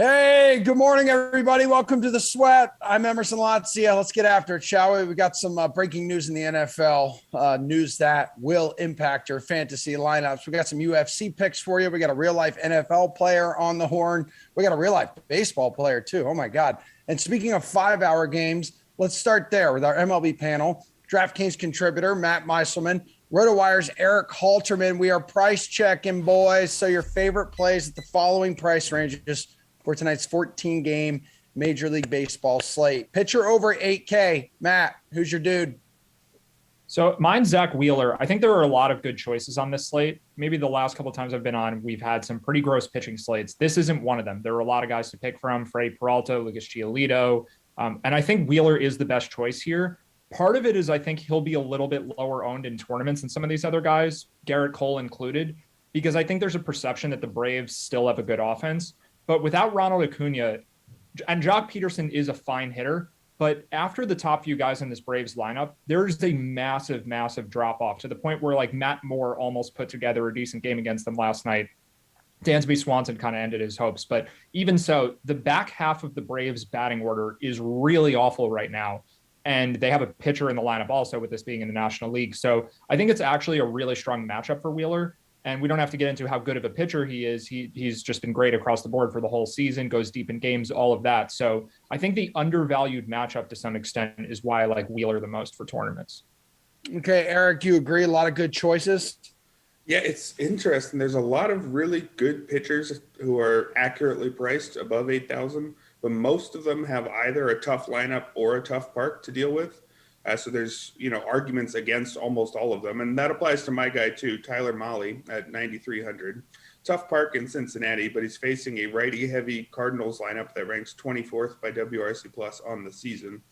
Hey, good morning, everybody. Welcome to the Sweat. I'm Emerson Latzia. Let's get after it, shall we? We got some breaking news in the NFL, news that will impact your fantasy lineups. We got some UFC picks for you. We got a real-life NFL player on the horn. We got a real-life baseball player, too. Oh, my God. And speaking of 5-hour games, let's start there with our MLB panel. DraftKings contributor, Matt Meiselman. RotoWire's Eric Halterman. We are price checking, boys. So your favorite plays at the following price ranges for tonight's 14-game Major League Baseball slate. Pitcher over 8K. Matt, who's your dude? So mine's Zach Wheeler. I think there are a lot of good choices on this slate. Maybe the last couple of times I've been on, we've had some pretty gross pitching slates. This isn't one of them. There are a lot of guys to pick from: Freddie Peralta, Lucas Giolito. And I think Wheeler is the best choice here. Part of it is I think he'll be a little bit lower owned in tournaments than some of these other guys, Garrett Cole included, because I think there's a perception that the Braves still have a good offense. But without Ronald Acuna, and Jock Peterson is a fine hitter, but after the top few guys in this Braves lineup, there's a massive, massive drop-off to the point where like Matt Moore almost put together a decent game against them last night. Dansby Swanson kind of ended his hopes. But even so, the back half of the Braves batting order is really awful right now. And they have a pitcher in the lineup also, with this being in the National League. So I think it's actually a really strong matchup for Wheeler. And we don't have to get into how good of a pitcher he is. He's just been great across the board for the whole season, goes deep in games, all of that. So I think the undervalued matchup to some extent is why I like Wheeler the most for tournaments. Okay, Eric, you agree? A lot of good choices? Yeah, it's interesting. There's a lot of really good pitchers who are accurately priced above 8,000, but most of them have either a tough lineup or a tough park to deal with. So there's, arguments against almost all of them. And that applies to my guy too, Tyler Mahle at 9,300. Tough park in Cincinnati, but he's facing a righty-heavy Cardinals lineup that ranks 24th by WRC Plus on the season.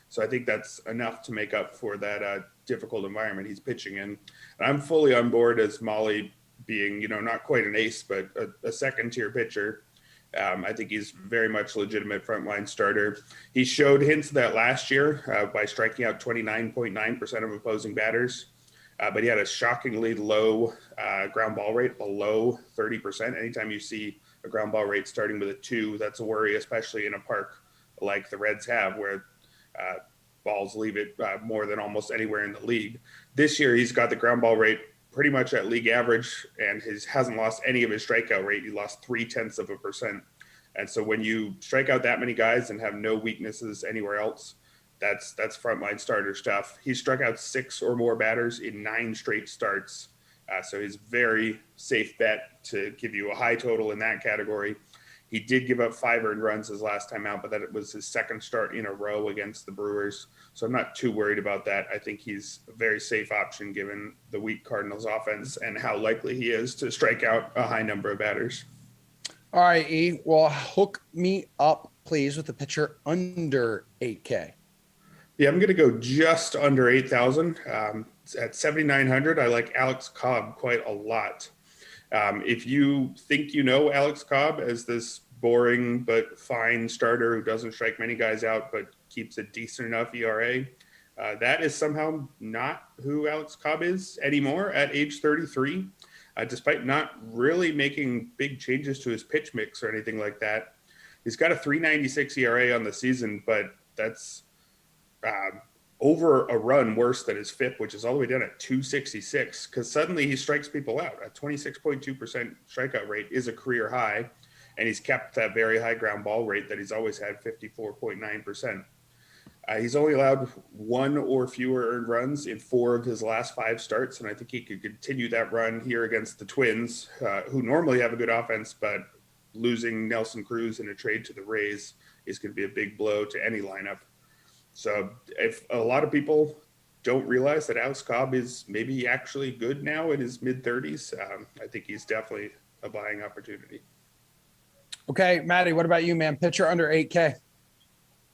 So I think that's enough to make up for that difficult environment he's pitching in. And I'm fully on board as Mahle being, not quite an ace, but a second-tier pitcher. I think he's very much legitimate frontline starter. He showed hints of that last year by striking out 29.9% of opposing batters, but he had a shockingly low ground ball rate, below 30%. Anytime you see a ground ball rate starting with a 2, that's a worry, especially in a park like the Reds have, where balls leave it more than almost anywhere in the league. This year, he's got the ground ball rate pretty much at league average, and hasn't lost any of his strikeout rate. He lost 0.3%. And so when you strike out that many guys and have no weaknesses anywhere else, that's frontline starter stuff. He struck out 6 or more batters in 9 straight starts. So he's very safe bet to give you a high total in that category. He did give up 5 earned runs his last time out, but that it was his second start in a row against the Brewers. So I'm not too worried about that. I think he's a very safe option given the weak Cardinals offense and how likely he is to strike out a high number of batters. All right, E. Well, hook me up, please, with the pitcher under 8K. Yeah, I'm going to go just under 8,000. At 7,900, I like Alex Cobb quite a lot. If you think Alex Cobb as this boring but fine starter who doesn't strike many guys out but keeps a decent enough ERA, that is somehow not who Alex Cobb is anymore at age 33, despite not really making big changes to his pitch mix or anything like that. He's got a 3.96 ERA on the season, but that's over a run worse than his FIP, which is all the way down at 266, because suddenly he strikes people out. A 26.2% strikeout rate is a career high, and he's kept that very high ground ball rate that he's always had, 54.9%. He's only allowed 1 or fewer earned runs in 4 of his last 5 starts, and I think he could continue that run here against the Twins, who normally have a good offense, but losing Nelson Cruz in a trade to the Rays is going to be a big blow to any lineup. So if a lot of people don't realize that Alex Cobb is maybe actually good now in his mid-30s, I think he's definitely a buying opportunity. Okay, Maddie, what about you, man? Pitcher under 8K.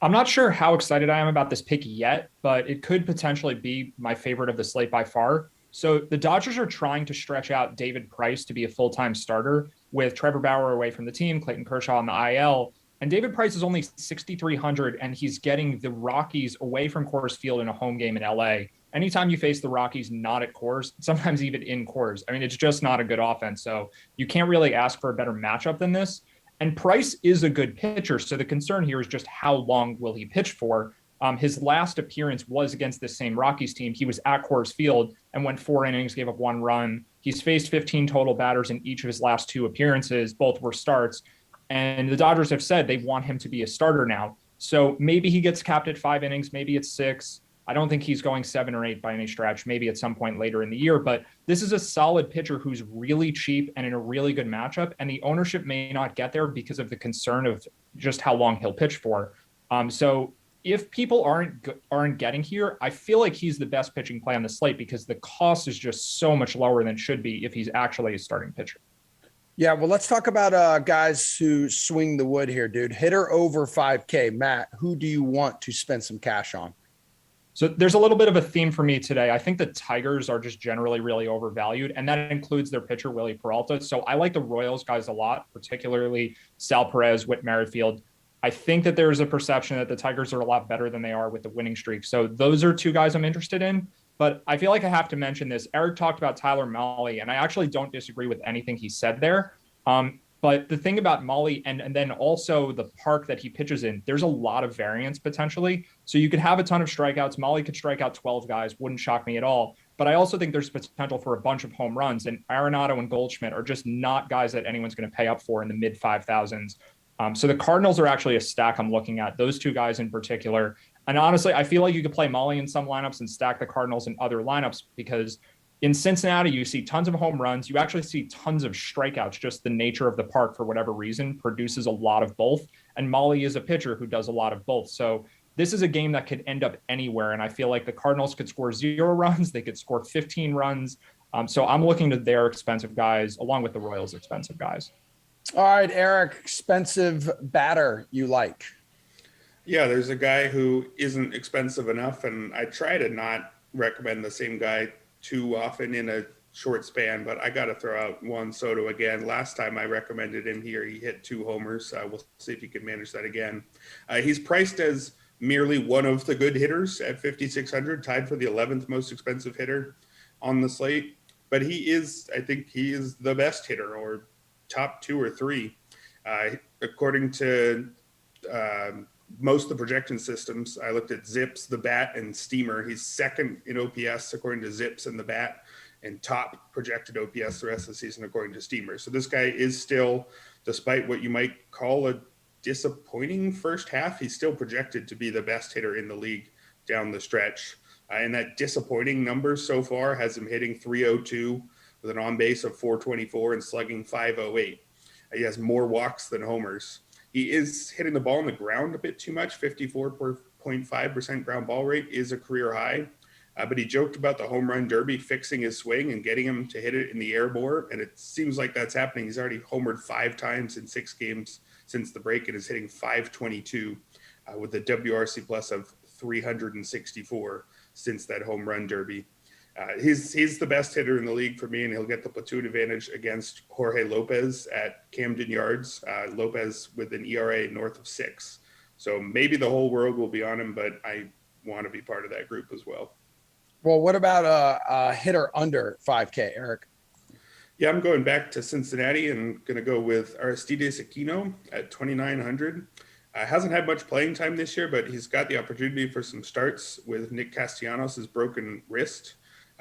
I'm not sure how excited I am about this pick yet, but it could potentially be my favorite of the slate by far. So the Dodgers are trying to stretch out David Price to be a full-time starter with Trevor Bauer away from the team, Clayton Kershaw on the IL. And David Price is only 6,300, and he's getting the Rockies away from Coors Field in a home game in LA. Anytime you face the Rockies not at Coors, sometimes even in Coors, I mean, it's just not a good offense. So you can't really ask for a better matchup than this. And Price is a good pitcher. So the concern here is just how long will he pitch for? His last appearance was against the same Rockies team. He was at Coors Field and went 4 innings, gave up 1 run. He's faced 15 total batters in each of his last 2 appearances. Both were starts. And the Dodgers have said they want him to be a starter now. So maybe he gets capped at 5 innings. Maybe it's 6. I don't think he's going 7 or 8 by any stretch, maybe at some point later in the year. But this is a solid pitcher who's really cheap and in a really good matchup. And the ownership may not get there because of the concern of just how long he'll pitch for. So if people aren't getting here, I feel like he's the best pitching play on the slate because the cost is just so much lower than it should be if he's actually a starting pitcher. Yeah, well, let's talk about guys who swing the wood here, dude. Hitter over 5K. Matt, who do you want to spend some cash on? So there's a little bit of a theme for me today. I think the Tigers are just generally really overvalued, and that includes their pitcher, Willie Peralta. So I like the Royals guys a lot, particularly Sal Perez, Whit Merrifield. I think that there's a perception that the Tigers are a lot better than they are with the winning streak. So those are 2 guys I'm interested in. But I feel like I have to mention this. Eric talked about Tyler Mahle, and I actually don't disagree with anything he said there. But the thing about Mahle and then also the park that he pitches in, there's a lot of variance potentially. So you could have a ton of strikeouts. Mahle could strike out 12 guys. Wouldn't shock me at all. But I also think there's potential for a bunch of home runs. And Arenado and Goldschmidt are just not guys that anyone's going to pay up for in the mid 5,000s. So the Cardinals are actually a stack I'm looking at, those 2 guys in particular. And honestly, I feel like you could play Mahle in some lineups and stack the Cardinals in other lineups because in Cincinnati, you see tons of home runs. You actually see tons of strikeouts. Just the nature of the park, for whatever reason, produces a lot of both. And Mahle is a pitcher who does a lot of both. So this is a game that could end up anywhere. And I feel like the Cardinals could score 0 runs. They could score 15 runs. So I'm looking to their expensive guys along with the Royals' expensive guys. All right, Eric, expensive batter you like? Yeah, there's a guy who isn't expensive enough, and I try to not recommend the same guy too often in a short span, but I got to throw out Juan Soto again. Last time I recommended him here, he hit 2 homers. We'll see if he can manage that again. He's priced as merely one of the good hitters at 5,600, tied for the 11th most expensive hitter on the slate. But I think he is the best hitter, or top 2 or 3. According to most of the projection systems, I looked at Zips, the Bat, and Steamer. He's second in OPS according to Zips and the Bat, and top projected OPS the rest of the season according to Steamer. So this guy is still, despite what you might call a disappointing first half, he's still projected to be the best hitter in the league down the stretch. And that disappointing number so far has him hitting 302 with an on base of 424 and slugging 508. He has more walks than homers. He is hitting the ball on the ground a bit too much. 54.5% ground ball rate is a career high. But he joked about the home run derby fixing his swing and getting him to hit it in the air more. And it seems like that's happening. He's already homered 5 times in 6 games since the break and is hitting 522 with a WRC plus of 364 since that home run derby. He's the best hitter in the league for me, and he'll get the platoon advantage against Jorge Lopez at Camden Yards. Lopez with an ERA north of 6. So maybe the whole world will be on him, but I want to be part of that group as well. Well, what about a hitter under 5K, Eric? Yeah, I'm going back to Cincinnati and going to go with Aristides Aquino at 2,900. Hasn't had much playing time this year, but he's got the opportunity for some starts with Nick Castellanos' broken wrist.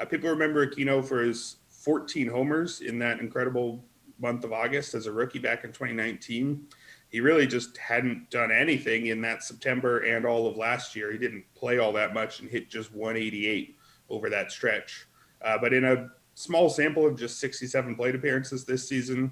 People remember Aquino for his 14 homers in that incredible month of August as a rookie back in 2019. He really just hadn't done anything in that September and all of last year. He didn't play all that much and hit just 188 over that stretch. But in a small sample of just 67 plate appearances this season,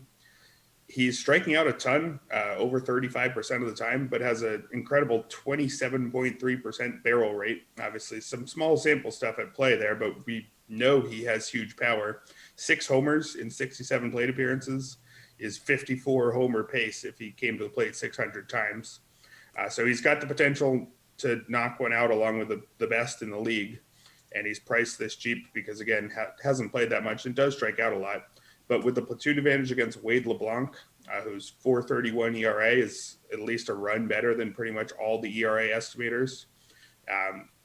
he's striking out a ton, over 35% of the time, but has an incredible 27.3% barrel rate. Obviously, some small sample stuff at play there, but we know he has huge power. 6 homers in 67 plate appearances is 54 homer pace if he came to the plate 600 times. So he's got the potential to knock one out along with the best in the league. And he's priced this cheap because, again, hasn't played that much and does strike out a lot. But with the platoon advantage against Wade LeBlanc, whose 4.31 ERA is at least a run better than pretty much all the ERA estimators.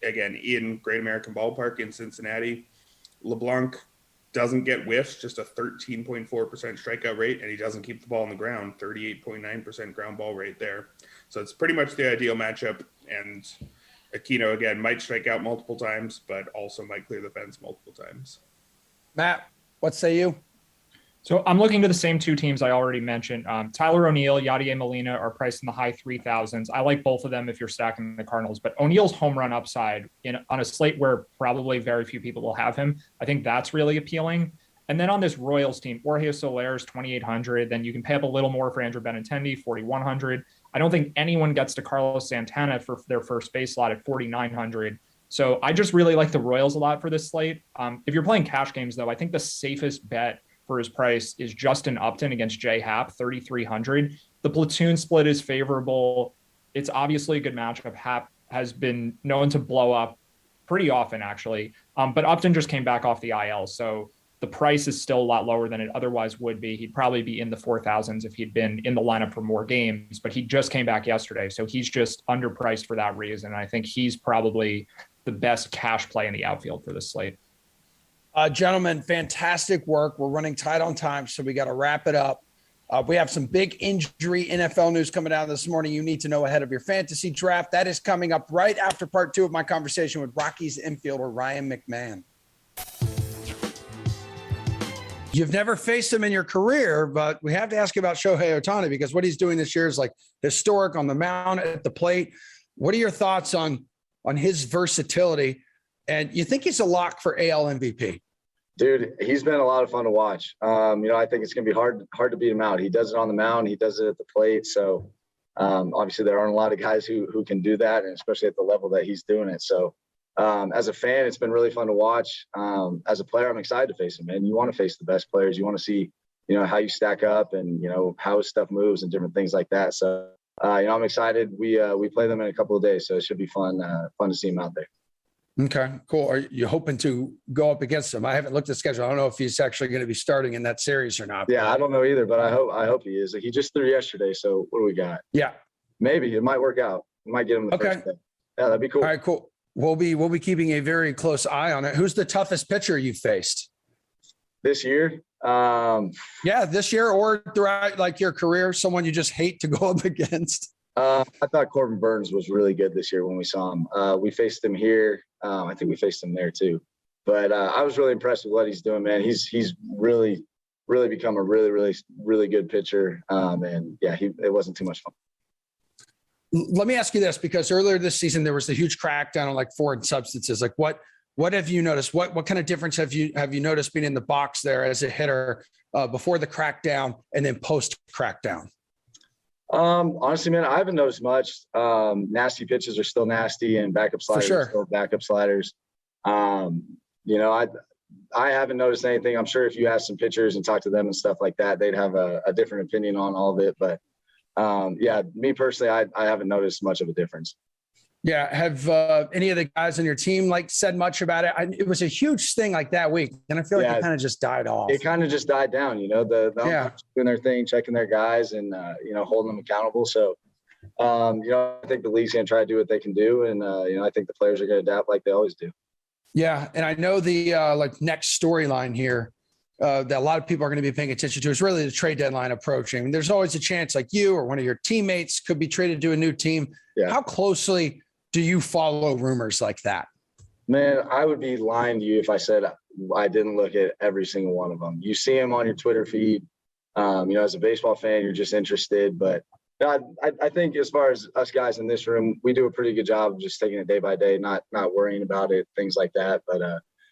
Again, in Great American Ballpark in Cincinnati, LeBlanc doesn't get whiffs, just a 13.4% strikeout rate, and he doesn't keep the ball on the ground, 38.9% ground ball rate there. So it's pretty much the ideal matchup. And Aquino, again, might strike out multiple times, but also might clear the fence multiple times. Matt, what say you? So I'm looking to the same two teams I already mentioned. Tyler O'Neill, Yadier Molina are priced in the high 3,000s. I like both of them if you're stacking the Cardinals, but O'Neill's home run upside on a slate where probably very few people will have him, I think that's really appealing. And then on this Royals team, Jorge Soler is 2,800. Then you can pay up a little more for Andrew Benintendi, 4,100. I don't think anyone gets to Carlos Santana for their first base slot at 4,900. So I just really like the Royals a lot for this slate. If you're playing cash games, though, I think the safest bet for his price is Justin Upton against Jay Happ, 3,300. The platoon split is favorable. It's obviously a good matchup. Happ has been known to blow up pretty often, actually. But Upton just came back off the IL, so the price is still a lot lower than it otherwise would be. He'd probably be in the 4,000s if he'd been in the lineup for more games, but he just came back yesterday, so he's just underpriced for that reason. I think he's probably the best cash play in the outfield for this slate. Gentlemen, fantastic work. We're running tight on time, so we got to wrap it up. We have some big injury NFL news coming out this morning. You need to know ahead of your fantasy draft. That is coming up right after part 2 of my conversation with Rockies infielder Ryan McMahon. You've never faced him in your career, but we have to ask you about Shohei Ohtani because what he's doing this year is like historic on the mound, at the plate. What are your thoughts on his versatility? And you think he's a lock for AL MVP? Dude, he's been a lot of fun to watch. I think it's going to be hard to beat him out. He does it on the mound. He does it at the plate. So obviously there aren't a lot of guys who can do that, and especially at the level that he's doing it. So as a fan, it's been really fun to watch. As a player, I'm excited to face him, man. You want to face the best players. You want to see, how you stack up and, how his stuff moves and different things like that. So, I'm excited. We play them in a couple of days, so it should be fun to see him out there. Okay, cool. Are you hoping to go up against him? I haven't looked at the schedule. I don't know if he's actually going to be starting in that series or not. Yeah, I don't know either, but I hope he is. He just threw yesterday, so what do we got? Yeah, maybe it might work out. We might get him the first day. Yeah, that'd be cool. All right, cool. We'll be keeping a very close eye on it. Who's the toughest pitcher you faced this year? Yeah, this year or throughout like your career, someone you just hate to go up against. I thought Corbin Burns was really good this year when we saw him. We faced him here. I think we faced him there too. But I was really impressed with what he's doing, man. He's really, really become a really, really, really good pitcher. And yeah, it wasn't too much fun. Let me ask you this, because earlier this season there was a huge crackdown on like foreign substances. Like what have you noticed? What kind of difference have you noticed being in the box there as a hitter before the crackdown and then post crackdown? Honestly, man, I haven't noticed much. Nasty pitches are still nasty, and backup sliders are still backup sliders. I haven't noticed anything. I'm sure if you ask some pitchers and talk to them and stuff like that, they'd have a different opinion on all of it. But me personally, I haven't noticed much of a difference. Yeah. Have any of the guys on your team said much about it? It was a huge thing like that week, and I feel like it kind of just died off. It kind of just died down, the doing their thing, checking their guys and, holding them accountable. So, I think the league's going to try to do what they can do. And, I think the players are going to adapt like they always do. Yeah. And I know the next storyline here that a lot of people are going to be paying attention to is really the trade deadline approaching. There's always a chance like you or one of your teammates could be traded to a new team. Yeah. How closely do you follow rumors like that? Man, I would be lying to you if I said I didn't look at every single one of them. You see them on your Twitter feed. As a baseball fan, you're just interested. But I think as far as us guys in this room, we do a pretty good job of just taking it day by day, not worrying about it, things like that. But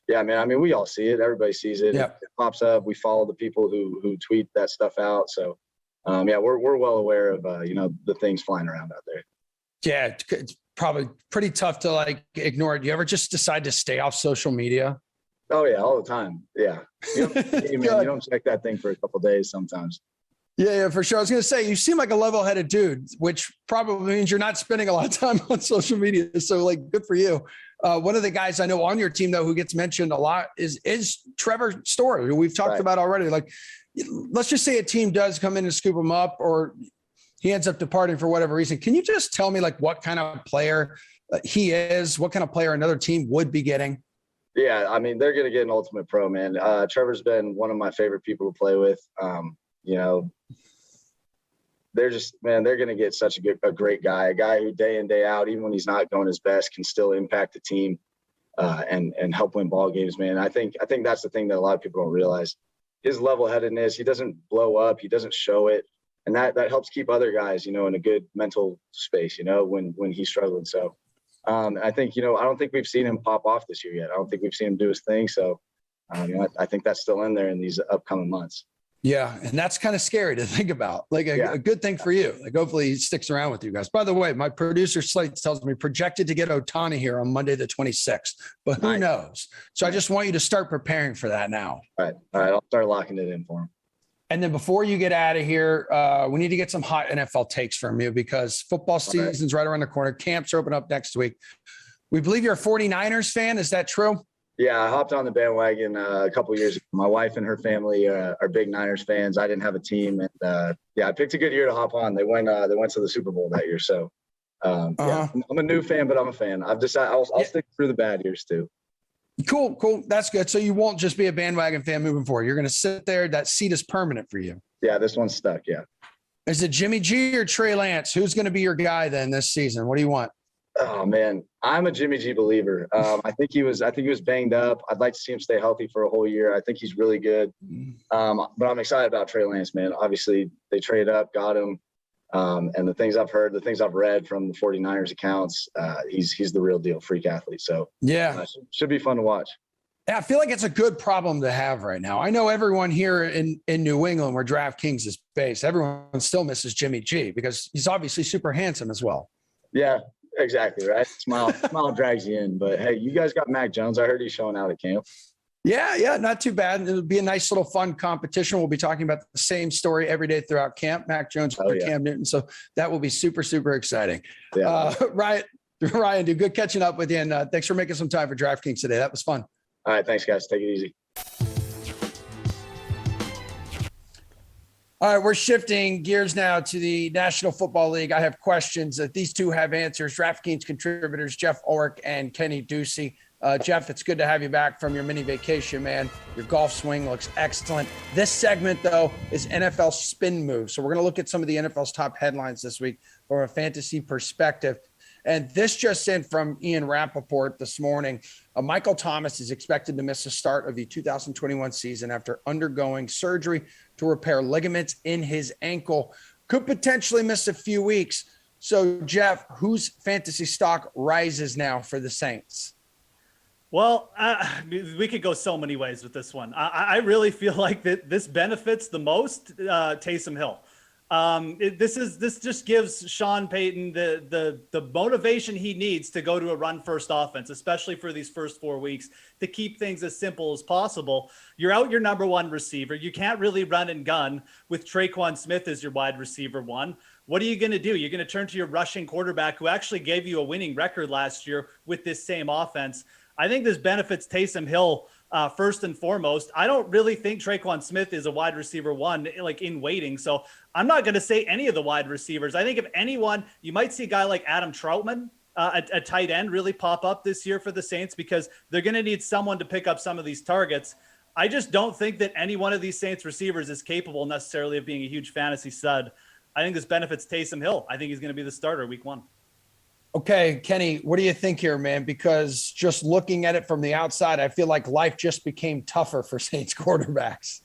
we all see it. Everybody sees it. Yep. It pops up. We follow the people who tweet that stuff out. So, we're well aware of the things flying around out there. Yeah, it's probably pretty tough to ignore it. You ever just decide to stay off social media? Oh yeah, all the time. Yeah, you don't check that thing for a couple of days sometimes. Yeah, for sure. I was going to say, you seem like a level-headed dude, which probably means you're not spending a lot of time on social media. So good for you. One of the guys I know on your team though, who gets mentioned a lot is Trevor Story, who we've talked about already. Let's just say a team does come in and scoop him up, or he ends up departing for whatever reason. Can you just tell me what kind of player he is, what kind of player another team would be getting? Yeah, I mean, they're going to get an ultimate pro, man. Trevor's been one of my favorite people to play with. You know, they're just, man, they're going to get such a great guy, a guy who day in, day out, even when he's not going his best, can still impact the team and help win ball games, man. I think that's the thing that a lot of people don't realize. His level-headedness, he doesn't blow up, he doesn't show it. And that helps keep other guys, you know, in a good mental space, you know, when he's struggling. So I think, you know, I don't think we've seen him pop off this year yet. I don't think we've seen him do his thing. So you know, I think that's still in there in these upcoming months. Yeah. And that's kind of scary to think about. Like a good thing for you. Like hopefully he sticks around with you guys. By the way, my producer Slate tells me projected to get Ohtani here on Monday, the 26th, but who knows? So I just want you to start preparing for that now. All right. I'll start locking it in for him. And then before you get out of here, we need to get some hot NFL takes from you because football season's right around the corner. Camps are open up next week. We believe you're a 49ers fan. Is that true? Yeah, I hopped on the bandwagon a couple of years ago. My wife and her family are big Niners fans. I didn't have a team, and I picked a good year to hop on. They went to the Super Bowl that year, so I'm a new fan, but I'm a fan. I've decided I'll stick through the bad years too. Cool. That's good. So you won't just be a bandwagon fan moving forward. You're going to sit there. That seat is permanent for you. Yeah, this one's stuck. Yeah. Is it Jimmy G or Trey Lance? Who's going to be your guy then this season? What do you want? Oh man, I'm a Jimmy G believer. I think he was banged up. I'd like to see him stay healthy for a whole year. I think he's really good. But I'm excited about Trey Lance, man. Obviously they traded up, got him. And the things I've heard, the things I've read from the 49ers accounts, he's the real deal, freak athlete. So should be fun to watch. Yeah, I feel like it's a good problem to have right now. I know everyone here in New England where DraftKings is based, everyone still misses Jimmy G because he's obviously super handsome as well. Yeah, exactly. Right. Smile drags you in, but hey, you guys got Mac Jones. I heard he's showing out at camp. Yeah, not too bad. It'll be a nice little fun competition. We'll be talking about the same story every day throughout camp. Mac Jones and Cam Newton. So that will be super, super exciting. Yeah. Ryan, dude, good catching up with you. And thanks for making some time for DraftKings today. That was fun. All right, thanks, guys. Take it easy. All right, we're shifting gears now to the National Football League. I have questions that these two have answers. DraftKings contributors Jeff Ulrich and Kenny Ducey. Jeff, it's good to have you back from your mini vacation, man. Your golf swing looks excellent. This segment, though, is NFL spin moves. So we're going to look at some of the NFL's top headlines this week from a fantasy perspective. And this just in from Ian Rappaport this morning. Michael Thomas is expected to miss the start of the 2021 season after undergoing surgery to repair ligaments in his ankle. Could potentially miss a few weeks. So, Jeff, whose fantasy stock rises now for the Saints? Well, we could go so many ways with this one. I really feel like that this benefits the most Taysom Hill. This just gives Sean Payton the motivation he needs to go to a run-first offense, especially for these first 4 weeks, to keep things as simple as possible. You're out your number one receiver. You can't really run and gun with Traquan Smith as your wide receiver one. What are you going to do? You're going to turn to your rushing quarterback who actually gave you a winning record last year with this same offense. I think this benefits Taysom Hill first and foremost. I don't really think Traquan Smith is a wide receiver one, like in waiting. So I'm not going to say any of the wide receivers. I think if anyone, you might see a guy like Adam Troutman, a tight end, really pop up this year for the Saints because they're going to need someone to pick up some of these targets. I just don't think that any one of these Saints receivers is capable necessarily of being a huge fantasy stud. I think this benefits Taysom Hill. I think he's going to be the starter week one. Okay, Kenny, what do you think here, man? Because just looking at it from the outside, I feel like life just became tougher for Saints quarterbacks.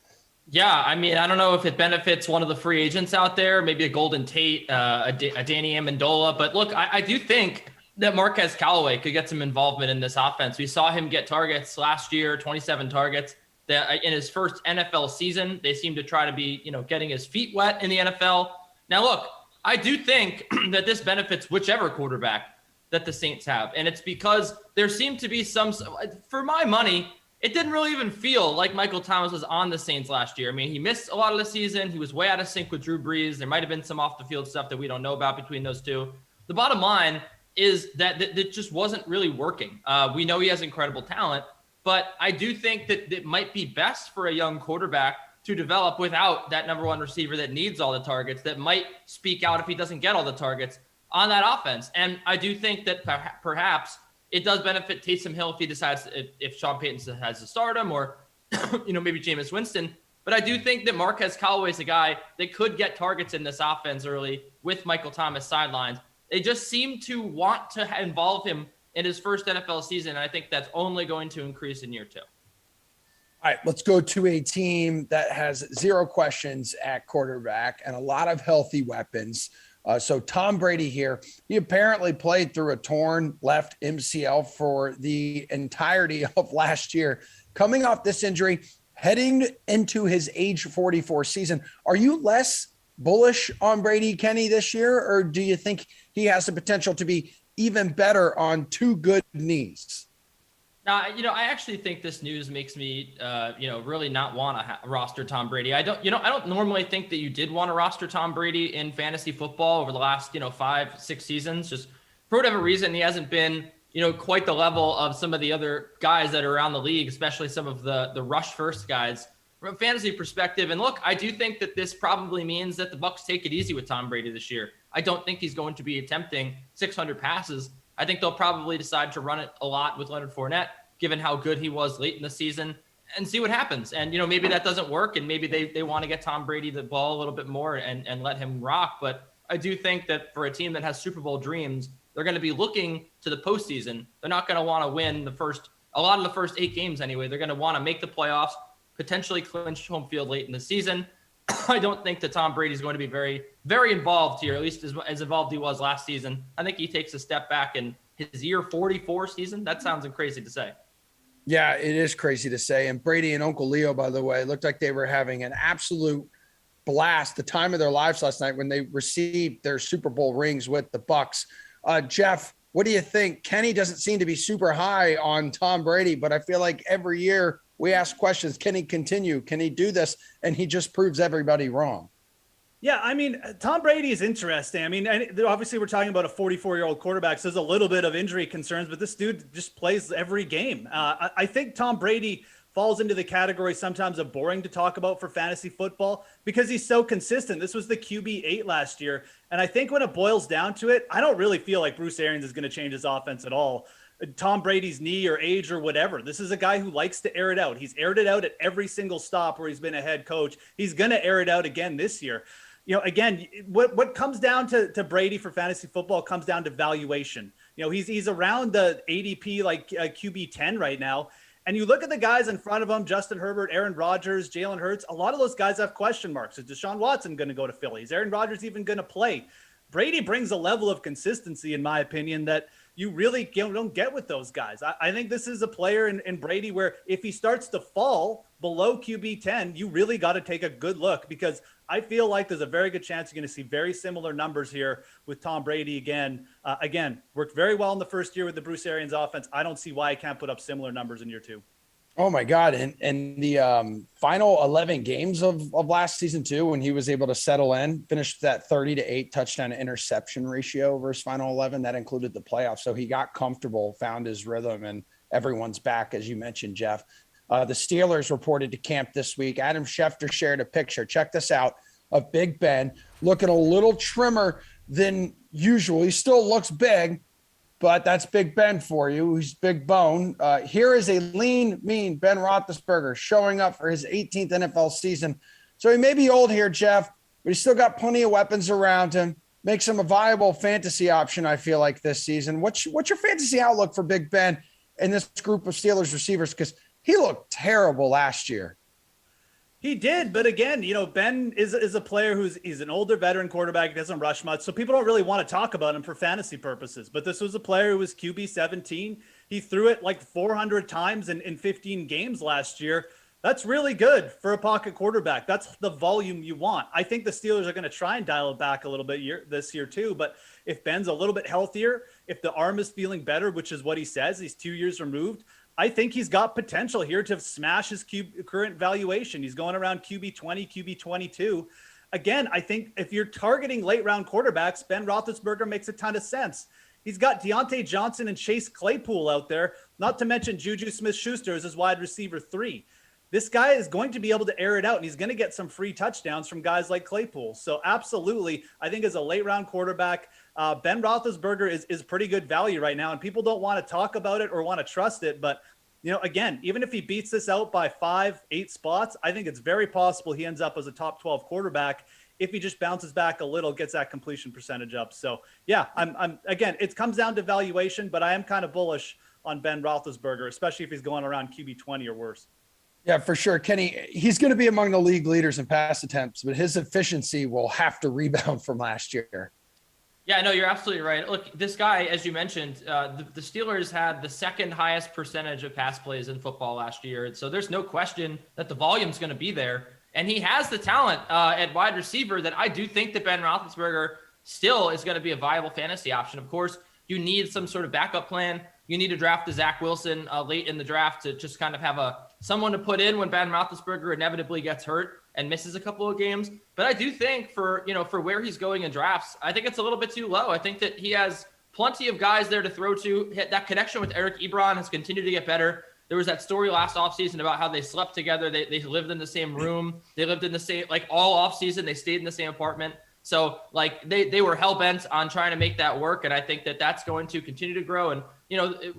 Yeah, I mean, I don't know if it benefits one of the free agents out there, maybe a Golden Tate, a Danny Amendola. But look, I do think that Marquez Callaway could get some involvement in this offense. We saw him get targets last year, 27 targets. In his first NFL season, they seem to try to be, getting his feet wet in the NFL. Now, look, I do think that this benefits whichever quarterback that the Saints have. And it's because there seemed to be for my money, it didn't really even feel like Michael Thomas was on the Saints last year. I mean, he missed a lot of the season. He was way out of sync with Drew Brees. There might've been some off the field stuff that we don't know about between those two. The bottom line is that it just wasn't really working. We know he has incredible talent, but I do think that it might be best for a young quarterback to develop without that number one receiver that needs all the targets, that might speak out if he doesn't get all the targets on that offense. And I do think that perhaps it does benefit Taysom Hill if he decides if Sean Payton has to start him, or maybe Jameis Winston. But I do think that Marquez Callaway is a guy that could get targets in this offense early with Michael Thomas sidelines. They just seem to want to involve him in his first NFL season, and I think that's only going to increase in year 2. All right, let's go to a team that has 0 questions at quarterback and a lot of healthy weapons. So Tom Brady here, he apparently played through a torn left MCL for the entirety of last year. Coming off this injury, heading into his age 44 season, are you less bullish on Brady, Kenny, this year, or do you think he has the potential to be even better on 2 good knees? I actually think this news makes me, really not want to roster Tom Brady. I don't normally think that you did want to roster Tom Brady in fantasy football over the last, 5-6 seasons. Just for whatever reason, he hasn't been, quite the level of some of the other guys that are around the league, especially some of the rush first guys from a fantasy perspective. And look, I do think that this probably means that the Bucs take it easy with Tom Brady this year. I don't think he's going to be attempting 600 passes. I think they'll probably decide to run it a lot with Leonard Fournette, given how good he was late in the season, and see what happens. And, maybe that doesn't work, and maybe they want to get Tom Brady the ball a little bit more and let him rock. But I do think that for a team that has Super Bowl dreams, they're going to be looking to the postseason. They're not going to want to win a lot of the first 8 games anyway. They're going to want to make the playoffs, potentially clinch home field late in the season. I don't think that Tom Brady is going to be very, very involved here, at least as involved he was last season. I think he takes a step back in his year 44 season. That sounds crazy to say. Yeah, it is crazy to say. And Brady and Uncle Leo, by the way, looked like they were having an absolute blast, the time of their lives last night when they received their Super Bowl rings with the Bucs. Jeff, what do you think? Kenny doesn't seem to be super high on Tom Brady, but I feel like every year we ask questions, can he continue? Can he do this? And he just proves everybody wrong. Yeah, I mean, Tom Brady is interesting. I mean, obviously we're talking about a 44-year-old quarterback, so there's a little bit of injury concerns, but this dude just plays every game. I think Tom Brady falls into the category sometimes of boring to talk about for fantasy football because he's so consistent. This was the QB8 last year, and I think when it boils down to it, I don't really feel like Bruce Arians is going to change his offense at all. Tom Brady's knee or age or whatever. This is a guy who likes to air it out. He's aired it out at every single stop where he's been a head coach. He's going to air it out again this year. Again, what comes down to Brady for fantasy football comes down to valuation. He's around the ADP like QB 10 right now. And you look at the guys in front of him, Justin Herbert, Aaron Rodgers, Jalen Hurts, a lot of those guys have question marks. Is Deshaun Watson going to go to Philly? Is Aaron Rodgers even going to play? Brady brings a level of consistency, in my opinion, that you really don't get with those guys. I think this is a player in Brady where if he starts to fall below QB 10, you really got to take a good look because I feel like there's a very good chance you're going to see very similar numbers here with Tom Brady again. Worked very well in the first year with the Bruce Arians offense. I don't see why he can't put up similar numbers in year 2. Oh my God. And the final 11 games of last season too, when he was able to settle in, finished that 30-8 touchdown to interception ratio versus final 11, that included the playoffs. So he got comfortable, found his rhythm, and everyone's back, as you mentioned, Jeff. The Steelers reported to camp this week. Adam Schefter shared a picture. Check this out of Big Ben looking a little trimmer than usual. He still looks big, but that's Big Ben for you. He's big bone. Here is a lean, mean Ben Roethlisberger showing up for his 18th NFL season. So he may be old here, Jeff, but he's still got plenty of weapons around him. Makes him a viable fantasy option, I feel like, this season. What's your fantasy outlook for Big Ben and this group of Steelers receivers? Because he looked terrible last year. He did, but again, Ben is a player he's an older veteran quarterback. He doesn't rush much, so people don't really want to talk about him for fantasy purposes. But this was a player who was QB 17. He threw it like 400 times in 15 games last year. That's really good for a pocket quarterback. That's the volume you want. I think the Steelers are going to try and dial it back a little bit this year too. But if Ben's a little bit healthier, if the arm is feeling better, which is what he says, he's 2 years removed, I think he's got potential here to smash his current valuation. He's going around QB 20, QB 22. Again, I think if you're targeting late round quarterbacks, Ben Roethlisberger makes a ton of sense. He's got Deontay Johnson and Chase Claypool out there, not to mention Juju Smith-Schuster as his wide receiver 3. this guy is going to be able to air it out, and he's going to get some free touchdowns from guys like Claypool. So absolutely, I think as a late round quarterback, Ben Roethlisberger is pretty good value right now, and people don't want to talk about it or want to trust it. But, again, even if he beats this out by 5-8 spots, I think it's very possible he ends up as a top 12 quarterback if he just bounces back a little, gets that completion percentage up. So yeah, I'm again, it comes down to valuation, but I am kind of bullish on Ben Roethlisberger, especially if he's going around QB 20 or worse. Yeah, for sure. Kenny, he's going to be among the league leaders in pass attempts, but his efficiency will have to rebound from last year. Yeah, no, you're absolutely right. Look, this guy, as you mentioned, the Steelers had the second highest percentage of pass plays in football last year. So there's no question that the volume's going to be there. And he has the talent at wide receiver that I do think that Ben Roethlisberger still is going to be a viable fantasy option. Of course, you need some sort of backup plan. You need to draft a Zach Wilson late in the draft to just kind of have someone to put in when Ben Roethlisberger inevitably gets hurt and misses a couple of games. But I do think for where he's going in drafts, I think it's a little bit too low. I think that he has plenty of guys there to throw to. That connection with Eric Ebron has continued to get better. There was that story last offseason about how they slept together. They lived in the same room. They lived in the same, all offseason, they stayed in the same apartment. So they were hell-bent on trying to make that work. And I think that that's going to continue to grow. And,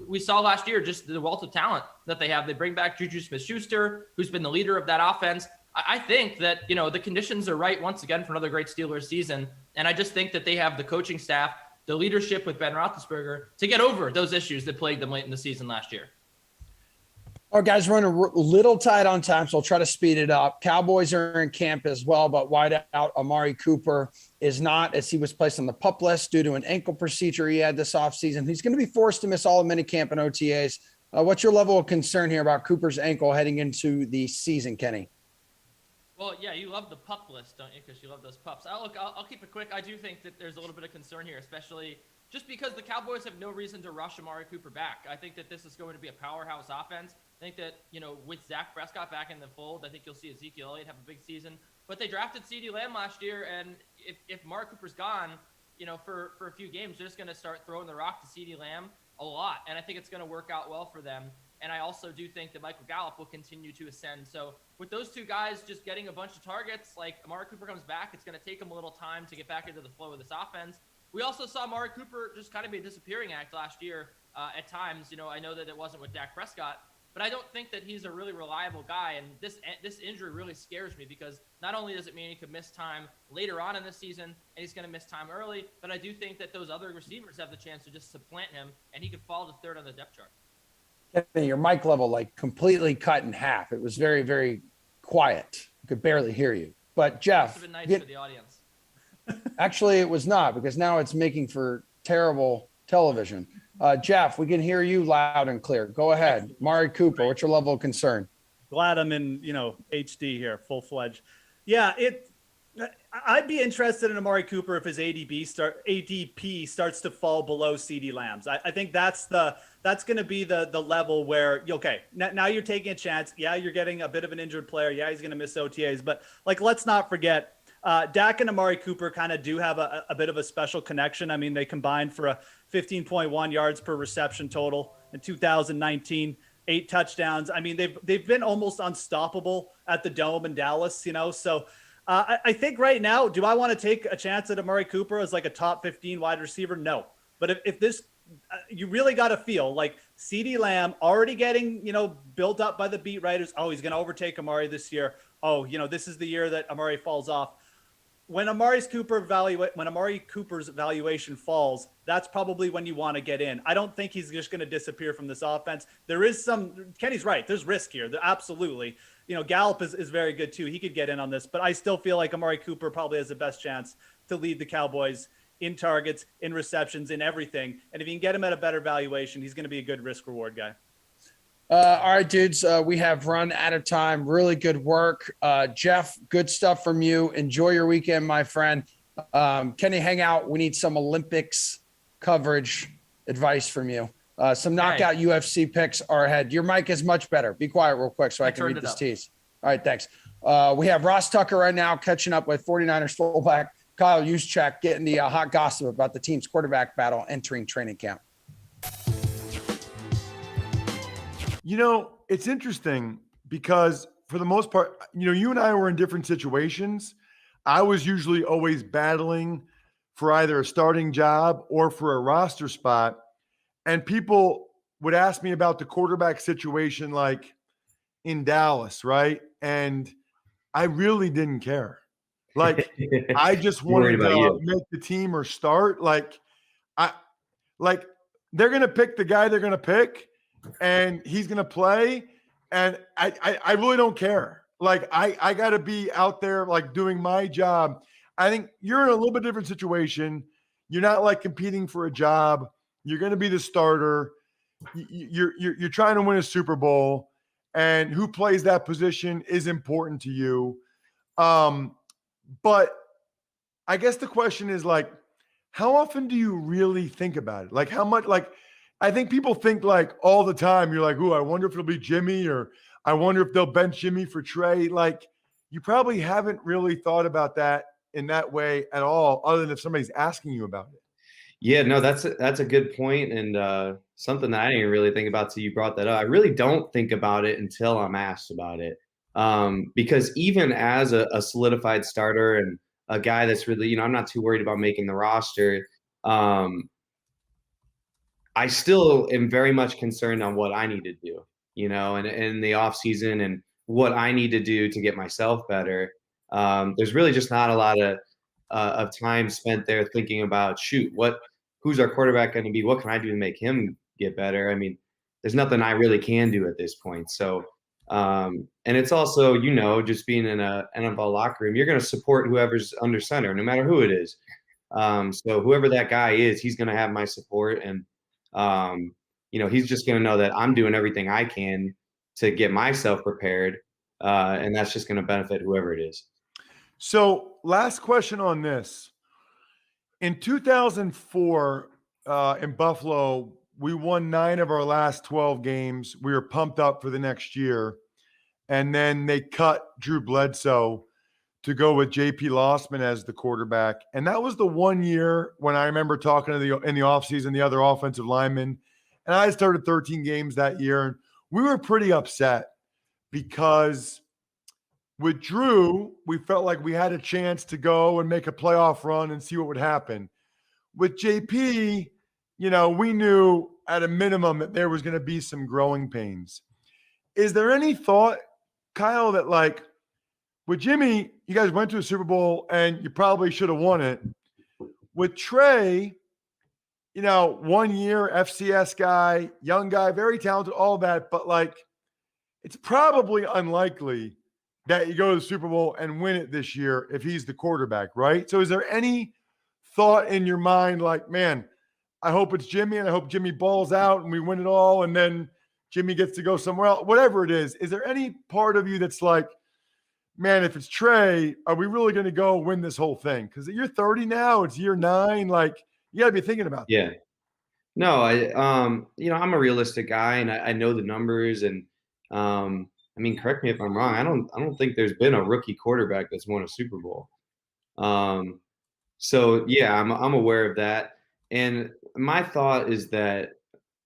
we saw last year just the wealth of talent that they have. They bring back Juju Smith-Schuster, who's been the leader of that offense. I think that, the conditions are right once again for another great Steelers season. And I just think that they have the coaching staff, the leadership with Ben Roethlisberger to get over those issues that plagued them late in the season last year. All right, guys, running a little tight on time, so I'll try to speed it up. Cowboys are in camp as well, but wideout Amari Cooper is not, as he was placed on the PUP list due to an ankle procedure he had this offseason. He's going to be forced to miss all of minicamp and OTAs. What's your level of concern here about Cooper's ankle heading into the season, Kenny? Well, yeah, you love the PUP list, don't you? Because you love those pups. I'll keep it quick. I do think that there's a little bit of concern here, especially just because the Cowboys have no reason to rush Amari Cooper back. I think that this is going to be a powerhouse offense. I think that, with Dak Prescott back in the fold, I think you'll see Ezekiel Elliott have a big season. But they drafted CeeDee Lamb last year, and if Amari Cooper's gone, for a few games, they're just going to start throwing the rock to CeeDee Lamb a lot. And I think it's going to work out well for them. And I also do think that Michael Gallup will continue to ascend. So with those two guys just getting a bunch of targets, Amari Cooper comes back, it's going to take him a little time to get back into the flow of this offense. We also saw Amari Cooper just kind of be a disappearing act last year at times. I know that it wasn't with Dak Prescott, but I don't think that he's a really reliable guy. And this injury really scares me because not only does it mean he could miss time later on in the season and he's going to miss time early, but I do think that those other receivers have the chance to just supplant him and he could fall to third on the depth chart. Kenny, your mic level completely cut in half. It was very, very quiet. You could barely hear you. But Jeff, must have been nice for the audience. Actually, it was not, because now it's making for terrible television. Jeff, we can hear you loud and clear. Go ahead. Amari Cooper, what's your level of concern? Glad I'm in, HD here, full-fledged. Yeah, I'd be interested in Amari Cooper if his ADP starts to fall below CeeDee Lamb's. I think that's going to be the level where, okay, now you're taking a chance. Yeah, you're getting a bit of an injured player. Yeah, he's going to miss OTAs. But, let's not forget, Dak and Amari Cooper kind of do have a bit of a special connection. I mean, they combined for a 15.1 yards per reception total in 2019, 8 touchdowns. I mean, they've been almost unstoppable at the Dome in Dallas, So I think right now, do I want to take a chance at Amari Cooper as a top 15 wide receiver? No. But if this, you really got to feel like CeeDee Lamb already getting, built up by the beat writers. Oh, he's going to overtake Amari this year. Oh, this is the year that Amari falls off. When Amari Cooper's valuation falls, that's probably when you want to get in. I don't think he's just going to disappear from this offense. There is Kenny's right. There's risk here. Absolutely. Gallup is very good too. He could get in on this, but I still feel like Amari Cooper probably has the best chance to lead the Cowboys in targets, in receptions, in everything. And if you can get him at a better valuation, he's going to be a good risk reward guy. All right, dudes, we have run out of time. Really good work. Jeff, good stuff from you. Enjoy your weekend, my friend. Kenny, hang out. We need some Olympics coverage advice from you. Some knockout UFC picks are ahead. Your mic is much better. Be quiet real quick so I can read this tease. All right, thanks. We have Ross Tucker right now catching up with 49ers fullback Kyle Juszczyk, getting the hot gossip about the team's quarterback battle entering training camp. It's interesting because for the most part, you and I were in different situations. I was usually always battling for either a starting job or for a roster spot. And people would ask me about the quarterback situation, like in Dallas, right? And I really didn't care. Like, I just wanted to make the team or start. They're going to pick the guy they're going to pick, and he's going to play. And I really don't care. Like, I got to be out there, like, doing my job. I think you're in a little bit different situation. You're not like competing for a job. You're going to be the starter. You're trying to win a Super Bowl, and who plays that position is important to you. But I guess the question is, like, how often do you really think about it? Like, how much, like, I think people think, like, all the time. You're like, ooh, I wonder if it'll be Jimmy, or I wonder if they'll bench Jimmy for Trey. Like, you probably haven't really thought about that in that way at all, other than if somebody's asking you about it. Yeah, no, that's a good point, and something that I didn't really think about till you brought that up. I really don't think about it until I'm asked about it, because even as a solidified starter and a guy that's really, I'm not too worried about making the roster. I still am very much concerned on what I need to do, and in the off season and what I need to do to get myself better. There's really just not a lot of time spent there thinking about, who's our quarterback going to be? What can I do to make him get better? I mean, there's nothing I really can do at this point. So, and it's also, just being in an NFL locker room, you're going to support whoever's under center, no matter who it is. So whoever that guy is, he's going to have my support. And, he's just going to know that I'm doing everything I can to get myself prepared. And that's just going to benefit whoever it is. So last question on this. In 2004, in Buffalo, we won 9 of our last 12 games. We were pumped up for the next year. And then they cut Drew Bledsoe to go with JP Lossman as the quarterback. And that was the one year when I remember talking to in the offseason, the other offensive linemen. And I started 13 games that year. And we were pretty upset because with Drew, we felt like we had a chance to go and make a playoff run and see what would happen. With JP, we knew at a minimum that there was going to be some growing pains. Is there any thought, Kyle, that, like, with Jimmy, you guys went to a Super Bowl and you probably should have won it. With Trey, 1 year FCS guy, young guy, very talented, all that, but, like, it's probably unlikely that you go to the Super Bowl and win it this year if he's the quarterback, right? So is there any thought in your mind, like, man, I hope it's Jimmy and I hope Jimmy balls out and we win it all and then Jimmy gets to go somewhere else, whatever it is. Is there any part of you that's like, man, if it's Trey, are we really going to go win this whole thing? Because you're 30 now, it's year 9. Like, you got to be thinking about that. Yeah. No, I'm a realistic guy and I know the numbers and, correct me if I'm wrong. I don't think there's been a rookie quarterback that's won a Super Bowl. So yeah, I'm aware of that. And my thought is that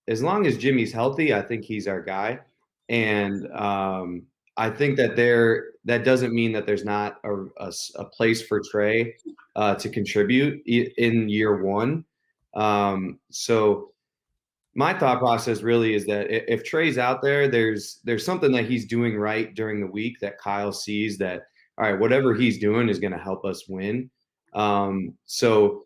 as long as Jimmy's healthy, I think he's our guy. And I think that that doesn't mean that there's not a place for Trey to contribute in year 1. So my thought process really is that if Trey's out there, there's something that he's doing right during the week that Kyle sees that, all right, whatever he's doing is going to help us win. So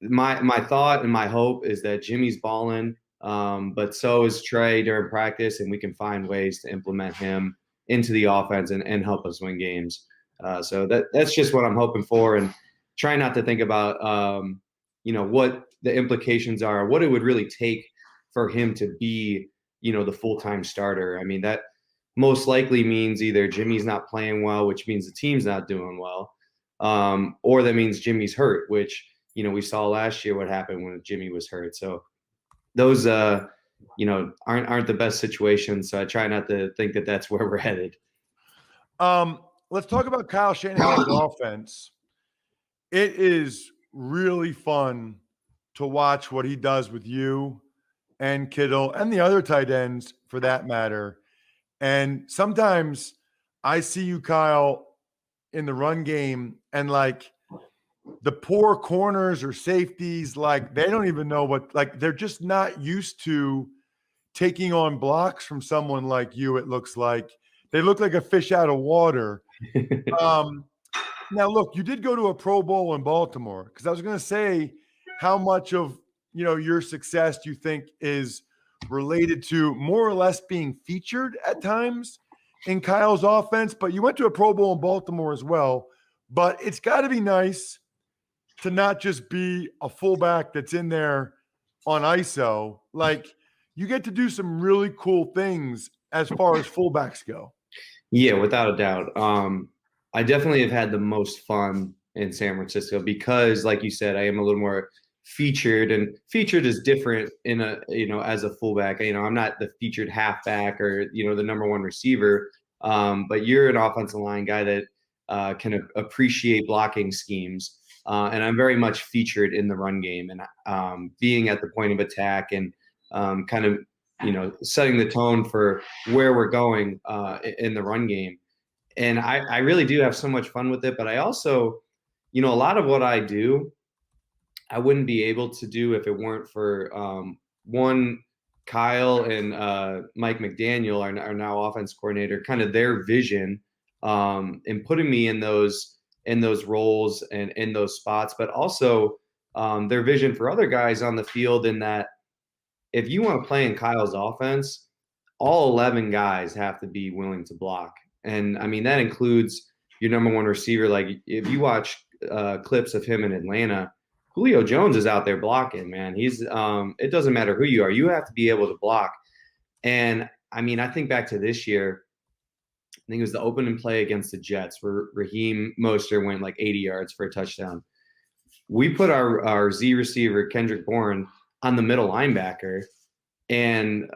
my thought and my hope is that Jimmy's balling, but so is Trey during practice, and we can find ways to implement him into the offense and help us win games. So that's just what I'm hoping for, and try not to think about what the implications are, what it would really take for him to be, the full-time starter. I mean, that most likely means either Jimmy's not playing well, which means the team's not doing well, or that means Jimmy's hurt, which, we saw last year what happened when Jimmy was hurt. So those, aren't the best situations. So I try not to think that that's where we're headed. Let's talk about Kyle Shanahan's offense. It is really fun to watch what he does with you and Kittle and the other tight ends for that matter. And sometimes I see you, Kyle, in the run game, and like the poor corners or safeties, like they don't even know what, like they're just not used to taking on blocks from someone like you. It looks like they look like a fish out of water. Now, look, you did go to a Pro Bowl in Baltimore, because I was going to say, how much of your success do you think is related to more or less being featured at times in Kyle's offense? But you went to a Pro Bowl in Baltimore as well. But it's got to be nice to not just be a fullback that's in there on ISO. Like, you get to do some really cool things as far as fullbacks go. Yeah, without a doubt. I definitely have had the most fun in San Francisco because, like you said, I am a little more featured, and featured is different in a, as a fullback. I'm not the featured halfback or, the number one receiver. But you're an offensive line guy that can appreciate blocking schemes. And I'm very much featured in the run game, and being at the point of attack and kind of, setting the tone for where we're going in the run game. And I really do have so much fun with it. But I also, a lot of what I do, I wouldn't be able to do if it weren't for one, Kyle and Mike McDaniel, our now offense coordinator, kind of their vision in putting me in those roles and in those spots, but also their vision for other guys on the field, in that if you want to play in Kyle's offense, all 11 guys have to be willing to block. And I mean, that includes your number one receiver. Like, if you watch clips of him in Atlanta, Julio Jones is out there blocking, man. He's it doesn't matter who you are. You have to be able to block. And I mean, I think back to this year, I think it was the opening play against the Jets where Raheem Mostert went like 80 yards for a touchdown. We put our Z receiver, Kendrick Bourne, on the middle linebacker and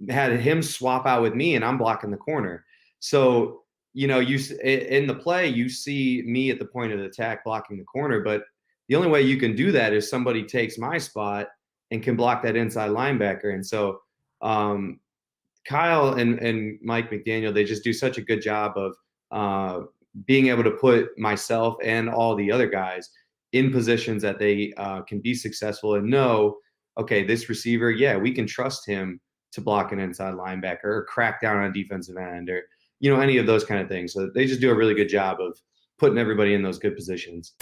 had him swap out with me, and I'm blocking the corner. So, you in the play, you see me at the point of attack blocking the corner, but the only way you can do that is somebody takes my spot and can block that inside linebacker. And so Kyle and Mike McDaniel, they just do such a good job of being able to put myself and all the other guys in positions that they can be successful and know, okay, this receiver, yeah, we can trust him to block an inside linebacker or crack down on a defensive end, or any of those kind of things. So they just do a really good job of putting everybody in those good positions.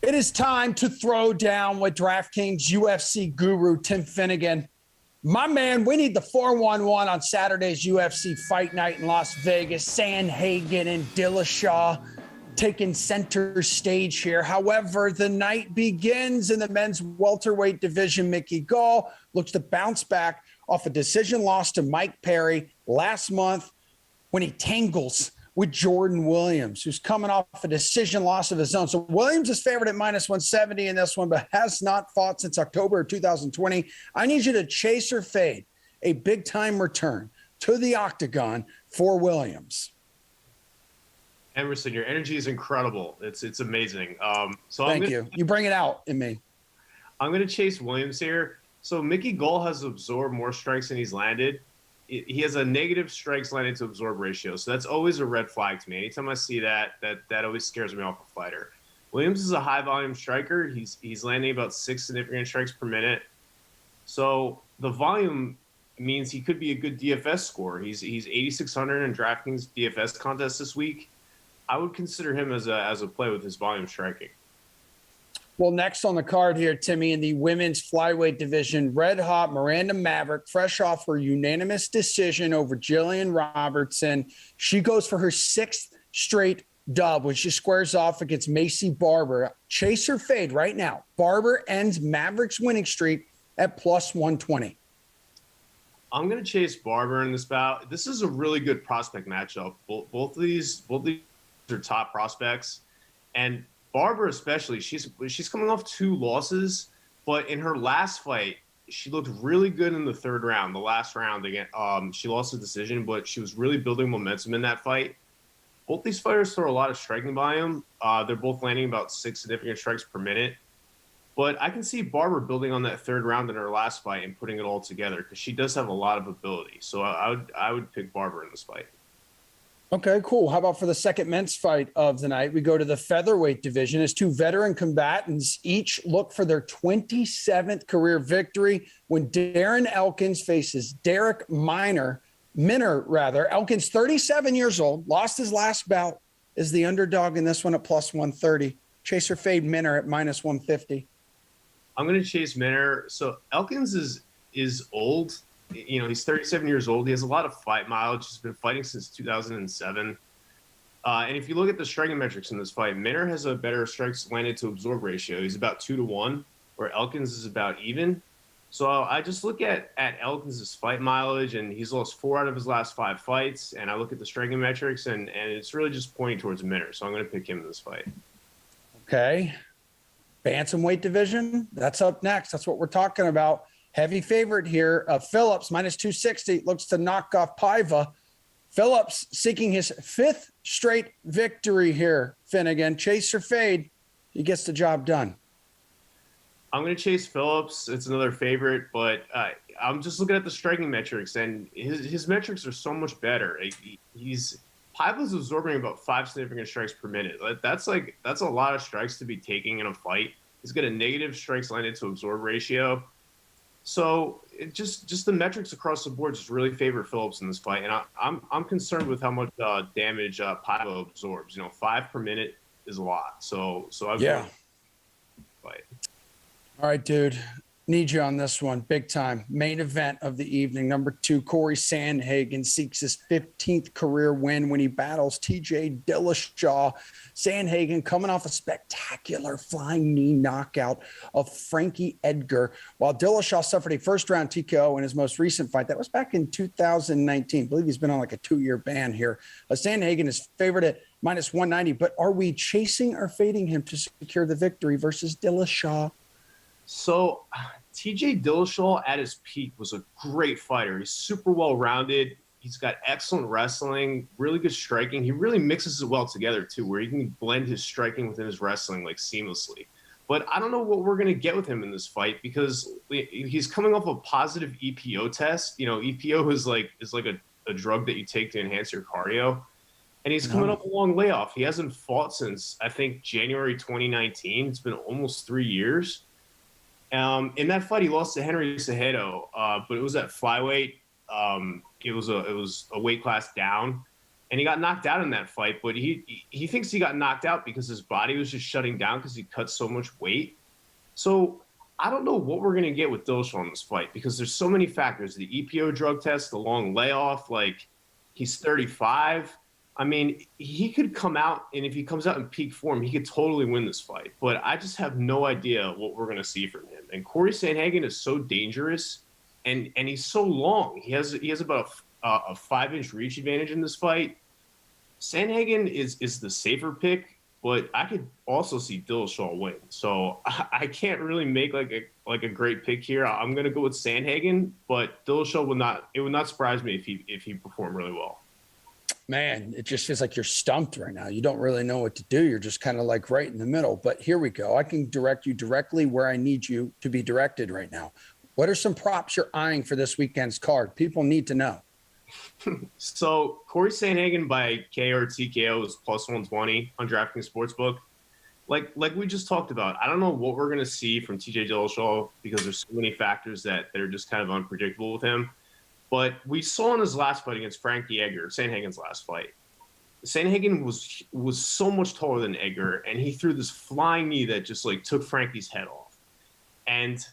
It is time to throw down with DraftKings UFC guru Tim Finnegan. My man, we need the 411 on Saturday's UFC Fight Night in Las Vegas. Sandhagen and Dillashaw taking center stage here. However, the night begins in the men's welterweight division. Mickey Gall looks to bounce back off a decision loss to Mike Perry last month when he tangles with Jordan Williams, who's coming off a decision loss of his own. So Williams is favored at -170 in this one, but has not fought since October of 2020. I need you to chase or fade a big-time return to the octagon for Williams. Emerson, your energy is incredible. It's amazing. Thank you. You bring it out in me. I'm going to chase Williams here. So Mickey Gall has absorbed more strikes than he's landed. He has a negative strikes landed to absorb ratio. So that's always a red flag to me. Anytime I see that always scares me off a fighter. Williams is a high volume striker. He's landing about 6 significant strikes per minute. So the volume means he could be a good DFS scorer. He's 8,600 in DraftKings DFS contest this week. I would consider him as a play with his volume striking. Well, next on the card here, Timmy, in the women's flyweight division, red hot Miranda Maverick, fresh off her unanimous decision over Jillian Robertson. She goes for her 6th straight dub when she squares off against Macy Barber. Chase or fade right now. Barber ends Maverick's winning streak at +120. I'm going to chase Barber in this bout. This is a really good prospect matchup. Both of these are top prospects, and Barber especially, she's coming off 2 losses, but in her last fight, she looked really good in the 3rd round, the last round. Again, she lost the decision, but she was really building momentum in that fight. Both these fighters throw a lot of striking volume. They're both landing about 6 significant strikes per minute. But I can see Barber building on that third round in her last fight and putting it all together because she does have a lot of ability. So I would pick Barber in this fight. Okay, cool. How about for the second men's fight of the night? We go to the featherweight division as two veteran combatants each look for their 27th career victory when Darren Elkins faces Derek Minor. Elkins, 37 years old, lost his last bout, is the underdog in this one at plus 130. Chase or fade Minor at minus 150. I'm going to chase Minner. So Elkins is old. You know, he's 37 years old. He has a lot of fight mileage. He's been fighting since 2007. And if you look at the striking metrics in this fight, Minner has a better strikes landed to absorb ratio. He's about 2-1, where Elkins is about even. So I just look at Elkins' fight mileage, and he's lost 4 out of his last 5 fights. And I look at the striking metrics, and it's really just pointing towards Minner. So I'm going to pick him in this fight. Okay. Bantamweight division, that's up next. That's what we're talking about. Heavy favorite here. Phillips, minus 260, looks to knock off Paiva. Phillips seeking his 5th straight victory here. Finnegan, chase or fade, he gets the job done. I'm going to chase Phillips. It's another favorite, but I'm just looking at the striking metrics, and his metrics are so much better. Paiva's absorbing about 5 significant strikes per minute. That's a lot of strikes to be taking in a fight. He's got a negative strikes landed to absorb ratio. So just the metrics across the board just really favor Phillips in this fight, and I'm concerned with how much damage Paiva absorbs. 5 per minute is a lot. So I've fight. All right, dude. Need you on this one. Big time. Main event of the evening. Number 2, Corey Sandhagen seeks his 15th career win when he battles TJ Dillashaw. Sandhagen coming off a spectacular flying knee knockout of Frankie Edgar, while Dillashaw suffered a first-round TKO in his most recent fight. That was back in 2019. I believe he's been on like a 2-year ban here. Sandhagen is favored at minus 190, but are we chasing or fading him to secure the victory versus Dillashaw? So TJ Dillashaw at his peak was a great fighter. He's super well-rounded. He's got excellent wrestling, really good striking. He really mixes it well together too, where he can blend his striking within his wrestling like seamlessly. But I don't know what we're going to get with him in this fight because he's coming off a positive EPO test. EPO is like a drug that you take to enhance your cardio. And he's coming off a long layoff. He hasn't fought since, I think, January 2019. It's been almost 3 years. In that fight, he lost to Henry Cejudo, but it was at flyweight. It was a weight class down, and he got knocked out in that fight. But he thinks he got knocked out because his body was just shutting down because he cut so much weight. So I don't know what we're gonna get with Dillashaw in this fight because there's so many factors: the EPO drug test, the long layoff. Like he's 35. I mean, he could come out, and if he comes out in peak form, he could totally win this fight. But I just have no idea what we're going to see from him. And Corey Sandhagen is so dangerous, and he's so long. He has about a 5-inch reach advantage in this fight. Sandhagen is the safer pick, but I could also see Dillashaw win. So I can't really make like a great pick here. I'm going to go with Sandhagen, but Dillashaw would not surprise me if he performed really well. Man, it just feels like you're stumped right now. You don't really know what to do. You're just kind of like right in the middle. But here we go. I can direct you directly where I need you to be directed right now. What are some props you're eyeing for this weekend's card? People need to know. So Corey Sandhagen by KO or TKO is plus 120 on DraftKings Sportsbook. Like we just talked about, I don't know what we're going to see from TJ Dillashaw because there's so many factors that are just kind of unpredictable with him. But we saw in his last fight against Frankie Edgar, Sandhagen's last fight, Sandhagen was so much taller than Edgar, and he threw this flying knee that just like took Frankie's head off. And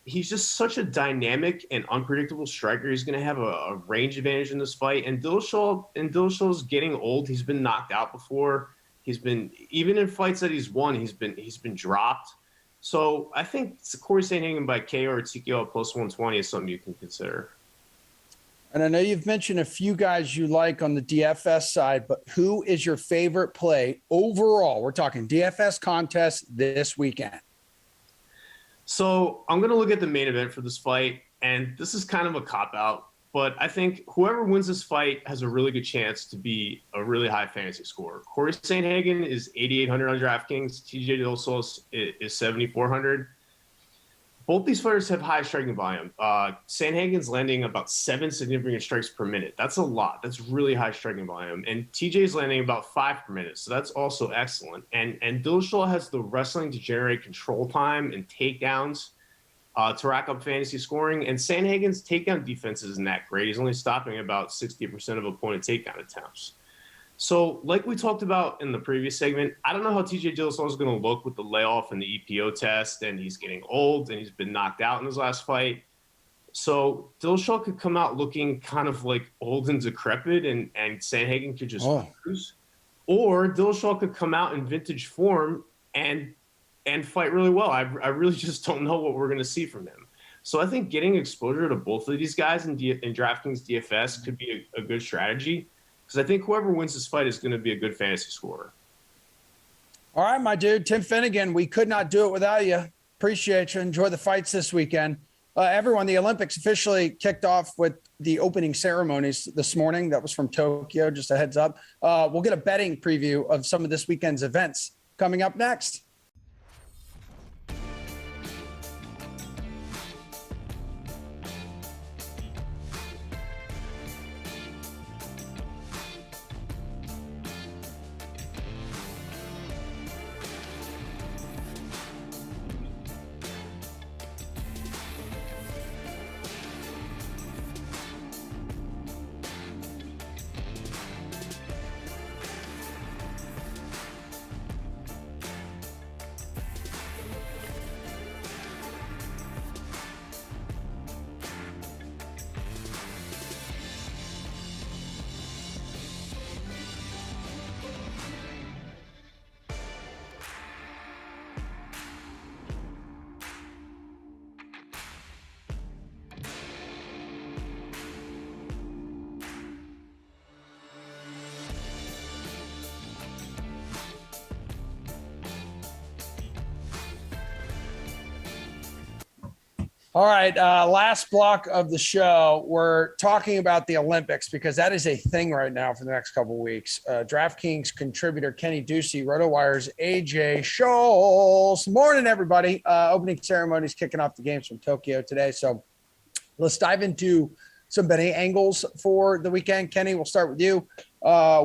he's just such a dynamic and unpredictable striker. He's going to have a range advantage in this fight. And Dillashaw's getting old. He's been knocked out before. He's been, even in fights that he's won, he's been dropped. So I think Corey Sandhagen by KO or TKO at plus 120 is something you can consider. And I know you've mentioned a few guys you like on the DFS side, but who is your favorite play overall? We're talking DFS contest this weekend. So I'm going to look at the main event for this fight, and this is kind of a cop-out, but I think whoever wins this fight has a really good chance to be a really high fantasy score. Corey Sandhagen is 8,800 on DraftKings. TJ Dillashaw is 7,400. Both these fighters have high striking volume. Sandhagen's landing about 7 significant strikes per minute. That's a lot. That's really high striking volume. And TJ's landing about 5 per minute. So that's also excellent. And Dillashaw has the wrestling to generate control time and takedowns to rack up fantasy scoring. And Sandhagen's takedown defense isn't that great. He's only stopping about 60% of opponent takedown attempts. So, like we talked about in the previous segment, I don't know how TJ Dillashaw is going to look with the layoff and the EPO test, and he's getting old, and he's been knocked out in his last fight. So, Dillashaw could come out looking kind of like old and decrepit, and Sandhagen could just lose. Or Dillashaw could come out in vintage form and fight really well. I really just don't know what we're going to see from him. So, I think getting exposure to both of these guys in DraftKings DFS could be a good strategy. Because I think whoever wins this fight is going to be a good fantasy scorer. All right, my dude, Tim Finnegan, we could not do it without you. Appreciate you. Enjoy the fights this weekend. Everyone, the Olympics officially kicked off with the opening ceremonies this morning. That was from Tokyo, just a heads up. We'll get a betting preview of some of this weekend's events coming up next. All right, last block of the show. We're talking about the Olympics because that is a thing right now for the next couple of weeks. DraftKings contributor Kenny Ducey, RotoWire's AJ Scholes. Morning, everybody. Opening ceremonies kicking off the games from Tokyo today. So let's dive into some betting angles for the weekend. Kenny, we'll start with you.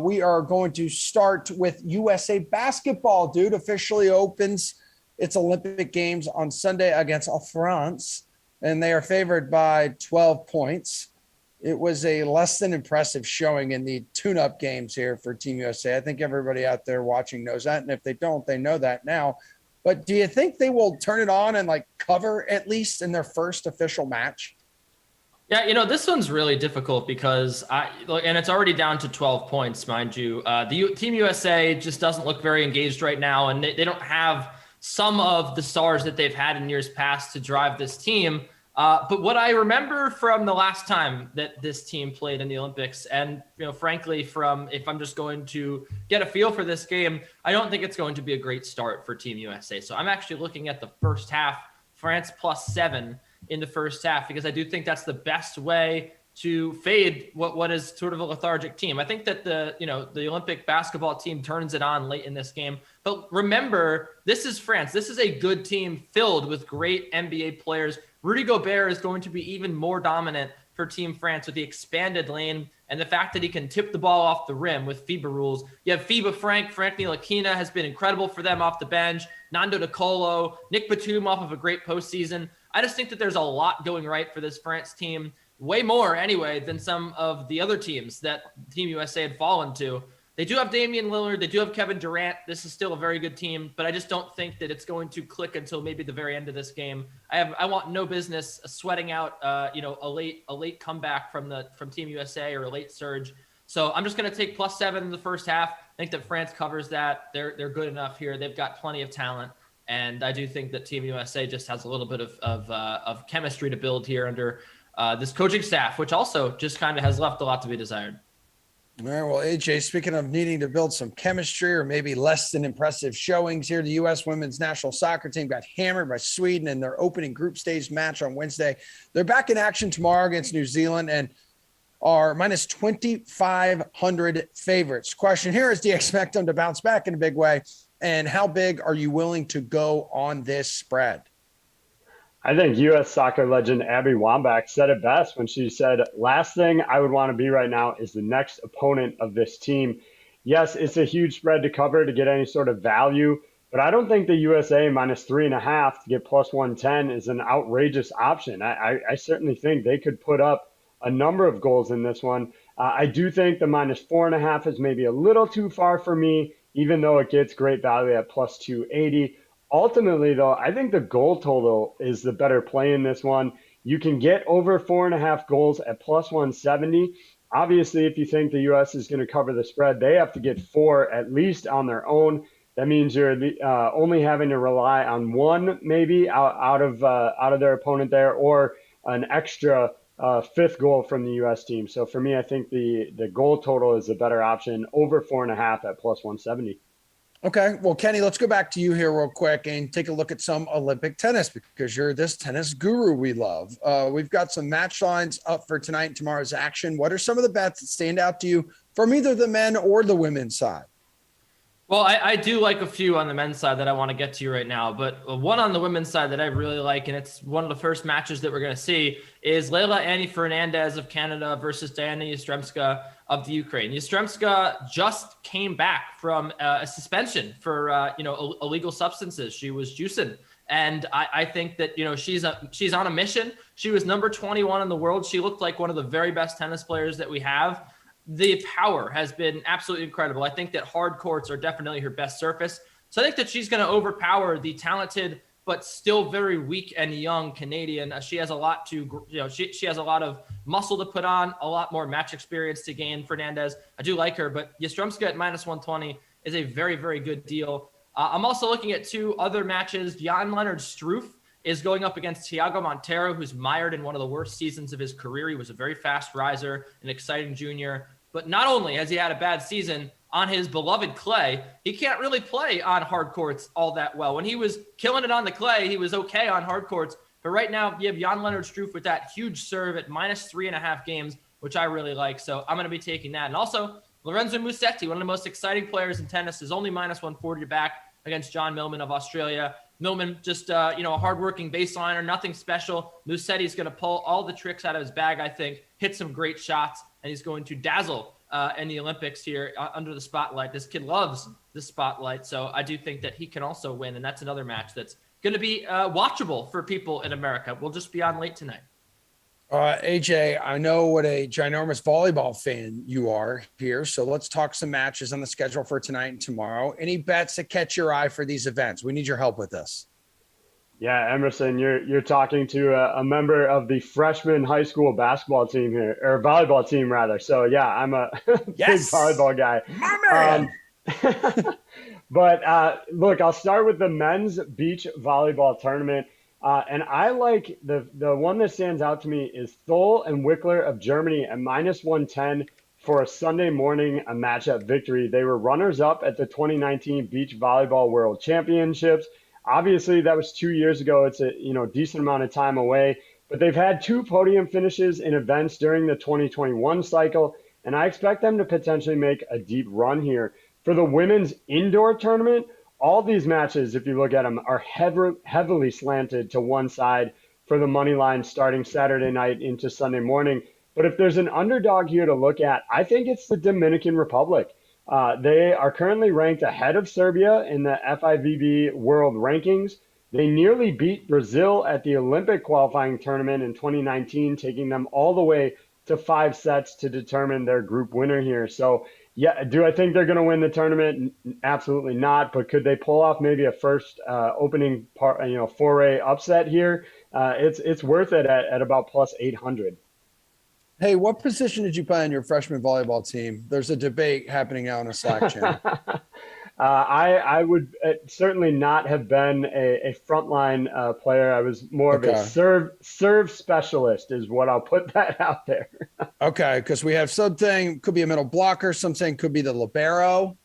We are going to start with USA basketball. Dude, officially opens its Olympic Games on Sunday against France. And they are favored by 12 points. It was a less than impressive showing in the tune-up games here for Team USA. I think everybody out there watching knows that. And if they don't, they know that now. But do you think they will turn it on and like cover at least in their first official match? Yeah, you know, this one's really difficult because and it's already down to 12 points, mind you. The Team USA just doesn't look very engaged right now, and they don't have some of the stars that they've had in years past to drive this team. But what I remember from the last time that this team played in the Olympics, and, you know, frankly, if I'm just going to get a feel for this game, I don't think it's going to be a great start for Team USA. So I'm actually looking at the first half, France +7 in the first half, because I do think that's the best way to fade what is sort of a lethargic team. I think that the Olympic basketball team turns it on late in this game. But remember, this is France. This is a good team filled with great NBA players. Rudy Gobert is going to be even more dominant for Team France with the expanded lane and the fact that he can tip the ball off the rim with FIBA rules. You have FIBA Frank Ntilikina has been incredible for them off the bench. Nando De Colo, Nick Batum off of a great postseason. I just think that there's a lot going right for this France team. Way more, anyway, than some of the other teams that Team USA had fallen to. They do have Damian Lillard. They do have Kevin Durant. This is still a very good team, but I just don't think that it's going to click until maybe the very end of this game. I want no business sweating out, a late comeback from Team USA or a late surge. So I'm just going to take +7 in the first half. I think that France covers that. They're good enough here. They've got plenty of talent. And I do think that Team USA just has a little bit of chemistry to build here under this coaching staff, which also just kind of has left a lot to be desired. All right, well, AJ, speaking of needing to build some chemistry or maybe less than impressive showings here, the U.S. women's national soccer team got hammered by Sweden in their opening group stage match on Wednesday. They're back in action tomorrow against New Zealand and are minus 2,500 favorites. Question here is, do you expect them to bounce back in a big way? And how big are you willing to go on this spread? I think U.S. soccer legend Abby Wambach said it best when she said, last thing I would want to be right now is the next opponent of this team. Yes, it's a huge spread to cover to get any sort of value, but I don't think the USA -3.5 to get +110 is an outrageous option. I certainly think they could put up a number of goals in this one. I do think the -4.5 is maybe a little too far for me, even though it gets great value at +280. Ultimately, though, I think the goal total is the better play in this one. You can get over 4.5 goals at +170. Obviously, if you think the U.S. is going to cover the spread, they have to get 4 at least on their own. That means you're only having to rely on one maybe out of their opponent there, or an extra fifth goal from the U.S. team. So for me, I think the goal total is a better option, over 4.5 at +170. Okay. Well, Kenny, let's go back to you here real quick and take a look at some Olympic tennis, because you're this tennis guru we love. We've got some match lines up for tonight and tomorrow's action. What are some of the bets that stand out to you from either the men or the women's side? Well, I do like a few on the men's side that I want to get to right now, but one on the women's side that I really like, and it's one of the first matches that we're going to see, is Leila Annie Fernandez of Canada versus Diana Yastremska of the Ukraine. Yastremska just came back from a suspension for illegal substances. She was juicing. And I think that, she's on a mission. She was number 21 in the world. She looked like one of the very best tennis players that we have. The power has been absolutely incredible. I think that hard courts are definitely her best surface. So I think that she's going to overpower the talented but still very weak and young Canadian. She has a lot to, she has a lot of muscle to put on, a lot more match experience to gain. Fernandez, I do like her, but Yastremska at -120 is a very, very good deal. I'm also looking at two other matches. Jan-Lennard Struff is going up against Thiago Monteiro, who's mired in one of the worst seasons of his career. He was a very fast riser, an exciting junior. But not only has he had a bad season on his beloved clay, he can't really play on hard courts all that well. When he was killing it on the clay, he was okay on hard courts. But right now, you have Jan-Lennard Struff with that huge serve at -3.5 games, which I really like. So I'm going to be taking that. And also, Lorenzo Musetti, one of the most exciting players in tennis, is only -140 back against John Millman of Australia. Millman, just a hardworking baseliner, nothing special. Musetti's going to pull all the tricks out of his bag, I think, hit some great shots, and he's going to dazzle in the Olympics here under the spotlight. This kid loves the spotlight, so I do think that he can also win, and that's another match that's going to be watchable for people in America. We'll just be on late tonight. AJ, I know what a ginormous volleyball fan you are here, so let's talk some matches on the schedule for tonight and tomorrow. Any bets that catch your eye for these events? We need your help with this. Yeah, Emerson, you're talking to a member of the freshman high school basketball team here, or volleyball team rather. So yeah, I'm a big volleyball guy. My man. But look, I'll start with the men's beach volleyball tournament. And I like the one that stands out to me is Thol and Wickler of Germany at -110 for a Sunday morning matchup victory. They were runners up at the 2019 Beach Volleyball World Championships. Obviously, that was 2 years ago. It's a decent amount of time away, but they've had 2 podium finishes in events during the 2021 cycle, and I expect them to potentially make a deep run here. For the women's indoor tournament, all these matches, if you look at them, are heavily slanted to one side for the money line starting Saturday night into Sunday morning. But if there's an underdog here to look at, I think it's the Dominican Republic. They are currently ranked ahead of Serbia in the FIVB World Rankings. They nearly beat Brazil at the Olympic qualifying tournament in 2019, taking them all the way to 5 sets to determine their group winner here. So, yeah, do I think they're going to win the tournament? Absolutely not. But could they pull off maybe a first opening foray upset here? It's worth it at about +800. Hey, what position did you play on your freshman volleyball team? There's a debate happening now on a Slack channel. I would certainly not have been a frontline player. I was more of a serve specialist is what I'll put that out there. Okay, because we have something, could be a middle blocker, something could be the libero.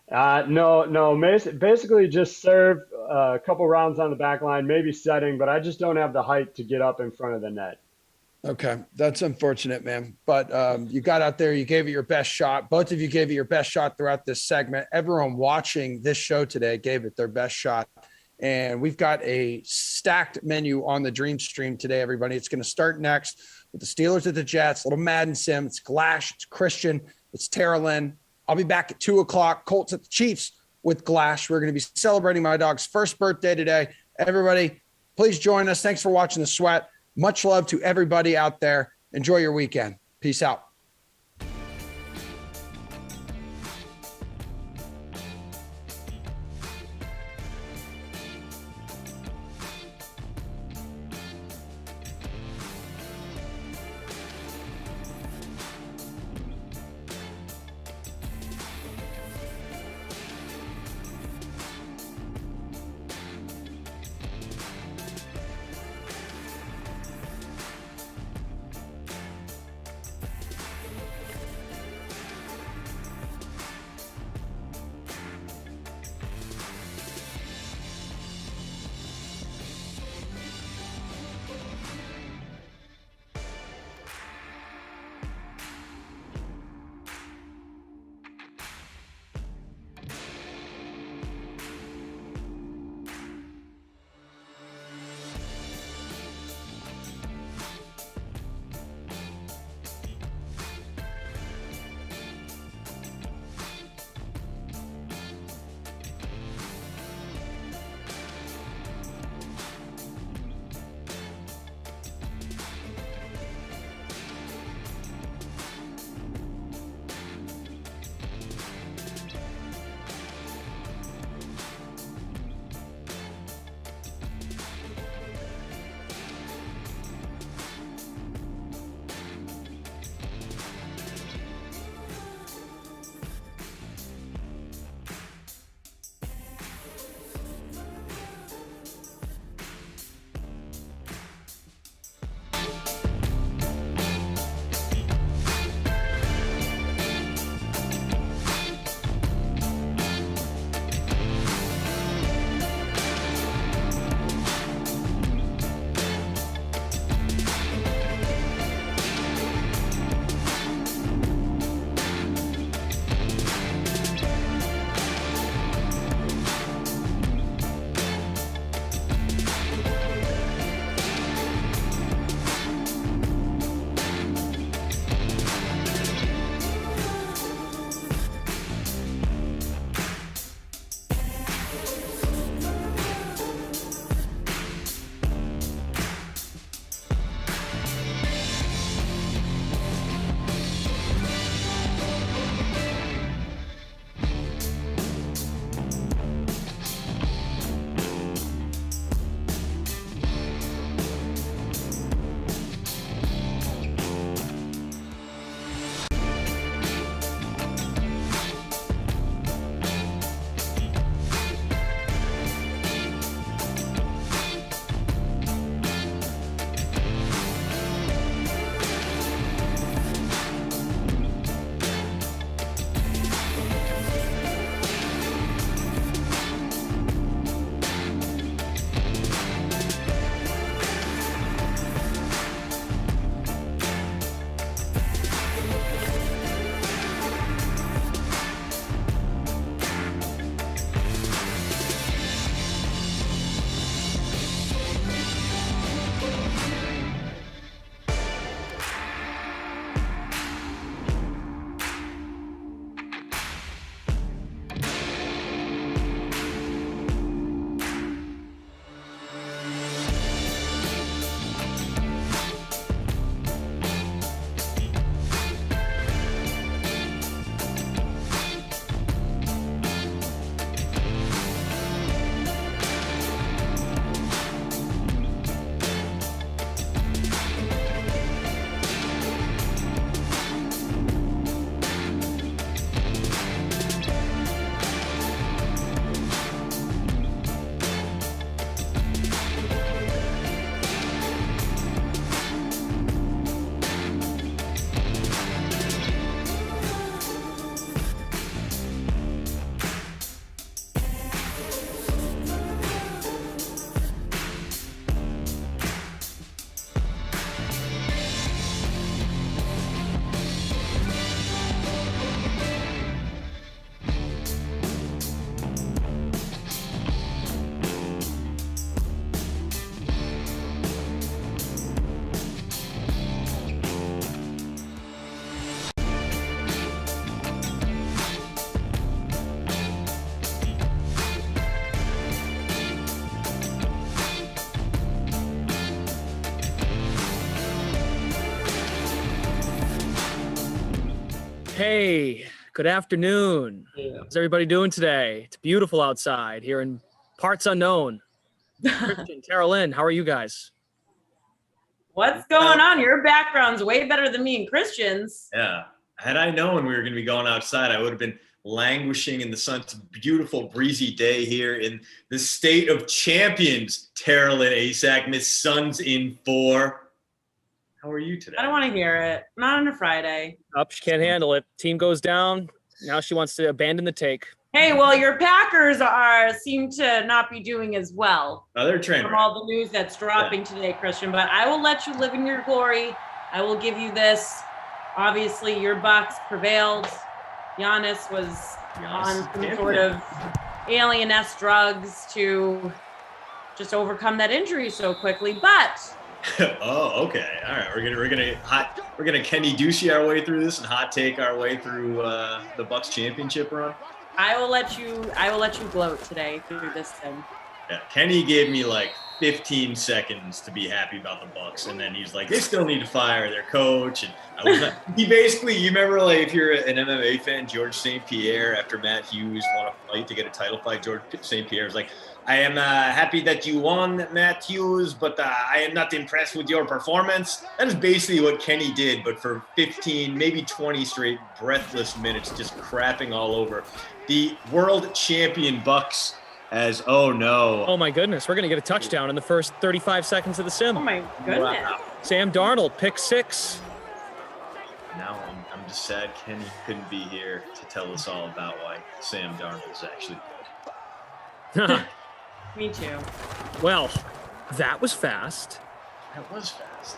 No, basically just serve a couple rounds on the back line, maybe setting, but I just don't have the height to get up in front of the net. Okay, that's unfortunate, man. But you got out there, you gave it your best shot. Both of you gave it your best shot throughout this segment. Everyone watching this show today gave it their best shot. And we've got a stacked menu on the Dream Stream today, everybody. It's going to start next with the Steelers at the Jets, little Madden sim. It's Glash, it's Christian, it's Tara Lynn. I'll be back at 2 o'clock. Colts at the Chiefs with Glash. We're going to be celebrating my dog's first birthday today. Everybody, please join us. Thanks for watching The Sweat. Much love to everybody out there. Enjoy your weekend. Peace out. Hey, good afternoon. How's everybody doing today? It's beautiful outside here in parts unknown. Christian, Tara Lynn, how are you guys? What's going on? Your background's way better than me and Christian's. Yeah. Had I known we were going to be going outside, I would have been languishing in the sun. It's a beautiful, breezy day here in the state of champions. Tara Lynn Asak, Miss Suns in 4. How are you today? I don't want to hear it. Not on a Friday. Up, she can't handle it. Team goes down. Now she wants to abandon the take. Hey, well, your Packers seem to not be doing as well. Oh, they're trained. From all the news that's dropping today, Christian. But I will let you live in your glory. I will give you this. Obviously, your Bucks prevailed. Giannis was on some sort of alien-esque drugs to just overcome that injury so quickly. But Oh, okay. All right. We're gonna Kenny Douchey our way through this and hot take our way through the Bucks championship run. I will let you gloat today through this thing. Yeah, Kenny gave me like 15 seconds to be happy about the Bucks, and then he's like, they still need to fire their coach. And I was not, he basically, you remember, like, if you're an MMA fan, George St. Pierre, after Matt Hughes won a fight to get a title fight, George St. Pierre was like, I am happy that you won, Matt Hughes, but I am not impressed with your performance. That is basically what Kenny did, but for 15, maybe 20 straight breathless minutes, just crapping all over the world champion Bucks. As oh no. Oh my goodness, we're gonna get a touchdown in the first 35 seconds of the sim. Oh my goodness. Wow. Sam Darnold, pick 6. Now I'm just sad Kenny couldn't be here to tell us all about why Sam Darnold is actually good. Me too. Well, that was fast. That was fast.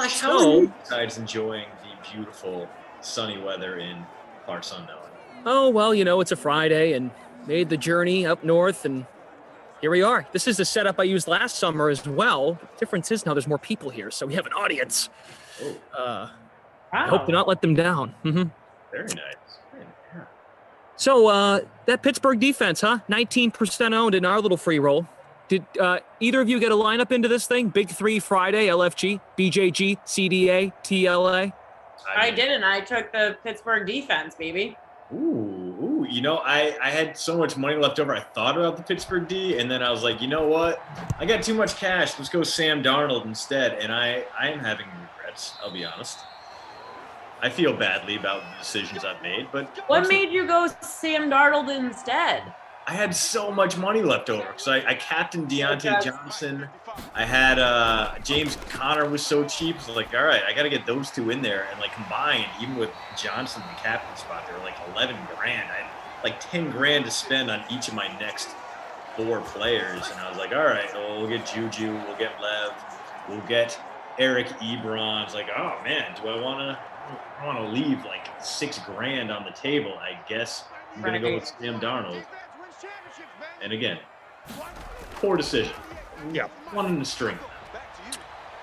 So, Besides enjoying the beautiful sunny weather in parts unknown. oh well, you know, it's a Friday and made the journey up north, and here we are. This is the setup I used last summer as well. The difference is now there's more people here, so we have an audience. I hope to not let them down. Very nice. Yeah. So that Pittsburgh defense, huh? 19% owned in our little free roll. Did either of you get a lineup into this thing? Big 3 Friday, LFG, BJG, CDA, TLA? I didn't. I took the Pittsburgh defense, baby. Ooh, you know, I had so much money left over. I thought about the Pittsburgh D, and then I was like, you know what? I got too much cash. Let's go Sam Darnold instead. And I am having regrets, I'll be honest. I feel badly about the decisions I've made, but What made you go Sam Darnold instead? I had so much money left over because I captained Deontay Johnson. I had James Conner was so cheap. So like, all right, I got to get those two in there. And like combined, even with Johnson, the captain spot, they were like 11 grand. I had like 10 grand to spend on each of my next 4 players. And I was like, all right, well, we'll get Juju, we'll get Lev, we'll get Eric Ebron. It's like, oh man, do I want to leave like 6 grand on the table? I guess I'm going to go with Sam Darnold. And again, poor decision. Yeah. One in the string.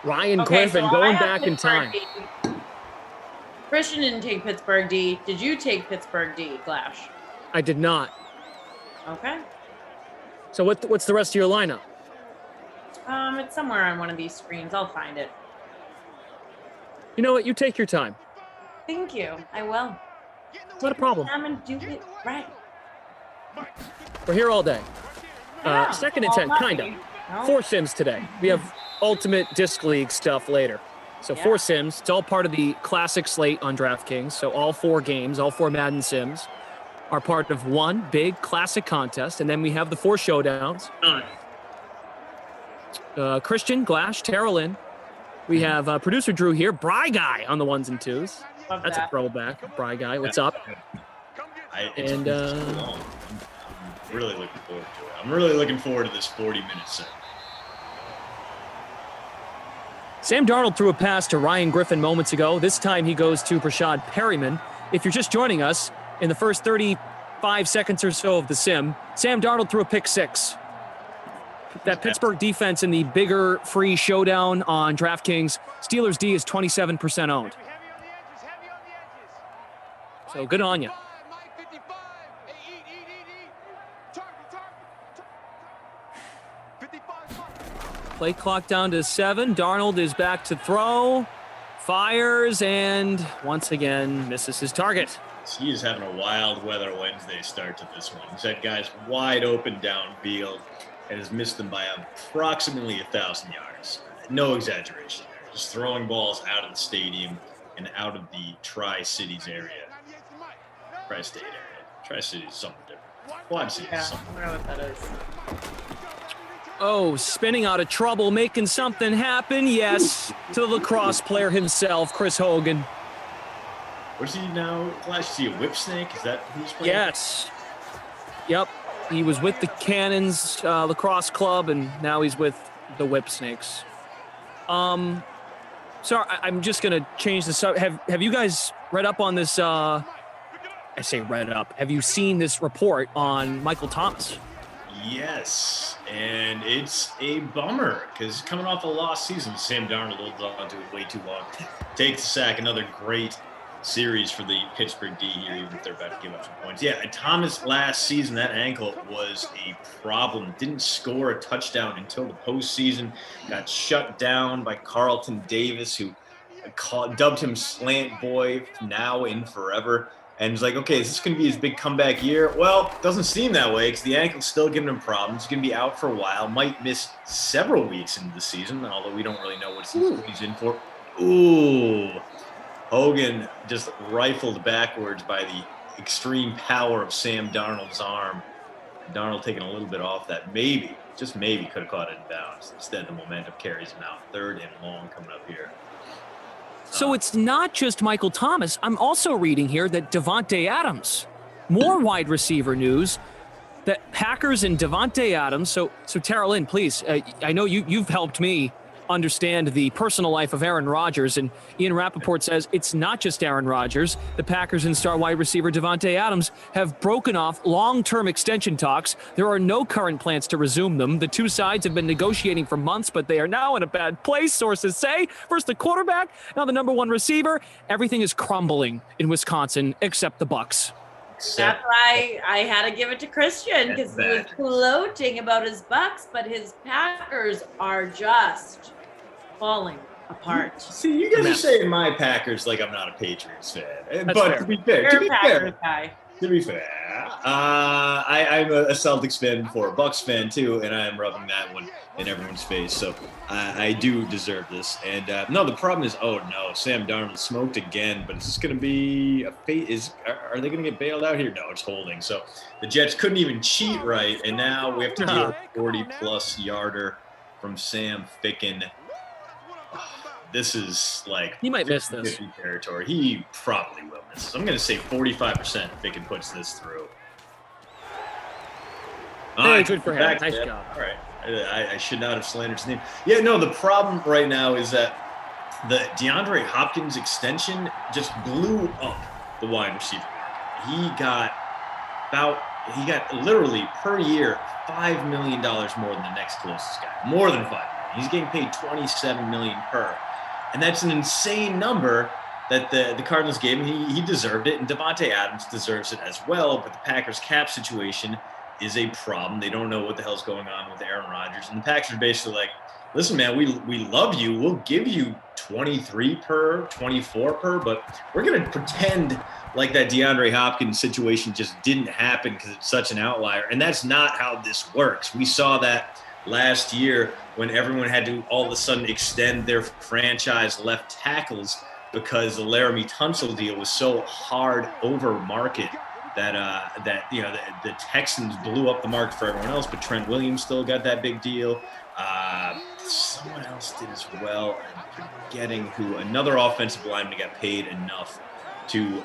Ryan Griffin going back in time. Christian didn't take Pittsburgh D. Did you take Pittsburgh D, Glash? I did not. Okay. So what's the rest of your lineup? It's somewhere on one of these screens. I'll find it. You know what? You take your time. Thank you. I will. Not a problem. I'm gonna do it right. We're here all day. Yeah, Second and all 10, kind of. lucky. No. 4 sims today. We have Ultimate Disc League stuff later. So 4 sims. It's all part of the classic slate on DraftKings. So all 4 games, all 4 Madden sims are part of one big classic contest. And then we have the 4 showdowns. Christian, Glash, Tara Lynn. We have producer Drew here. Bry Guy on the 1s and 2s. Love That's that. a throwback. Bry Guy, what's up? I'm really looking forward to it. I'm really looking forward to this 40-minute set. Sam Darnold threw a pass to Ryan Griffin moments ago. This time he goes to Brashad Perryman. If you're just joining us, in the first 35 seconds or so of the sim, Sam Darnold threw a pick 6. That Pittsburgh defense in the bigger free showdown on DraftKings, Steelers D is 27% owned. So good on you. Play clock down to 7. Darnold is back to throw. Fires and once again misses his target. He is having a wild weather Wednesday start to this one. He's had guys wide open downfield and has missed them by approximately 1,000 yards. No exaggeration there. Just throwing balls out of the stadium and out of the Tri-Cities area. Tri-State area. Tri-Cities is something different. Quad Cities is something I don't know what that is. Oh, spinning out of trouble, making something happen. Yes, to the lacrosse player himself, Chris Hogan. Where's he now? Is he a whip snake? Is that who's playing? Yes. Yep. He was with the Cannons lacrosse club, and now he's with the Whip Snakes. Sorry, I'm just gonna change the subject. Have you guys read up on this? I say read up. Have you seen this report on Michael Thomas? Yes, and it's a bummer because coming off a lost season, Sam Darnold holds on to it way too long. Takes the sack, another great series for the Pittsburgh D here, even if they're about to give up some points. Yeah, Thomas last season, that ankle was a problem. Didn't score a touchdown until the postseason. Got shut down by Carlton Davis, who dubbed him Slant Boy now and forever. And he's like, okay, is this going to be his big comeback year? Well, doesn't seem that way because the ankle's still giving him problems. He's going to be out for a while. Might miss several weeks into the season, although we don't really know what he's in for. Ooh. Hogan just rifled backwards by the extreme power of Sam Darnold's arm. Darnold taking a little bit off that. Maybe, just maybe, could have caught it in bounds. Instead, the momentum carries him out. 3rd and long coming up here. So it's not just Michael Thomas. I'm also reading here that Davante Adams, more wide receiver news, that Packers and Davante Adams. So Tara Lynn, please, I know you've helped me understand the personal life of Aaron Rodgers, and Ian Rappaport says it's not just Aaron Rodgers. The Packers and star wide receiver Davante Adams have broken off long-term extension talks. There are no current plans to resume them. The two sides have been negotiating for months, but they are now in a bad place, sources say. First the quarterback, now the number 1 receiver. Everything is crumbling in Wisconsin except the Bucs. That's why I had to give it to Christian, because he was gloating about his Bucks, but his Packers are just falling apart. See, you guys are saying my Packers like I'm not a Patriots fan. That's but fair. to be fair, You're a Packers guy. To be fair, I'm a Celtics fan before a Bucks fan too, and I am rubbing that one in everyone's face. So I do deserve this. And no, the problem is, oh no, Sam Darnold smoked again. But is this going to be a fate? Are they going to get bailed out here? No, it's holding. So the Jets couldn't even cheat right, and now we have to deal with a 40-plus yarder from Sam Ficken. This is like he might miss this territory. He probably will miss this. I'm going to say 45% if Ficken puts this through. Hey, good for him. Nice job. All right. I should not have slandered his name. Yeah, no, the problem right now is that the DeAndre Hopkins extension just blew up the wide receiver market. He got literally per year $5 million more than the next closest guy. More than $5 million. He's getting paid $27 million per. And that's an insane number that the Cardinals gave him. He deserved it, and Davante Adams deserves it as well. But the Packers' cap situation is a problem. They don't know what the hell's going on with Aaron Rodgers. And the Packers are basically like, listen, man, we love you. We'll give you 23 per, 24 per, but we're going to pretend like that DeAndre Hopkins situation just didn't happen because it's such an outlier. And that's not how this works. We saw that last year when everyone had to all of a sudden extend their franchise left tackles because the Laramie Tunsil deal was so hard over market that the Texans blew up the market for everyone else, but Trent Williams still got that big deal. Someone else did as well. I'm forgetting who. Another offensive lineman got paid enough to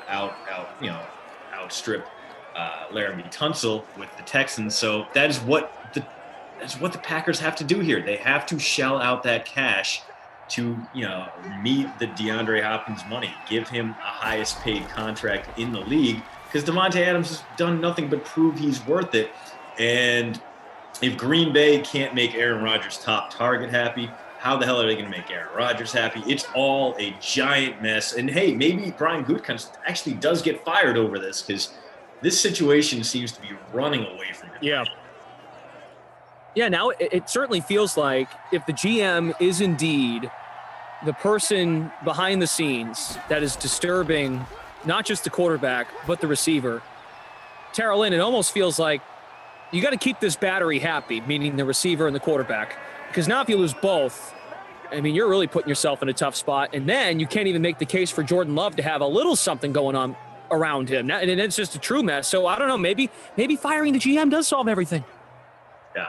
outstrip Laramie Tunsil with the Texans. So that's what the Packers have to do here. They have to shell out that cash to meet the DeAndre Hopkins money, give him a highest paid contract in the league, because Davante Adams has done nothing but prove he's worth it. And if Green Bay can't make Aaron Rodgers' top target happy, how the hell are they going to make Aaron Rodgers happy? It's all a giant mess. And hey, maybe Brian Gutekunst actually does get fired over this, because this situation seems to be running away from him. Yeah, now it certainly feels like if the GM is indeed the person behind the scenes that is disturbing not just the quarterback, but the receiver, Tara Lynn, it almost feels like you got to keep this battery happy, meaning the receiver and the quarterback. Because now if you lose both, I mean, you're really putting yourself in a tough spot. And then you can't even make the case for Jordan Love to have a little something going on around him. And it's just a true mess. So I don't know, maybe firing the GM does solve everything. Yeah.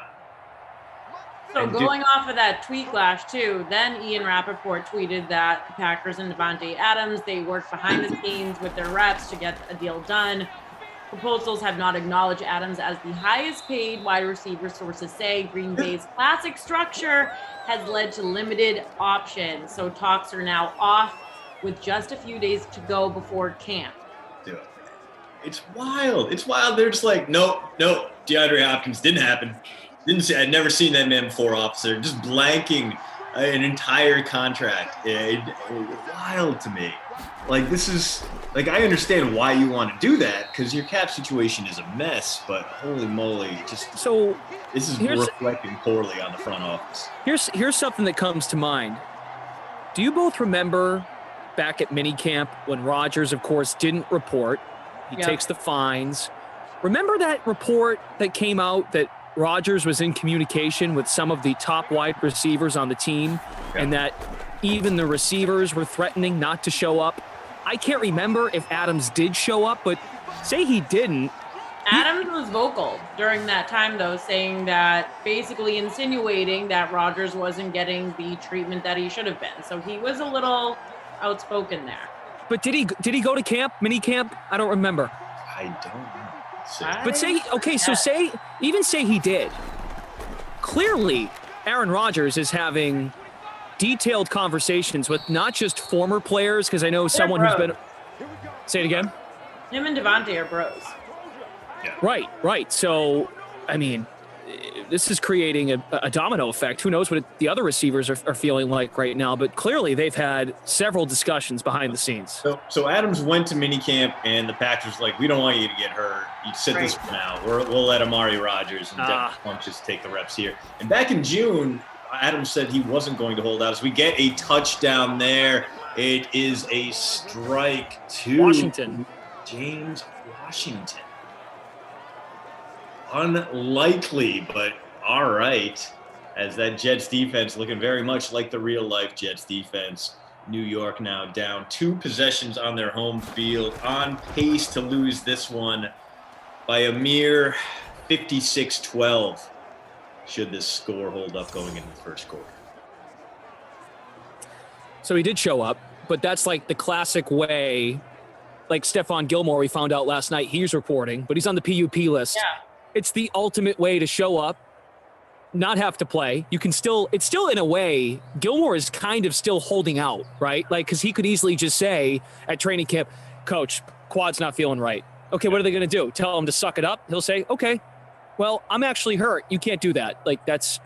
So going off of that tweet clash too, then Ian Rappaport tweeted that the Packers and Davante Adams, they worked behind the scenes with their reps to get a deal done. Proposals have not acknowledged Adams as the highest paid wide receiver. Sources say Green Bay's classic structure has led to limited options. So talks are now off with just a few days to go before camp. Dude, it's wild. It's wild. They're just like, no, DeAndre Hopkins didn't happen. I'd never seen that man before, officer. Just blanking an entire contract. Wild to me. Like, this is, like, I understand why you want to do that because your cap situation is a mess, but holy moly, just so this is reflecting poorly on the front office. Here's something that comes to mind. Do you both remember back at minicamp when Rodgers, of course, didn't report? He takes the fines. Remember that report that came out that Rodgers was in communication with some of the top wide receivers on the team and that even the receivers were threatening not to show up? I can't remember if Adams did show up, but say he didn't. Adams was vocal during that time, though, saying that basically insinuating that Rodgers wasn't getting the treatment that he should have been. So he was a little outspoken there. But did he go to camp, mini camp? I don't remember. I don't know. But say he did. Clearly, Aaron Rodgers is having detailed conversations with not just former players, because I know someone who's been. Say it again. Him and Davante are bros. Yeah. Right. So, I mean, this is creating a domino effect. Who knows what the other receivers are feeling like right now? But clearly, they've had several discussions behind the scenes. So Adams went to minicamp, and the Packers like, we don't want you to get hurt. You sit this for now. We'll let Amari Rodgers and Devin Funchess take the reps here. And back in June, Adams said he wasn't going to hold out. As we get a touchdown there, it is a strike to Washington. James Washington. Unlikely, but all right. As that Jets defense looking very much like the real life Jets defense. New York now down 2 possessions on their home field, on pace to lose this one by a mere 56-12. Should this score hold up going into the first quarter? So he did show up, but that's like the classic way, like Stephon Gilmore, we found out last night, he's reporting, but he's on the PUP list. Yeah. It's the ultimate way to show up, not have to play. You can still, it's still in a way, Gilmore is kind of still holding out, right? Like, because he could easily just say at training camp, coach, quad's not feeling right. Okay, what are they going to do? Tell him to suck it up? He'll say, okay, well, I'm actually hurt. You can't do that. Like, that's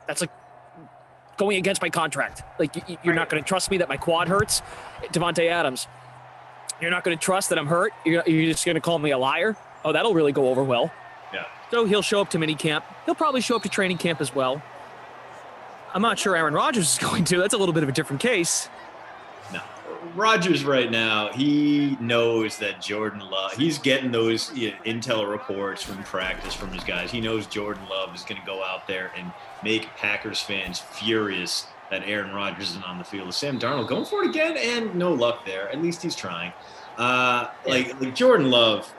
like going against my contract. Like, you're not going to trust me that my quad hurts? Davante Adams, you're not going to trust that I'm hurt? You're just going to call me a liar? Oh, that'll really go over well. Yeah. So he'll show up to minicamp. He'll probably show up to training camp as well. I'm not sure Aaron Rodgers is going to. That's a little bit of a different case. No. Rodgers right now, he knows that Jordan Love, he's getting those intel reports from practice from his guys. He knows Jordan Love is going to go out there and make Packers fans furious that Aaron Rodgers isn't on the field. Sam Darnold going for it again, and no luck there. At least he's trying. Like Jordan Love,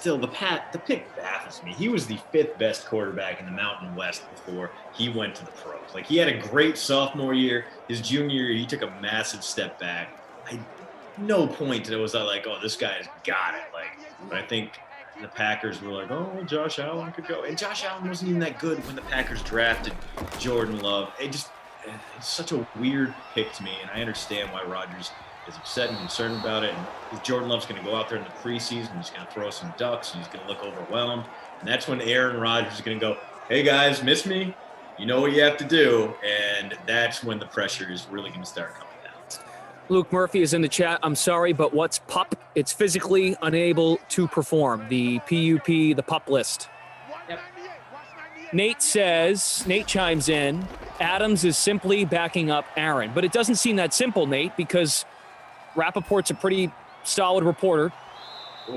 the pick baffles me. He was the 5th best quarterback in the Mountain West before he went to the pros. Like, he had a great sophomore year. His junior year, he took a massive step back. No point that it was like, oh, this guy's got it. Like, but I think the Packers were like, oh, Josh Allen could go. And Josh Allen wasn't even that good when the Packers drafted Jordan Love. It's such a weird pick to me, and I understand why Rodgers is upset and concerned about it. And Jordan Love's going to go out there in the preseason, he's going to throw some ducks, and he's going to look overwhelmed. And that's when Aaron Rodgers is going to go, hey, guys, miss me? You know what you have to do. And that's when the pressure is really going to start coming down. Luke Murphy is in the chat. I'm sorry, but what's PUP? It's physically unable to perform. The PUP, the PUP list. Yep. Nate chimes in, Adams is simply backing up Aaron. But it doesn't seem that simple, Nate, because Rappaport's a pretty solid reporter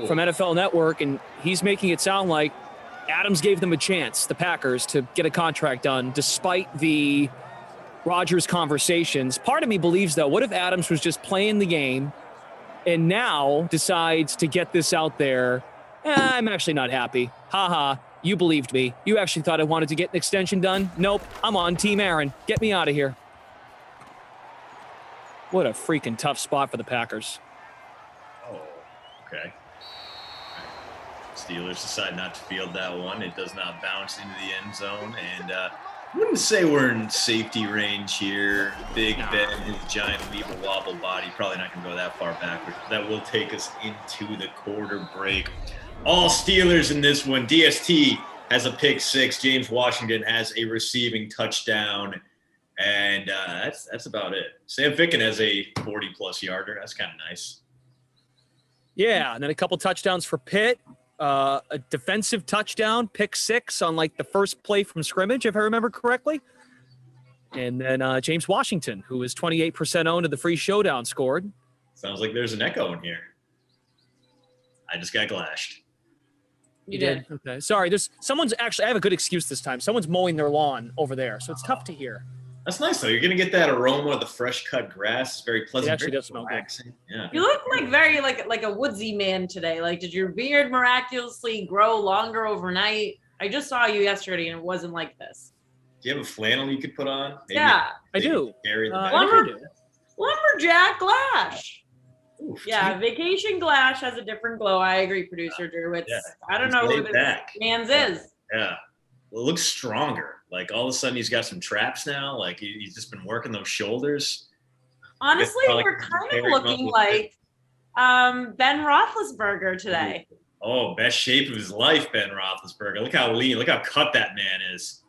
from NFL Network, and he's making it sound like Adams gave them a chance, the Packers, to get a contract done despite the Rodgers conversations. Part of me believes, though, what if Adams was just playing the game and now decides to get this out there? I'm actually not happy. Ha. You believed me. You actually thought I wanted to get an extension done? Nope. I'm on Team Aaron. Get me out of here. What a freaking tough spot for the Packers. Oh, okay. Steelers decide not to field that one. It does not bounce into the end zone. And I wouldn't say we're in safety range here. Big Ben, his giant weeble wobble body, probably not going to go that far backwards. That will take us into the quarter break. All Steelers in this one. DST has a pick 6. James Washington has a receiving touchdown. And that's about it. Sam Ficken has a 40-plus yarder. That's kind of nice. Yeah, and then a couple touchdowns for Pitt. A defensive touchdown, pick 6 on like the first play from scrimmage, if I remember correctly. And then James Washington, who is 28% owned of the free showdown, scored. Sounds like there's an echo in here. I just got glashed. You did? Okay. Sorry, someone's actually, I have a good excuse this time. Someone's mowing their lawn over there, so it's tough to hear. That's nice, though. You're going to get that aroma of the fresh cut grass. It's very pleasant. It actually does smell good. Yeah. You look like very like a woodsy man today. Like, did your beard miraculously grow longer overnight? I just saw you yesterday and it wasn't like this. Do you have a flannel you could put on? Maybe I do. Carry the Lumberjack Glash. Oof, yeah, Vacation Glash has a different glow. I agree, producer Drew. It's I don't know who this man's is. Yeah. Well, it looks stronger. Like all of a sudden he's got some traps now. Like he's just been working those shoulders. Honestly, we're kind of looking like Ben Roethlisberger today. Oh, best shape of his life, Ben Roethlisberger. Look how lean, look how cut that man is.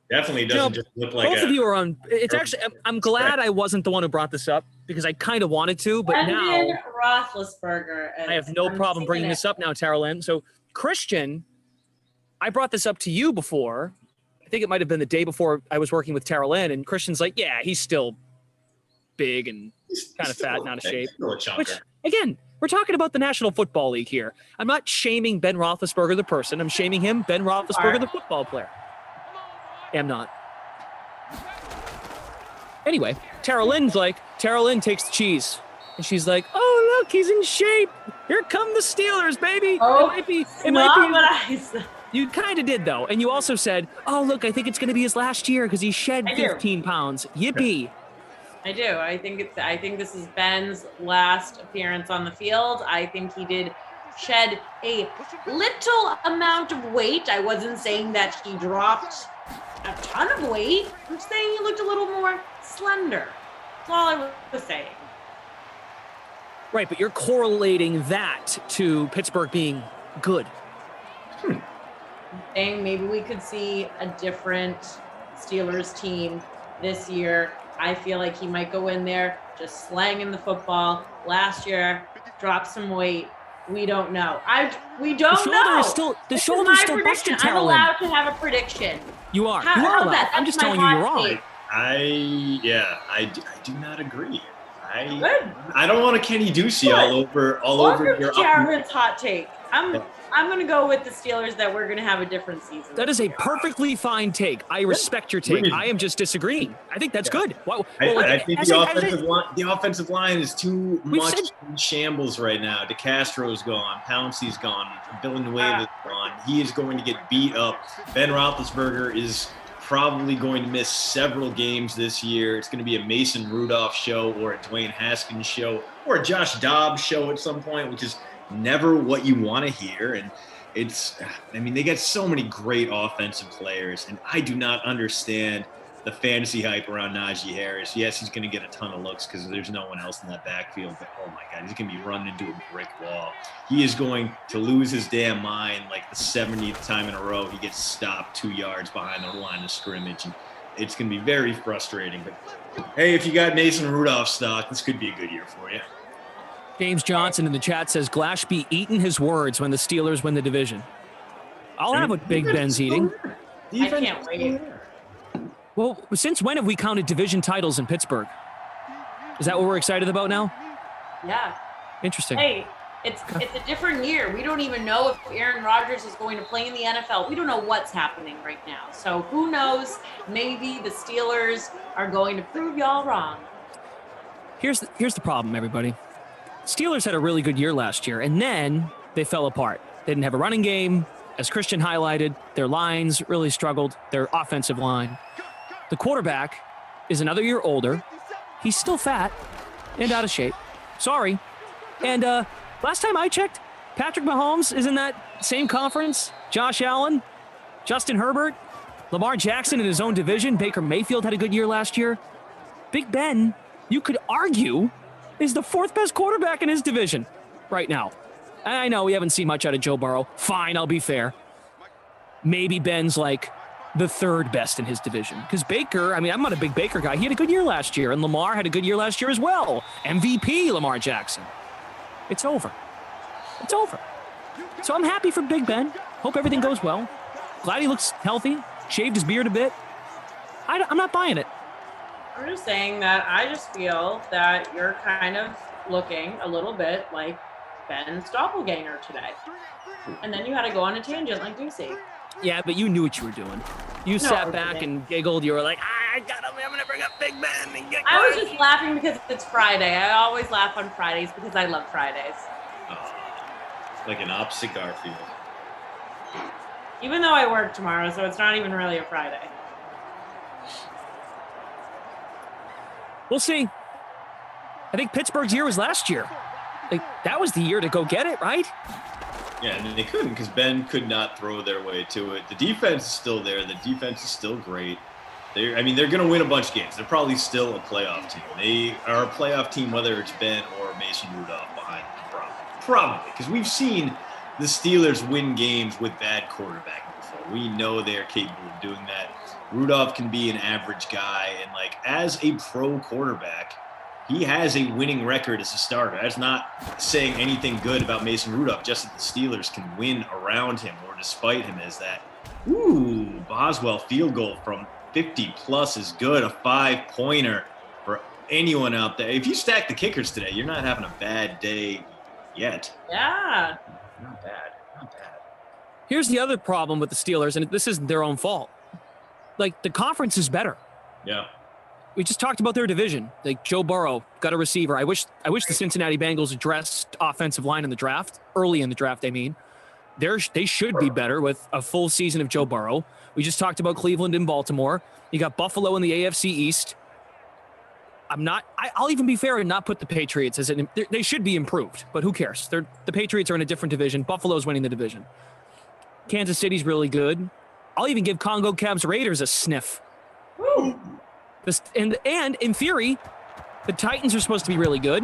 Definitely doesn't just look like both of you are on. It's actually, I'm glad I wasn't the one who brought this up because I kind of wanted to, but now Roethlisberger. I have no problem bringing this up now, Tara Lynn. So Christian, I brought this up to you before. I think it might have been the day before I was working with Tara Lynn, and Christian's like, yeah, he's still big and kind of fat and out of shape. Which, again, we're talking about the National Football League here. I'm not shaming Ben Roethlisberger, the person. I'm shaming him, Ben Roethlisberger, the football player. I'm not. Anyway, Tara Lynn takes the cheese. And she's like, oh, look, he's in shape. Here come the Steelers, baby. Oh, it might be. You kind of did, though. And you also said, oh, look, I think it's going to be his last year because he shed 15 pounds. Yippee. I do. I think this is Ben's last appearance on the field. I think he did shed a little amount of weight. I wasn't saying that he dropped a ton of weight. I'm saying he looked a little more slender. That's all I was saying. Right, but you're correlating that to Pittsburgh being good. Saying maybe we could see a different Steelers team this year. I feel like he might go in there just slanging the football. Last year, dropped some weight. We don't know. We don't know. The shoulder's still busted, I'm allowed to have a prediction. You are. You are allowed. I'm just telling you you're wrong. I do not agree. I don't want a Kenny Ducey all over your Jared's hot take. I'm going to go with the Steelers that we're going to have a different season. That is a perfectly fine take. I respect your take. I am just disagreeing. I think that's good. I think the offensive line is too much in shambles right now. DeCastro's gone. Pouncey's gone. Villanueva's gone. He is going to get beat up. Ben Roethlisberger is probably going to miss several games this year. It's going to be a Mason Rudolph show or a Dwayne Haskins show or a Josh Dobbs show at some point, which is never what you want to hear. And they got so many great offensive players, and I do not understand the fantasy hype around Najee Harris. Yes, he's going to get a ton of looks because there's no one else in that backfield, but oh my God, he's going to be running into a brick wall. He is going to lose his damn mind like the 70th time in a row he gets stopped 2 yards behind the line of scrimmage, and it's going to be very frustrating. But hey, if you got Mason Rudolph stock, this could be a good year for you. James Johnson in the chat says Glash be eating his words when the Steelers win the division. I'll have what Big Ben's eating. I can't wait. Well, since when have we counted division titles in Pittsburgh? Is that what we're excited about now? Yeah. Interesting. Hey, it's a different year. We don't even know if Aaron Rodgers is going to play in the NFL. We don't know what's happening right now. So who knows? Maybe the Steelers are going to prove y'all wrong. Here's the problem, everybody. Steelers had a really good year last year, and then they fell apart. They didn't have a running game. As Christian highlighted, their lines really struggled, their offensive line. The quarterback is another year older. He's still fat and out of shape. Sorry. And last time I checked, Patrick Mahomes is in that same conference. Josh Allen, Justin Herbert, Lamar Jackson in his own division. Baker Mayfield had a good year last year. Big Ben, you could argue, is the fourth best quarterback in his division right now. I know we haven't seen much out of Joe Burrow. Fine, I'll be fair. Maybe Ben's like the third best in his division. Because Baker, I mean, I'm not a big Baker guy. He had a good year last year, and Lamar had a good year last year as well. MVP Lamar Jackson. It's over. It's over. So I'm happy for Big Ben. Hope everything goes well. Glad he looks healthy. Shaved his beard a bit. I'm not buying it. I'm just saying that I just feel that you're kind of looking a little bit like Ben's doppelganger today. And then you had to go on a tangent like Ducey. Yeah, but you knew what you were doing. You sat back and giggled. You were like, I got him. I'm going to bring up Big Ben and get I was just laughing because it's Friday. I always laugh on Fridays because I love Fridays. Like an opposite Garfield. Even though I work tomorrow, so it's not even really a Friday. We'll see. I think Pittsburgh's year was last year. Like, that was the year to go get it, right? Yeah, and they couldn't because Ben could not throw their way to it. The defense is still there. The defense is still great. They're going to win a bunch of games. They're probably still a playoff team. They are a playoff team whether it's Ben or Mason Rudolph behind them. Probably. Because we've seen the Steelers win games with bad quarterbacking before. We know they're capable of doing that. Rudolph can be an average guy. And, like, as a pro quarterback, he has a winning record as a starter. That's not saying anything good about Mason Rudolph, just that the Steelers can win around him or despite him is that, Boswell field goal from 50-plus is good, a 5-pointer for anyone out there. If you stack the kickers today, you're not having a bad day yet. Yeah. Not bad. Here's the other problem with the Steelers, and this isn't their own fault. Like, the conference is better. Yeah. We just talked about their division. Like, Joe Burrow got a receiver. I wish the Cincinnati Bengals addressed offensive line in the draft, early in the draft, I mean. They should be better with a full season of Joe Burrow. We just talked about Cleveland and Baltimore. You got Buffalo in the AFC East. I'll even be fair and not put the Patriots as they should be improved, but who cares? The Patriots are in a different division. Buffalo's winning the division. Kansas City's really good. I'll even give Congo Cavs Raiders a sniff. Woo. And in theory, the Titans are supposed to be really good,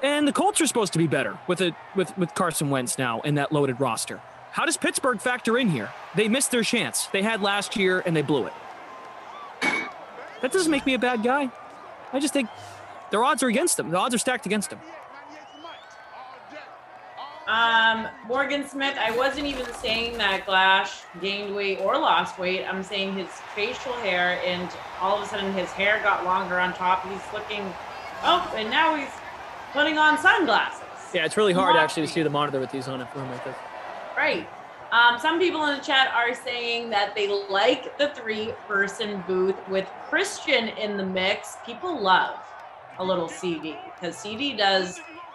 and the Colts are supposed to be better with Carson Wentz now in that loaded roster. How does Pittsburgh factor in here? They missed their chance. They had last year, and they blew it. That doesn't make me a bad guy. I just think their odds are against them. The odds are stacked against them. Morgan Smith, I wasn't even saying that Glash gained weight or lost weight. I'm saying his facial hair, and all of a sudden his hair got longer on top. He's looking, and now he's putting on sunglasses. Yeah, it's really hard actually to see the monitor with these on a room like this. Right. Some people in the chat are saying that they like the 3-person booth with Christian in the mix. People love a little CD because CD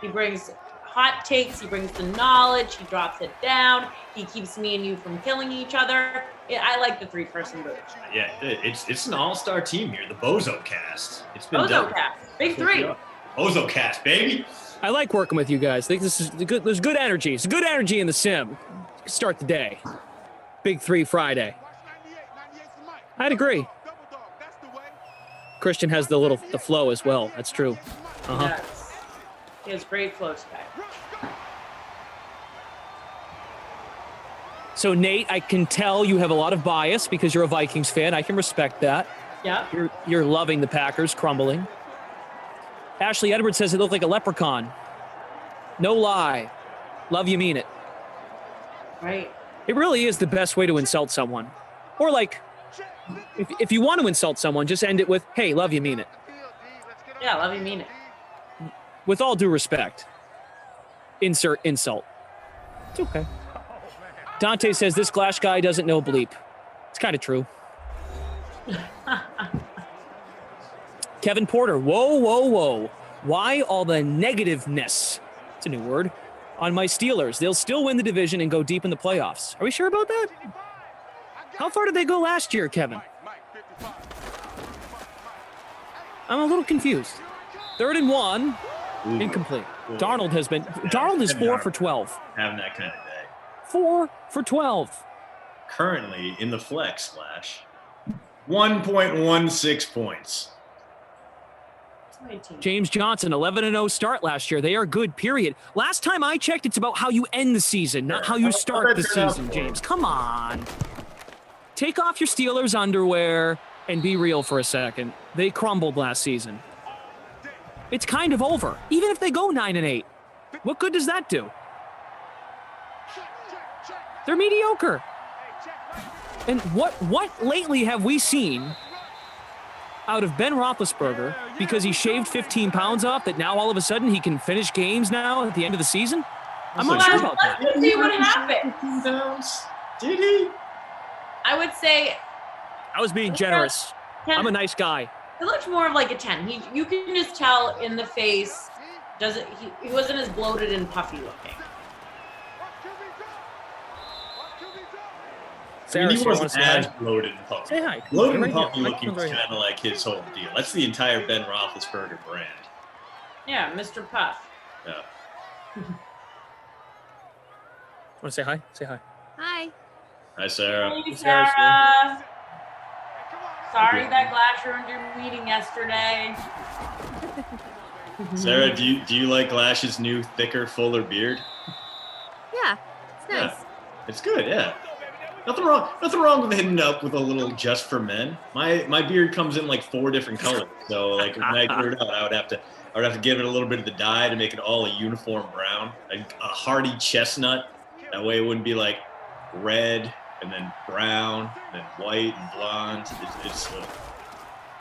he brings hot takes, he brings the knowledge, he drops it down, he keeps me and you from killing each other. I like the 3-person booth. Yeah, it's an all-star team here, the Bozo Cast. It's been Bozo Cast, big 3. Bozo Cast, baby. I like working with you guys. I think this is good. There's good energy. It's good energy in the sim. Start the day. Big 3 Friday. I'd agree. Christian has the flow as well. That's true. Yes. He has great flow today. So Nate, I can tell you have a lot of bias because you're a Vikings fan. I can respect that. Yeah. You're loving the Packers crumbling. Ashley Edwards says it looked like a leprechaun. No lie. Love you, mean it. Right. It really is the best way to insult someone. Or like If you want to insult someone, just end it with, hey, love you, mean it. Yeah, love you, mean it. With all due respect. Insert insult. It's okay. Dante says this Glash guy doesn't know bleep. It's kind of true. Kevin Porter, whoa. Why all the negativeness? It's a new word. On my Steelers. They'll still win the division and go deep in the playoffs. Are we sure about that? How far did they go last year, Kevin? I'm a little confused. 3rd and 1, incomplete. Darnold is 4 for 12. Having that kind of day. 4 for 12. Currently in the flex slash 1.16 points. James Johnson, 11-0 start last year. They are good, period. Last time I checked, it's about how you end the season, not how you start the season, James. Come on. Take off your Steelers underwear and be real for a second. They crumbled last season. It's kind of over. Even if they go 9-8, what good does that do? They're mediocre. And what lately have we seen out of Ben Roethlisberger because he shaved 15 pounds off that now all of a sudden he can finish games now at the end of the season? I'm not sure about that. Let's see what happened. Did he? I would say I was being generous. 10. I'm a nice guy. It looked more of like a 10. You can just tell in the face. He wasn't as bloated and puffy looking. I mean, he wasn't as bloated and puffy. Say hi. Bloated and puffy looking was kind of like his whole deal. That's the entire Ben Roethlisberger brand. Yeah, Mr. Puff. Yeah. Want to say hi? Say hi. Hi. Hi, Sarah. Hey, Sarah. Sorry that Glash ruined your meeting yesterday. Sarah, do you like Glash's new, thicker, fuller beard? Yeah, it's nice. Yeah. It's good, yeah. Nothing wrong with hitting it up with a little just for men. My beard comes in like 4 different colors. So like when I clear it out, I would have to give it a little bit of the dye to make it all a uniform brown, a hardy chestnut. That way it wouldn't be like red and then brown and then white and blonde. It's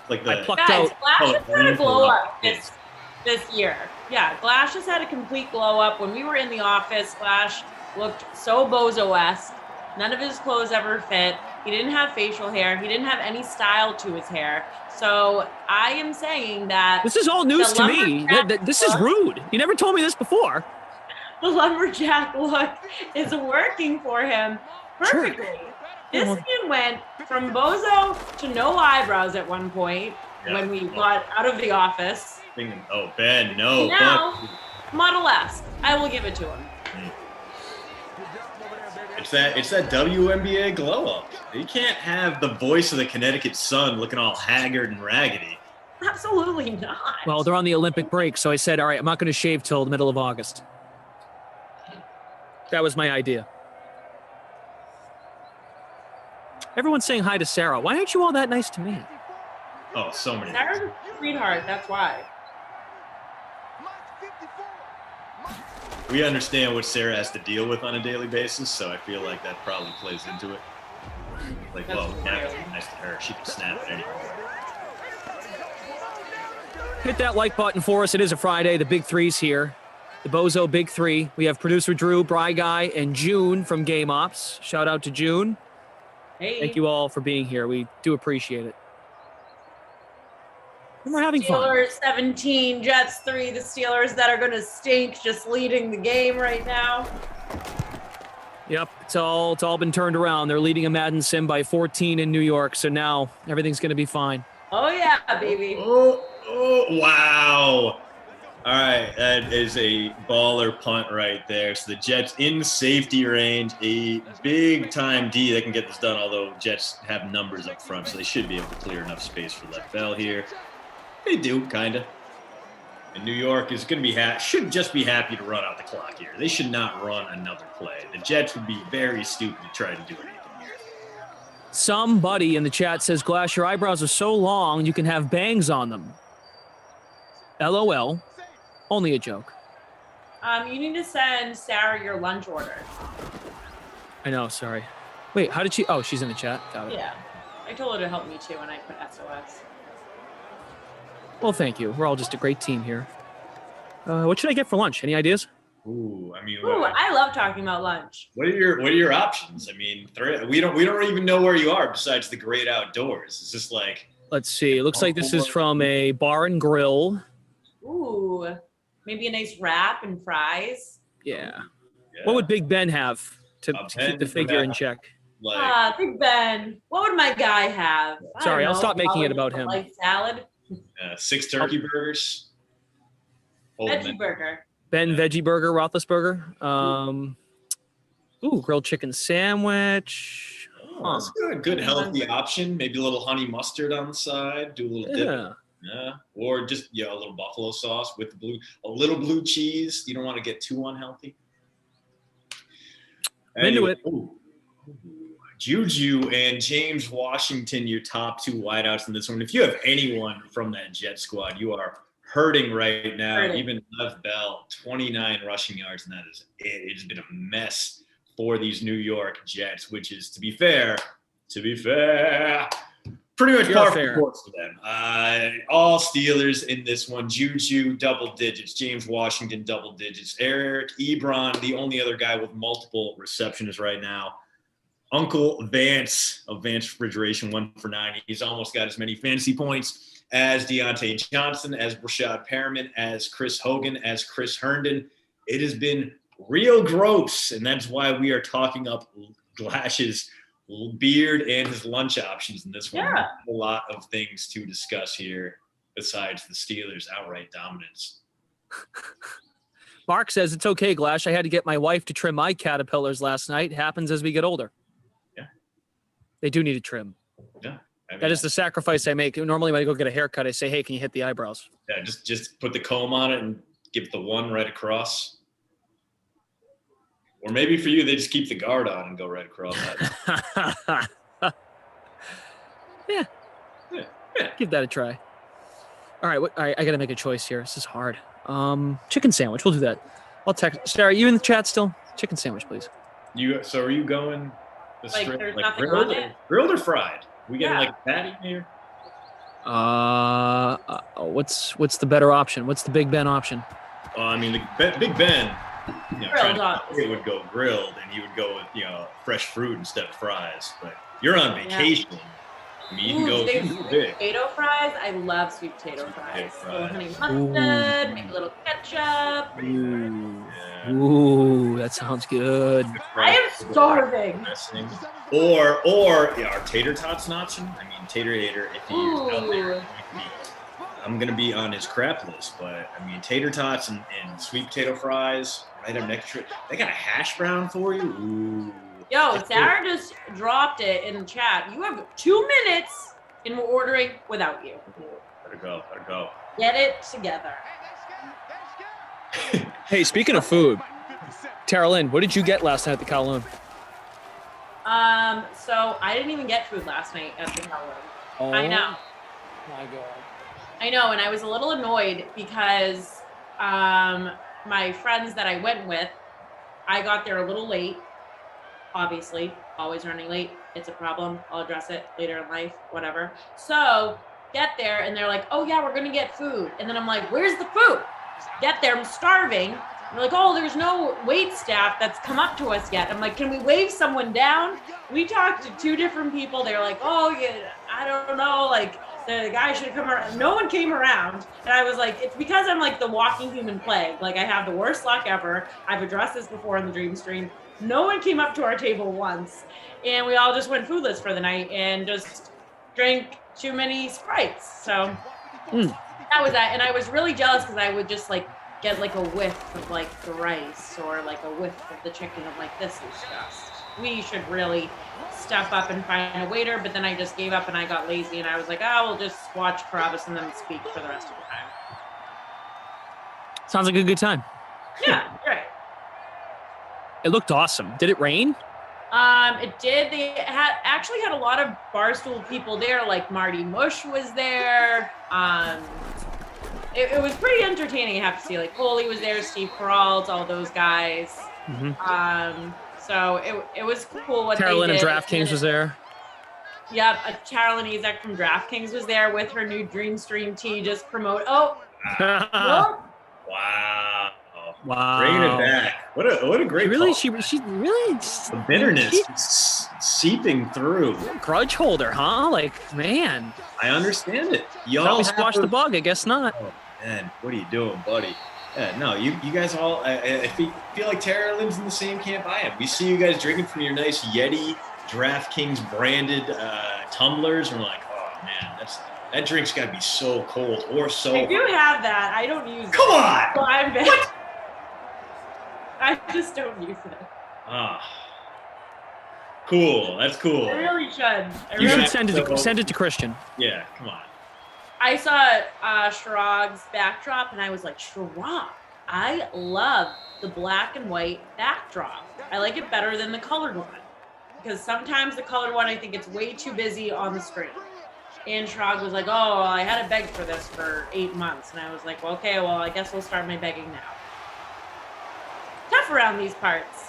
like the Guys, Glash has had a glow up this year. Yeah, Glash has had a complete glow up. When we were in the office, Glash looked so bozo-esque. None of his clothes ever fit. He didn't have facial hair. He didn't have any style to his hair. So I am saying that this is all news to me. This is rude. You never told me this before. The lumberjack look is working for him perfectly. Sure. This man went from bozo to no eyebrows at one point when we got out of the office. Oh, Ben, no. Now, Model S. I will give it to him. It's that WNBA glow up. You can't have the voice of the Connecticut Sun looking all haggard and raggedy. Absolutely not. Well, they're on the Olympic break, so I said, all right, I'm not going to shave till the middle of August. That was my idea. Everyone's saying hi to Sarah. Why aren't you all that nice to me? Oh, so many. Sarah's a sweetheart, that's why. We understand what Sarah has to deal with on a daily basis, so I feel like that probably plays into it. Like, well, yeah, nice to her. She can snap at anyone. Hit that like button for us. It is a Friday. The Big Three's here. The Bozo Big Three. We have producer Drew, Bry Guy, and June from Game Ops. Shout out to June. Hey. Thank you all for being here. We do appreciate it. And we're having fun. Steelers 17, Jets 3. The Steelers that are going to stink, just leading the game right now. Yep, it's all been turned around. They're leading a Madden sim by 14 in New York, so now everything's going to be fine. Oh yeah, baby. Oh, wow. All right, that is a baller punt right there. So the Jets in safety range, a big-time D that can get this done, although Jets have numbers up front, so they should be able to clear enough space for Lev Bell here. They do, kind of. And New York is going to be should just be happy to run out the clock here. They should not run another play. The Jets would be very stupid to try to do anything here. Somebody in the chat says, Glash, your eyebrows are so long you can have bangs on them. LOL. Only a joke. You need to send Sarah your lunch order. I know, sorry. Wait, how did she? Oh, she's in the chat. Got it. Yeah. I told her to help me too, and I put SOS. Well, thank you. We're all just a great team here. What should I get for lunch? Any ideas? Ooh, I mean, Ooh, I love talking about lunch. what are your options? I mean, we don't even know where you are besides the great outdoors. It's just like, Let's see. It looks like this is from a bar and grill. Ooh, maybe a nice wrap and fries. Yeah. What would Big Ben have to keep the figure in check? Big Ben. What would my guy have? I Sorry, don't I'll know, stop making it probably about him. a light salad. 6 turkey burgers. Veggie burger. Ben Veggie Burger, Roethlisberger. Ooh, grilled chicken sandwich. Oh, that's good. Good healthy option. Maybe a little honey mustard on the side. Do a little dip. Yeah. Or just a little buffalo sauce with a little blue cheese. You don't want to get too unhealthy. Into it. Juju and James Washington, your top 2 wideouts in this one. If you have anyone from that Jet squad, you are hurting right now. Even Lev Bell, 29 rushing yards, and that is it. It has been a mess for these New York Jets, which is, to be fair, pretty much par for the course for them. All Steelers in this one. Juju, double digits. James Washington, double digits. Eric Ebron, the only other guy with multiple receptions right now. Uncle Vance of Vance Refrigeration, 1 for 9. He's almost got as many fantasy points as Deontay Johnson, as Rashad Perriman, as Chris Hogan, as Chris Herndon. It has been real gross, and that's why we are talking up Glash's beard and his lunch options in this one. Yeah. A lot of things to discuss here besides the Steelers' outright dominance. Mark says, it's okay, Glash. I had to get my wife to trim my caterpillars last night. Happens as we get older. Yeah. They do need a trim. Yeah. That is the sacrifice I make. Normally when I go get a haircut, I say, hey, can you hit the eyebrows? Yeah, just put the comb on it and give the one right across. Or maybe for you, they just keep the guard on and go right across that. Yeah. Give that a try. All right, I got to make a choice here. This is hard. Chicken sandwich. We'll do that. I'll text. Sarah, are you in the chat still? Chicken sandwich, please. So are you going There's nothing on it? grilled or fried? We getting like a patty here? What's the better option? What's the Big Ben option? I mean, the Big Ben, Grilled it would go grilled, and he would go with fresh fruit instead of fries. But you're on vacation. I mean, you can go sweet big. potato fries. I love sweet potato fries. A little honey mustard, maybe a little ketchup. Ooh, that sounds good. I am starving. Or our tater tots an option. I mean, tater hater, if he's out there, I'm going to be on his crap list. But, I mean, tater tots and sweet potato fries right up next to it. They got a hash brown for you. Ooh. Yo, Sarah just dropped it in the chat. You have 2 minutes and we're ordering without you. Better go. Get it together. Hey, speaking of food, Tara Lynn, what did you get last night at the Kowloon? So I didn't even get food last night at the Kowloon. Oh, I know. my God. I know, and I was a little annoyed because my friends that I went with, I got there a little late. Obviously, always running late. It's a problem. I'll address it later in life, whatever. So get there and they're like, oh yeah, we're gonna get food. And then I'm like, where's the food? Get there, I'm starving. And they're like, oh, there's no wait staff that's come up to us yet. I'm like, can we wave someone down? We talked to 2 different people. They're like, oh yeah, I don't know, like the guy should have come around. No one came around. And I was like, it's because I'm like the walking human plague. Like I have the worst luck ever. I've addressed this before in the dream stream. No one came up to our table once, and we all just went foodless for the night and just drank too many Sprites. So that was that. And I was really jealous because I would just like get like a whiff of like the rice or like a whiff of the chicken. I'm like, this is just, we should really step up and find a waiter. But then I just gave up and I got lazy and I was like, oh, we'll just watch Carabas and then speak for the rest of the time. Sounds like a good time. Yeah, right. It looked awesome. Did it rain? It did. They actually had a lot of Barstool people there, like Marty Mush was there. It was pretty entertaining, I have to say. Like Coley was there, Steve Peralt, all those guys. Mm-hmm. So it was cool what Carolina they did. DraftKings was there. Yep, Carolyn Ezek from DraftKings was there with her new Dream Stream tee. Just promote. Oh, Wow. Wow. Bringing it back. What a great Really, call. she really The bitterness seeping through. grudge holder, huh? Like, man. I understand it. Thought Y'all we squashed the bug. I guess not. Oh, man, what are you doing, buddy? Yeah, no, you guys all. I feel like Tara lives in the same camp I am. We see you guys drinking from your nice Yeti DraftKings branded tumblers, and we're like, oh man, that drink's got to be so cold or so. I do have that. I don't use it. Come on! So I'm bad. I just don't use it. Ah, cool. That's cool. I really should. You should send it to Christian. Yeah, come on. I saw Shrog's backdrop, and I was like, Shrog, I love the black and white backdrop. I like it better than the colored one. Because sometimes the colored one, I think it's way too busy on the screen. And Shrog was like, oh, well, I had to beg for this for 8 months. And I was like, well, okay, well, I guess we'll start my begging now. Tough around these parts.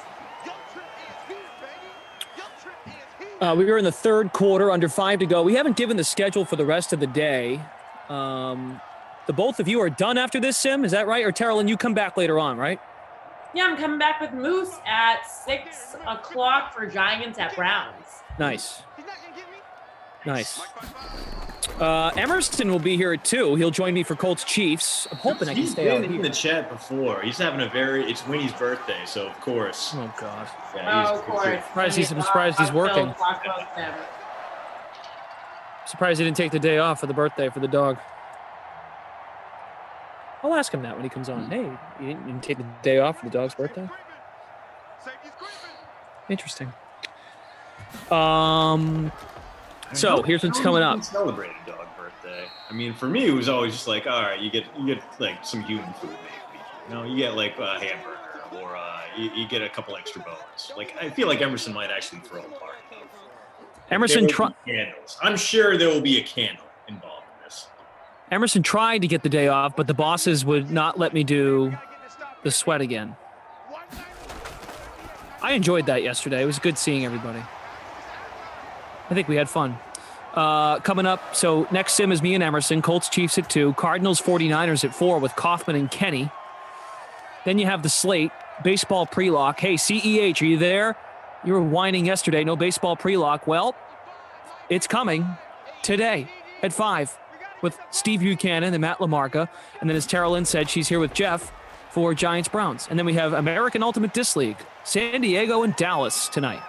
We were in the third quarter, under 5 to go. We haven't given the schedule for the rest of the day. The both of you are done after this, Sim. Is that right? Or Terrell, you come back later on, right? Yeah, I'm coming back with Moose at 6 o'clock for Giants at Browns. Nice. Emerson will be here at 2. He'll join me for Colts Chiefs. I'm hoping I can stay out He's been in the chat before. He's having it's Winnie's birthday, so of course. Oh God. Yeah, of course. I'm surprised he's working. Surprised he didn't take the day off for the birthday for the dog. I'll ask him that when he comes on. Hey, you didn't take the day off for the dog's birthday? Interesting. So here's what's coming up. Celebrate a dog birthday. I mean, for me, it was always just like, all right, you get like some human food, maybe. You know, you get like a hamburger, or you get a couple extra bones. Like, I feel like Emerson might actually throw a party. Emerson candles. I'm sure there will be a candle involved in this. Emerson tried to get the day off, but the bosses would not let me do the sweat again. I enjoyed that yesterday. It was good seeing everybody. I think we had fun. Coming up, so next sim is me and Emerson. Colts Chiefs at 2. Cardinals 49ers at 4 with Kaufman and Kenny. Then you have the slate. Baseball pre-lock. Hey, CEH, are you there? You were whining yesterday. No baseball pre-lock. Well, it's coming today at 5 with Steve Buchanan and Matt LaMarca. And then as Tara Lynn said, she's here with Jeff for Giants Browns. And then we have American Ultimate Disc League. San Diego and Dallas tonight.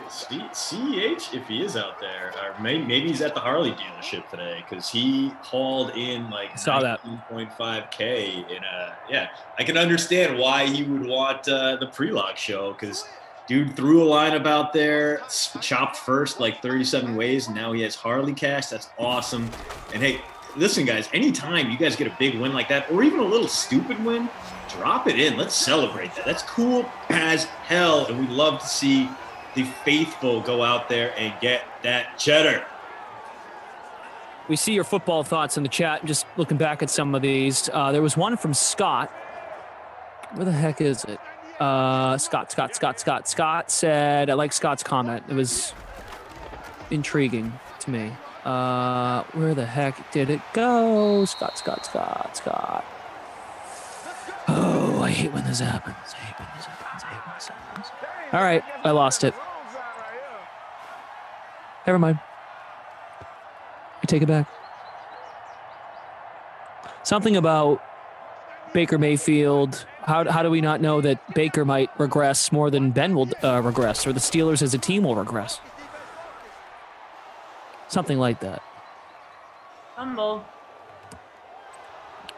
CEH, if he is out there, or maybe he's at the Harley dealership today, because he hauled in like 19.5K in I can understand why he would want the pre-lock show, because dude threw a lineup out there, chopped first like 37 ways, and now he has Harley cash. That's awesome. And hey, listen guys, anytime you guys get a big win like that, or even a little stupid win, drop it in. Let's celebrate that. That's cool as hell, and we love to see the faithful go out there and get that cheddar. We see your football thoughts in the chat. Just looking back at some of these. There was one from Scott. Where the heck is it? Scott said, I like Scott's comment. It was intriguing to me. Where the heck did it go? Scott. Oh, I hate when this happens. All right, I lost it. Never mind. I take it back. Something about Baker Mayfield. How do we not know that Baker might regress more than Ben will regress, or the Steelers as a team will regress? Something like that. Humble.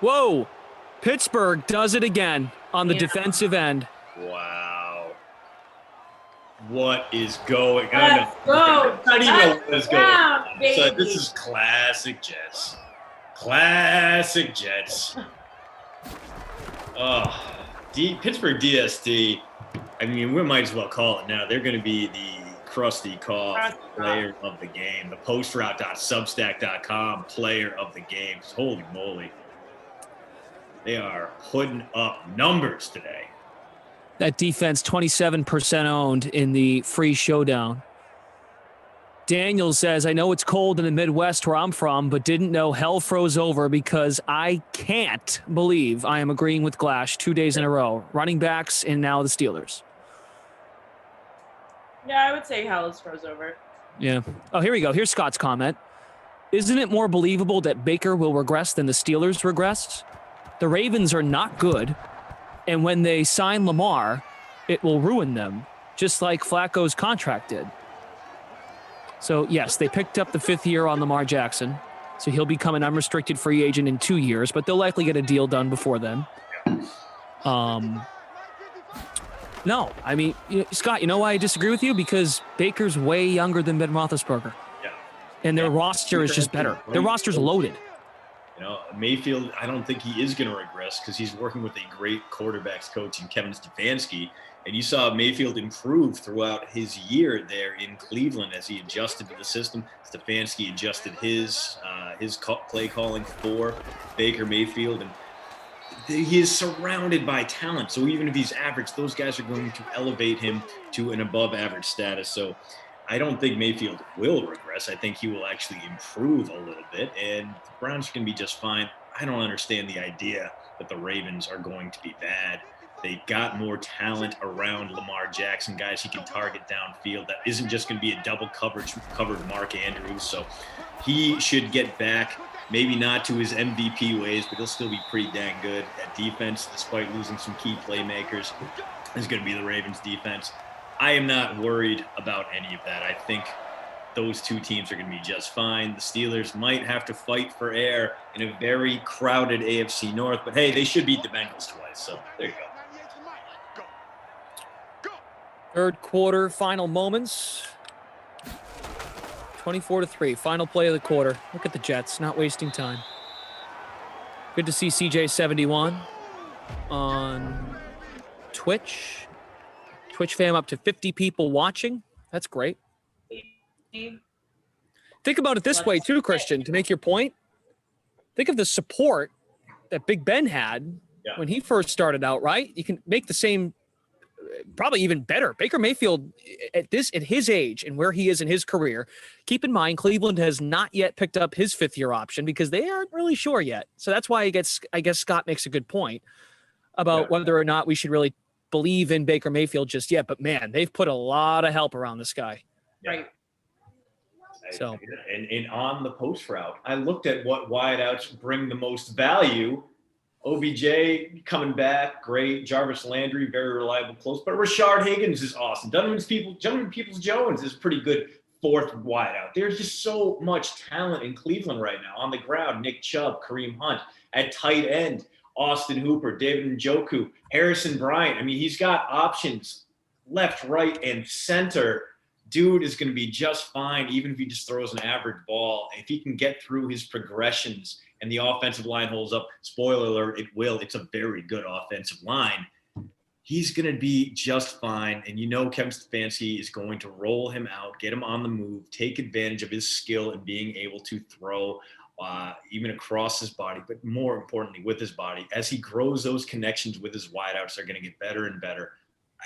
Whoa! Pittsburgh does it again on the defensive end. Wow. What is going on? Let's go. Not even know what is going on. Baby. So this is classic Jets. Classic Jets. Oh, Pittsburgh DST. I mean, we might as well call it now. They're going to be the Krusty Cough player of the game. The postroute.substack.com player of the game. Holy moly. They are putting up numbers today. That defense, 27% owned in the free showdown. Daniel says, I know it's cold in the Midwest where I'm from, but didn't know hell froze over because I can't believe I am agreeing with Glash 2 days in a row. Running backs and now the Steelers. Yeah, I would say hell is froze over. Yeah. Oh, here we go. Here's Scott's comment. Isn't it more believable that Baker will regress than the Steelers regressed? The Ravens are not good, and when they sign Lamar, it will ruin them, just like Flacco's contract did. So, yes, they picked up the 5th year on Lamar Jackson, so he'll become an unrestricted free agent in 2 years, but they'll likely get a deal done before then. No, I mean, Scott, you know why I disagree with you? Because Baker's way younger than Ben Roethlisberger. Yeah. And their roster is just better. Their roster's loaded. You know, Mayfield, I don't think he is going to regress because he's working with a great quarterbacks coach in Kevin Stefanski. And you saw Mayfield improve throughout his year there in Cleveland as he adjusted to the system. Stefanski adjusted his play calling for Baker Mayfield. And he is surrounded by talent. So even if he's average, those guys are going to elevate him to an above average status. So I don't think Mayfield will regress. I think he will actually improve a little bit, and the Browns are going to be just fine. I don't understand the idea that the Ravens are going to be bad. They got more talent around Lamar Jackson, guys he can target downfield. That isn't just going to be a double covered Mark Andrews. So he should get back, maybe not to his MVP ways, but he'll still be pretty dang good at defense, despite losing some key playmakers. It's going to be the Ravens defense. I am not worried about any of that. I think those two teams are going to be just fine. The Steelers might have to fight for air in a very crowded AFC North, but hey, they should beat the Bengals twice. So there you go. Third quarter, final moments. 24-3, final play of the quarter. Look at the Jets, not wasting time. Good to see CJ71 on Twitch. Twitch fam up to 50 people watching. That's great. Think about it this way too, Christian, to make your point. Think of the support that Big Ben had when he first started out, right? You can make the same, probably even better. Baker Mayfield at his age and where he is in his career, keep in mind Cleveland has not yet picked up his 5th year option because they aren't really sure yet. So that's why I guess Scott makes a good point about whether or not we should really believe in Baker Mayfield just yet, but man, they've put a lot of help around this guy. Right. So, and on the post route, I looked at what wideouts bring the most value. OBJ coming back, great. Jarvis Landry, very reliable close, but Rashard Higgins is awesome. Donovan Peoples-Jones is pretty good 4th wideout. There's just so much talent in Cleveland right now. On the ground, Nick Chubb, Kareem Hunt. At tight end, Austin Hooper, David Njoku, Harrison Bryant. I mean, he's got options left, right, and center. Dude is going to be just fine, even if he just throws an average ball. If he can get through his progressions and the offensive line holds up, spoiler alert, it will. It's a very good offensive line. He's going to be just fine. And you know Kevin Stefanski is going to roll him out, get him on the move, take advantage of his skill and being able to throw even across his body, but more importantly with his body. As he grows, those connections with his wideouts are going to get better and better.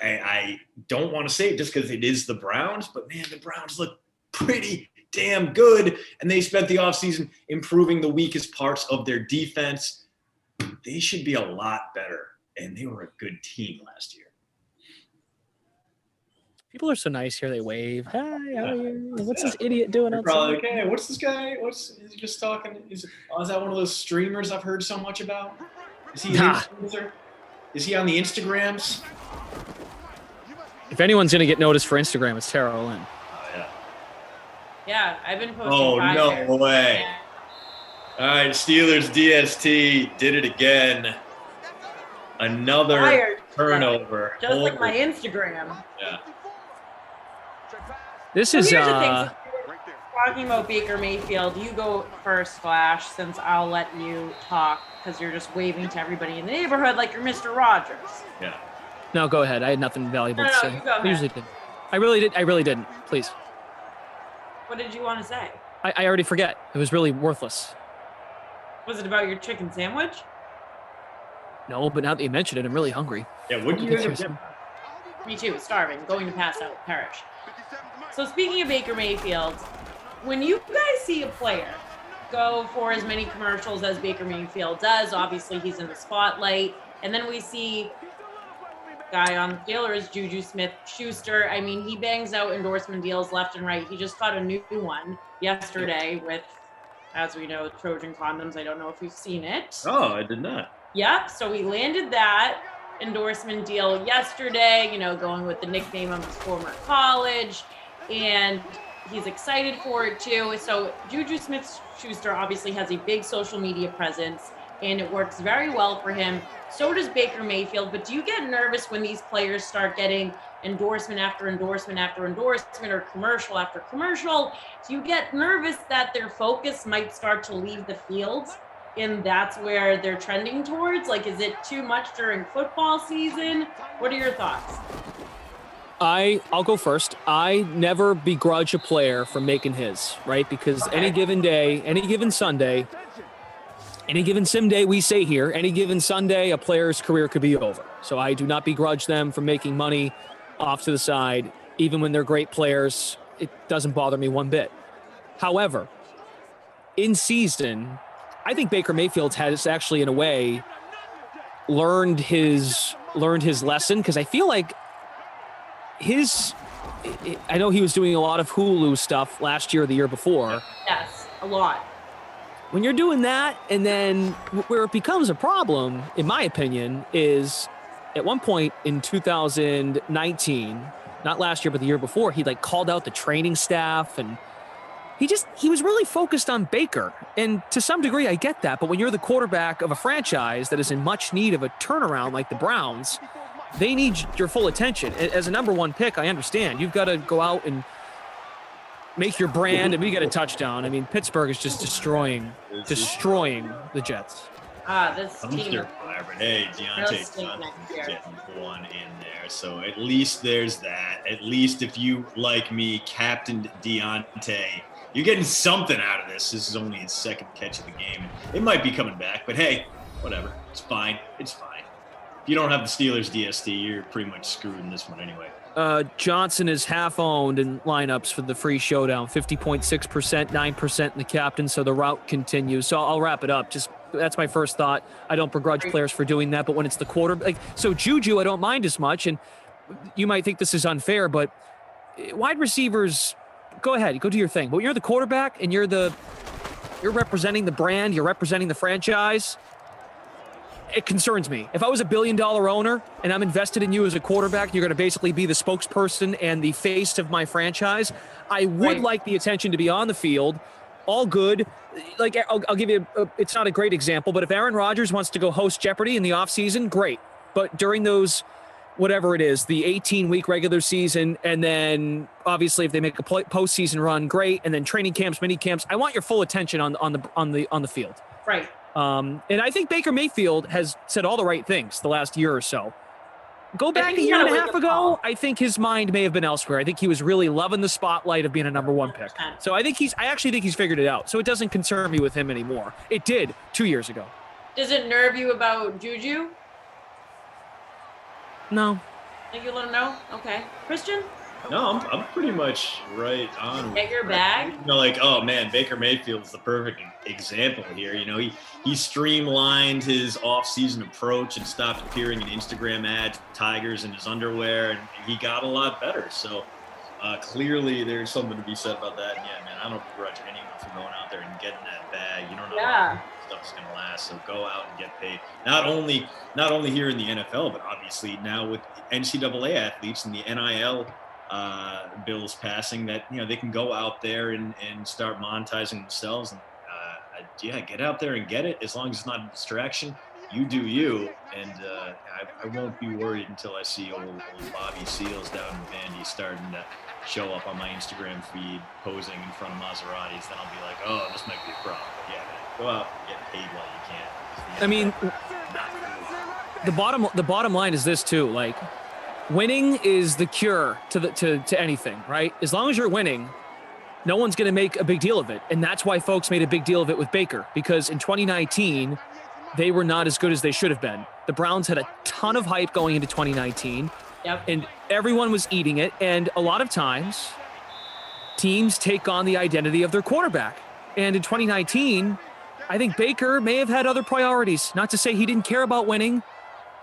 I don't want to say it just because it is the Browns, but man, the Browns look pretty damn good, and they spent the offseason improving the weakest parts of their defense. They should be a lot better, and they were a good team last year. People are so nice here. They wave. Hi, how are you? What's this idiot doing outside? Probably like, hey, what's this guy? Is he just talking? Is that one of those streamers I've heard so much about? Is he an influencer? Is he on the Instagrams? If anyone's going to get noticed for Instagram, it's Tara Olin. Oh, yeah. Yeah, I've been posting. Oh, no way. Yeah. All right, Steelers DST did it again. Another Fired. turnover. Just like my Instagram. Yeah. This Here's is the thing. Since we're talking about Baker Mayfield, you go first, Flash, since I'll let you talk because you're just waving to everybody in the neighborhood like you're Mr. Rogers. Yeah. No, go ahead. I had nothing valuable to say. You go ahead. I usually did. I really didn't. Please. What did you want to say? I already forget. It was really worthless. Was it about your chicken sandwich? No, but now that you mention it, I'm really hungry. Yeah, what did you end up getting? Me too, starving, going to pass out, perish. So speaking of Baker Mayfield, when you guys see a player go for as many commercials as Baker Mayfield does, obviously he's in the spotlight, and then we see guy on the Steelers, Juju Smith-Schuster. I mean, he bangs out endorsement deals left and right. He just got a new one yesterday with, as we know, Trojan condoms. I don't know if you've seen it. Oh, I did not. Yep. So he landed that endorsement deal yesterday, you know, going with the nickname of his former college, and he's excited for it too. So Juju Smith-Schuster obviously has a big social media presence, and it works very well for him. So does Baker Mayfield. But do you get nervous when these players start getting endorsement after endorsement after endorsement, or commercial after commercial? Do you get nervous that their focus might start to leave the field, and that's where they're trending towards? Like, is it too much during football season? What are your thoughts? I'll go first. I never begrudge a player for making his, right? Because any given day, any given Sunday, any given sim day, we say here, any given Sunday, a player's career could be over. So I do not begrudge them for making money off to the side. Even when they're great players, it doesn't bother me one bit. However, in season, I think Baker Mayfield has actually, in a way, learned his lesson, because I feel like I know he was doing a lot of Hulu stuff last year or the year before. Yes, a lot. When you're doing that, and then where it becomes a problem, in my opinion, is at one point in 2019, not last year, but the year before, he called out the training staff, and he was really focused on Baker. And to some degree, I get that. But when you're the quarterback of a franchise that is in much need of a turnaround like the Browns, they need your full attention. As a number one pick, I understand. You've got to go out and make your brand, and we get a touchdown. I mean, Pittsburgh is just destroying the Jets. This team. Fire, but hey, Deontay Johnson's getting one in there, so at least there's that. At least if you, like me, captained Deontay, you're getting something out of this. This is only his second catch of the game. It might be coming back, but hey, whatever. It's fine. It's fine. If you don't have the Steelers DST, you're pretty much screwed in this one anyway. Johnson is half owned in lineups for the free showdown, 50.6%, 9% in the captain, so the route continues. So I'll wrap it up. That's my first thought. I don't begrudge players for doing that, but when it's the quarterback, so Juju, I don't mind as much, and you might think this is unfair, but wide receivers, go ahead, go do your thing. But when you're the quarterback and you're representing the brand, you're representing the franchise, it concerns me. If I was $1 billion owner and I'm invested in you as a quarterback, you're going to basically be the spokesperson and the face of my franchise, I would like the attention to be on the field. All good. Like, I'll give you, it's not a great example, but if Aaron Rodgers wants to go host Jeopardy in the offseason, great. But during those, whatever it is, the 18-week regular season, and then obviously if they make a postseason run, great. And then training camps, mini camps, I want your full attention on the field. Right. And I think Baker Mayfield has said all the right things the last year or so. Go back a year and a half ago, I think his mind may have been elsewhere. I think he was really loving the spotlight of being a number one pick. So I actually think he's figured it out. So it doesn't concern me with him anymore. It did 2 years ago. Does it nerve you about Juju? No. Think you let him know? Okay. Christian? No, I'm pretty much right on. Get your bag? You know, like, oh man, Baker Mayfield's the perfect example here. You know, he streamlined his off-season approach and stopped appearing in Instagram ads with tigers in his underwear, and he got a lot better. So clearly there's something to be said about that. And yeah, man, I don't begrudge anyone for going out there and getting that bag. You don't know how stuff's gonna last, so go out and get paid. Not only here in the NFL, but obviously now with NCAA athletes and the NIL bills passing, that they can go out there and start monetizing themselves, and get out there and get it. As long as it's not a distraction, you do you, and I won't be worried until I see old Bobby Seals down in Vandy starting to show up on my Instagram feed posing in front of Maseratis. Then I'll be like, oh, this might be a problem. But yeah, man, go out and get paid while you can. I mean, the bottom line is this too, like, winning is the cure to anything, right? As long as you're winning, no one's going to make a big deal of it. And that's why folks made a big deal of it with Baker, because in 2019, they were not as good as they should have been. The Browns had a ton of hype going into 2019, and everyone was eating it. And a lot of times, teams take on the identity of their quarterback. And in 2019, I think Baker may have had other priorities. Not to say he didn't care about winning,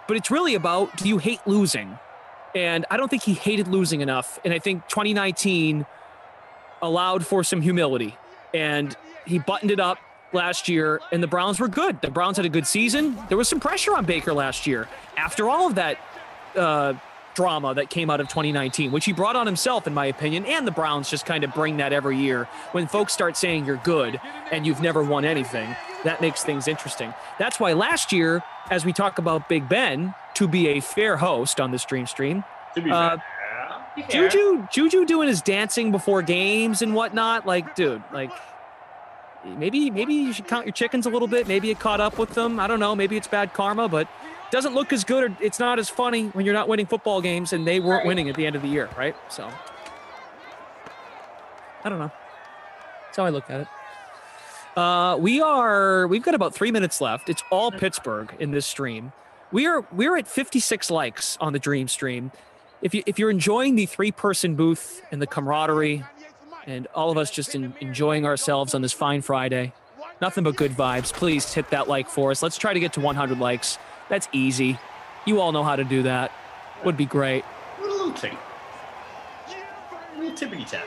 but it's really about, do you hate losing? And I don't think he hated losing enough. And I think 2019 allowed for some humility. And he buttoned it up last year, and the Browns were good. The Browns had a good season. There was some pressure on Baker last year after all of that drama that came out of 2019, which he brought on himself, in my opinion, and the Browns just kind of bring that every year. When folks start saying you're good and you've never won anything, that makes things interesting. That's why last year, as we talk about Big Ben, to be a fair host on this stream, Juju doing his dancing before games and whatnot, like, dude, like, maybe you should count your chickens a little bit. Maybe it caught up with them. I don't know. Maybe it's bad karma, but doesn't look as good, or it's not as funny when you're not winning football games, and they weren't winning at the end of the year, right? So I don't know. That's how I look at it. We've got about 3 minutes left. It's all Pittsburgh in this stream. We're at 56 likes on the Dream stream. If you're enjoying the 3-person booth and the camaraderie and all of us just enjoying ourselves on this fine Friday, nothing but good vibes, please hit that like for us. Let's try to get to 100 likes. That's easy. You all know how to do that. Would be great. A little tick. A little tippity tap.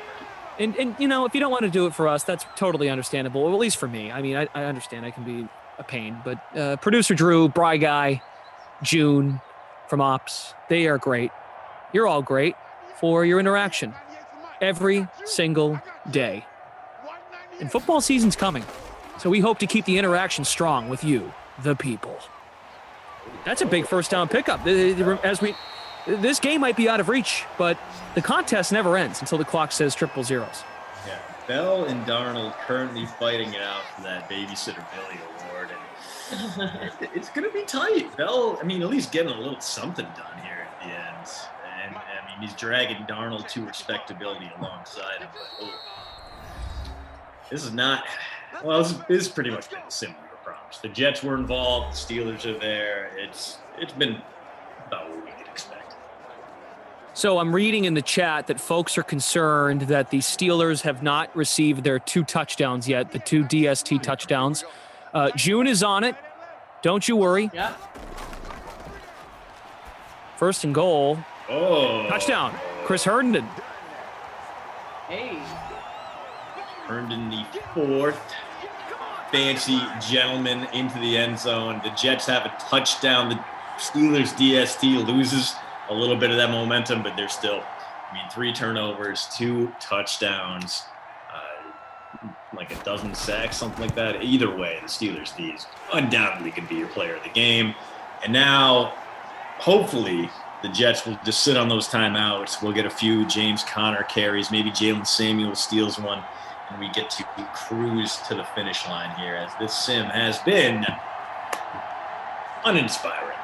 And you know, if you don't want to do it for us, that's totally understandable. Well, at least for me. I mean, I understand I can be a pain, but producer Drew, Bry Guy, June from Ops, they are great. You're all great for your interaction every single day. And football season's coming, so we hope to keep the interaction strong with you, the people. That's a big first down pickup. This game might be out of reach, but the contest never ends until the clock says 000. Yeah, Bell and Darnold currently fighting it out for that Babysitter Billy award, and it's going to be tight. Bell, I mean, at least getting a little something done here at the end, and I mean, he's dragging Darnold to respectability alongside him. But this is not. Well, this is pretty much been similar. The Jets were involved. The Steelers are there. It's been about what we could expect. So I'm reading in the chat that folks are concerned that the Steelers have not received their 2 touchdowns yet, the 2 DST touchdowns. June is on it. Don't you worry. Yeah. First and goal. Oh. Touchdown. Chris Herndon. Hey. Herndon, the 4th. Fancy gentleman into the end zone. The Jets have a touchdown. The Steelers DST loses a little bit of that momentum, but they're still, 3 turnovers, 2 touchdowns, like a dozen sacks, something like that. Either way, the Steelers D's undoubtedly could be your player of the game. And now, hopefully, the Jets will just sit on those timeouts. We'll get a few James Conner carries. Maybe Jalen Samuel steals one. And we get to cruise to the finish line here, as this sim has been uninspiring.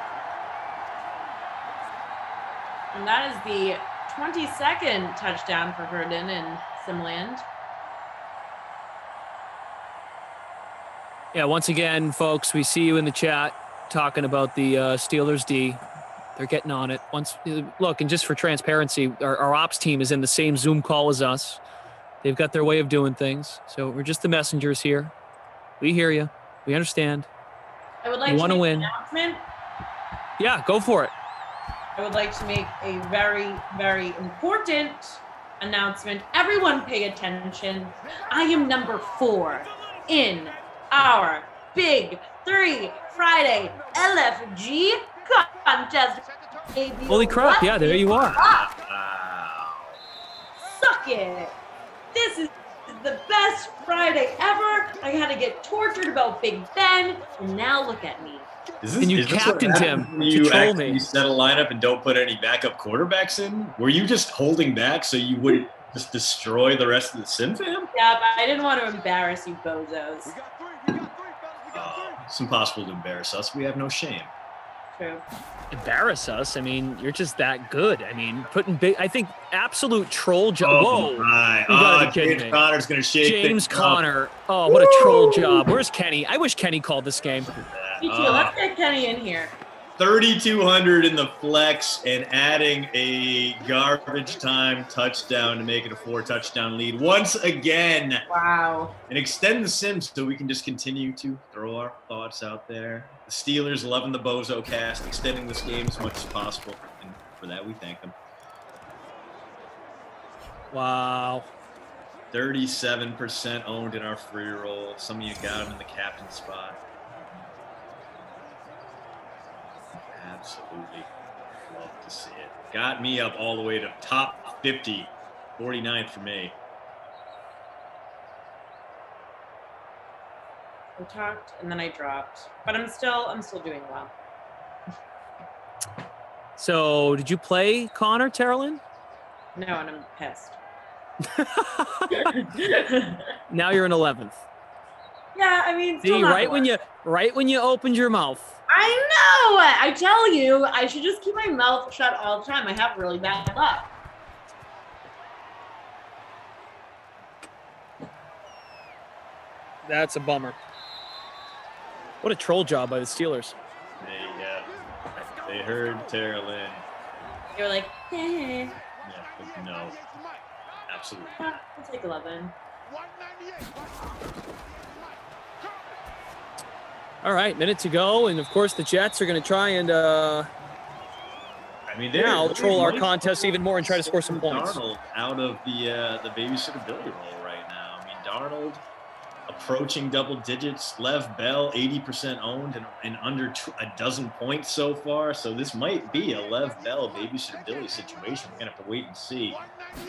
And that is the 22nd touchdown for Herndon in Simland. Yeah, once again, folks, we see you in the chat talking about the Steelers D. They're getting on it. Look, and just for transparency, our ops team is in the same Zoom call as us. They've got their way of doing things. So we're just the messengers here. We hear you. We understand. I would like to make win. an announcement. Yeah, go for it. I would like to make a very, very important announcement. Everyone pay attention. I am number 4 in our Big 3 Friday LFG contest. Baby. Holy crap. Yeah, there you are. Suck it. This is the best Friday ever. I had to get tortured about Big Ben, and now look at me. And you captained him You to troll actually me. set a lineup and don't put any backup quarterbacks in? Were you just holding back so you wouldn't just destroy the rest of the Sim fam? Yeah, but I didn't want to embarrass you bozos. It's impossible to embarrass us. We have no shame. True. Embarrass us? I mean, you're just that good. I mean, I think absolute troll job. Oh, Whoa. my. You gotta be kidding James me. Conner's going to shake James things up. Conner. Oh, what a troll job. Where's Kenny? I wish Kenny called this game. Me too. Let's get Kenny in here. 3,200 in the flex and adding a garbage time touchdown to make it a 4-touchdown lead once again. Wow. And extend the sim so we can just continue to throw our thoughts out there. The Steelers loving the Bozo cast, extending this game as much as possible. And for that, we thank them. Wow. 37% owned in our free roll. Some of you got them in the captain spot. Absolutely love to see it. Got me up all the way to top 50, 49th for me. I talked and then I dropped, but I'm still doing well. So, did you play Connor, Terrelin? No, and I'm pissed. Now you're in 11th. Yeah, I mean, See, right when you opened your mouth. I know. I tell you, I should just keep my mouth shut all the time. I have really bad luck. That's a bummer. What a troll job by the Steelers. They heard Terrelin. They were like, hey. Yeah, but no. Absolutely. I'll take 11. All right, minute to go, and of course the Jets are going to try and now troll our contest even more and try to score some points. Darnold out of the babysitter Billy role right now. I mean, Darnold approaching double digits. Lev Bell 80% owned and under a dozen points so far. So this might be a Lev Bell babysitter Billy situation. We're gonna have to wait and see.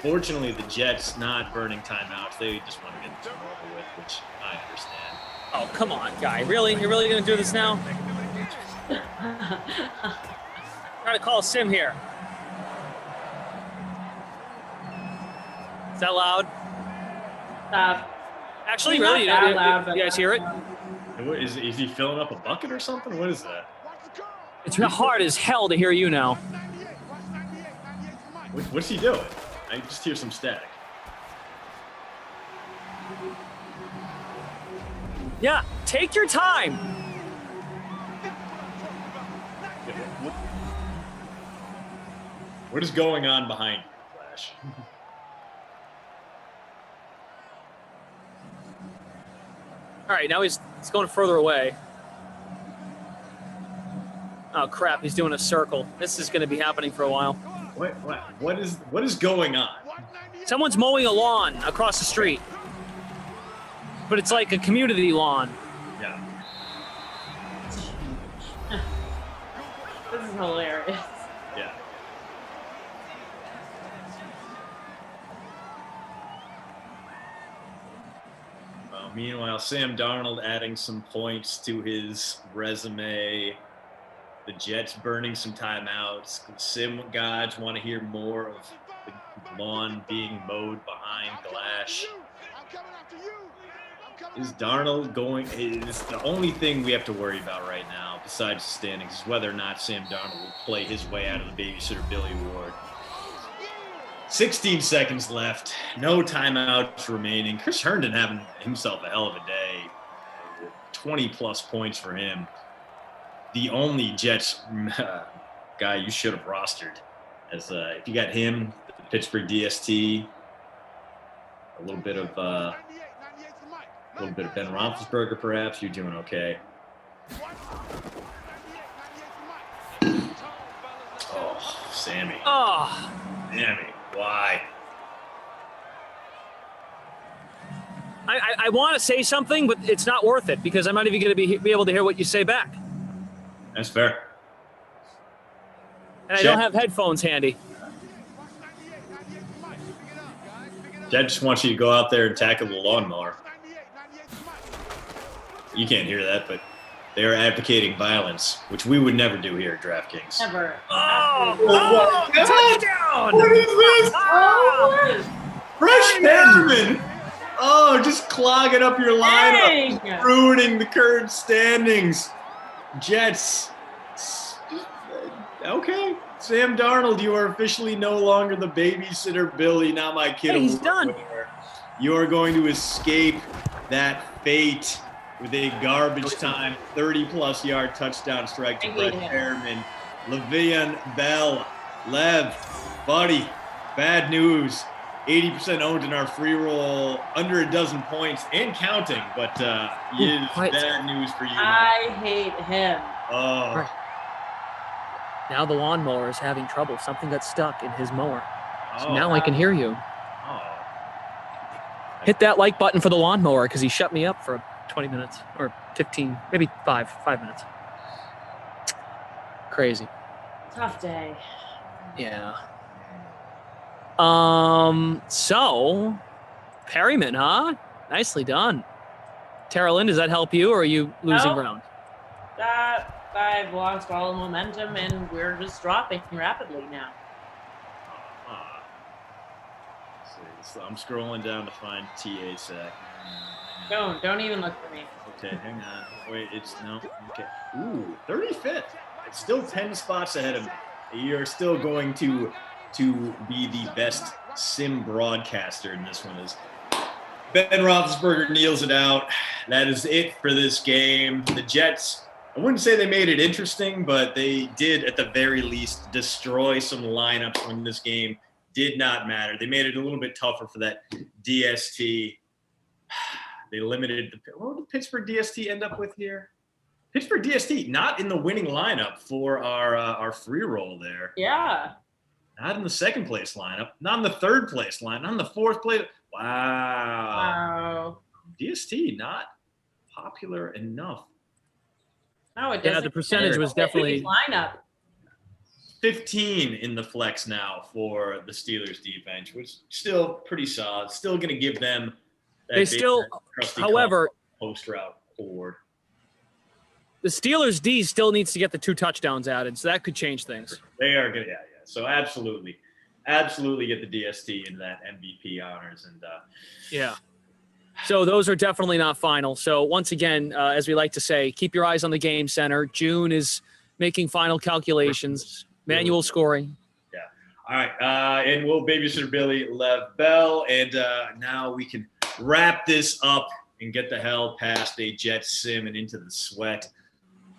Fortunately, the Jets not burning timeouts. They just want to get this over with, which I understand. Oh, come on, guy. Really? You're really going to do this now? Trying to call a sim here. Is that loud? Stop. Actually, Not really? that loud, but you guys hear it? What, is he filling up a bucket or something? What is that? It's hard as hell to hear you now. What's he doing? I just hear some static. Yeah, take your time. What is going on behind you, Flash? All right, now he's going further away. Oh crap, he's doing a circle. This is going to be happening for a while. What is going on? Someone's mowing a lawn across the street. But it's like a community lawn. Yeah. This is hilarious. Yeah. Well, meanwhile, Sam Darnold adding some points to his resume. The Jets burning some timeouts. Sim gods want to hear more of the lawn being mowed behind Glash. Is Darnold going? It's the only thing we have to worry about right now, besides the standings, is whether or not Sam Darnold will play his way out of the babysitter Billy Ward. 16 seconds left. No timeouts remaining. Chris Herndon having himself a hell of a day. 20-plus points for him. The only Jets guy you should have rostered. As if you got him, the Pittsburgh DST, a little bit of Ben Roethlisberger, perhaps, you're doing okay. Oh, Sammy. Oh. Sammy, why? I want to say something, but it's not worth it because I'm not even going to be able to hear what you say back. That's fair. And I don't have headphones handy. Dad just wants you to go out there and tackle the lawnmower. You can't hear that, but they are advocating violence, which we would never do here at DraftKings. Never. Oh, touchdown! What is this? Fresh Benjamin! Oh, just clogging up your lineup, Dang. ruining the current standings. Jets. Okay. Sam Darnold, you are officially no longer the babysitter Billy, not my kid. Hey, he's done. You are going to escape that fate. with a garbage time 30-plus yard touchdown strike to Brett Perriman. Le'Veon Bell, Lev, buddy, bad news. 80% owned in our free roll, under a dozen points and counting, but bad news for you. I hate him. Oh. Right. Now the lawnmower is having trouble. Something got stuck in his mower. So now I can hear you. Hit that like button for the lawnmower because he shut me up for 20 minutes or 15, maybe 5 minutes. Crazy. Tough day. Yeah. So Perryman, huh? Nicely done. Tara Lynn, does that help you or are you losing ground? I've lost all momentum and we're just dropping rapidly now. So I'm scrolling down to find TA sack. Don't even look for me. Okay, hang on. Wait, okay. Ooh, 35th. It's still 10 spots ahead of me. You're still going to be the best sim broadcaster in this one. Is Ben Roethlisberger kneels it out. That is it for this game. The Jets, I wouldn't say they made it interesting, but they did at the very least destroy some lineups when this game did not matter. They made it a little bit tougher for that DST. They limited what did Pittsburgh DST end up with here? Pittsburgh DST not in the winning lineup for our free roll there. Yeah. Not in the second place lineup. Not in the third place lineup. Not in the fourth place. Wow. DST not popular enough. No, it doesn't. Yeah, the percentage was definitely lineup. 15 in the flex now for the Steelers defense, which is still pretty solid. Still going to give them that they still, however, post route forward. The Steelers D still needs to get the 2 touchdowns added, so that could change things. They are going to, yeah. So absolutely get the DST into that MVP honors. And yeah. So those are definitely not final. So once again, as we like to say, keep your eyes on the game center. June is making final calculations, manual scoring. Yeah. All right. And we'll babysitter Billy, Lev Bell. And now we can wrap this up and get the hell past a Jet sim and into the sweat.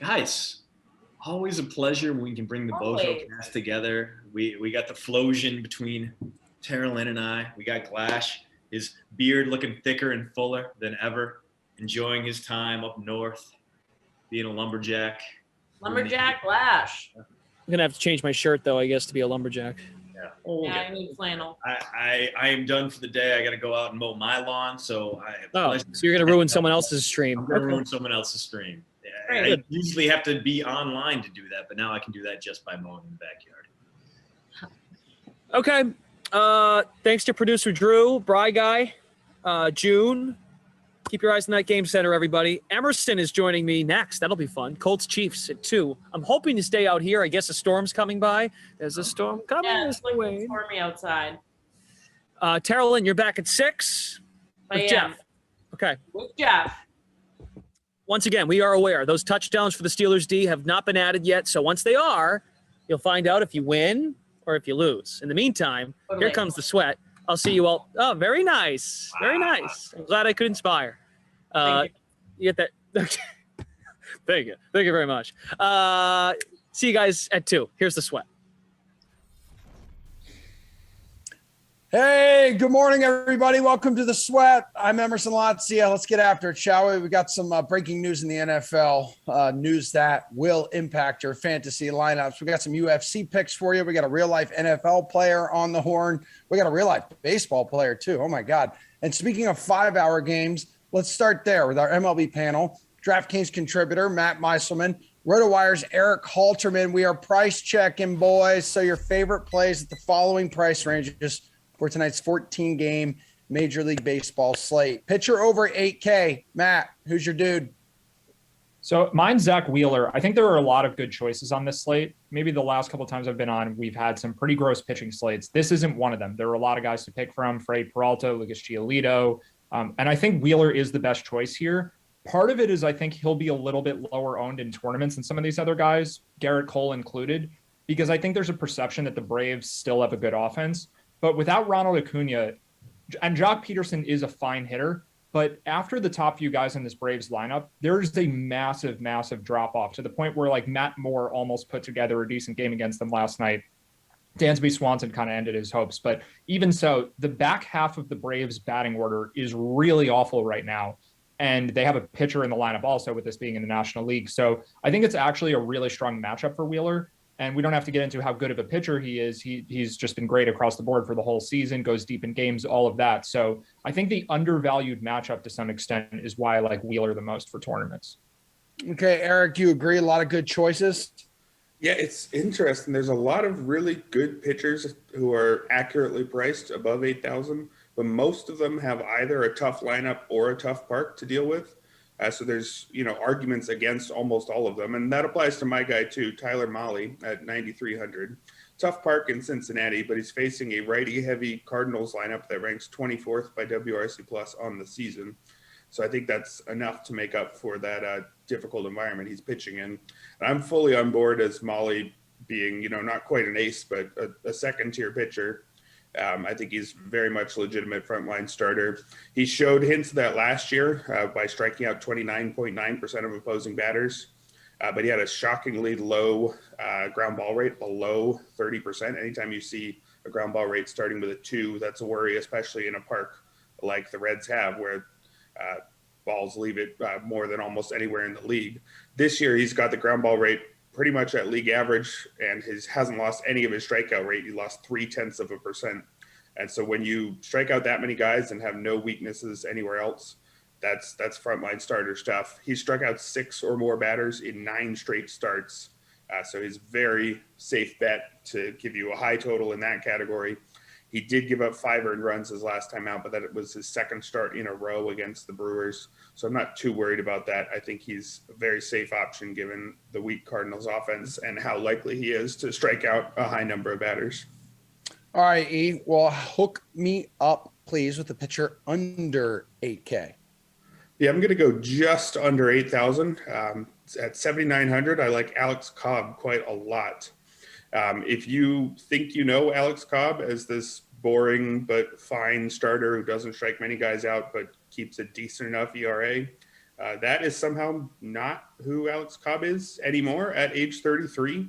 Guys, always a pleasure when we can bring the Bozo cast together. We got the Flosion between Tara Lynn and I. We got Glash, his beard looking thicker and fuller than ever, enjoying his time up north, being a lumberjack. Lumberjack Glash. I'm going to have to change my shirt, though, I guess, to be a lumberjack. Yeah. I need flannel. I am done for the day. I got to go out and mow my lawn. So so you're going to ruin someone else's stream. I'm going to ruin someone else's stream. Yeah, I usually have to be online to do that, but now I can do that just by mowing in the backyard. Okay. Thanks to producer Drew, Bry Guy, June. Keep your eyes on that game center, everybody. Emerson is joining me next. That'll be fun. Colts Chiefs at 2. I'm hoping to stay out here. I guess a storm's coming by. There's a storm coming. Yeah, it's like stormy outside. Tara Lynn, you're back at 6 with Jeff. Okay. With Jeff. Once again, we are aware those touchdowns for the Steelers D have not been added yet. So once they are, you'll find out if you win or if you lose. In the meantime, here comes the sweat. I'll see you all. Oh, very nice. Very nice. I'm glad I could inspire. You get that. Thank you. Thank you very much. See you guys at 2. Here's the sweat. Hey, good morning, everybody. Welcome to the sweat. I'm Emerson Latzia. Let's get after it, shall we? We got some breaking news in the NFL, news that will impact your fantasy lineups. We got some UFC picks for you. We got a real life NFL player on the horn. We got a real life baseball player too. Oh my God. And speaking of 5-hour games, let's start there with our MLB panel. DraftKings contributor, Matt Meiselman, RotoWire's Eric Halterman. We are price checking, boys. So your favorite plays at the following price ranges for tonight's 14-game Major League Baseball slate. Pitcher over 8K. Matt, who's your dude? So mine's Zach Wheeler. I think there are a lot of good choices on this slate. Maybe the last couple of times I've been on, we've had some pretty gross pitching slates. This isn't one of them. There are a lot of guys to pick from: Freddie Peralta, Lucas Giolito. And I think Wheeler is the best choice here. Part of it is I think he'll be a little bit lower owned in tournaments than some of these other guys, Garrett Cole included, because I think there's a perception that the Braves still have a good offense. But without Ronald Acuna, and Jock Peterson is a fine hitter, But after the top few guys in this Braves lineup, there's a massive, massive drop off to the point where like Matt Moore almost put together a decent game against them last night. Dansby Swanson kind of ended his hopes. But even so, the back half of the Braves batting order is really awful right now. And they have a pitcher in the lineup also, with this being in the National League. So I think it's actually a really strong matchup for Wheeler. And we don't have to get into how good of a pitcher he is. He's just been great across the board for the whole season, goes deep in games, all of that. So I think the undervalued matchup to some extent is why I like Wheeler the most for tournaments. Okay, Eric, you agree? A lot of good choices. Yeah, it's interesting. There's a lot of really good pitchers who are accurately priced above 8,000, but most of them have either a tough lineup or a tough park to deal with. So there's, arguments against almost all of them. And that applies to my guy too, Tyler Mahle at 9,300. Tough park in Cincinnati, but he's facing a righty heavy Cardinals lineup that ranks 24th by WRC plus on the season. So I think that's enough to make up for that difficult environment he's pitching in. And I'm fully on board as Mahle being, not quite an ace, but a second tier pitcher. I think he's very much legitimate frontline starter. He showed hints of that last year by striking out 29.9% of opposing batters, but he had a shockingly low ground ball rate, below 30%. Anytime you see a ground ball rate starting with a 2, that's a worry, especially in a park like the Reds have, where balls leave it more than almost anywhere in the league. This year, he's got the ground ball rate pretty much at league average, and hasn't lost any of his strikeout rate. He lost 0.3%. And so when you strike out that many guys and have no weaknesses anywhere else, that's frontline starter stuff. He struck out 6 or more batters in 9 straight starts. So he's very safe bet to give you a high total in that category. He did give up 5 earned runs his last time out, but that was his second start in a row against the Brewers. So I'm not too worried about that. I think he's a very safe option given the weak Cardinals offense and how likely he is to strike out a high number of batters. All right, E. Well, hook me up, please, with a pitcher under 8K. Yeah, I'm going to go just under 8,000. At 7,900, I like Alex Cobb quite a lot. If you think Alex Cobb as this boring but fine starter who doesn't strike many guys out but keeps a decent enough ERA, that is somehow not who Alex Cobb is anymore at age 33,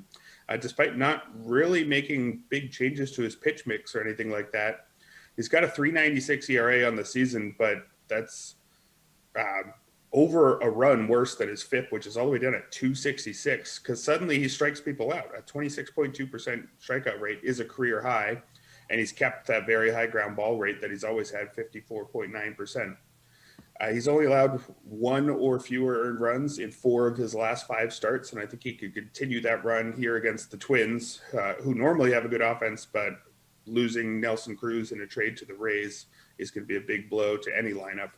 despite not really making big changes to his pitch mix or anything like that. He's got a 3.96 ERA on the season, but that's over a run worse than his FIP, which is all the way down at 266, because suddenly he strikes people out. A 26.2% strikeout rate is a career high, and he's kept that very high ground ball rate that he's always had, 54.9%. He's only allowed 1 or fewer earned runs in 4 of his last 5 starts, and I think he could continue that run here against the Twins, who normally have a good offense, but losing Nelson Cruz in a trade to the Rays is going to be a big blow to any lineup.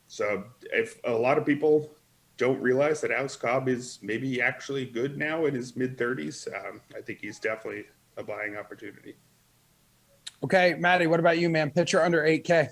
So if a lot of people don't realize that Alex Cobb is maybe actually good now in his mid-30s, I think he's definitely a buying opportunity. Okay, Maddie, what about you, man? Pitcher under 8K.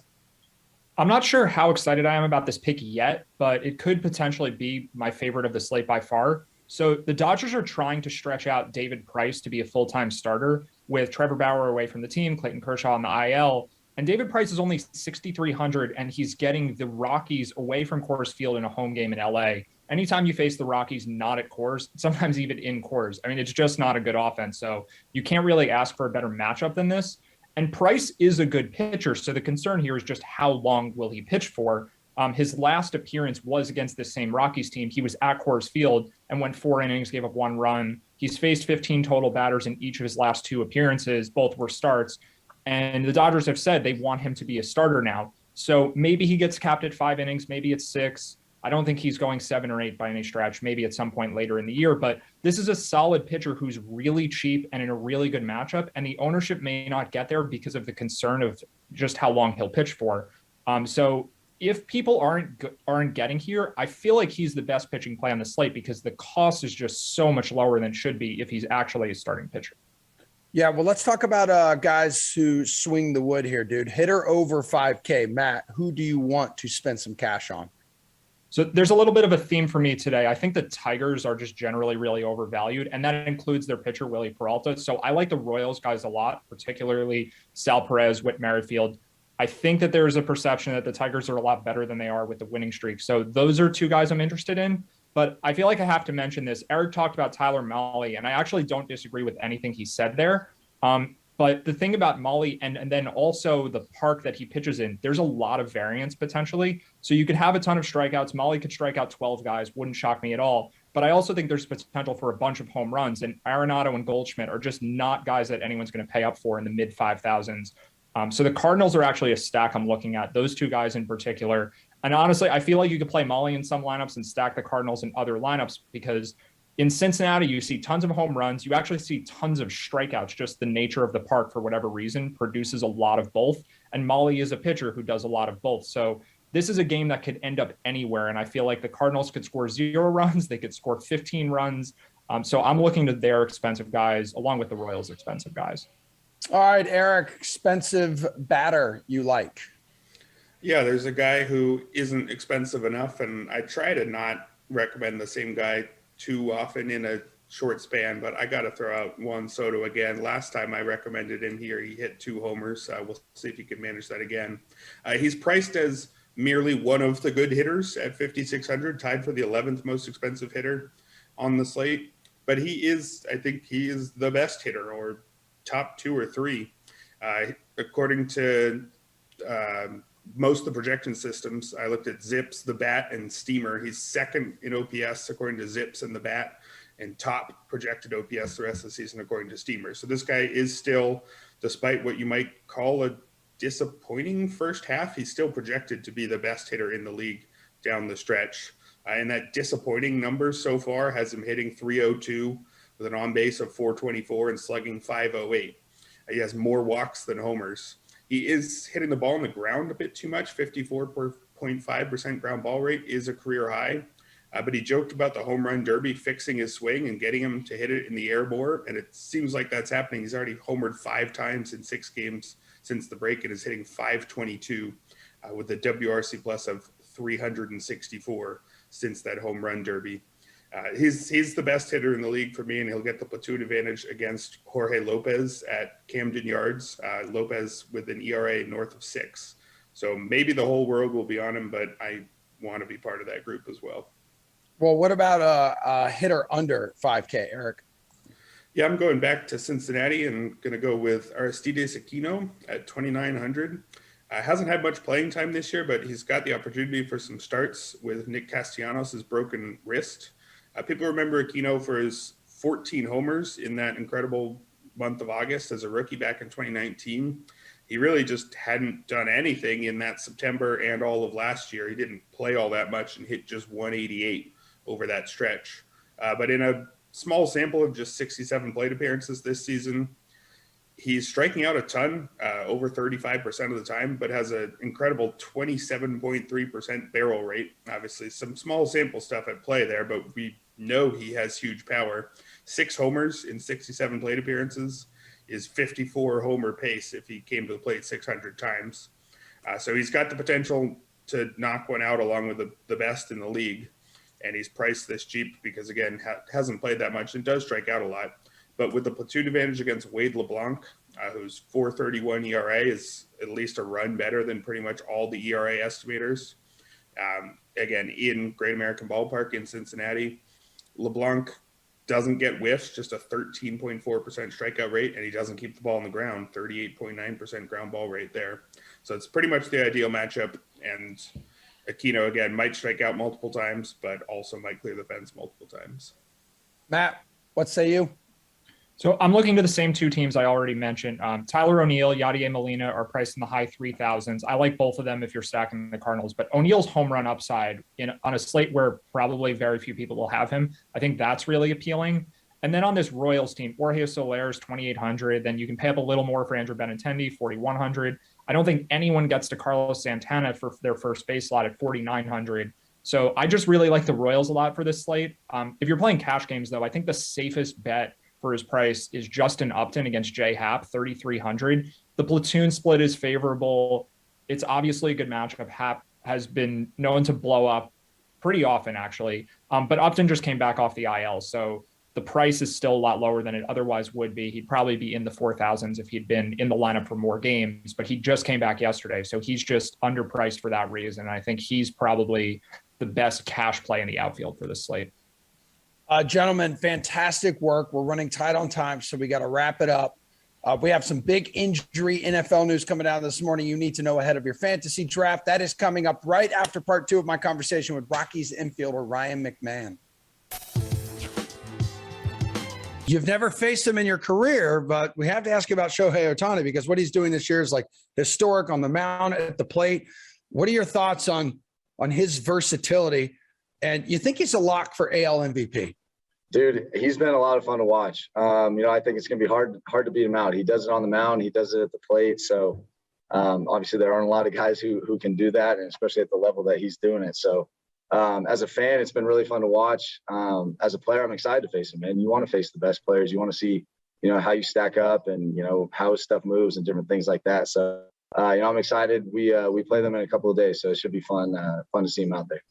I'm not sure how excited I am about this pick yet, but it could potentially be my favorite of the slate by far. So the Dodgers are trying to stretch out David Price to be a full-time starter with Trevor Bauer away from the team, Clayton Kershaw on the IL. And David Price is only 6,300, and he's getting the Rockies away from Coors Field in a home game in LA. Anytime you face the Rockies not at Coors, sometimes even in Coors, I mean, it's just not a good offense. So you can't really ask for a better matchup than this. And Price is a good pitcher. So the concern here is just how long will he pitch for? His last appearance was against this same Rockies team. He was at Coors Field and went 4 innings, gave up 1 run. He's faced 15 total batters in each of his last 2 appearances. Both were starts. And the Dodgers have said they want him to be a starter now. So maybe he gets capped at 5 innings. Maybe it's 6. I don't think he's going 7 or 8 by any stretch, maybe at some point later in the year. But this is a solid pitcher who's really cheap and in a really good matchup. And the ownership may not get there because of the concern of just how long he'll pitch for. So if people aren't getting here, I feel like he's the best pitching play on the slate because the cost is just so much lower than it should be if he's actually a starting pitcher. Yeah, well, let's talk about guys who swing the wood here, dude. Hitter over 5K. Matt, who do you want to spend some cash on? So there's a little bit of a theme for me today. I think the Tigers are just generally really overvalued, and that includes their pitcher, Willie Peralta. So I like the Royals guys a lot, particularly Sal Perez, Whit Merrifield. I think that there is a perception that the Tigers are a lot better than they are with the winning streak. So those are two guys I'm interested in. But I feel like I have to mention this. Eric talked about Tyler Mahle, and I actually don't disagree with anything he said there. But the thing about Mahle and then also the park that he pitches in, there's a lot of variance potentially. So you could have a ton of strikeouts. Mahle could strike out 12 guys. Wouldn't shock me at all. But I also think there's potential for a bunch of home runs. And Arenado and Goldschmidt are just not guys that anyone's going to pay up for in the mid 5,000s. So the Cardinals are actually a stack I'm looking at, those two guys in particular. And honestly, I feel like you could play Mahle in some lineups and stack the Cardinals in other lineups because in Cincinnati, you see tons of home runs. You actually see tons of strikeouts. Just the nature of the park, for whatever reason, produces a lot of both. And Mahle is a pitcher who does a lot of both. So this is a game that could end up anywhere. And I feel like the Cardinals could score 0 runs. They could score 15 runs. So I'm looking to their expensive guys along with the Royals' expensive guys. All right, Eric, expensive batter you like? Yeah, there's a guy who isn't expensive enough, and I try to not recommend the same guy too often in a short span, but I got to throw out Juan Soto again. Last time I recommended him here, he hit 2 homers. We'll see if he can manage that again. He's priced as merely one of the good hitters at 5,600, tied for the 11th most expensive hitter on the slate. But I think he is the best hitter, or top 2 or 3. According to most of the projection systems, I looked at Zips, the Bat, and Steamer. He's second in OPS according to Zips and the Bat, and top projected OPS the rest of the season according to Steamer. So this guy is still, despite what you might call a disappointing first half, he's still projected to be the best hitter in the league down the stretch. And that disappointing number so far has him hitting 302 with an on base of 424 and slugging 508. He has more walks than homers. He is hitting the ball on the ground a bit too much. 54.5% ground ball rate is a career high. But he joked about the home run derby fixing his swing and getting him to hit it in the air more. And it seems like that's happening. He's already homered 5 times in 6 games since the break and is hitting 522 with a WRC plus of 364 since that home run derby. He's the best hitter in the league for me, and he'll get the platoon advantage against Jorge Lopez at Camden Yards. Lopez with an ERA north of 6. So maybe the whole world will be on him, but I want to be part of that group as well. Well, what about a hitter under 5K, Eric? Yeah, I'm going back to Cincinnati and going to go with Aristides Aquino at 2,900. Hasn't had much playing time this year, but he's got the opportunity for some starts with Nick Castellanos' broken wrist. People remember Aquino for his 14 homers in that incredible month of August as a rookie back in 2019. He really just hadn't done anything in that September and all of last year. He didn't play all that much and hit just 188 over that stretch. But in a small sample of just 67 plate appearances this season, he's striking out a ton, over 35% of the time, but has an incredible 27.3% barrel rate. Obviously, some small sample stuff at play there, but we know he has huge power. 6 homers in 67 plate appearances is 54 homer pace if he came to the plate 600 times. So he's got the potential to knock one out along with the best in the league. And he's priced this cheap because, again, hasn't played that much and does strike out a lot. But with the platoon advantage against Wade LeBlanc, whose 4.31 ERA is at least a run better than pretty much all the ERA estimators. Again, in Great American Ballpark in Cincinnati, LeBlanc doesn't get whiffs, just a 13.4% strikeout rate, and he doesn't keep the ball on the ground, 38.9% ground ball rate there. So it's pretty much the ideal matchup. And Aquino, again, might strike out multiple times, but also might clear the fence multiple times. Matt, what say you? So I'm looking to the same 2 teams I already mentioned. Tyler O'Neill, Yadier Molina are priced in the high 3,000s. I like both of them if you're stacking the Cardinals, but O'Neill's home run upside on a slate where probably very few people will have him, I think that's really appealing. And then on this Royals team, Jorge Soler is 2,800. Then you can pay up a little more for Andrew Benintendi, 4,100. I don't think anyone gets to Carlos Santana for their first base slot at 4,900. So I just really like the Royals a lot for this slate. If you're playing cash games, though, I think the safest bet for his price is Justin Upton against Jay Happ, 3,300. The platoon split is favorable. It's obviously a good matchup. Happ has been known to blow up pretty often, actually. But Upton just came back off the IL. So The price is still a lot lower than it otherwise would be. He'd probably be in the 4,000s if he'd been in the lineup for more games, but he just came back yesterday. So he's just underpriced for that reason. I think he's probably the best cash play in the outfield for this slate. Gentlemen, fantastic work. We're running tight on time, so we got to wrap it up. We have some big injury NFL news coming out this morning. You need to know ahead of your fantasy draft. That is coming up right after part 2 of my conversation with Rockies infielder Ryan McMahon. You've never faced him in your career, but we have to ask you about Shohei Ohtani because what he's doing this year is like historic on the mound, at the plate. What are your thoughts on his versatility? And you think he's a lock for AL MVP? Dude, he's been a lot of fun to watch. I think it's going to be hard to beat him out. He does it on the mound. He does it at the plate. So obviously there aren't a lot of guys who can do that, and especially at the level that he's doing it. So as a fan, it's been really fun to watch. As a player, I'm excited to face him, man. You want to face the best players. You want to see, how you stack up and, how his stuff moves and different things like that. So, I'm excited. We play them in a couple of days, so it should be fun to see him out there.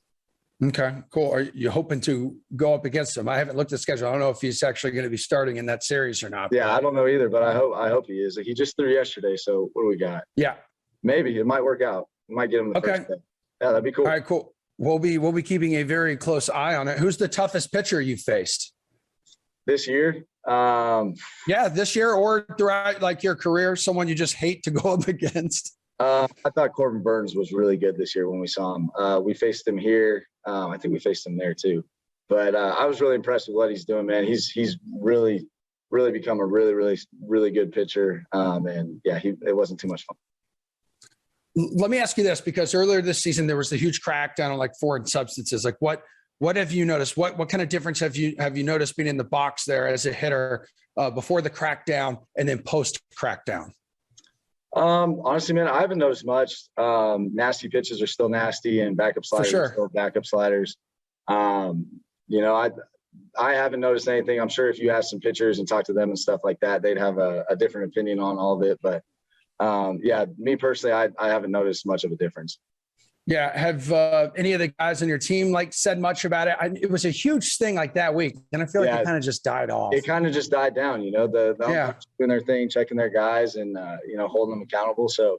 Okay, cool. Are you hoping to go up against him? I haven't looked at the schedule. I don't know if he's actually going to be starting in that series or not. Yeah, I don't know either, but I hope he is. He just threw yesterday, so what do we got? Yeah. Maybe it might work out. Might get him the first day. Yeah, that'd be cool. All right, cool. We'll be keeping a very close eye on it. Who's the toughest pitcher you faced this year? Yeah, this year or throughout like your career, someone you just hate to go up against. I thought Corbin Burns was really good this year when we saw him. We faced him here. I think we faced him there too. But I was really impressed with what he's doing, man. He's really, really become a really, really, really good pitcher. And yeah, it wasn't too much fun. Let me ask you this, because earlier this season there was a huge crackdown on like foreign substances. Like what have you noticed? What kind of difference have you noticed being in the box there as a hitter before the crackdown and then post crackdown? Honestly, man, I haven't noticed much. Nasty pitches are still nasty, and backup sliders are still backup sliders. I haven't noticed anything. I'm sure if you ask some pitchers and talk to them and stuff like that, they'd have a different opinion on all of it. But yeah, me personally, I haven't noticed much of a difference. Yeah. Have any of the guys on your team said much about it? It was a huge thing like that week, and I feel like it kind of just died off. It kind of just died down, the doing their thing, checking their guys, and holding them accountable. So,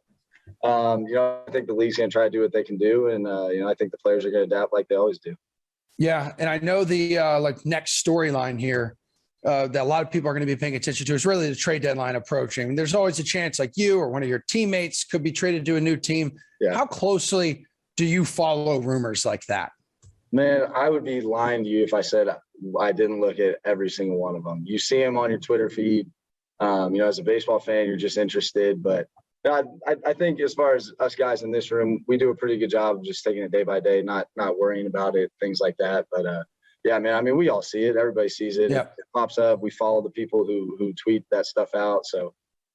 I think the league's gonna try to do what they can do, and I think the players are gonna adapt like they always do. Yeah, and I know the next storyline here that a lot of people are going to be paying attention to is really the trade deadline approaching. There's always a chance like you or one of your teammates could be traded to a new team. Yeah. How closely do you follow rumors like that? Man, I would be lying to you if I said I didn't look at every single one of them. You see them on your Twitter feed. As a baseball fan, you're just interested. But I think as far as us guys in this room, we do a pretty good job of just taking it day by day, not worrying about it, things like that. But yeah, man, I mean, we all see it. Everybody sees it. It pops up. We follow the people who tweet that stuff out. So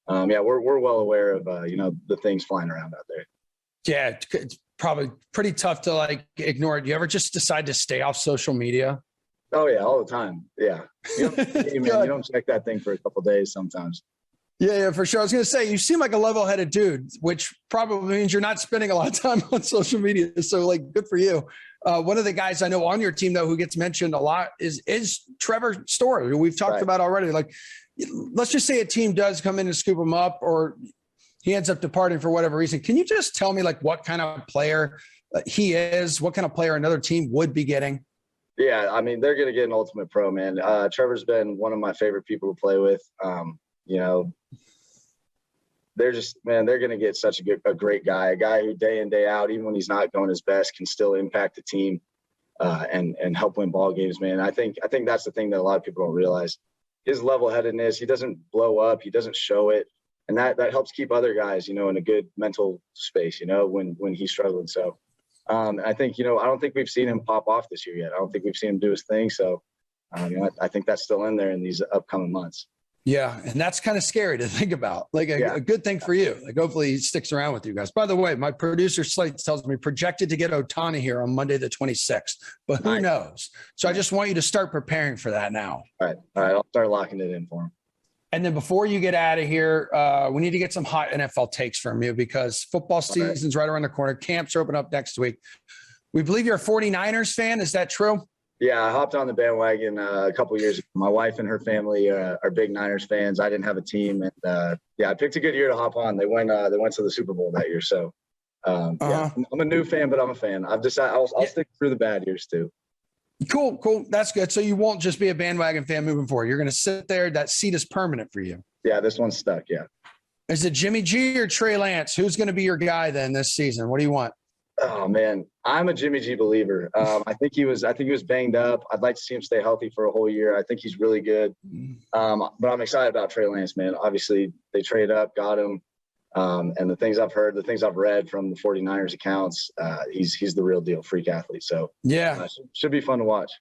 yeah, we're well aware of the things flying around out there. Yeah, it's probably pretty tough to ignore it. Do you ever just decide to stay off social media? Oh yeah, all the time. Yeah, you don't check that thing for a couple of days sometimes. Yeah, for sure. I was going to say, you seem like a level-headed dude, which probably means you're not spending a lot of time on social media. So good for you. One of the guys I know on your team though, who gets mentioned a lot is Trevor Story, who we've talked about already. Let's just say a team does come in and scoop him up, or he ends up departing for whatever reason. Can you just tell me what kind of player he is? What kind of player another team would be getting? Yeah, I mean, they're going to get an ultimate pro, man. Trevor's been one of my favorite people to play with. They're going to get such a great guy, a guy who day in, day out, even when he's not going his best, can still impact the team and help win ball games, man. I think that's the thing that a lot of people don't realize. His level-headedness, he doesn't blow up, he doesn't show it. And that helps keep other guys, in a good mental space, when he's struggling. So I think, I don't think we've seen him pop off this year yet. I don't think we've seen him do his thing. So I think that's still in there in these upcoming months. Yeah, and that's kind of scary to think about. A good thing for you. Hopefully he sticks around with you guys. By the way, my producer Slate tells me projected to get Ohtani here on Monday the 26th, but who knows? So I just want you to start preparing for that now. All right. I'll start locking it in for him. And then before you get out of here, we need to get some hot NFL takes from you because football season's right around the corner. Camps are open up next week. We believe you're a 49ers fan. Is that true? Yeah, I hopped on the bandwagon a couple years ago. My wife and her family are big Niners fans. I didn't have a team, and I picked a good year to hop on. They went to the Super Bowl that year, so I'm a new fan, but I'm a fan. I've decided I'll stick through the bad years too. Cool. That's good. So you won't just be a bandwagon fan moving forward. You're going to sit there. That seat is permanent for you. Yeah, this one's stuck. Yeah. Is it Jimmy G or Trey Lance? Who's going to be your guy then this season? What do you want? Oh man, I'm a Jimmy G believer. I think he was banged up. I'd like to see him stay healthy for a whole year. I think he's really good. But I'm excited about Trey Lance, man. Obviously, they traded up, got him. And the things I've heard, the things I've read from the 49ers accounts, he's the real deal, freak athlete. So should be fun to watch.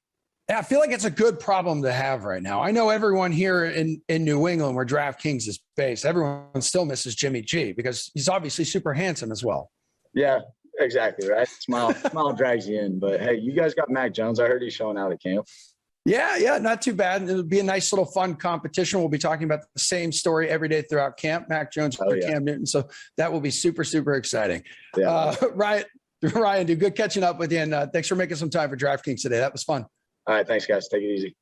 Yeah, I feel like it's a good problem to have right now. I know everyone here in New England, where DraftKings is based, everyone still misses Jimmy G because he's obviously super handsome as well. Yeah, exactly. Right. Smile drags you in. But hey, you guys got Mac Jones. I heard he's showing out at camp. Yeah, not too bad. It'll be a nice little fun competition. We'll be talking about the same story every day throughout camp. Mac Jones and Cam Newton. So that will be super, super exciting. Yeah. Ryan, dude, good catching up with you. And thanks for making some time for DraftKings today. That was fun. All right, thanks, guys. Take it easy.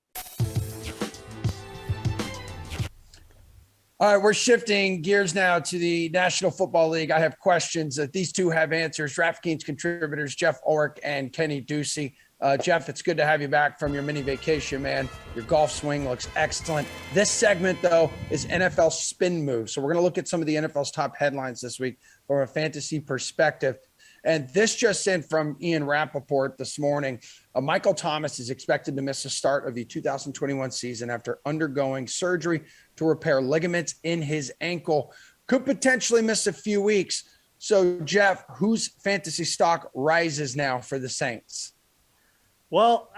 All right, we're shifting gears now to the National Football League. I have questions that these two have answers. DraftKings contributors Jeff Ulrich and Kenny Ducey. Jeff, it's good to have you back from your mini vacation, man. Your golf swing looks excellent. This segment, though, is NFL spin moves. So we're going to look at some of the NFL's top headlines this week from a fantasy perspective. And this just in from Ian Rappaport this morning. Michael Thomas is expected to miss the start of the 2021 season after undergoing surgery to repair ligaments in his ankle. Could potentially miss a few weeks. So, Jeff, whose fantasy stock rises now for the Saints? Well,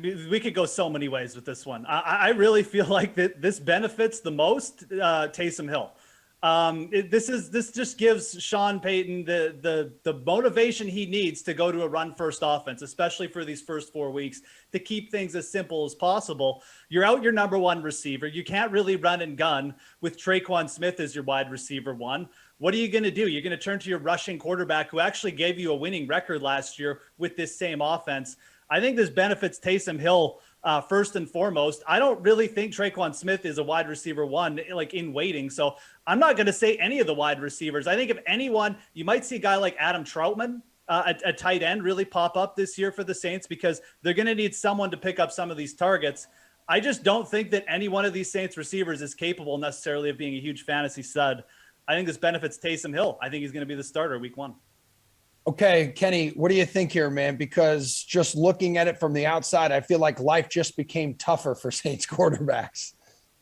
we could go so many ways with this one. I really feel like that this benefits the most Taysom Hill. This just gives Sean Payton the motivation he needs to go to a run first offense, especially for these first 4 weeks, to keep things as simple as possible. You're out your number one receiver. You can't really run and gun with Traquan Smith as your wide receiver one. What are you going to do? You're going to turn to your rushing quarterback who actually gave you a winning record last year with this same offense. I think this benefits Taysom Hill first and foremost. I don't really think Traquan Smith is a wide receiver one, like in waiting. So I'm not going to say any of the wide receivers. I think if anyone, you might see a guy like Adam Troutman, a tight end, really pop up this year for the Saints because they're going to need someone to pick up some of these targets. I just don't think that any one of these Saints receivers is capable necessarily of being a huge fantasy stud. I think this benefits Taysom Hill. I think he's going to be the starter week one. Okay, Kenny, what do you think here, man? Because just looking at it from the outside, I feel like life just became tougher for Saints quarterbacks.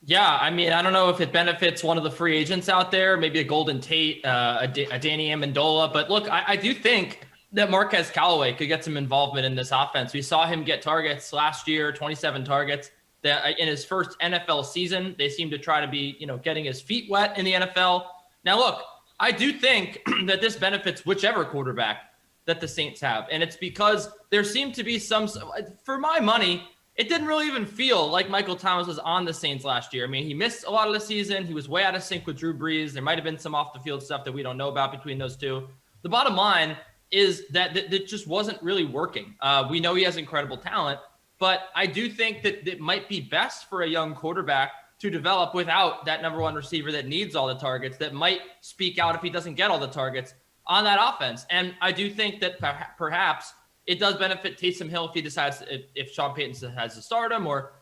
Yeah, I mean, I don't know if it benefits one of the free agents out there, maybe a Golden Tate, a Danny Amendola. But look, I do think that Marquez Callaway could get some involvement in this offense. We saw him get targets last year, 27 targets. In his first NFL season, they seem to try to be, getting his feet wet in the NFL. Now, look, I do think that this benefits whichever quarterback that the Saints have. And it's because there seemed to be for my money, it didn't really even feel like Michael Thomas was on the Saints last year. I mean, he missed a lot of the season. He was way out of sync with Drew Brees. There might've been some off the field stuff that we don't know about between those two. The bottom line is that it just wasn't really working. We know he has incredible talent, but I do think that it might be best for a young quarterback to develop without that number one receiver that needs all the targets, that might speak out if he doesn't get all the targets on that offense. And I do think that perhaps it does benefit Taysom Hill if he decides, if Sean Payton has to start him, or,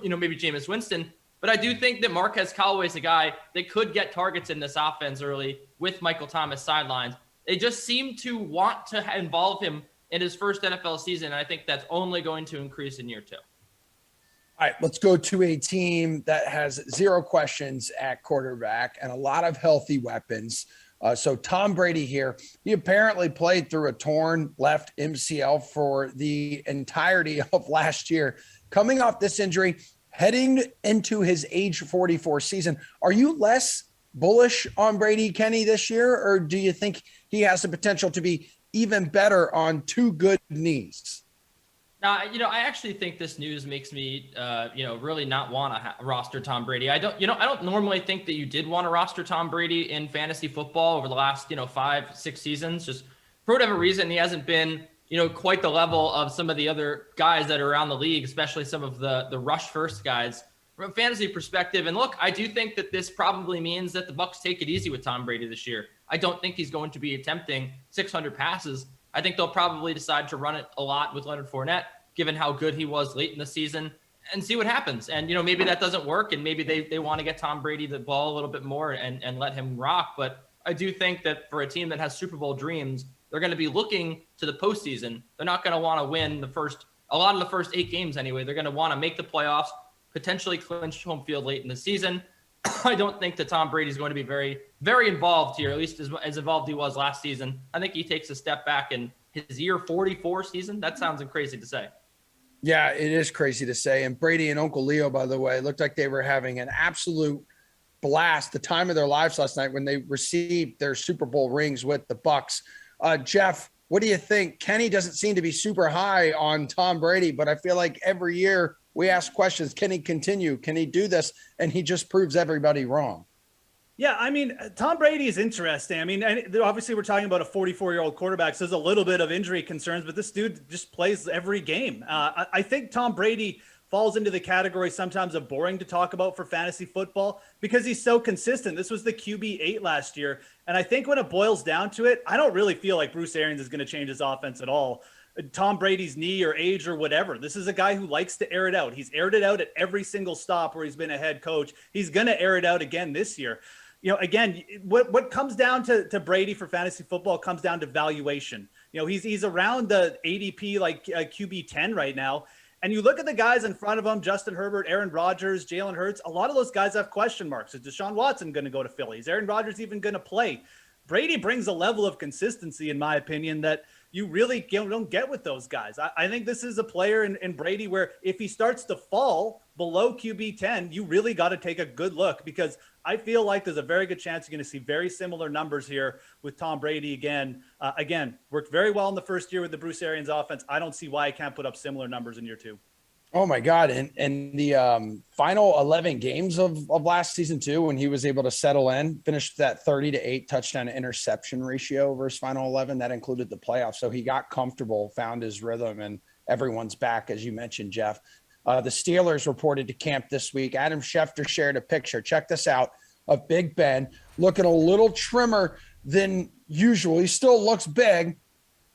maybe Jameis Winston. But I do think that Marquez Callaway is a guy that could get targets in this offense early with Michael Thomas sidelines. They just seem to want to involve him in his first NFL season. And I think that's only going to increase in year two. All right, let's go to a team that has zero questions at quarterback and a lot of healthy weapons. So Tom Brady here, he apparently played through a torn left MCL for the entirety of last year. Coming off this injury, heading into his age 44 season, are you less bullish on Brady, Kenny, this year? Or do you think he has the potential to be even better on two good knees? I actually think this news makes me, really not want to roster Tom Brady. I don't normally think that you did want to roster Tom Brady in fantasy football over the last, 5-6 seasons. Just for whatever reason, he hasn't been quite the level of some of the other guys that are around the league, especially some of the rush first guys from a fantasy perspective. And look, I do think that this probably means that the Bucs take it easy with Tom Brady this year. I don't think he's going to be attempting 600 passes. I think they'll probably decide to run it a lot with Leonard Fournette, given how good he was late in the season, and see what happens. And, maybe that doesn't work, and maybe they want to get Tom Brady the ball a little bit more and let him rock. But I do think that for a team that has Super Bowl dreams, they're going to be looking to the postseason. They're not going to want to win a lot of the first 8 games anyway. They're going to want to make the playoffs, potentially clinch home field late in the season. I don't think that Tom Brady is going to be very, very involved here, at least as involved he was last season. I think he takes a step back in his year 44 season. That sounds crazy to say. Yeah, it is crazy to say. And Brady and Uncle Leo, by the way, looked like they were having an absolute blast, the time of their lives last night when they received their Super Bowl rings with the Bucs. Jeff, what do you think? Kenny doesn't seem to be super high on Tom Brady, but I feel like every year we ask questions. Can he continue? Can he do this? And he just proves everybody wrong. Yeah, I mean, Tom Brady is interesting. I mean, obviously we're talking about a 44-year-old quarterback, so there's a little bit of injury concerns, but this dude just plays every game. I think Tom Brady falls into the category sometimes of boring to talk about for fantasy football because he's so consistent. This was the QB8 last year, and I think when it boils down to it, I don't really feel like Bruce Arians is going to change his offense at all. Tom Brady's knee or age or whatever. This is a guy who likes to air it out. He's aired it out at every single stop where he's been a head coach. He's going to air it out again this year. Again, what comes down to Brady for fantasy football comes down to valuation. He's around the ADP like QB 10 right now. And you look at the guys in front of him, Justin Herbert, Aaron Rodgers, Jalen Hurts, a lot of those guys have question marks. Is Deshaun Watson going to go to Philly? Is Aaron Rodgers even going to play? Brady brings a level of consistency, in my opinion, that you really don't get with those guys. I think this is a player in Brady where if he starts to fall below QB 10, you really got to take a good look because I feel like there's a very good chance you're going to see very similar numbers here with Tom Brady again. Again, worked very well in the first year with the Bruce Arians offense. I don't see why I can't put up similar numbers in year 2. Oh my God. And the final 11 games of last season too, when he was able to settle in, finished that 30-8 touchdown to interception ratio versus final 11, that included the playoffs. So he got comfortable, found his rhythm, and everyone's back, as you mentioned, Jeff. The Steelers reported to camp this week. Adam Schefter shared a picture. Check this out of Big Ben looking a little trimmer than usual. He still looks big,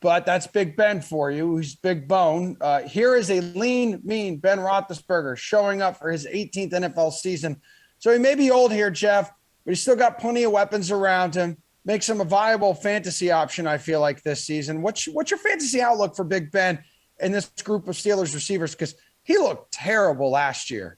but that's Big Ben for you. He's big bone. Here is a lean, mean Ben Roethlisberger showing up for his 18th NFL season. So he may be old here, Jeff, but he's still got plenty of weapons around him. Makes him a viable fantasy option, I feel like, this season. What's your fantasy outlook for Big Ben and this group of Steelers receivers? Because he looked terrible last year.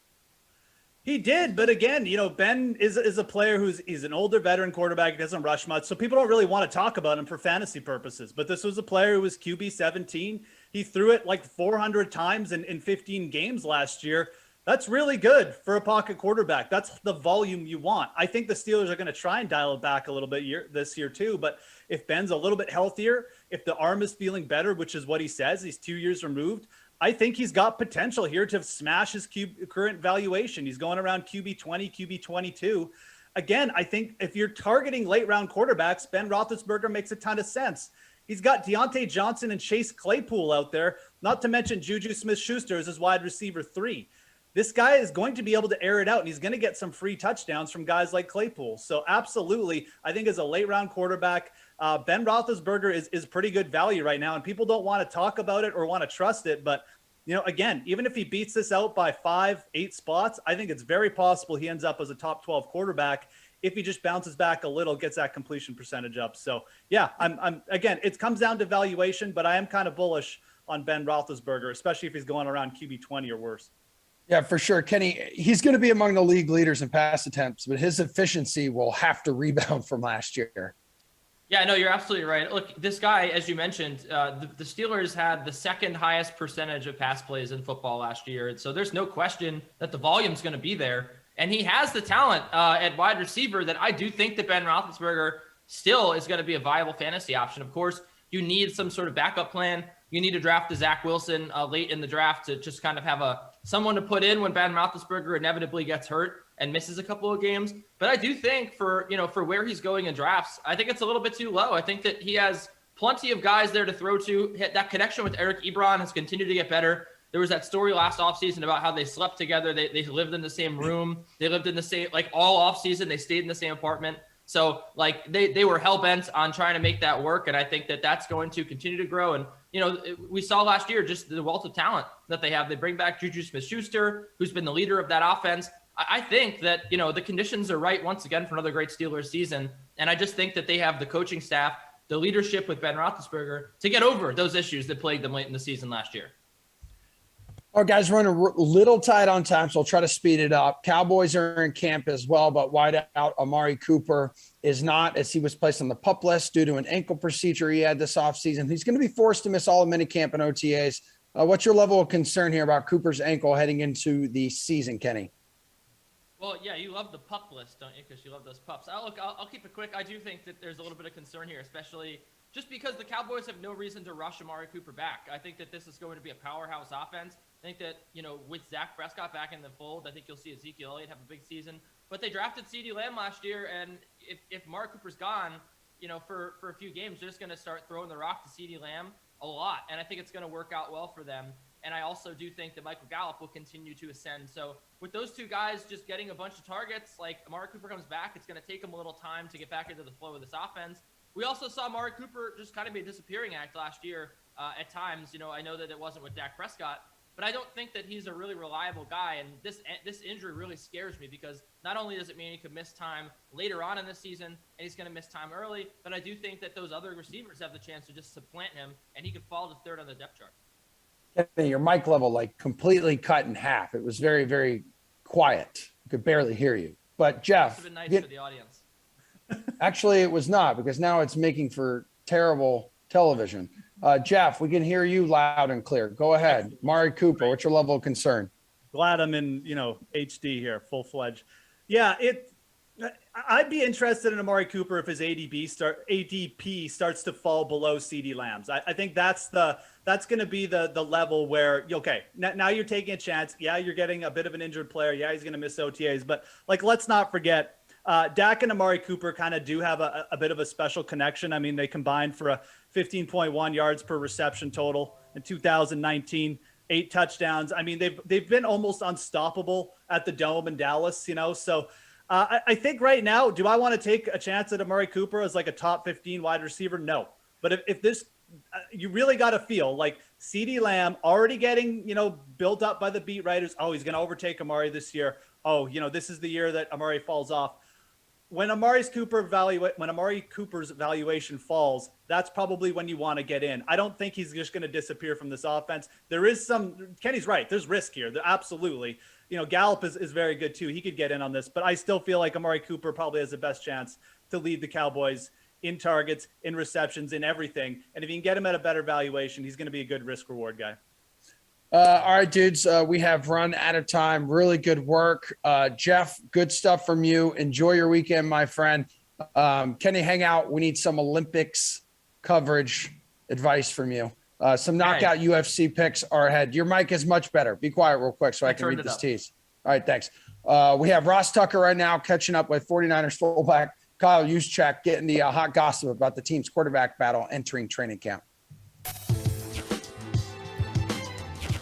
He did, but again, Ben is a player he's an older veteran quarterback. He doesn't rush much, so people don't really want to talk about him for fantasy purposes. But this was a player who was QB 17. He threw it like 400 times in 15 games last year. That's really good for a pocket quarterback. That's the volume you want. I think the Steelers are going to try and dial it back a little bit this year too. But if Ben's a little bit healthier, if the arm is feeling better, which is what he says, he's 2 years removed, I think he's got potential here to smash his current valuation. He's going around QB 20, QB 22. Again, I think if you're targeting late round quarterbacks, Ben Roethlisberger makes a ton of sense. He's got Deontay Johnson and Chase Claypool out there, not to mention Juju Smith-Schuster as his wide receiver 3. This guy is going to be able to air it out, and he's going to get some free touchdowns from guys like Claypool. So absolutely, I think as a late round quarterback, Ben Roethlisberger is pretty good value right now, and people don't want to talk about it or want to trust it. But, again, even if he beats this out by 5-8 spots, I think it's very possible he ends up as a top 12 quarterback if he just bounces back a little, gets that completion percentage up. So, yeah, again, it comes down to valuation, but I am kind of bullish on Ben Roethlisberger, especially if he's going around QB 20 or worse. Yeah, for sure. Kenny, he's going to be among the league leaders in pass attempts, but his efficiency will have to rebound from last year. Yeah, no, you're absolutely right. Look, this guy, as you mentioned, the Steelers had the second highest percentage of pass plays in football last year. And so there's no question that the volume's going to be there. And he has the talent at wide receiver that I do think that Ben Roethlisberger still is going to be a viable fantasy option. Of course, you need some sort of backup plan. You need to draft a Zach Wilson late in the draft to just kind of have someone to put in when Ben Roethlisberger inevitably gets hurt and misses a couple of games. But I do think for where he's going in drafts, I think it's a little bit too low. I think that he has plenty of guys there to throw to. That connection with Eric Ebron has continued to get better. There was that story last offseason about how they slept together. They lived in the same room. They lived in the same, like all offseason, they stayed in the same apartment. So like they were hell-bent on trying to make that work. And I think that that's going to continue to grow. And, you know, we saw last year just the wealth of talent that they have. They bring back Juju Smith-Schuster, who's been the leader of that offense. I think that, you know, the conditions are right once again for another great Steelers season. And I just think that they have the coaching staff, the leadership with Ben Roethlisberger to get over those issues that plagued them late in the season last year. All right, guys, running a little tight on time, so I'll try to speed it up. Cowboys are in camp as well, but wideout Amari Cooper is not, as he was placed on the PUP list due to an ankle procedure he had this offseason. He's going to be forced to miss all of minicamp and OTAs. What's your level of concern here about Cooper's ankle heading into the season, Kenny? Well, yeah, you love the PUP list, don't you? Because you love those pups. I'll keep it quick. I do think that there's a little bit of concern here, especially just because the Cowboys have no reason to rush Amari Cooper back. I think that this is going to be a powerhouse offense. I think that, you know, with Dak Prescott back in the fold, I think you'll see Ezekiel Elliott have a big season. But they drafted CeeDee Lamb last year, and if Amari Cooper's gone, you know, for a few games, they're just going to start throwing the rock to CeeDee Lamb a lot. And I think it's going to work out well for them. And I also do think that Michael Gallup will continue to ascend. So with those two guys just getting a bunch of targets, like Amari Cooper comes back, it's going to take him a little time to get back into the flow of this offense. We also saw Amari Cooper just kind of be a disappearing act last year at times. You know, I know that it wasn't with Dak Prescott, but I don't think that he's a really reliable guy. And this injury really scares me because not only does it mean he could miss time later on in the season and he's going to miss time early, but I do think that those other receivers have the chance to just supplant him and he could fall to third on the depth chart. Kenny, your mic level like completely cut in half. It was very, very quiet. I could barely hear you. But Jeff, Must have been nice for the audience. Actually, it was not, because now it's making for terrible television. Jeff, we can hear you loud and clear. Go ahead. Amari Cooper, what's your level of concern? Glad I'm in, you know, HD here, full-fledged. Yeah, I'd be interested in Amari Cooper if his ADP starts to fall below CeeDee Lamb's. I think that's going to be the level where, okay, now you're taking a chance. Yeah, you're getting a bit of an injured player. Yeah, he's going to miss OTAs. But, like, let's not forget, Dak and Amari Cooper kind of do have a bit of a special connection. I mean, they combined for a 15.1 yards per reception total in 2019, 8 touchdowns. I mean, they've been almost unstoppable at the Dome in Dallas, you know. So I think right now, do I want to take a chance at Amari Cooper as like a top 15 wide receiver? No. But if this, you really got to feel like CeeDee Lamb already getting, you know, built up by the beat writers. Oh, he's going to overtake Amari this year. Oh, you know, this is the year that Amari falls off. When Amari Cooper's valuation falls, that's probably when you want to get in. I don't think he's just going to disappear from this offense. There is Kenny's right. There's risk here. Absolutely. You know, Gallup is very good too. He could get in on this, but I still feel like Amari Cooper probably has the best chance to lead the Cowboys in targets, in receptions, in everything. And if you can get him at a better valuation, he's going to be a good risk reward guy. All right, dudes, we have run out of time. Really good work. Jeff, good stuff from you. Enjoy your weekend, my friend. Kenny, hang out. We need some Olympics coverage advice from you. Some knockout UFC picks are ahead. Your mic is much better. Be quiet real quick so I can read this tease. All right, thanks. We have Ross Tucker right now catching up with 49ers fullback Kyle Juszczyk, getting the hot gossip about the team's quarterback battle entering training camp.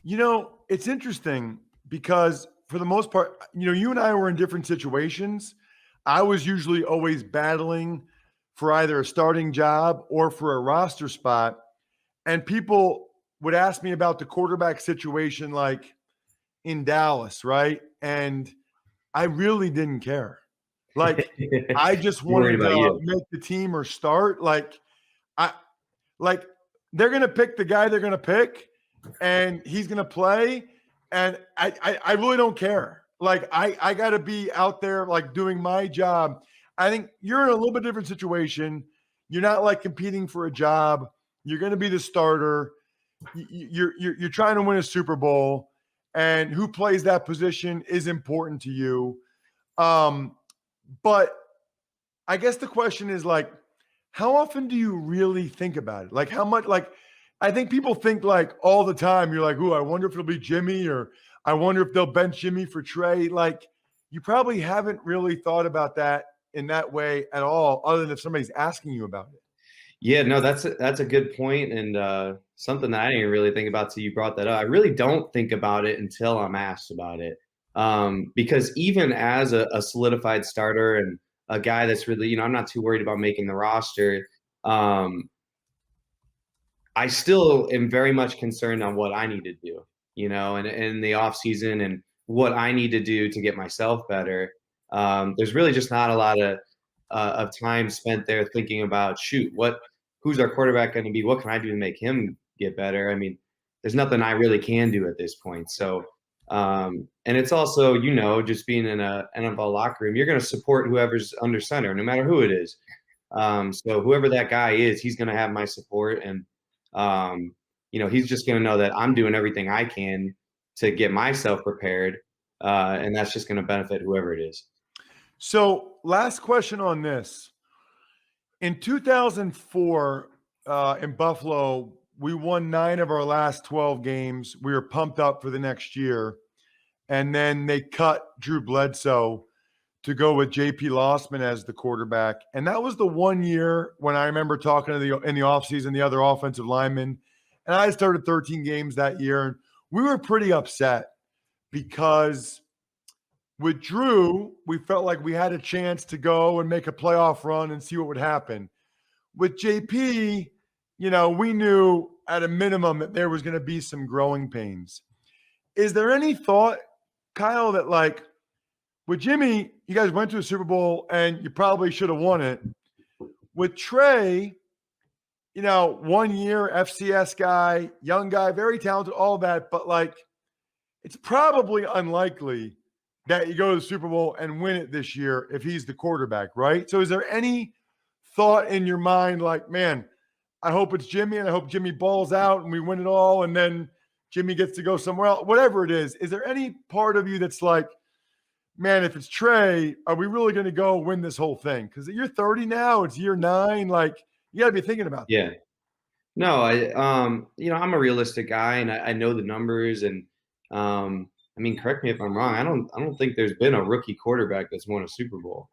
You know, it's interesting because for the most part, you know, you and I were in different situations. I was usually always battling for either a starting job or for a roster spot. And people would ask me about the quarterback situation, like in Dallas, right? And I really didn't care. Like, I just wanted to make the team or start. They're going to pick the guy they're going to pick. And he's going to play, and I really don't care. Like, I got to be out there, like, doing my job. I think you're in a little bit different situation. You're not, like, competing for a job. You're going to be the starter. You're trying to win a Super Bowl, and who plays that position is important to you. But I guess the question is, like, how often do you really think about it? Like, how much, like, I think people think like all the time, you're like, ooh, I wonder if it'll be Jimmy, or I wonder if they'll bench Jimmy for Trey. Like, you probably haven't really thought about that in that way at all, other than if somebody's asking you about it. Yeah, no, that's a good point, and something that I didn't really think about till you brought that up. I really don't think about it until I'm asked about it, because even as a solidified starter and a guy that's really, I'm not too worried about making the roster. I still am very much concerned on what I need to do, and in the off season and what I need to do to get myself better. There's really just not a lot of time spent there thinking about, who's our quarterback going to be? What can I do to make him get better? I mean, there's nothing I really can do at this point. So, and it's also, just being in a NFL locker room, you're going to support whoever's under center, no matter who it is. So whoever that guy is, he's going to have my support, and he's just going to know that I'm doing everything I can to get myself prepared, and that's just going to benefit whoever it is. So, last question on this. In 2004, in Buffalo, we won 9 of our last 12 games. We were pumped up for the next year. And then they cut Drew Bledsoe to go with JP Lossman as the quarterback. And that was the one year when I remember talking to in the offseason, the other offensive linemen. And I started 13 games that year. And we were pretty upset because with Drew, we felt like we had a chance to go and make a playoff run and see what would happen. With JP, we knew at a minimum that there was going to be some growing pains. Is there any thought, Kyle, that like with Jimmy, you guys went to a Super Bowl and you probably should have won it. With Trey, 1 year FCS guy, young guy, very talented, all that, but like it's probably unlikely that you go to the Super Bowl and win it this year if he's the quarterback, right? So is there any thought in your mind like, man, I hope it's Jimmy and I hope Jimmy balls out and we win it all and then Jimmy gets to go somewhere else, whatever it is. Is there any part of you that's like, man, if it's Trey, are we really going to go win this whole thing? Because you're 30 now, it's year 9. Like, you got to be thinking about that. Yeah. No, I'm a realistic guy and I know the numbers and, correct me if I'm wrong. I don't think there's been a rookie quarterback that's won a Super Bowl.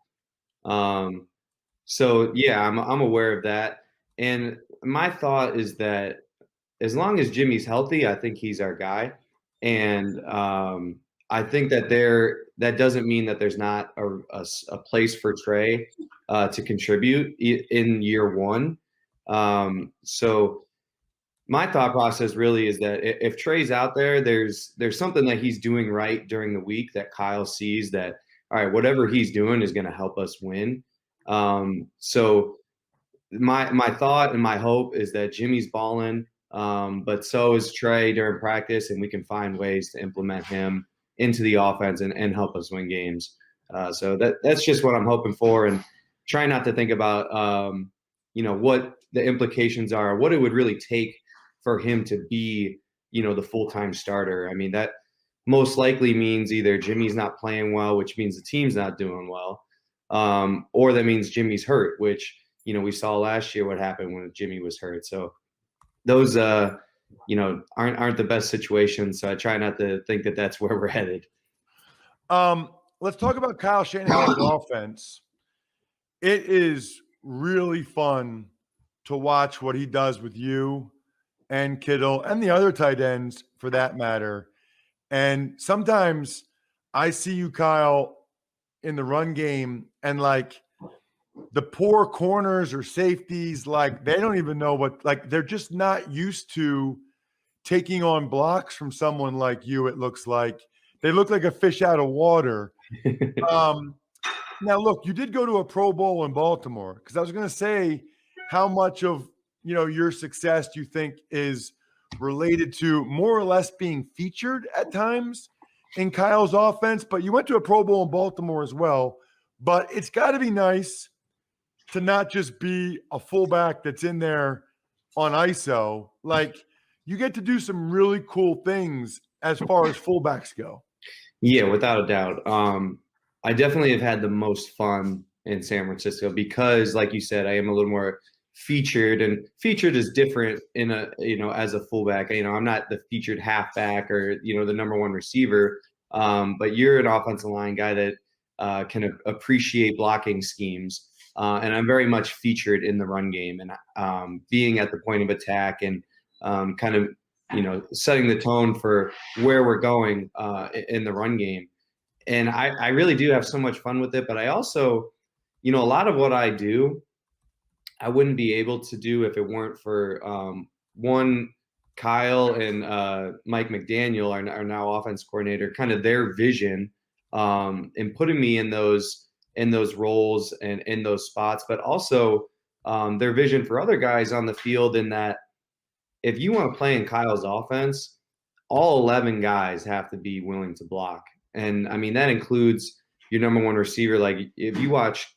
So yeah, I'm aware of that. And my thought is that as long as Jimmy's healthy, I think he's our guy. And I think that that doesn't mean that there's not a place for Trey to contribute in year 1. So my thought process really is that if Trey's out there, there's something that he's doing right during the week that Kyle sees that, all right, whatever he's doing is going to help us win. So my thought and my hope is that Jimmy's balling, but so is Trey during practice, and we can find ways to implement him into the offense and help us win games. So that's just what I'm hoping for, and try not to think about, what the implications are, what it would really take for him to be, the full-time starter. I mean, that most likely means either Jimmy's not playing well, which means the team's not doing well, or that means Jimmy's hurt, which, we saw last year what happened when Jimmy was hurt. So those, aren't the best situations. So I try not to think that that's where we're headed. Let's talk about Kyle Shanahan's offense. It is really fun to watch what he does with you and Kittle and the other tight ends for that matter. And sometimes I see you, Kyle, in the run game and like the poor corners or safeties, like they don't even know they're just not used to taking on blocks from someone like you. It looks like they look like a fish out of water. Now, look, you did go to a Pro Bowl in Baltimore, because I was going to say how much of your success do you think is related to more or less being featured at times in Kyle's offense, but you went to a Pro Bowl in Baltimore as well. But it's got to be nice to not just be a fullback that's in there on ISO. Like, you get to do some really cool things as far as fullbacks go. Yeah, without a doubt. I definitely have had the most fun in San Francisco because, like you said, I am a little more featured, and featured is different in as a fullback. I'm not the featured halfback or, the number one receiver, but you're an offensive line guy that can appreciate blocking schemes. and I'm very much featured in the run game and being at the point of attack and kind of, setting the tone for where we're going in the run game. And I really do have so much fun with it. But I also, a lot of what I do, I wouldn't be able to do if it weren't for one, Kyle and Mike McDaniel, our now offense coordinator, kind of their vision in putting me in those roles and in those spots, but also their vision for other guys on the field, in that if you want to play in Kyle's offense, all 11 guys have to be willing to block. And I mean, that includes your number one receiver. Like if you watch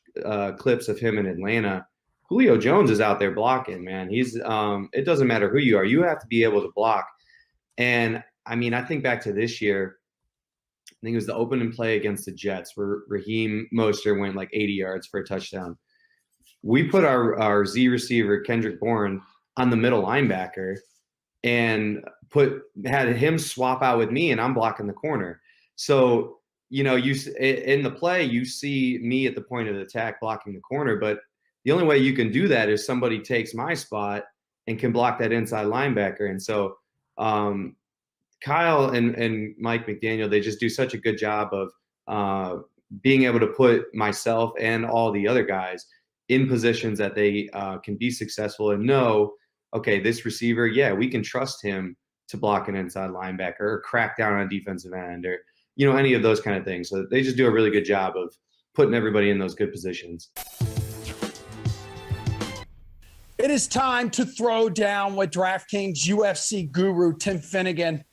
clips of him in Atlanta, Julio Jones is out there blocking, man. He's it doesn't matter who you are. You have to be able to block. And I mean, I think back to this year, I think it was the opening play against the Jets where Raheem Mostert went like 80 yards for a touchdown. We put our Z receiver, Kendrick Bourne, on the middle linebacker and had him swap out with me, and I'm blocking the corner. So, you in the play, you see me at the point of attack blocking the corner, but the only way you can do that is somebody takes my spot and can block that inside linebacker. And so Kyle and Mike McDaniel, they just do such a good job of being able to put myself and all the other guys in positions that they can be successful and know, okay, this receiver, yeah, we can trust him to block an inside linebacker or crack down on a defensive end or, any of those kind of things. So they just do a really good job of putting everybody in those good positions. It is time to throw down with DraftKings UFC guru Tim Finnegan.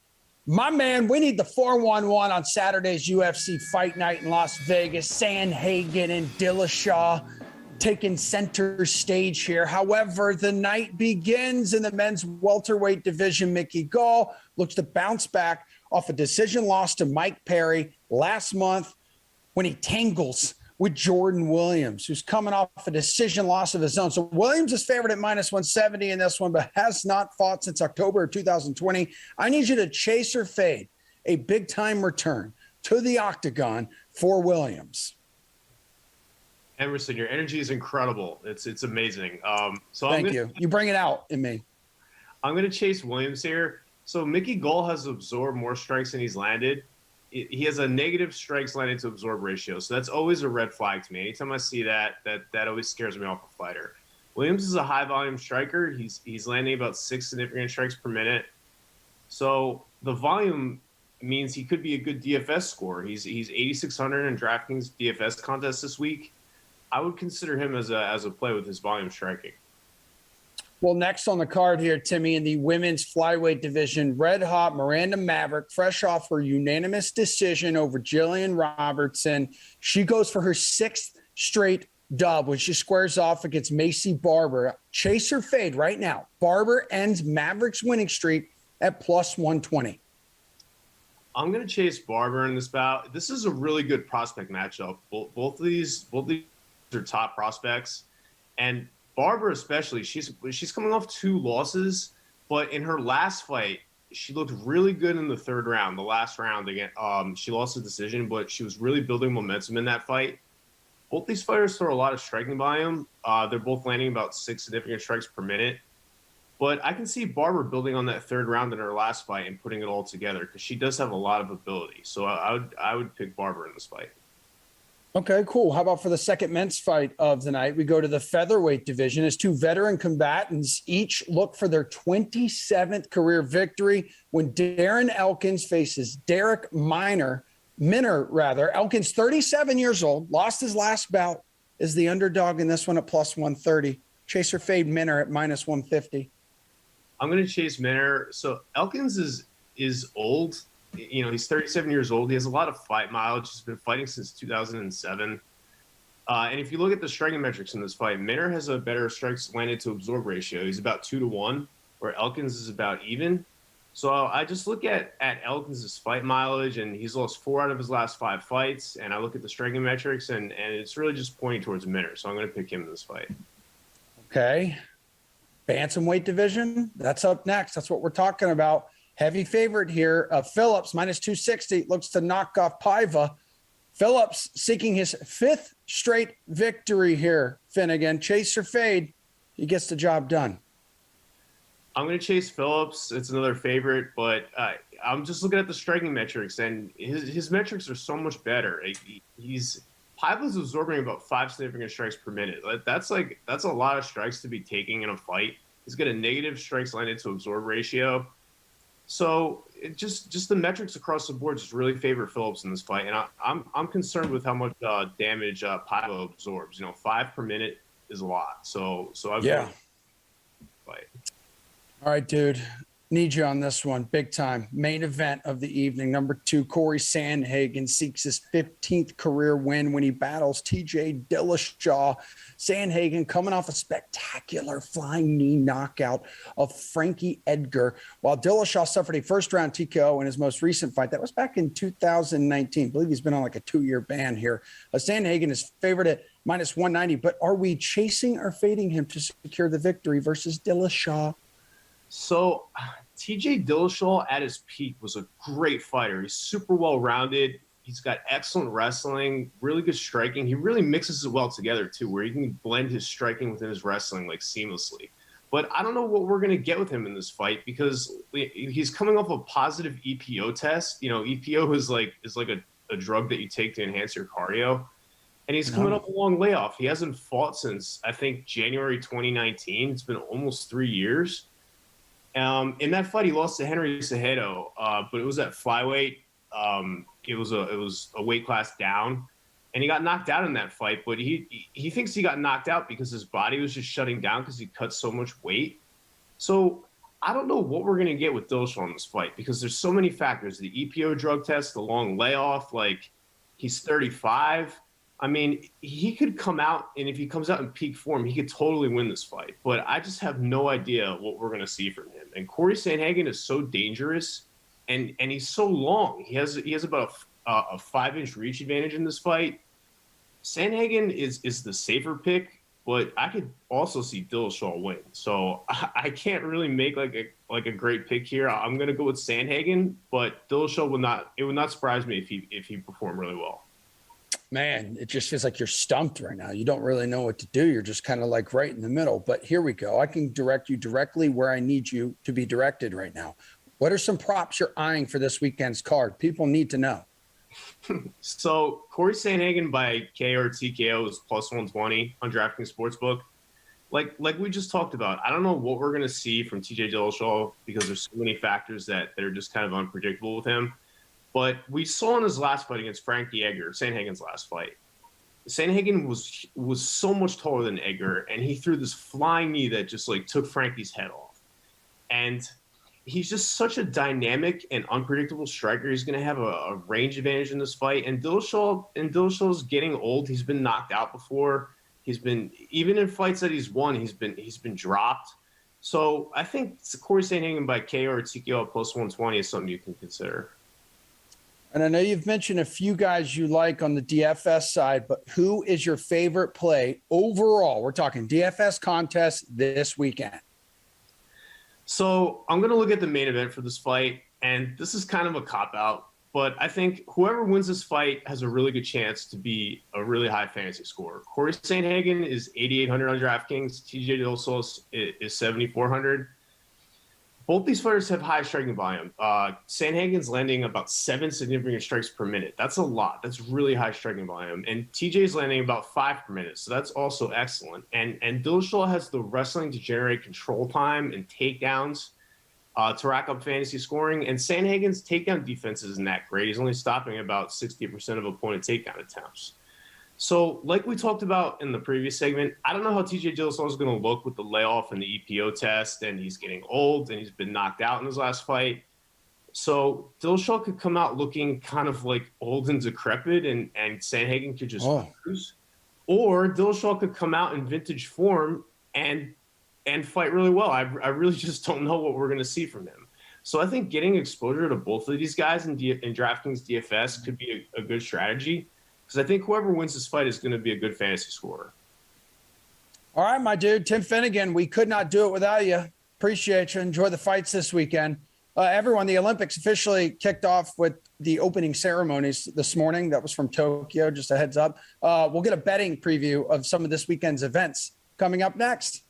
My man, we need the 4-1-1 on Saturday's UFC Fight Night in Las Vegas. Sandhagen and Dillashaw taking center stage here. However, the night begins in the men's welterweight division. Mickey Gall looks to bounce back off a decision loss to Mike Perry last month when he tangles with Jordan Williams, who's coming off a decision loss of his own. So Williams is favored at -170 in this one, but has not fought since October of 2020. I need you to chase or fade a big-time return to the octagon for Williams. Emerson, your energy is incredible. It's amazing. Thank you. You bring it out in me. I'm going to chase Williams here. So Mickey Gall has absorbed more strikes than he's landed. He has a negative strikes landed to absorb ratio. So that's always a red flag to me. Anytime I see that always scares me off a fighter. Williams is a high volume striker. He's landing about 6 significant strikes per minute. So the volume means he could be a good DFS scorer. He's 8,600 in DraftKings DFS contest this week. I would consider him as a play with his volume striking. Well, next on the card here, Timmy, in the women's flyweight division, red hot Miranda Maverick, fresh off her unanimous decision over Jillian Robertson. She goes for her 6th straight dub when she squares off against Macy Barber. Chase or fade right now. Barber ends Maverick's winning streak at +120. I'm going to chase Barber in this bout. This is a really good prospect matchup. Both of these are top prospects, and Barber especially, she's coming off 2 losses, but in her last fight, she looked really good in the 3rd round, the last round again. She lost the decision, but she was really building momentum in that fight. Both these fighters throw a lot of striking volume. They're both landing about 6 significant strikes per minute. But I can see Barber building on that 3rd round in her last fight and putting it all together because she does have a lot of ability. So I would pick Barber in this fight. Okay, cool. How about for the second men's fight of the night? We go to the featherweight division as 2 veteran combatants each look for their 27th career victory when Darren Elkins faces Derek Minner. Elkins, 37 years old, lost his last bout, is the underdog in this one at +130. Chase or fade Minner at -150. I'm going to chase Minner. So Elkins is old. He's 37 years old. He has a lot of fight mileage. He's been fighting since 2007. And if you look at the striking metrics in this fight, Minner has a better strikes landed to absorb ratio. He's about 2-1, where Elkins is about even. So I just look at Elkins' fight mileage, and he's lost 4 out of his last 5 fights. And I look at the striking metrics, and it's really just pointing towards Minner. So I'm going to pick him in this fight. Okay. Bantamweight division, that's up next. That's what we're talking about. Heavy favorite here. Phillips, -260, looks to knock off Paiva. Phillips seeking his 5th straight victory here. Finnegan, chase or fade? He gets the job done. I'm going to chase Phillips. It's another favorite, but I'm just looking at the striking metrics, and his metrics are so much better. Paiva's absorbing about 5 significant strikes per minute. That's a lot of strikes to be taking in a fight. He's got a negative strikes landed to absorb ratio. So just the metrics across the board just really favor Phillips in this fight, and I'm concerned with how much damage Paiva absorbs. 5 per minute is a lot. So I've fight. All right, dude. Need you on this one. Big time. Main event of the evening. Number 2, Corey Sandhagen seeks his 15th career win when he battles TJ Dillashaw. Sandhagen coming off a spectacular flying knee knockout of Frankie Edgar, while Dillashaw suffered a first-round TKO in his most recent fight. That was back in 2019. I believe he's been on like a 2-year ban here. Sandhagen is favored at -190, but are we chasing or fading him to secure the victory versus Dillashaw? So TJ Dillashaw at his peak was a great fighter. He's super well-rounded. He's got excellent wrestling, really good striking. He really mixes it well together too, where he can blend his striking within his wrestling like seamlessly. But I don't know what we're going to get with him in this fight because he's coming off a positive EPO test. EPO is like a drug that you take to enhance your cardio. And he's coming up a long layoff. He hasn't fought since, I think, January 2019. It's been almost 3 years. In that fight, he lost to Henry Cejudo, but it was at flyweight. It was a weight class down, and he got knocked out in that fight. But he thinks he got knocked out because his body was just shutting down because he cut so much weight. So I don't know what we're gonna get with Dillashaw in this fight because there's so many factors: the EPO drug test, the long layoff. Like he's 35. I mean, he could come out, and if he comes out in peak form, he could totally win this fight. But I just have no idea what we're going to see from him. And Corey Sandhagen is so dangerous, and he's so long. He has about a 5-inch reach advantage in this fight. Sandhagen is the safer pick, but I could also see Dillashaw win. So I can't really make like a great pick here. I'm going to go with Sandhagen, but Dillashaw would not surprise me if he performed really well. Man, it just feels like you're stumped right now. You don't really know what to do. You're just kind of like right in the middle. But here we go. I can direct you directly where I need you to be directed right now. What are some props you're eyeing for this weekend's card? People need to know. So Corey Sandhagen by KO or TKO is +120 on DraftKings Sportsbook. Like we just talked about, I don't know what we're going to see from TJ Dillashaw because there's so many factors that are just kind of unpredictable with him. But we saw in his last fight against Frankie Edgar, Sandhagen's last fight, Sandhagen was so much taller than Edgar, and he threw this flying knee that just like took Frankie's head off. And he's just such a dynamic and unpredictable striker. He's going to have a range advantage in this fight. And Dillashaw's getting old. He's been knocked out before. He's been, even in fights that he's won, he's been dropped. So I think Corey Sandhagen by KO or TKO at +120 is something you can consider. And I know you've mentioned a few guys you like on the DFS side, but who is your favorite play overall? We're talking DFS contest this weekend. So I'm going to look at the main event for this fight, and this is kind of a cop-out, but I think whoever wins this fight has a really good chance to be a really high fantasy scorer. Corey Sandhagen is 8,800 on DraftKings. TJ Dillashaw is 7,400. Both these fighters have high striking volume. Sandhagen's landing about 7 significant strikes per minute. That's a lot. That's really high striking volume. And TJ's landing about 5 per minute, so that's also excellent. And Dillashaw has the wrestling to generate control time and takedowns to rack up fantasy scoring. And Sandhagen's takedown defense isn't that great. He's only stopping about 60% of opponent takedown attempts. So like we talked about in the previous segment, I don't know how TJ Dillashaw is going to look with the layoff and the EPO test, and he's getting old and he's been knocked out in his last fight. So Dillashaw could come out looking kind of like old and decrepit, and Sandhagen could just lose. Or Dillashaw could come out in vintage form and fight really well. I really just don't know what we're going to see from him. So I think getting exposure to both of these guys in DraftKings DFS could be a good strategy. Because I think whoever wins this fight is going to be a good fantasy scorer. All right, my dude, Tim Finnegan, we could not do it without you. Appreciate you. Enjoy the fights this weekend. Everyone, the Olympics officially kicked off with the opening ceremonies this morning. That was from Tokyo, just a heads up. We'll get a betting preview of some of this weekend's events coming up next.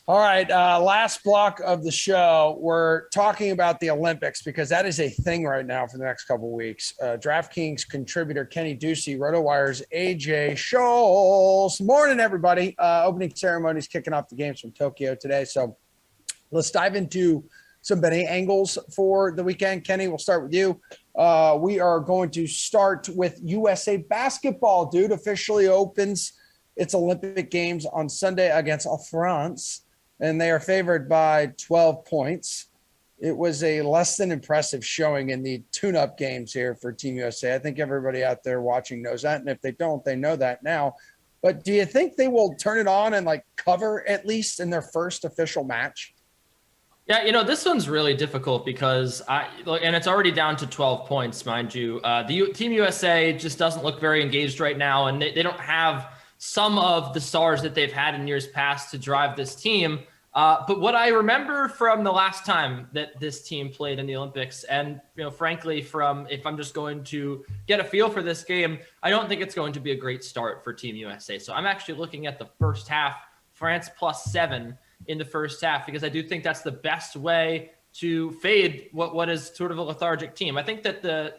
All right, last block of the show. We're talking about the Olympics because that is a thing right now for the next couple of weeks. DraftKings contributor Kenny Ducey, RotoWire's AJ Scholes. Morning, everybody. Opening ceremonies kicking off the games from Tokyo today. So let's dive into some betting angles for the weekend. Kenny, we'll start with you. We are going to start with USA basketball. Dude officially opens its Olympic Games on Sunday against France, and they are favored by 12 points. It was a less than impressive showing in the tune-up games here for Team USA. I think everybody out there watching knows that, and if they don't, they know that now. But do you think they will turn it on and cover at least in their first official match? Yeah, this one's really difficult because and it's already down to 12 points, mind you. Team USA just doesn't look very engaged right now, and they don't have some of the stars that they've had in years past to drive this team. But what I remember from the last time that this team played in the Olympics, and frankly, if I'm just going to get a feel for this game, I don't think it's going to be a great start for Team USA. So I'm actually looking at the first half, France +7 in the first half, because I do think that's the best way to fade what is sort of a lethargic team. I think that the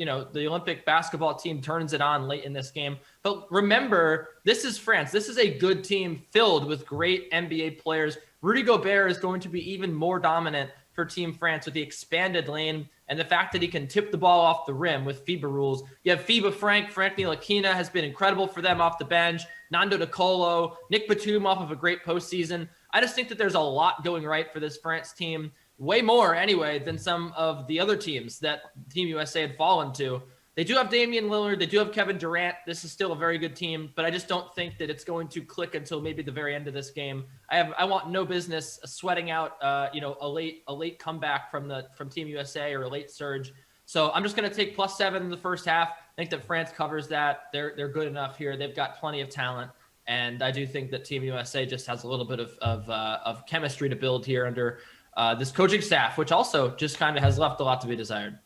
Olympic basketball team turns it on late in this game. But remember, this is France. This is a good team filled with great NBA players. Rudy Gobert is going to be even more dominant for Team France with the expanded lane and the fact that he can tip the ball off the rim with FIBA rules. You have FIBA Frank Ntilikina has been incredible for them off the bench. Nando DeColo, Nick Batum off of a great postseason. I just think that there's a lot going right for this France team. Way more anyway than some of the other teams that Team USA had fallen to. They do have Damian Lillard. They do have Kevin Durant. This is still a very good team, but I just don't think that it's going to click until maybe the very end of this game. I want no business sweating out, a late comeback from Team USA or a late surge. So I'm just going to take +7 in the first half. I think that France covers that. They're good enough here. They've got plenty of talent, and I do think that Team USA just has a little bit of chemistry to build here under this coaching staff, which also just kind of has left a lot to be desired.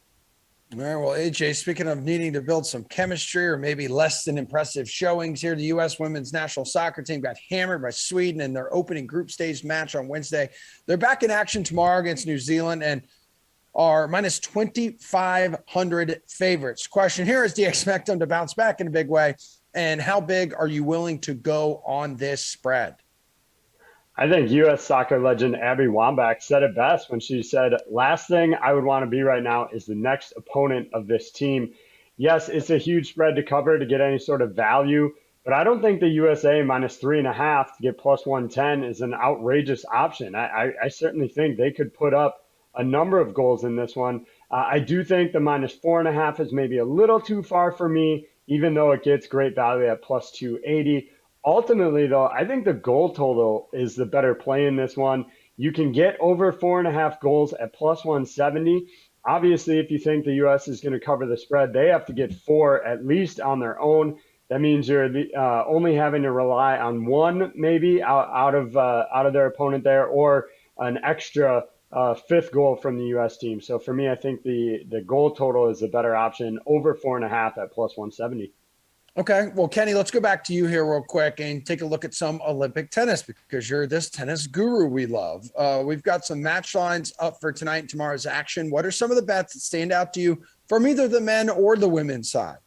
All right, well, AJ, speaking of needing to build some chemistry or maybe less than impressive showings here, the U.S. women's national soccer team got hammered by Sweden in their opening group stage match on Wednesday. They're back in action tomorrow against New Zealand and are minus 2,500 favorites. Question here is, do you expect them to bounce back in a big way? And how big are you willing to go on this spread? I think U.S. soccer legend Abby Wambach said it best when she said, last thing I would want to be right now is the next opponent of this team. Yes, it's a huge spread to cover to get any sort of value, but I don't think the USA minus 3.5 to get +110 is an outrageous option. I certainly think they could put up a number of goals in this one. I do think the minus 4.5 is maybe a little too far for me, even though it gets great value at +280. Ultimately, though, I think the goal total is the better play in this one. You can get over 4.5 goals at +170. Obviously, if you think the U.S. is going to cover the spread, they have to get 4 at least on their own. That means you're only having to rely on one maybe out of their opponent there, or an extra fifth goal from the U.S. team. So for me, I think the goal total is a better option, over 4.5 at +170. Okay. Well, Kenny, let's go back to you here real quick and take a look at some Olympic tennis because you're this tennis guru we love. We've got some match lines up for tonight and tomorrow's action. What are some of the bets that stand out to you from either the men or the women's side?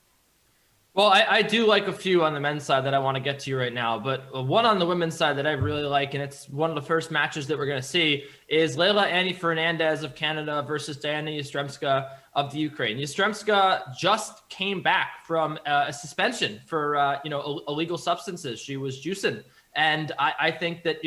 Well, I do like a few on the men's side that I want to get to right now, but one on the women's side that I really like, and it's one of the first matches that we're going to see, is Leila Annie Fernandez of Canada versus Diana Yastremska of the Ukraine. Yastremska just came back from a suspension for illegal substances. She was juicing. And I think that,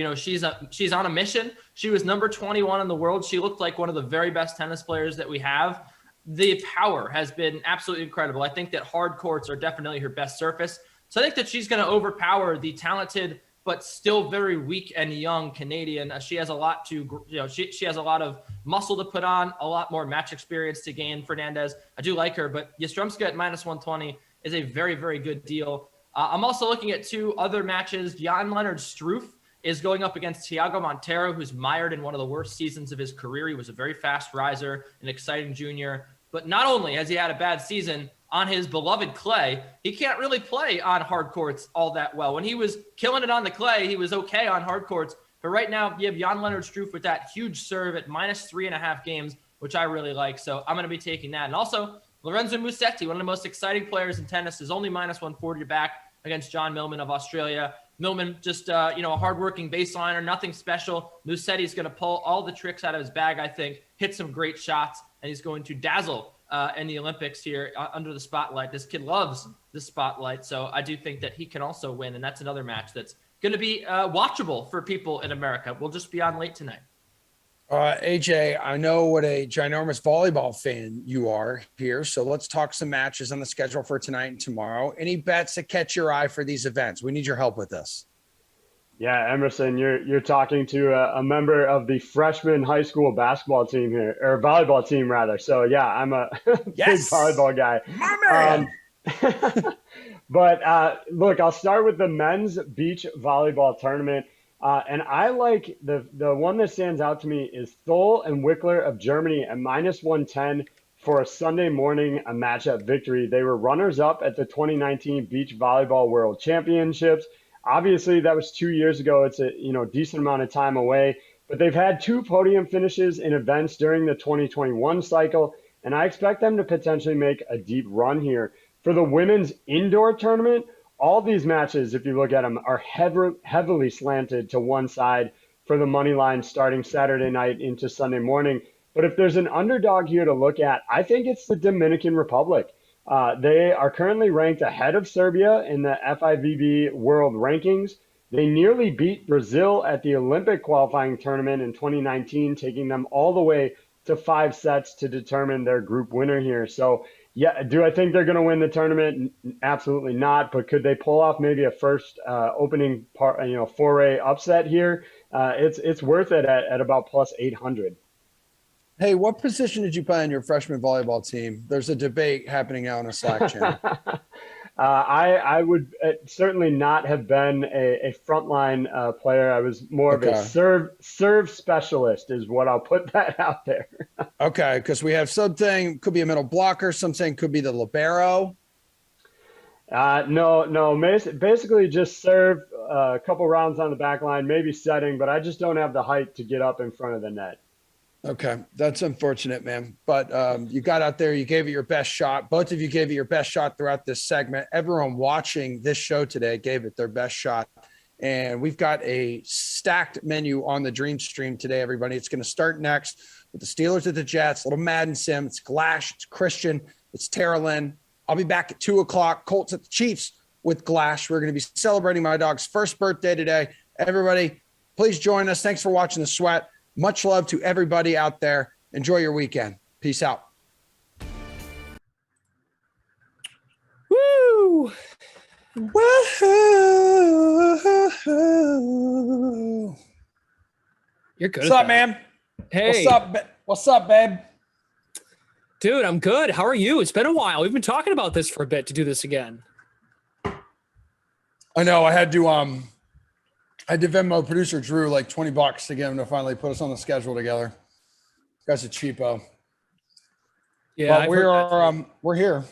she's on a mission. She was number 21 in the world. She looked like one of the very best tennis players that we have. The power has been absolutely incredible. I think that hard courts are definitely her best surface. So I think that she's going to overpower the talented but still very weak and young Canadian. She has a lot to, she has a lot of muscle to put on, a lot more match experience to gain. Fernandez, I do like her, but Yastremska at -120 is a very, very good deal. I'm also looking at two other matches. Jan-Lennard Struff is going up against Thiago Monteiro, who's mired in one of the worst seasons of his career. He was a very fast riser, an exciting junior. But not only has he had a bad season on his beloved clay, he can't really play on hard courts all that well. When he was killing it on the clay, he was okay on hard courts. But right now, you have Jan-Lennard Struff with that huge serve at -3.5 games, which I really like. So I'm going to be taking that. And also, Lorenzo Musetti, one of the most exciting players in tennis, is only -140 back against John Millman of Australia. Millman, just, a hardworking baseliner, nothing special. Musetti's going to pull all the tricks out of his bag, I think, hit some great shots, and he's going to dazzle in the Olympics here under the spotlight. This kid loves the spotlight, so I do think that he can also win, and that's another match that's going to be watchable for people in America. We'll just be on late tonight. AJ, I know what a ginormous volleyball fan you are here, so let's talk some matches on the schedule for tonight and tomorrow. Any bets that catch your eye for these events? We need your help with this. Yeah, Emerson, you're talking to a member of the freshman high school basketball team here, or volleyball team rather. So yeah, I'm a big volleyball guy. My man. But look, I'll start with the men's beach volleyball tournament. And I like the one that stands out to me is Thole and Wickler of Germany at -110 for a Sunday morning a matchup victory. They were runners up at the 2019 Beach Volleyball World Championships. Obviously, that was 2 years ago. It's a decent amount of time away, but they've had 2 podium finishes in events during the 2021 cycle, and I expect them to potentially make a deep run here. For the women's indoor tournament, all these matches, if you look at them, are heavily slanted to one side for the money line starting Saturday night into Sunday morning. But if there's an underdog here to look at, I think it's the Dominican Republic. They are currently ranked ahead of Serbia in the FIVB world rankings. They nearly beat Brazil at the Olympic qualifying tournament in 2019, taking them all the way to 5 sets to determine their group winner here. So yeah, do I think they're going to win the tournament? Absolutely not. But could they pull off maybe a first opening foray upset here? It's worth it at about +800. Hey, what position did you play on your freshman volleyball team? There's a debate happening now on a Slack channel. I would certainly not have been a frontline player. I was more of a serve specialist is what I'll put that out there. Okay, because we have something, could be a middle blocker, some saying could be the libero. No, basically just serve a couple rounds on the back line, maybe setting, but I just don't have the height to get up in front of the net. Okay, that's unfortunate, man. But you got out there, you gave it your best shot. Both of you gave it your best shot throughout this segment. Everyone watching this show today gave it their best shot. And we've got a stacked menu on the Dream Stream today, everybody. It's going to start next with the Steelers at the Jets, little Madden sim. It's Glash, it's Christian, it's Tara Lynn. I'll be back at 2 o'clock. Colts at the Chiefs with Glash. We're going to be celebrating my dog's first birthday today. Everybody, please join us. Thanks for watching The Sweat. Much love to everybody out there. Enjoy your weekend. Peace out. Woo! Woo! You're good. What's up, man? Hey. What's up, babe? Dude, I'm good. How are you? It's been a while. We've been talking about this for a bit to do this again. I know. I had to Venmo producer Drew like $20 to get him to finally put us on the schedule together. This guy's a cheapo. Yeah, but we're here.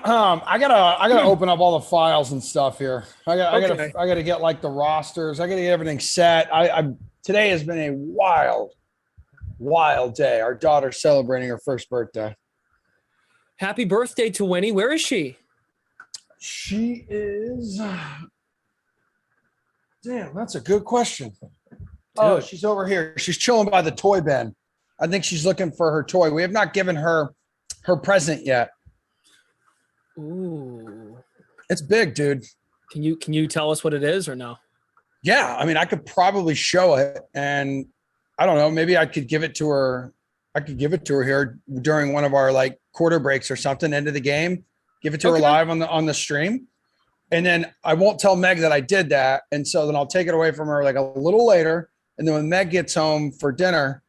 I gotta open up all the files and stuff here. I gotta get like the rosters. I gotta get everything set. Today has been a wild day. Our daughter's celebrating her first birthday. Happy birthday to Winnie. Where is she? She is. Damn, that's a good question. Oh, she's over here. She's chilling by the toy bin. I think she's looking for her toy. We have not given her present yet. Ooh, it's big, dude. Can you tell us what it is or no? Yeah, I mean, I could probably show it, and I don't know. Maybe I could give it to her. I could give it to her here during one of our like quarter breaks or something, end of the game. Give it to her live on the stream, and then I won't tell Meg that I did that, and so then I'll take it away from her like a little later, and then when Meg gets home for dinner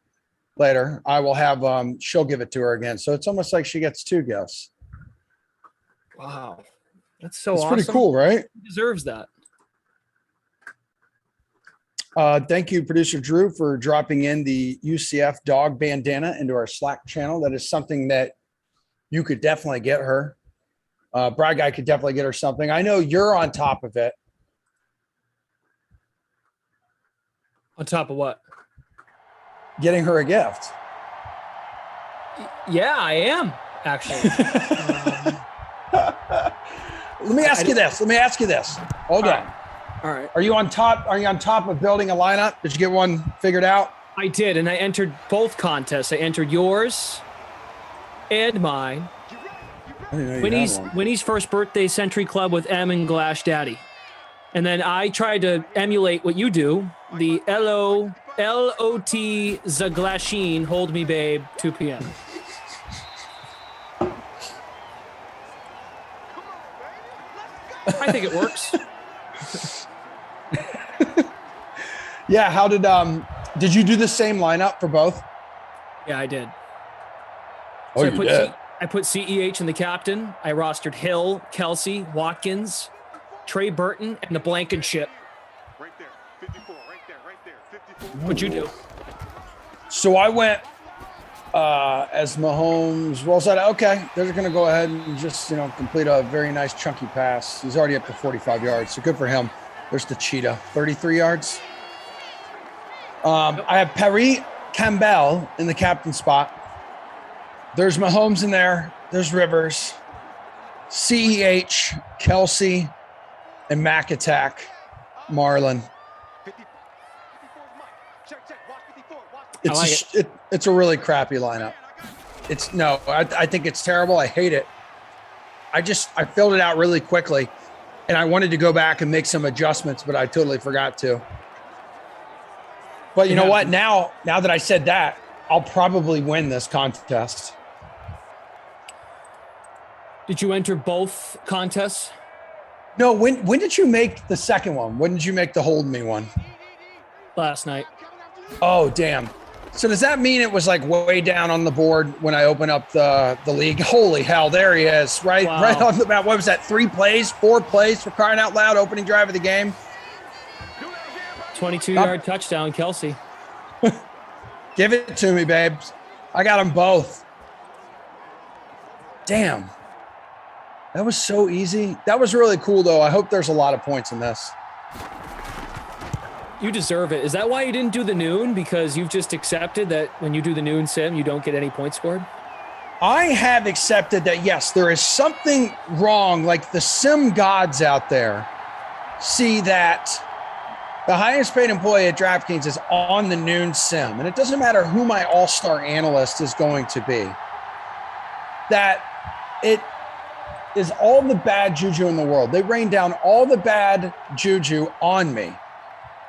later, I will have she'll give it to her again. So it's almost like she gets two gifts. Wow, that's so awesome. It's pretty cool, right? He deserves that. Thank you, producer Drew, for dropping in the UCF dog bandana into our Slack channel. That is something that you could definitely get her. Brad Guy could definitely get her something. I know you're on top of it. On top of what? Getting her a gift. Yeah, I am actually. Let me ask you this. Hold on. All right. Are you on top of building a lineup? Did you get one figured out? I did, and I entered both contests. I entered yours and mine. Winnie's first birthday Century Club with M and Glash Daddy. And then I tried to emulate what you do, the L-O-T Zaglasheen, Hold Me Babe, 2 p.m. I think it works. Yeah, how did you do the same lineup for both? Yeah, I did. Oh, you did? I put CEH in the captain. I rostered Hill, Kelsey, Watkins, Trey Burton, and the Blankenship. Right there, 54, right there, 54. What'd you do? So I went as Mahomes. Well said. Okay, they're going to go ahead and just complete a very nice chunky pass. He's already up to 45 yards, so good for him. There's the cheetah, 33 yards. I have Perry Campbell in the captain spot. There's Mahomes in there. There's Rivers, CEH, Kelsey, and Mac Attack, Marlon. It's a really crappy lineup. I think it's terrible. I hate it. I filled it out really quickly, and I wanted to go back and make some adjustments, but I totally forgot to. But you know what? Now that I said that, I'll probably win this contest. Did you enter both contests? No. When did you make the second one? When did you make the Hold Me one? Last night. Oh, damn. So does that mean it was like way down on the board when I open up the league? Holy hell, there he is, right? Wow. Right on the bat. What was that? 4 plays for crying out loud, opening drive of the game. 22-yard touchdown, Kelsey. Give it to me, babes. I got them both. Damn. That was so easy. That was really cool, though. I hope there's a lot of points in this. You deserve it. Is that why you didn't do the noon? Because you've just accepted that when you do the noon sim, you don't get any points scored? I have accepted that, yes, there is something wrong. Like the sim gods out there see that the highest paid employee at DraftKings is on the noon sim. And it doesn't matter who my all-star analyst is going to be. That it is all the bad juju in the world. They rain down all the bad juju on me.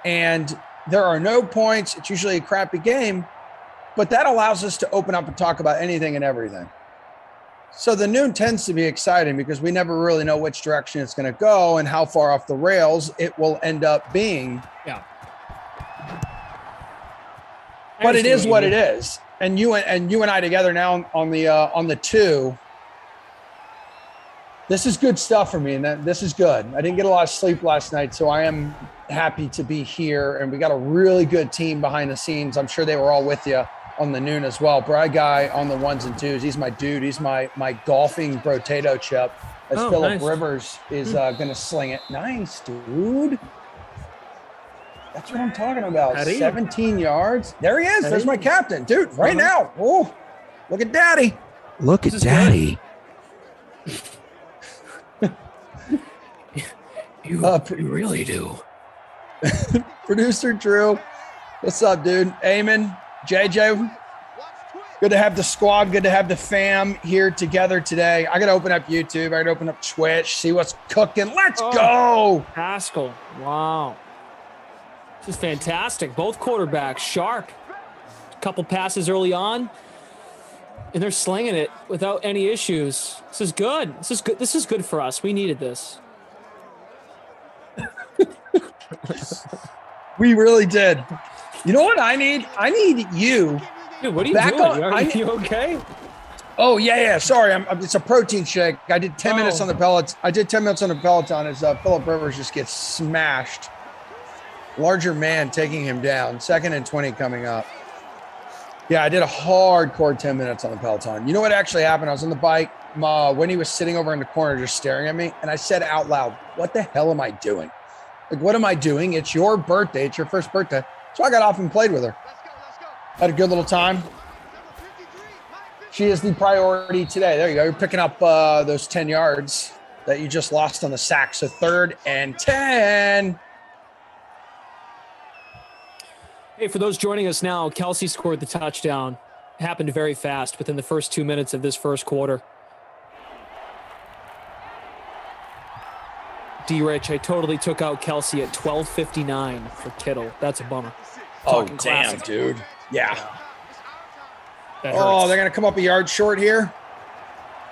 And there are no points. It's usually a crappy game, but that allows us to open up and talk about anything and everything. So the noon tends to be exciting because we never really know which direction it's going to go and how far off the rails it will end up being. Yeah. But it is what it is. And you and I together now on the 2. This is good stuff for me, and this is good. I didn't get a lot of sleep last night, so I am happy to be here. And we got a really good team behind the scenes. I'm sure they were all with you on the noon as well. Brad Guy on the 1s and 2s. He's my dude. He's my golfing potato chip. As Phillip nice. Rivers is going to sling it. Nice, dude. That's what I'm talking about. 17 yards. There he is. There's my captain, dude. Right now. Oh, look at Daddy. Look at Daddy. You really do. Producer Drew. What's up, dude? Eamon, JJ. Good to have the squad. Good to have the fam here together today. I got to open up YouTube. I got to open up Twitch, see what's cooking. Let's go. Haskell. Wow. This is fantastic. Both quarterbacks sharp. A couple passes early on, and they're slinging it without any issues. This is good. This is good. This is good for us. We needed this. We really did. You know what I need? I need you. Dude, what are you doing? Are you okay? Oh, yeah. Sorry. It's a protein shake. I did 10 minutes on the pellets. I did 10 minutes on the Peloton as Phillip Rivers just gets smashed. Larger man taking him down. 2nd and 20 coming up. Yeah, I did a hardcore 10 minutes on the Peloton. You know what actually happened? I was on the bike. When he was sitting over in the corner just staring at me, and I said out loud, what the hell am I doing? Like, what am I doing? It's your birthday. It's your first birthday. So I got off and played with her. Had a good little time. She is the priority today. There you go. You're picking up those 10 yards that you just lost on the sack. So 3rd and 10. Hey, for those joining us now, Kelsey scored the touchdown. It happened very fast within the first 2 minutes of this first quarter. D-Rich, I totally took out Kelsey at 12:59 for Kittle. That's a bummer. Talking damn, classic. Dude. Yeah. They're going to come up a yard short here.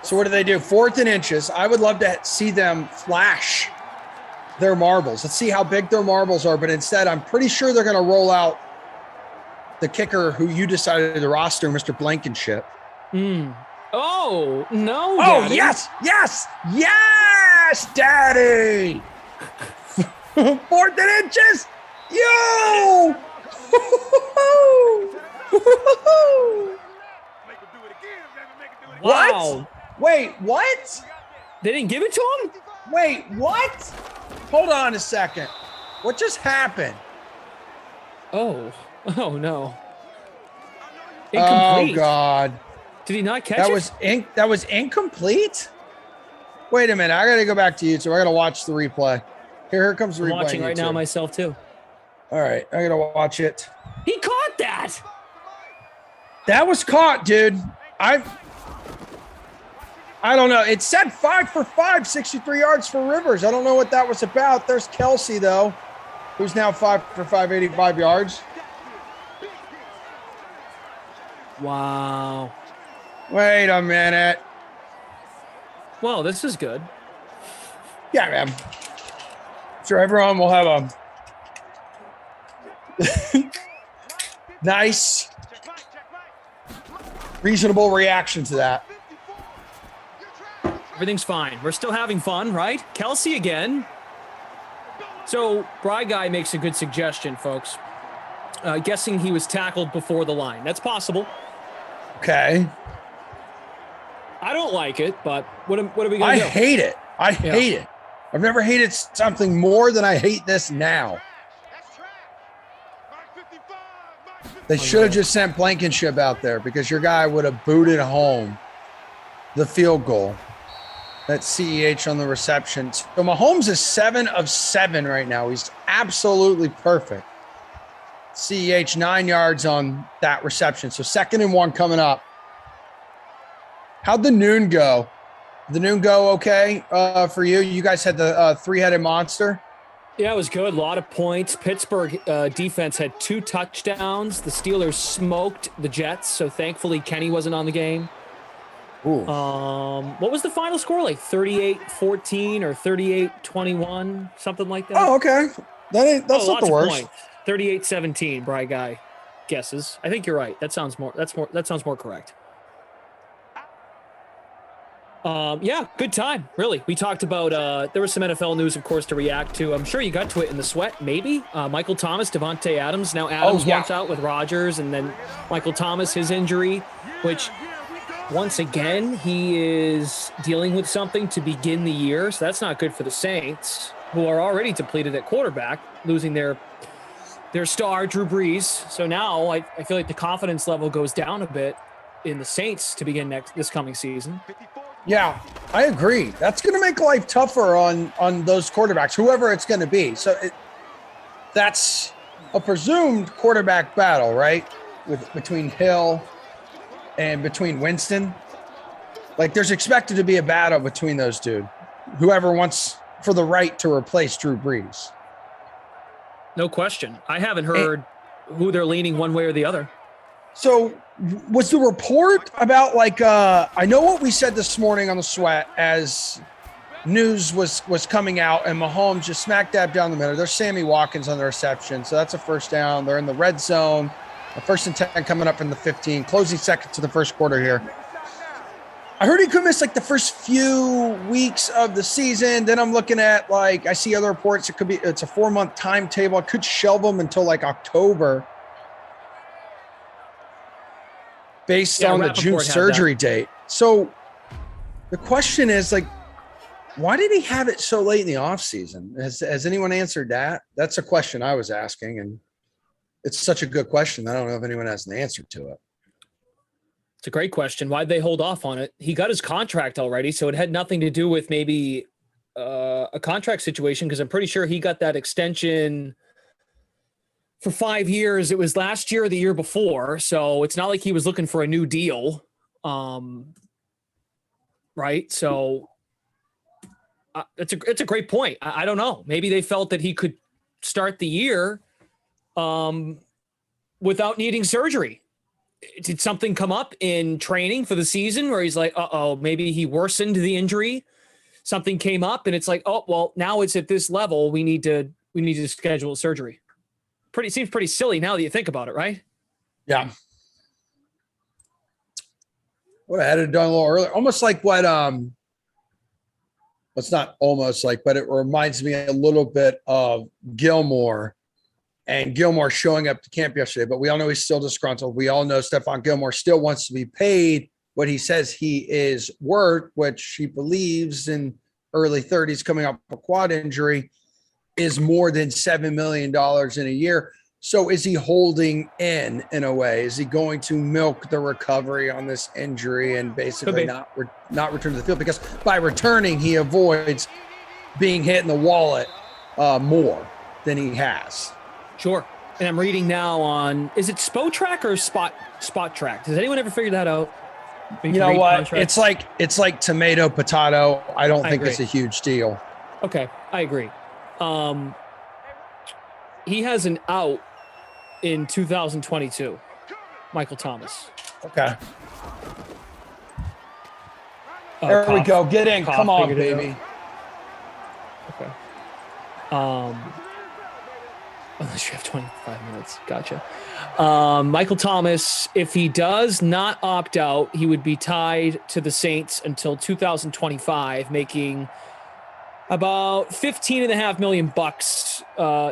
So what do they do? 4th and inches. I would love to see them flash their marbles. Let's see how big their marbles are. But instead, I'm pretty sure they're going to roll out the kicker who you decided to roster, Mr. Blankenship. Oh, no, Oh, Daddy. yes, Daddy. 4th and inches. Yo! Wow. What? Wait, what? They didn't give it to him? Wait, what? Hold on a second. What just happened? Oh no. Incomplete. Oh God. Did he not catch that it? That was incomplete? Wait a minute. I got to go back to YouTube. I got to watch the replay. Here comes the replay. I'm watching right now myself too. All right. I got to watch it. He caught that. That was caught, dude. I don't know. It said 5 for 5, 63 yards for Rivers. I don't know what that was about. There's Kelsey, though, who's now 5 for 5, 85 yards. Wow. Wait a minute. Well, this is good. Yeah, man. Sure, everyone will have a nice, reasonable reaction to that. Everything's fine. We're still having fun, right? Kelsey again. So, Bry Guy makes a good suggestion, folks. Guessing he was tackled before the line. That's possible. Okay. I don't like it, but what are we going to do? I hate it. I hate it. I've never hated something more than I hate this now. They should have just sent Blankenship out there because your guy would have booted home the field goal. That's CEH on the reception. So Mahomes is 7 of 7 right now. He's absolutely perfect. CEH 9 yards on that reception. So 2nd and 1 coming up. How'd the noon go? Did the noon go okay for you? You guys had the 3-headed monster. Yeah, it was good. A lot of points. Pittsburgh defense had 2 touchdowns. The Steelers smoked the Jets, so thankfully Kenny wasn't on the game. Ooh. What was the final score? Like 38-14 or 38-21, something like that? Oh, okay. That's not the worst. 38-17, Bry Guy guesses. I think you're right. That sounds more correct. Yeah, good time, really. We talked about, there was some NFL news, of course, to react to. I'm sure you got to it in the sweat, maybe. Michael Thomas, Devontae Adams. Now Adams wants out with Rodgers, and then Michael Thomas, his injury, which, once again, he is dealing with something to begin the year, so that's not good for the Saints, who are already depleted at quarterback, losing their star, Drew Brees. So now I feel like the confidence level goes down a bit in the Saints to begin this coming season. Yeah, I agree. That's going to make life tougher on those quarterbacks, whoever it's going to be. So that's a presumed quarterback battle, right? Between Hill and between Winston. Like, there's expected to be a battle between those two. Whoever wants for the right to replace Drew Brees. No question. I haven't heard who they're leaning one way or the other. So was the report about I know what we said this morning on the Sweat as news was coming out, and Mahomes just smack dab down the middle. There's Sammy Watkins on the reception. So that's a first down. They're in the red zone. A 1st and 10 coming up in the 15, closing seconds to the first quarter here. I heard he could miss the first few weeks of the season. Then I'm looking at I see other reports. It's a 4-month timetable. I could shelve him until October based on the June surgery date. So the question is why did he have it so late in the offseason? Has anyone answered that? That's a question I was asking, and it's such a good question. I don't know if anyone has an answer to it. It's a great question. Why'd they hold off on it? He got his contract already, so it had nothing to do with maybe a contract situation, because I'm pretty sure he got that extension for 5 years. It was last year or the year before, so it's not like he was looking for a new deal. Right? So it's a great point. I don't know. Maybe they felt that he could start the year without needing surgery. Did something come up in training for the season where he's like, maybe he worsened the injury? Something came up and it's now it's at this level. We need to schedule surgery. Seems pretty silly now that you think about it, right? Yeah. What I had it done a little earlier. Almost like what it's not almost like, but it reminds me a little bit of Gilmore. And Gilmore showing up to camp yesterday, but we all know he's still disgruntled. We all know Stephon Gilmore still wants to be paid what he says he is worth, which he believes in early 30s coming up with a quad injury is more than $7 million in a year. So is he holding in a way? Is he going to milk the recovery on this injury and basically not return to the field? Because by returning, he avoids being hit in the wallet more than he has. Sure. And I'm reading now on, is it Spotrac or Spot Track? Has anyone ever figured that out? You know what? Contracts? It's like tomato, potato. I don't think it's a huge deal. Okay. I agree. He has an out in 2022, Michael Thomas. Okay. There we go. Get in. Come on, baby. Okay. Unless you have 25 minutes. Gotcha. Michael Thomas, if he does not opt out, he would be tied to the Saints until 2025, making about $15.5 million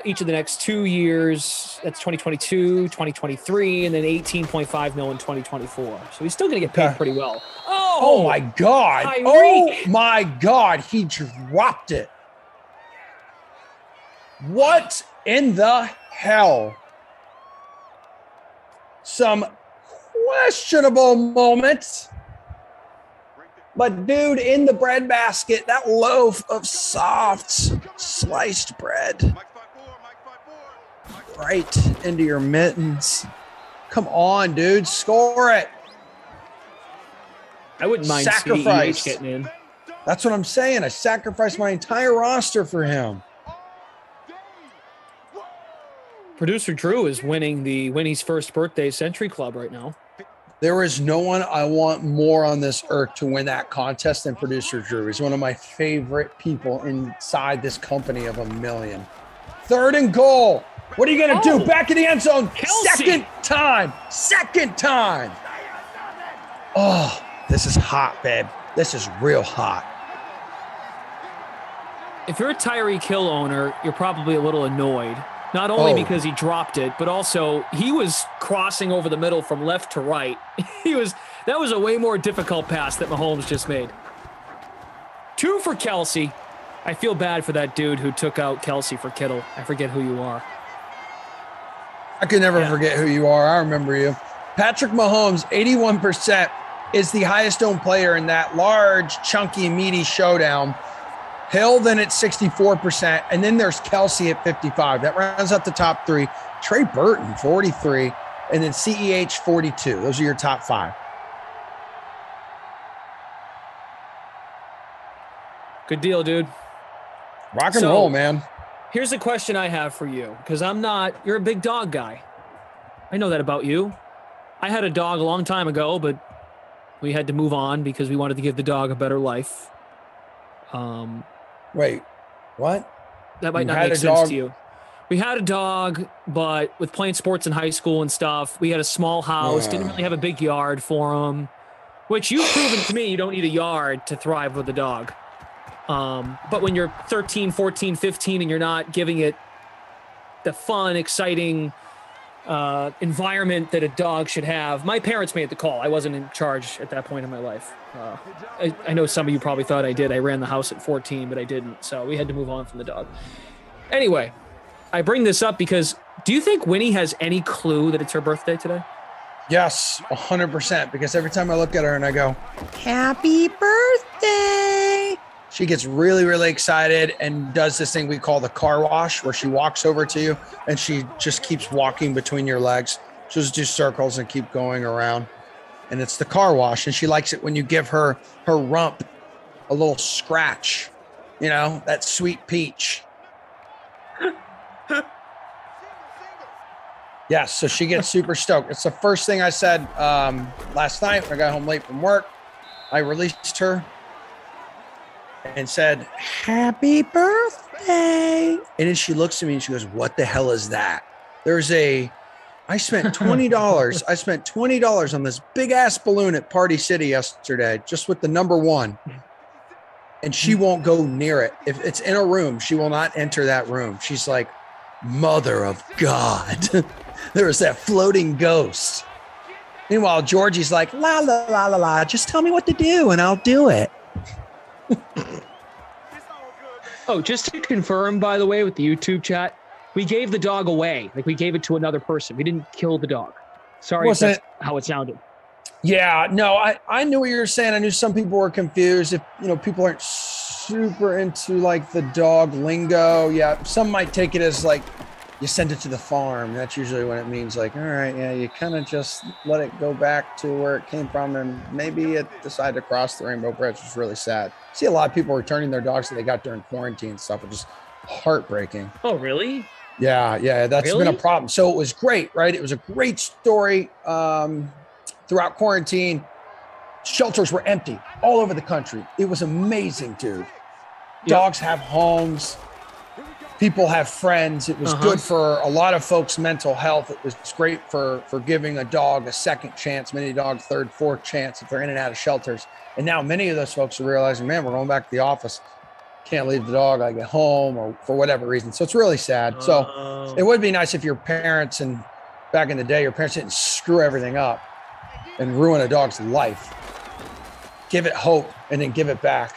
each of the next 2 years. That's 2022, 2023, and then $18.5 million in 2024. So he's still going to get paid pretty well. Oh my God. Tyreek. Oh my God. He dropped it. What in the hell? Some questionable moments. But dude, in the bread basket, that loaf of soft sliced bread right into your mittens. Come on, dude, score it. I wouldn't mind sacrifice getting in. That's what I'm saying. I sacrificed my entire roster for him. Producer Drew is winning the Winnie's First Birthday Century Club right now. There is no one I want more on this earth to win that contest than Producer Drew. He's one of my favorite people inside this company of a million. 3rd and goal. What are you going to do? Back in the end zone. Second time. Oh, this is hot, babe. This is real hot. If you're a Tyreek Hill owner, you're probably a little annoyed. Not only because he dropped it, but also he was crossing over the middle from left to right. That was a way more difficult pass that Mahomes just made. 2 for Kelsey. I feel bad for that dude who took out Kelsey for Kittle. I forget who you are. I can never forget who you are. I remember you. Patrick Mahomes, 81%, is the highest owned player in that large, chunky, meaty showdown. Hill then at 64%, and then there's Kelsey at 55. That rounds up the top 3. Trey Burton, 43, and then CEH, 42. Those are your top 5. Good deal, dude. Rock and roll, man. Here's a question I have for you, because you're a big dog guy. I know that about you. I had a dog a long time ago, but we had to move on because we wanted to give the dog a better life. Wait, what? That might not make sense to you. We had a dog, but with playing sports in high school and stuff, we had a small house, didn't really have a big yard for him, which you've proven to me you don't need a yard to thrive with a dog. But when you're 13, 14, 15, and you're not giving it the fun, exciting environment that a dog should have, my parents made the call. I wasn't in charge at that point in my life. I know some of you probably thought I did. I ran the house at 14, but I didn't. So we had to move on from the dog. Anyway, I bring this up because do you think Winnie has any clue that it's her birthday today? Yes, 100%. Because every time I look at her and I go, happy birthday, she gets really, really excited and does this thing we call the car wash, where she walks over to you and she just keeps walking between your legs. She'll just do circles and keep going around. And it's the car wash. And she likes it when you give her rump a little scratch, that sweet peach. Yes, so she gets super stoked. It's the first thing I said last night when I got home late from work. I released her and said, happy birthday. And then she looks at me and she goes, what the hell is that? I spent $20. I spent $20 on this big ass balloon at Party City yesterday, just with the number 1. And she won't go near it. If it's in a room, she will not enter that room. She's like, mother of God. There was that floating ghost. Meanwhile, Georgie's like, la, la, la, la, la. Just tell me what to do and I'll do it. Oh, just to confirm, by the way, with the YouTube chat, we gave the dog away. Like, we gave it to another person. We didn't kill the dog. Sorry if that's how it sounded. Yeah, no, I knew what you were saying. I knew some people were confused. If, people aren't super into, like, the dog lingo. Yeah, some might take it as, like, you send it to the farm. That's usually when it means, like, all right, yeah, you kind of just let it go back to where it came from, and maybe it decided to cross the rainbow bridge, which is really sad. See a lot of people returning their dogs that they got during quarantine and stuff, which is heartbreaking. Oh, really? Yeah, that's been a problem. So it was great, right? It was a great story throughout quarantine. Shelters were empty all over the country. It was amazing, dude. Dogs have homes. People have friends. It was good for a lot of folks' mental health. It was great for giving a dog a second chance, many dogs third, fourth chance if they're in and out of shelters. And now many of those folks are realizing, man, we're going back to the office. Can't leave the dog. I get home or for whatever reason. So it's really sad. So it would be nice if your parents, and back in the day, your parents didn't screw everything up and ruin a dog's life. Give it hope and then give it back.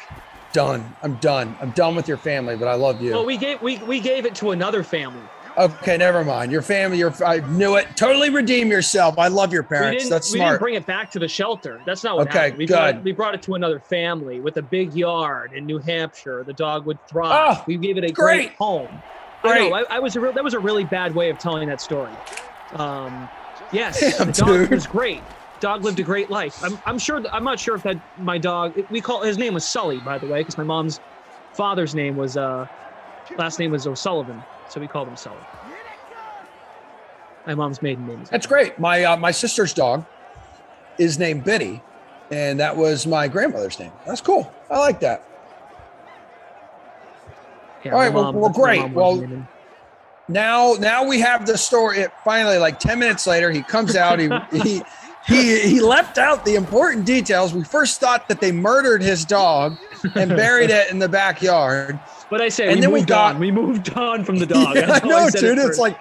Done. I'm done. I'm done with your family, but I love you. Well, we gave it to another family. Okay, never mind. Your family, I knew it. Totally redeem yourself. I love your parents. That's smart. We didn't bring it back to the shelter. That's not what happened. We brought it to another family with a big yard in New Hampshire. The dog would thrive. Oh, we gave it a great home. Great. I know. That was a really bad way of telling that story. Yes, Damn, the dog dude. was great. Dog lived a great life. I'm not sure if my dog. His name was Sully, by the way, because my mom's father's name was last name was O'Sullivan, so we called him Sully. My mom's maiden name. That's great. My sister's dog is named Biddy, and that was my grandmother's name. That's cool. I like that. Yeah, all right. Well, great. Well, now we have the story. Finally, like 10 minutes later, he comes out. he left out the important details. We first thought that they murdered his dog and buried it in the backyard. But I say, and we then moved on. We moved on from the dog. Yeah, I That's how know, said dude. it It's like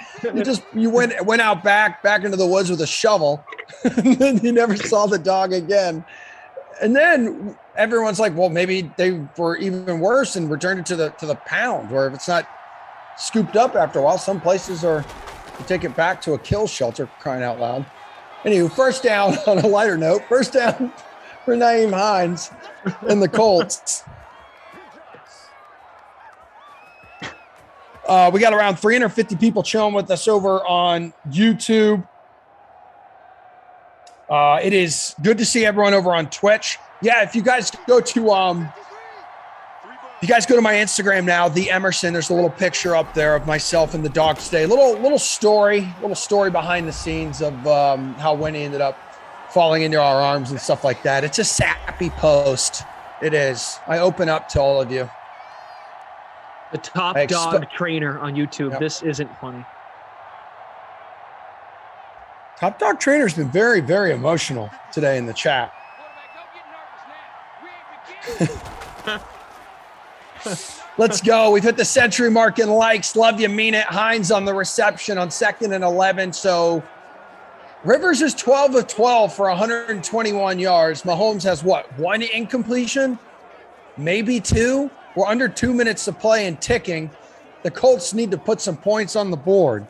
you went out back into the woods with a shovel, and then you never saw the dog again. And then everyone's like, well, maybe they were even worse and returned it to the pound, or if it's not scooped up after a while, some places are to take it back to a kill shelter, crying out loud. Anyway, first down on a lighter note, first down for Nyheim Hines and the Colts. We got around 350 people chilling with us over on YouTube. It is good to see everyone over on Twitch. Yeah, if you guys go to my Instagram now, the Emerson, there's a little picture up there of myself and the dog today. Little story behind the scenes of how Winnie ended up falling into our arms and stuff like that. It's a sappy post. It is. I open up to all of you. The top dog trainer on YouTube. Yep. This isn't funny. Top dog trainer's been very, very emotional today in the chat. Let's go. We've hit the century mark in likes. Love you, mean it. Hines on the reception on 2nd and 11. So Rivers is 12 of 12 for 121 yards. Mahomes has what? 1 incompletion? Maybe 2? We're under 2 minutes to play and ticking. The Colts need to put some points on the board.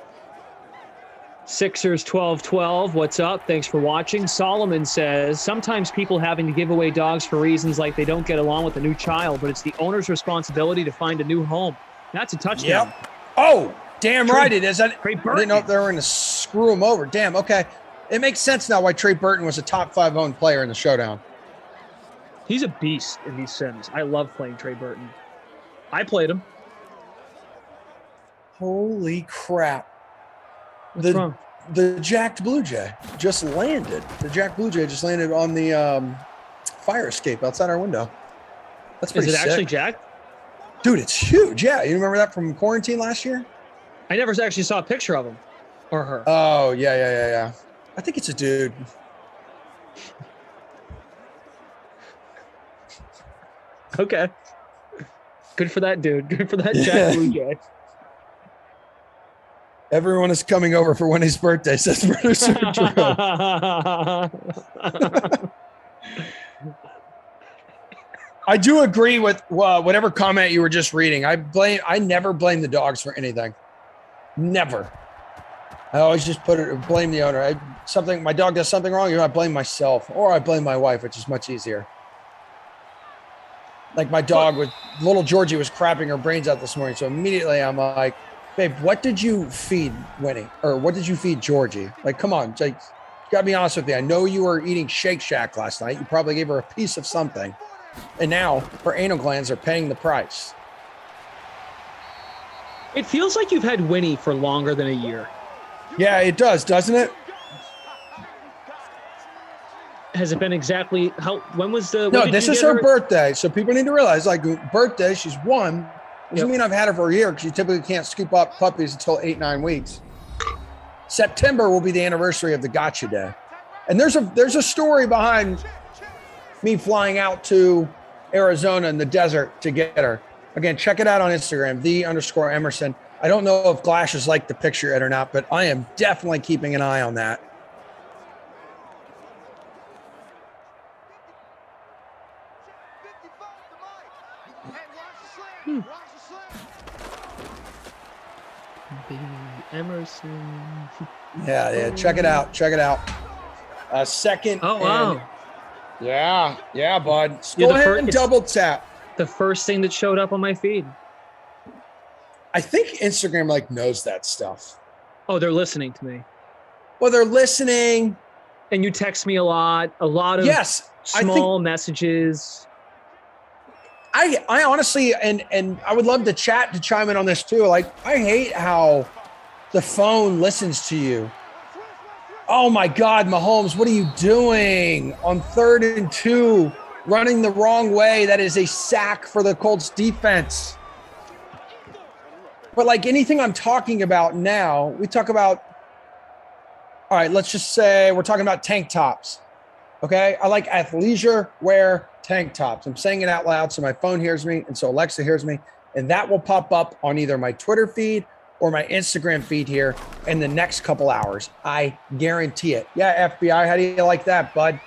Sixers 12-12. What's up? Thanks for watching. Solomon says, sometimes people having to give away dogs for reasons like they don't get along with a new child, but it's the owner's responsibility to find a new home. That's a touchdown. Yep. Oh, damn right it is. I didn't know if they were going to screw him over. Damn, okay. It makes sense now why Trey Burton was a top 5 owned player in the showdown. He's a beast in these sims. I love playing Trey Burton. I played him. Holy crap. What's wrong? The jacked Blue Jay just landed. The jacked Blue Jay just landed on the fire escape outside our window. That's pretty sick. Is it actually jacked? Dude, it's huge. Yeah. You remember that from quarantine last year? I never actually saw a picture of him or her. Oh, yeah. I think it's a dude. Okay. Good for that dude. Good for that Jack Blue Jay. Everyone is coming over for Winnie's birthday, says producer Drew. I do agree with whatever comment you were just reading. I never blame the dogs for anything. Never. I always just blame the owner. My dog does something wrong, I blame myself, or I blame my wife, which is much easier. Like my dog with little Georgie was crapping her brains out this morning. So immediately I'm like, babe, what did you feed Winnie? Or what did you feed Georgie? Like, come on. Like, you gotta be honest with me. I know you were eating Shake Shack last night. You probably gave her a piece of something. And now her anal glands are paying the price. It feels like you've had Winnie for longer than a year. Yeah, it does, doesn't it? Has it been exactly when was the? No, this is her birthday. So people need to realize, like, birthday, she's 1. Doesn't mean I've had her for a year, because you typically can't scoop up puppies until 8-9 weeks. September will be the anniversary of the Gotcha Day. And there's a story behind me flying out to Arizona in the desert to get her. Again, check it out on Instagram, _Emerson. I don't know if Glash has liked the picture yet or not, but I am definitely keeping an eye on that. Emerson. Yeah. Check it out. Second. Oh, wow. Yeah, bud. Go ahead and double tap. The first thing that showed up on my feed. I think Instagram knows that stuff. Oh, they're listening to me. Well, they're listening. And you text me a lot of small messages. I honestly, and I would love the chat to chime in on this too. Like, I hate how the phone listens to you. Oh my God, Mahomes, what are you doing on 3rd and 2, running the wrong way? That is a sack for the Colts defense. But like anything I'm talking about now, we talk about All right, let's just say we're talking about tank tops. Okay, I like athleisure wear tank tops. I'm saying it out loud so my phone hears me and so Alexa hears me, and that will pop up on either my Twitter feed or my Instagram feed here in the next couple hours. I guarantee it. Yeah, FBI, how do you like that, bud?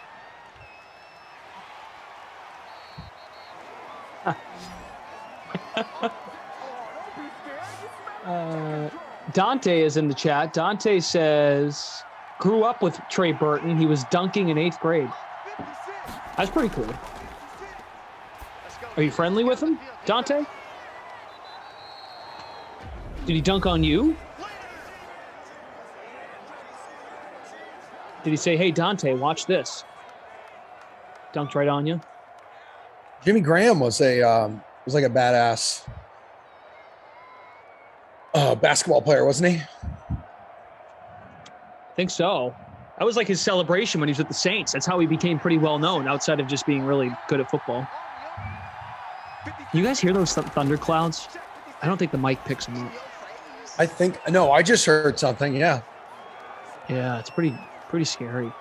Dante is in the chat. Dante says, grew up with Trey Burton. He was dunking in 8th grade. That's pretty cool. Are you friendly with him, Dante? Did he dunk on you? Did he say, hey, Dante, watch this? Dunked right on you? Jimmy Graham was like a badass basketball player, wasn't he? I think so. That was like his celebration when he was with the Saints. That's how he became pretty well known outside of just being really good at football. You guys hear those thunder clouds? I don't think the mic picks them up. I think, no, I just heard something. Yeah. Yeah, it's pretty scary.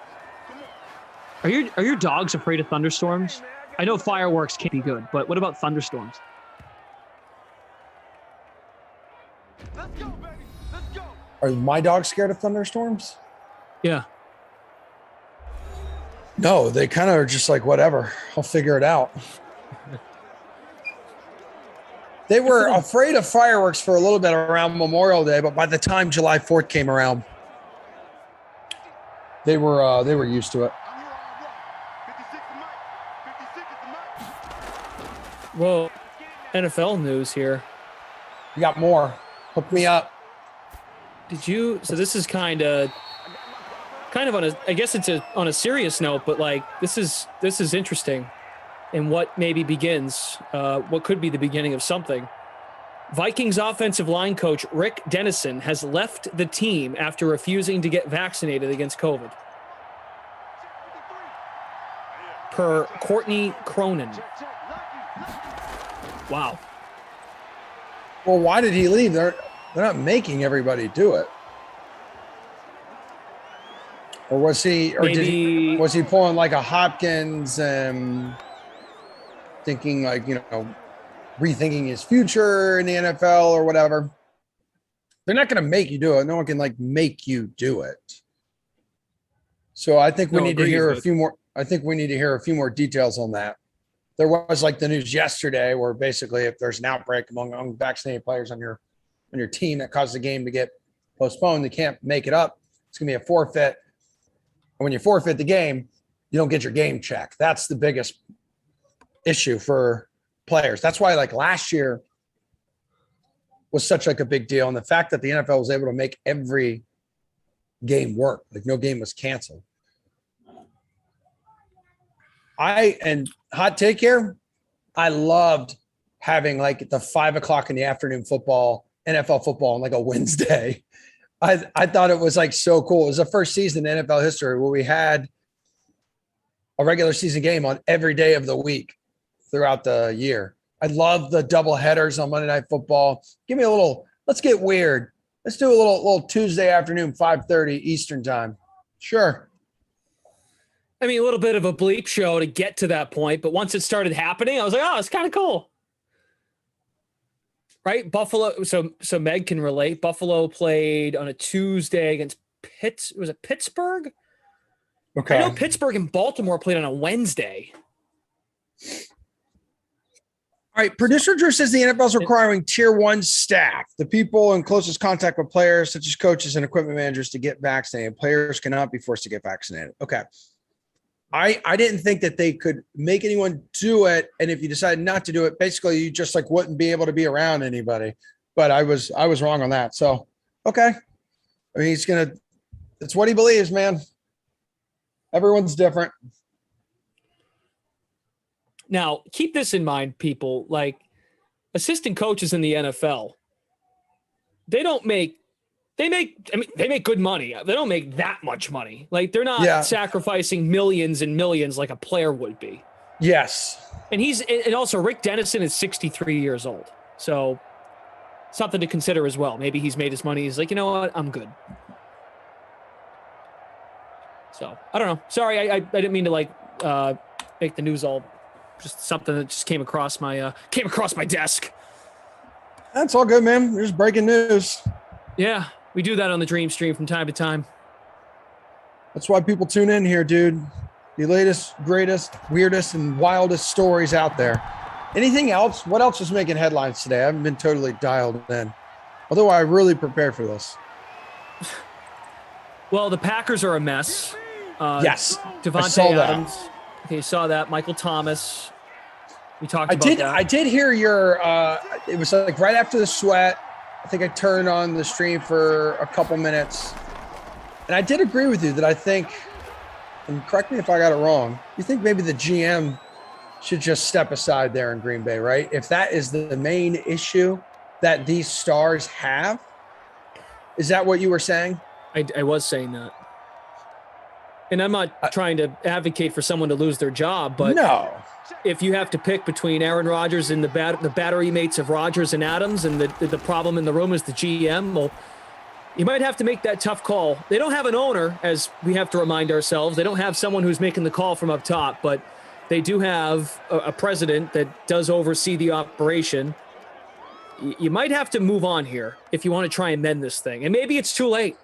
Are your dogs afraid of thunderstorms? I know fireworks can be good, but what about thunderstorms? Are my dogs scared of thunderstorms? Yeah. No, they kind of are just like, whatever, I'll figure it out. They were afraid of fireworks for a little bit around Memorial Day, but by the time July 4th came around, they were used to it. Well, NFL news here. You got more. Hook me up. So this is kind of on a, I guess it's on a serious note, but like this is interesting, and what maybe begins, what could be the beginning of something. Vikings offensive line coach Rick Dennison has left the team after refusing to get vaccinated against COVID. Per Courtney Cronin. Wow. Well, why did he leave? They're not making everybody do it. Or was he? Or was he pulling like a Hopkins and thinking like, rethinking his future in the NFL or whatever? They're not going to make you do it. No one can like make you do it. So I think we need to hear a few more. I think we need to hear a few more details on that. There was like the news yesterday where basically if there's an outbreak among unvaccinated players on your team that causes the game to get postponed, they can't make it up. It's going to be a forfeit. And when you forfeit the game, you don't get your game check. That's the biggest issue for players. That's why like last year was such like a big deal. And the fact that the NFL was able to make every game work, like no game was canceled. And hot take here, I loved having like the 5 o'clock in the afternoon football, NFL football on like a Wednesday. I thought it was like so cool. It was the first season in NFL history where we had a regular season game on every day of the week throughout the year. I love the double headers on Monday Night Football. Give me a little, let's get weird. Let's do a little Tuesday afternoon, 5:30 Eastern time. Sure. I mean, a little bit of a bleep show to get to that point, but once it started happening, I was like, oh, it's kind of cool. Right? Buffalo. So Meg can relate. Buffalo played on a Tuesday against was it Pittsburgh? Okay. I know Pittsburgh and Baltimore played on a Wednesday. All right. Producer Drew says the NFL is requiring tier 1 staff, the people in closest contact with players, such as coaches and equipment managers, to get vaccinated. Players cannot be forced to get vaccinated. Okay. I didn't think that they could make anyone do it. And if you decide not to do it, basically you just like wouldn't be able to be around anybody. But I was wrong on that. So, okay. I mean, it's what he believes, man. Everyone's different. Now, keep this in mind, people. Like, assistant coaches in the NFL, they make good money. They don't make that much money. Like, they're not sacrificing millions and millions like a player would be. Yes. And also Rick Dennison is 63 years old. So something to consider as well. Maybe he's made his money. He's like, you know what? I'm good. So I don't know. Sorry, I didn't mean to make the news all just something that just came across my desk. That's all good, man. There's breaking news. Yeah, we do that on the Dream Stream from time to time. That's why people tune in here, dude. The latest, greatest, weirdest, and wildest stories out there. Anything else? What else is making headlines today? I haven't been totally dialed in. Although I really prepared for this. Well, the Packers are a mess. Yes. Devontae Adams. Okay, you saw that. Michael Thomas. We talked about that. I did hear your it was like right after the sweat. I think I turned on the stream for a couple minutes. And I did agree with you that I think, and correct me if I got it wrong, you think maybe the GM should just step aside there in Green Bay, right? If that is the main issue that these stars have, is that what you were saying? I was saying that. And I'm not trying to advocate for someone to lose their job, but no. If you have to pick between Aaron Rodgers and the battery mates of Rodgers and Adams, and the problem in the room is the GM, well, you might have to make that tough call. They don't have an owner, as we have to remind ourselves. They don't have someone who's making the call from up top, but they do have a president that does oversee the operation. You might have to move on here if you want to try and mend this thing. And maybe it's too late.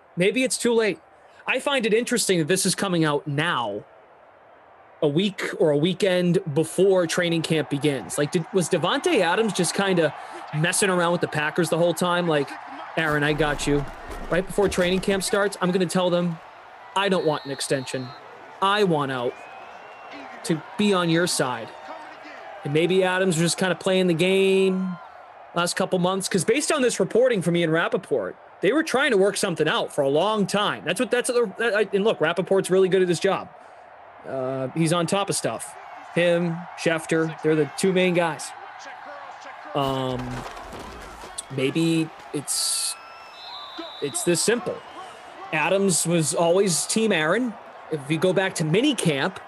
I find it interesting that this is coming out now, a week or a weekend before training camp begins. Was Devontae Adams just kind of messing around with the Packers the whole time? Like, Aaron, I got you. Right before training camp starts, I'm going to tell them, I don't want an extension. I want out to be on your side. And maybe Adams was just kind of playing the game last couple months, because based on this reporting from Ian Rappaport, they were trying to work something out for a long time. And look, Rappaport's really good at his job. He's on top of stuff. Him, Schefter, they're the two main guys. Maybe it's this simple. Adams was always Team Aaron. If you go back to mini camp,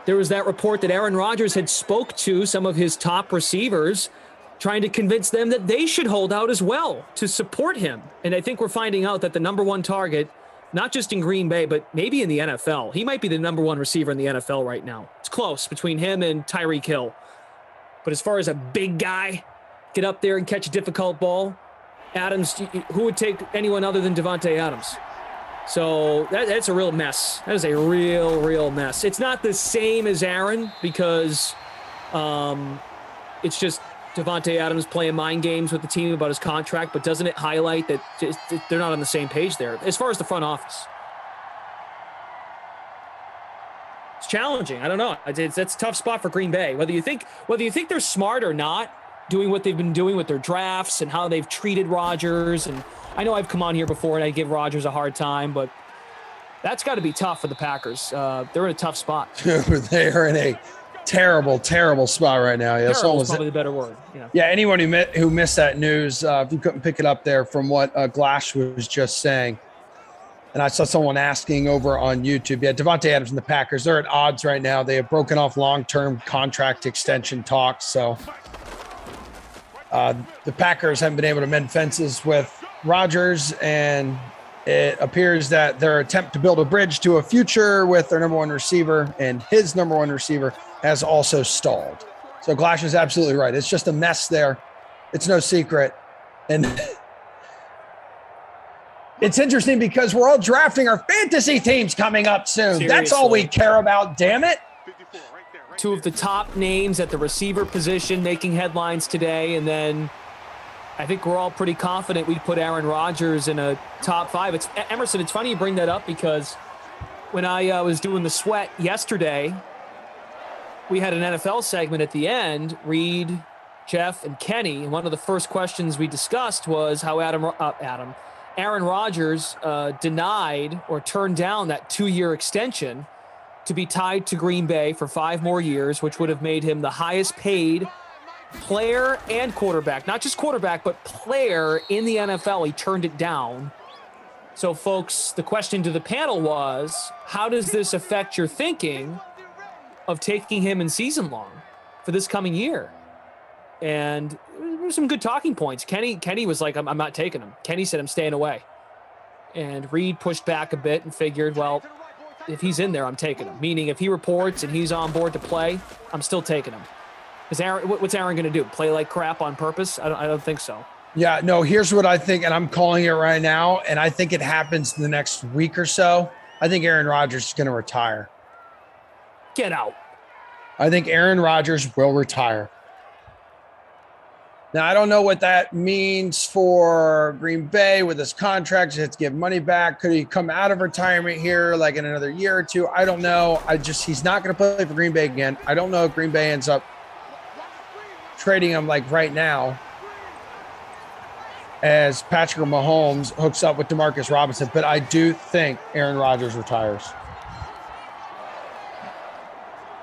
there was that report that Aaron Rodgers had spoke to some of his top receivers, trying to convince them that they should hold out as well to support him. And I think we're finding out that the number one target, not just in Green Bay, but maybe in the NFL, he might be the number one receiver in the NFL right now. It's close between him and Tyreek Hill. But as far as a big guy, get up there and catch a difficult ball, Adams, who would take anyone other than Devontae Adams? So that's a real mess. That is a real mess. It's not the same as Aaron because it's just Devontae Adams playing mind games with the team about his contract, but doesn't it highlight that they're not on the same page there as far as the front office? It's challenging. I don't know. That's a tough spot for Green Bay. Whether you think they're smart or not, doing what they've been doing with their drafts and how they've treated Rodgers. And I know I've come on here before and I give Rodgers a hard time, but that's got to be tough for the Packers. They're in a tough spot. They are in a terrible spot right now. Yeah, terrible is probably the better word. Yeah, anyone who missed that news, if you couldn't pick it up there from what Glash was just saying, and I saw someone asking over on YouTube, yeah, Devontae Adams and the Packers, they're at odds right now. They have broken off long-term contract extension talks, so the Packers haven't been able to mend fences with Rodgers, and it appears that their attempt to build a bridge to a future with their number one receiver and his number one receiver has also stalled. So Glash is absolutely right. It's just a mess there. It's no secret. And it's interesting because we're all drafting our fantasy teams coming up soon. Seriously. That's all we care about, damn it. Two of the top names at the receiver position making headlines today, and then I think we're all pretty confident we'd put Aaron Rodgers in a top five. Emerson, it's funny you bring that up because when I was doing the sweat yesterday, we had an NFL segment at the end, Reed, Jeff, and Kenny, and one of the first questions we discussed was how Aaron Rodgers denied or turned down that 2-year extension to be tied to Green Bay for 5 more years, which would have made him the highest paid player and quarterback, not just quarterback, but player in the NFL. He turned it down. So, folks, the question to the panel was, how does this affect your thinking of taking him in season long for this coming year? And there were some good talking points. Kenny was like, I'm not taking him. Kenny said, I'm staying away. And Reed pushed back a bit and figured, well, if he's in there, I'm taking him. Meaning, if he reports and he's on board to play, I'm still taking him. Because Aaron, what's Aaron going to do? Play like crap on purpose? I don't think so. Yeah, no, here's what I think, and I'm calling it right now, and I think it happens in the next week or so. I think Aaron Rodgers is going to retire. Get out. I think Aaron Rodgers will retire. Now, I don't know what that means for Green Bay with his contract. He has to give money back. Could he come out of retirement here like in another year or two? I don't know. He's not going to play for Green Bay again. I don't know if Green Bay ends up trading him like right now as Patrick Mahomes hooks up with Demarcus Robinson. But I do think Aaron Rodgers retires.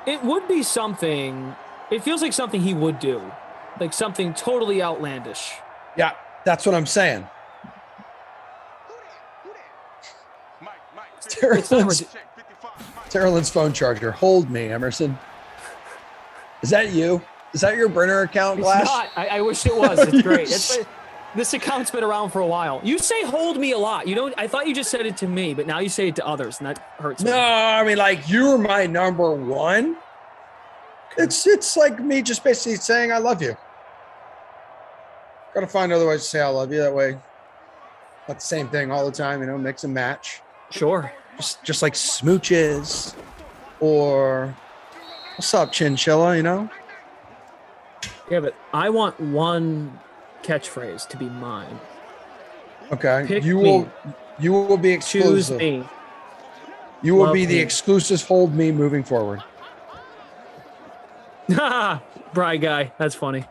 It would be something. It feels like something he would do. Like something totally outlandish. Yeah, that's what I'm saying. Terrell's phone charger. Hold me, Emerson. Is that you? Is that your burner account, Glass? It's not. I wish it was. It's great. This account's been around for a while. You say "hold me" a lot. You don't. I thought you just said it to me, but now you say it to others, and that hurts me. No, I mean, like, you're my number one. It's like me just basically saying I love you. Got to find other ways to say I love you. That way, not the same thing all the time. Mix and match. Sure. Just like smooches, or what's up, chinchilla? Yeah, but I want one catchphrase to be mine. Okay. Pick you me. will be exclusive. Choose me. You will Love be the me. exclusive hold me moving forward. Bry guy. That's funny.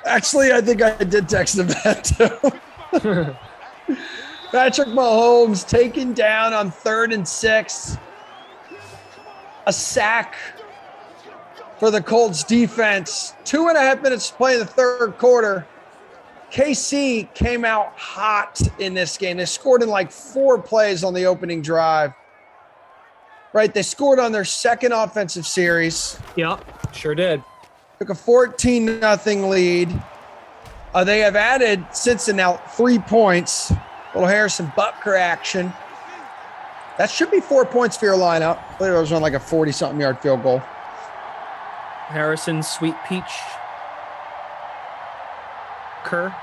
Actually, I think I did text him that too. Patrick Mahomes taken down on 3rd and 6. A sack for the Colts defense. 2.5 minutes to play in the third quarter. KC came out hot in this game. They scored in like 4 plays on the opening drive. Right, they scored on their second offensive series. Yep, sure did. Took a 14-0 lead. They have added, since then, now 3 points. Little Harrison Butker action. That should be 4 points for your lineup. I believe it was on like a 40-something yard field goal. Harrison, Sweet Peach. Kerr.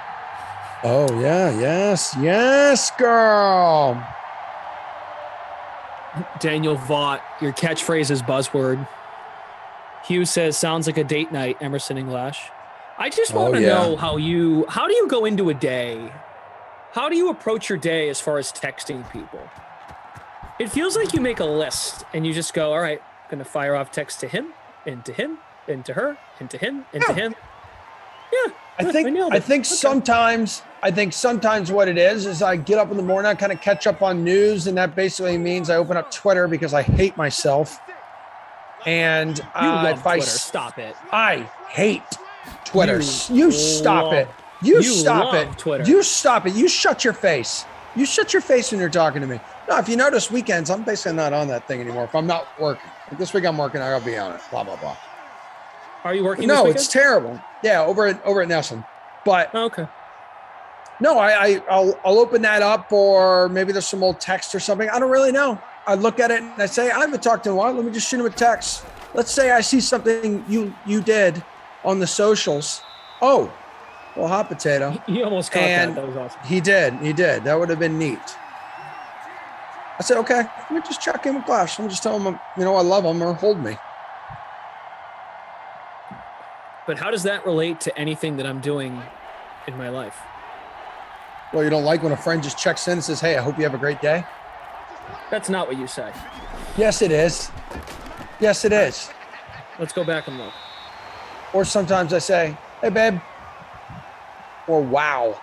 Oh, yeah. Yes, girl. Daniel Vaught, your catchphrase is buzzword. Hugh says, sounds like a date night, Emerson and Glash. I just want to know how do you go into a day? How do you approach your day as far as texting people? It feels like you make a list and you just go, all right, I'm going to fire off text to him, and to him, and to her, and to him, and to him. Yeah. I think sometimes what it is I get up in the morning, I kind of catch up on news, and that basically means I open up Twitter because I hate myself. And You love if Twitter. Stop it. I hate Twitter. You stop it. You stop it. Twitter. You stop it. You shut your face. You shut your face when you're talking to me. No, if you notice weekends, I'm basically not on that thing anymore. If I'm not working. Like this week I'm working, I gotta be on it. Blah, blah, blah. Are you working No, this weekend? it's terrible. Yeah, over at Nelson. But okay. No, I'll open that up, or maybe there's some old text or something. I don't really know. I look at it and I say, I haven't talked to him in a while. Let me just shoot him a text. Let's say I see something you did on the socials. Oh, well, hot potato. He almost caught that. That was awesome. He did. That would have been neat. I said, okay, let me just check in with Glash. Let me just tell him, I love him, or hold me. But how does that relate to anything that I'm doing in my life? Well, you don't like when a friend just checks in and says, hey, I hope you have a great day? That's not what you say. Yes, it is. Yes, it is. Let's go back and look. Or sometimes I say, hey, babe. Or wow.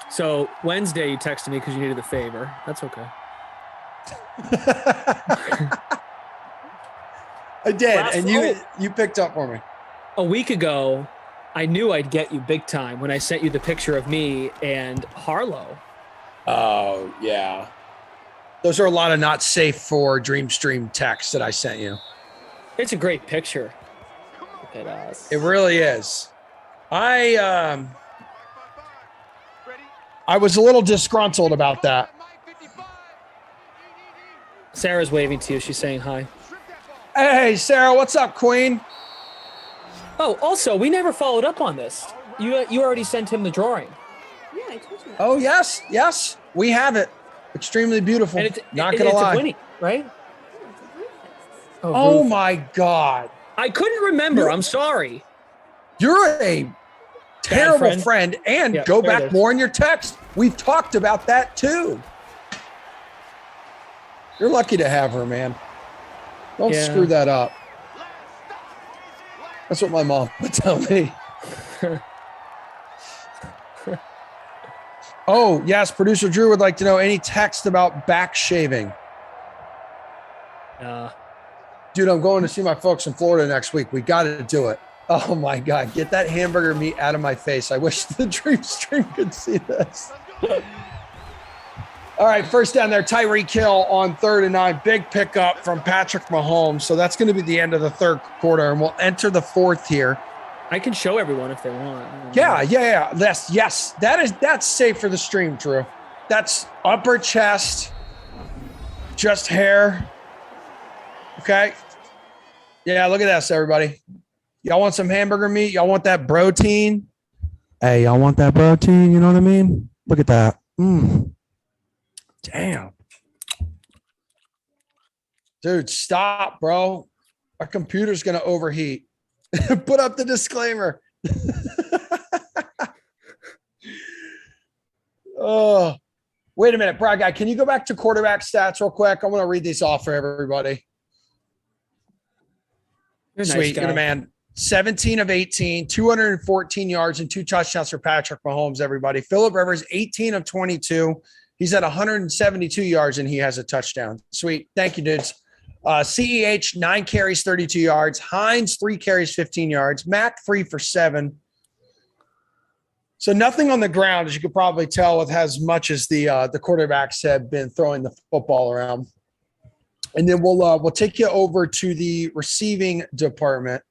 So Wednesday you texted me because you needed a favor. That's okay. I did, Last and you picked up for me. A week ago, I knew I'd get you big time when I sent you the picture of me and Harlow. Oh, yeah. Those are a lot of not safe for Dreamstream texts that I sent you. It's a great picture. Look at us. It really is. I I was a little disgruntled about that. Sarah's waving to you. She's saying hi. Hey, Sarah, what's up, Queen? Oh, also, we never followed up on this. You already sent him the drawing. Yeah, I told you. Oh, yes, we have it. Extremely beautiful. And Not gonna lie. It's winning, right? Oh my God. I couldn't remember. I'm sorry. You're a terrible friend. And Yeah, go there it back is. more in your text. We've talked about that too. You're lucky to have her, man. Don't Yeah. screw that up. That's what my mom would tell me. Oh, yes. Producer Drew would like to know any text about back shaving. Dude, I'm going to see my folks in Florida next week. We got to do it. Oh my God. Get that hamburger meat out of my face. I wish the Dream Stream could see this. All right. First down there, Tyreek Hill on 3rd and 9. Big pickup from Patrick Mahomes. So that's going to be the end of the third quarter, and we'll enter the fourth here. I can show everyone if they want. Yeah. Yes. That's safe for the stream, Drew. That's upper chest, just hair. Okay. Yeah, look at this, everybody. Y'all want some hamburger meat? Y'all want that protein? Hey, y'all want that protein? You know what I mean? Look at that. Damn. Dude, stop, bro. Our computer's going to overheat. Put up the disclaimer. Oh, wait a minute, Brad guy. Can you go back to quarterback stats real quick? I want to read these off for everybody. You're a nice Sweet. guy. You're the man. 17 of 18, 214 yards and 2 touchdowns for Patrick Mahomes, everybody. Phillip Rivers, 18 of 22. He's at 172 yards and he has a touchdown. Sweet. Thank you, dudes. CEH, 9 carries, 32 yards. Hines, 3 carries, 15 yards. Mac, 3 for 7. So nothing on the ground, as you could probably tell, with as much as the quarterbacks have been throwing the football around. And then we'll take you over to the receiving department.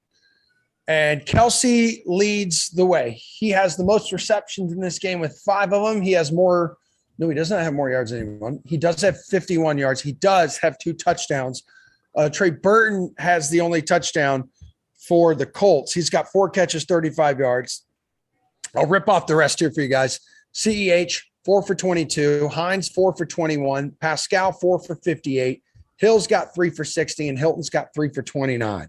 And Kelsey leads the way. He has the most receptions in this game with 5 of them. He has more. No, he does not have more yards than anyone. He does have 51 yards. He does have 2 touchdowns. Trey Burton has the only touchdown for the Colts. He's got 4 catches, 35 yards. I'll rip off the rest here for you guys. CEH, 4 for 22. Hines, 4 for 21. Pascal, 4 for 58. Hill's got 3 for 60, and Hilton's got 3 for 29.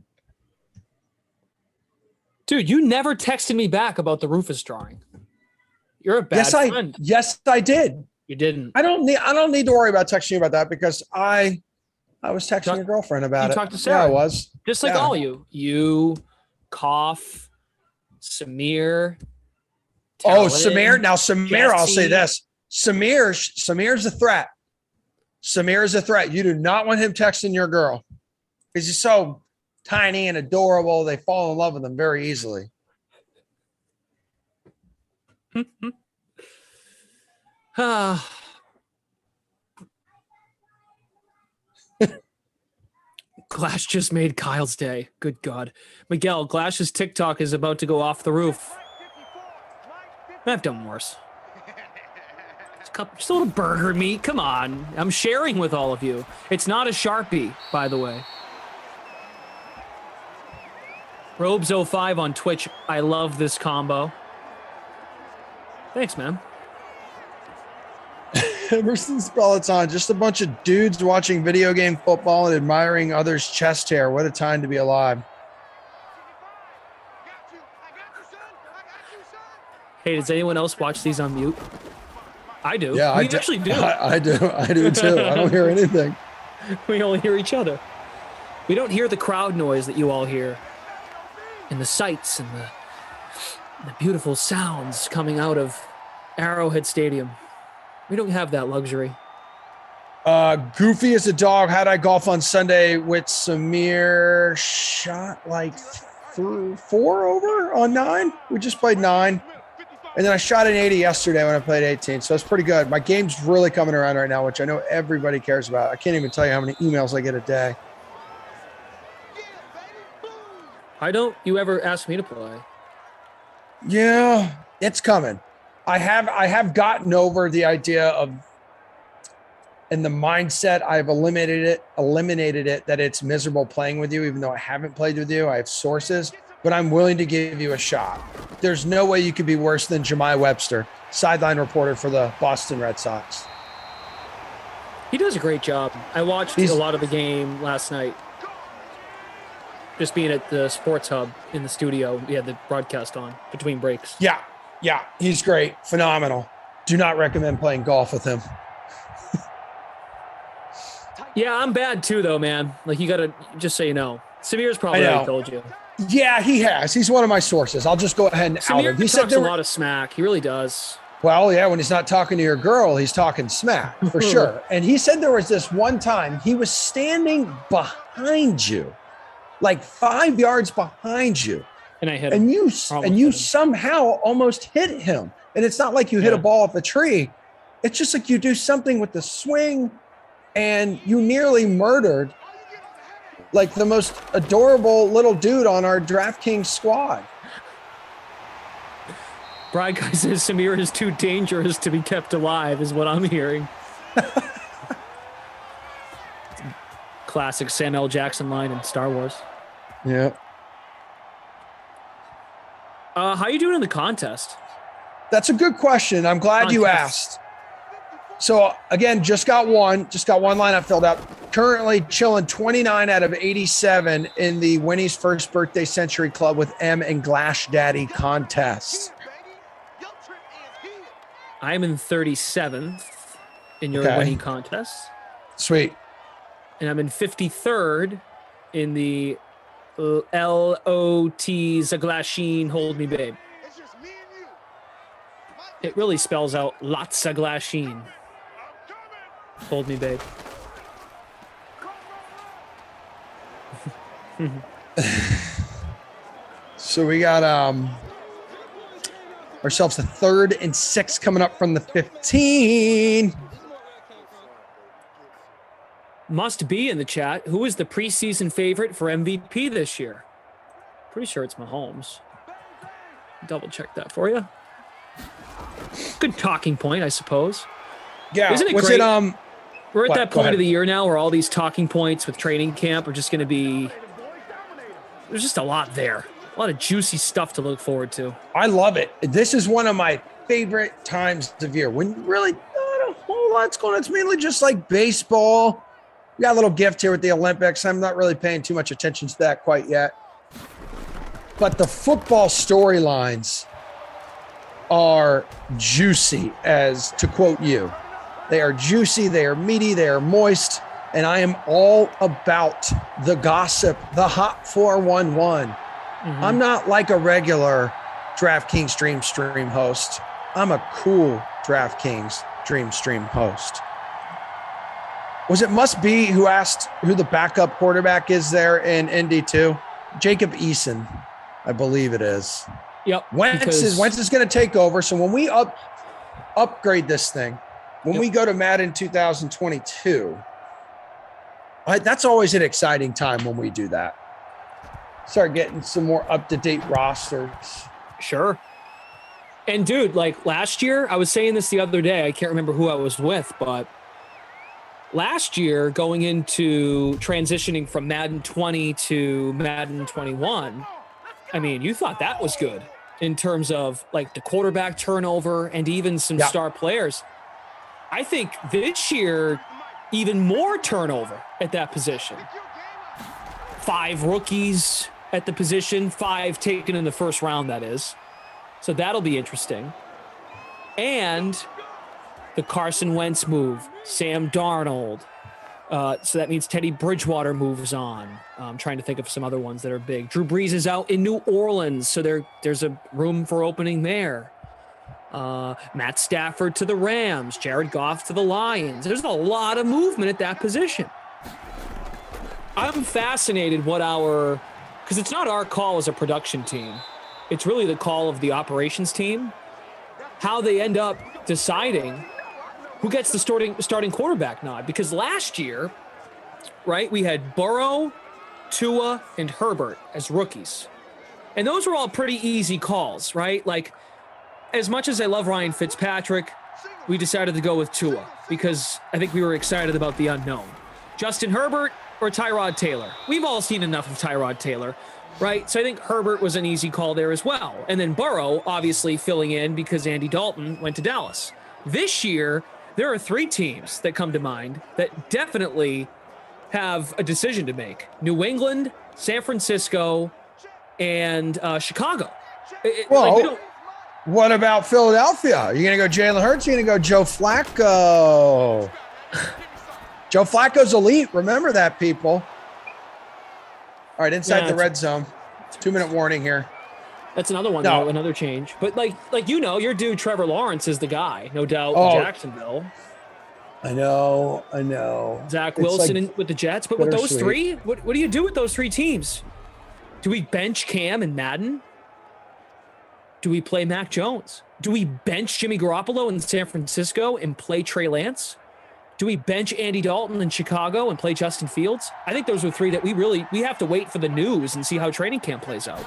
Dude, you never texted me back about the Rufus drawing. You're a bad friend. Yes, I did. You didn't. I don't need to worry about texting you about that because I was texting your girlfriend about it. You talked to Sarah. Yeah, I was. Just like all you. You, Koff, Samir. Oh, Talon, Samir. Now, Samir, I'll say Jesse. this. Samir's a threat. Samir is a threat. You do not want him texting your girl because he's so tiny and adorable. They fall in love with him very easily. Glash just made Kyle's day. Good God. Miguel, Glash's TikTok is about to go off the roof. I've done worse. Just a little burger meat. Come on. I'm sharing with all of you. It's not a Sharpie, by the way. Robes05 on Twitch. I love this combo. Thanks, man. Emerson Peloton, just a bunch of dudes watching video game football and admiring others' chest hair. What a time to be alive. Hey, does anyone else watch these on mute? I do. Yeah, we actually do. I do. I do too. I don't hear anything. We only hear each other. We don't hear the crowd noise that you all hear. And the sights and the beautiful sounds coming out of Arrowhead Stadium. We don't have that luxury. Goofy as a dog. How'd I golf on Sunday with Samir? Shot like 4 over on 9. We just played 9. And then I shot an 80 yesterday when I played 18. So it's pretty good. My game's really coming around right now, which I know everybody cares about. I can't even tell you how many emails I get a day. Why don't you ever ask me to play? Yeah, it's coming. I have gotten over the idea of, and the mindset, I've eliminated it that it's miserable playing with you, even though I haven't played with you. I have sources, but I'm willing to give you a shot. There's no way you could be worse than Jemai Webster, sideline reporter for the Boston Red Sox. He does a great job. I watched a lot of the game last night. Just being at the Sports Hub in the studio, we had the broadcast on between breaks. Yeah, he's great, phenomenal. Do not recommend playing golf with him. Yeah, I'm bad too, though, man. Like, you got to, just so you know. Samir's probably already told you. Yeah, he has. He's one of my sources. I'll just go ahead and out him. He talks a lot of smack. He really does. Well, yeah, when he's not talking to your girl, he's talking smack, for sure. And he said there was this one time he was standing behind you, like 5 yards behind you. And I hit him. And you somehow almost hit him. And it's not like you hit a ball off a tree. It's just like you do something with the swing, and you nearly murdered like the most adorable little dude on our DraftKings squad. Brad guy says Samir is too dangerous to be kept alive, is what I'm hearing. Classic Sam L. Jackson line in Star Wars. Yeah. How you doing in the contest? That's a good question. I'm glad you asked. So again, just got one lineup filled out. Currently chilling 29 out of 87 in the Winnie's First Birthday Century Club with M and Glash Daddy contest. I'm in 37th in your Winnie contest. Sweet. And I'm in 53rd in the L-O-T Zaglashin Hold Me Babe. It really spells out Latzaglashin. Hold Me Babe. So we got ourselves a 3rd and 6th coming up from the 15. Must be in the chat. Who is the preseason favorite for MVP this year? Pretty sure it's Mahomes. Double check that for you. Good talking point, I suppose. Yeah. Isn't it was great? It We're at that point ahead. of the year now where all these talking points with training camp are just going to be. There's just a lot there. A lot of juicy stuff to look forward to. I love it. This is one of my favorite times of year when really not a whole lot's going on. It's mainly just like baseball. We got a little gift here with the Olympics. I'm not really paying too much attention to that quite yet. But the football storylines are juicy, as to quote you. They are juicy, they are meaty, they are moist, and I am all about the gossip, the hot 411. I'm not like a regular DraftKings Dream Stream host. I'm a cool DraftKings Dream Stream host. Was it Must Be who asked who the backup quarterback is there in Indy 2? Jacob Eason, I believe it is. Yep. Wentz is going to take over. So when we upgrade this thing, when we go to Madden 2022, that's always an exciting time when we do that. Start getting some more up-to-date rosters. Sure. And dude, like last year, I was saying this the other day, I can't remember who I was with, but last year going into transitioning from Madden 20 to Madden 21, I mean, you thought that was good in terms of like the quarterback turnover and even some star players. I think this year, even more turnover at that position. 5 rookies at the position, 5 taken in the first round, that is. So that'll be interesting. And the Carson Wentz move, Sam Darnold. So that means Teddy Bridgewater moves on. I'm trying to think of some other ones that are big. Drew Brees is out in New Orleans, so there's a room for opening there. Matt Stafford to the Rams, Jared Goff to the Lions. There's a lot of movement at that position. I'm fascinated because it's not our call as a production team. It's really the call of the operations team, how they end up deciding who gets the starting quarterback nod. Because last year, right, we had Burrow, Tua, and Herbert as rookies. And those were all pretty easy calls, right? Like, as much as I love Ryan Fitzpatrick, we decided to go with Tua because I think we were excited about the unknown. Justin Herbert or Tyrod Taylor? We've all seen enough of Tyrod Taylor, right? So I think Herbert was an easy call there as well. And then Burrow, obviously filling in because Andy Dalton went to Dallas. This year, there are 3 teams that come to mind that definitely have a decision to make. New England, San Francisco, and Chicago. Well, what about Philadelphia? Are you going to go Jalen Hurts? Are you going to go Joe Flacco? Joe Flacco's elite. Remember that, people. All right, inside the red zone. 2-minute warning here. That's another one, though, another change. But like your dude Trevor Lawrence is the guy, no doubt, in Jacksonville. I know. Zach Wilson with the Jets. But with those 3, what do you do with those 3 teams? Do we bench Cam and Madden? Do we play Mac Jones? Do we bench Jimmy Garoppolo in San Francisco and play Trey Lance? Do we bench Andy Dalton in Chicago and play Justin Fields? I think those are 3 that we have to wait for the news and see how training camp plays out.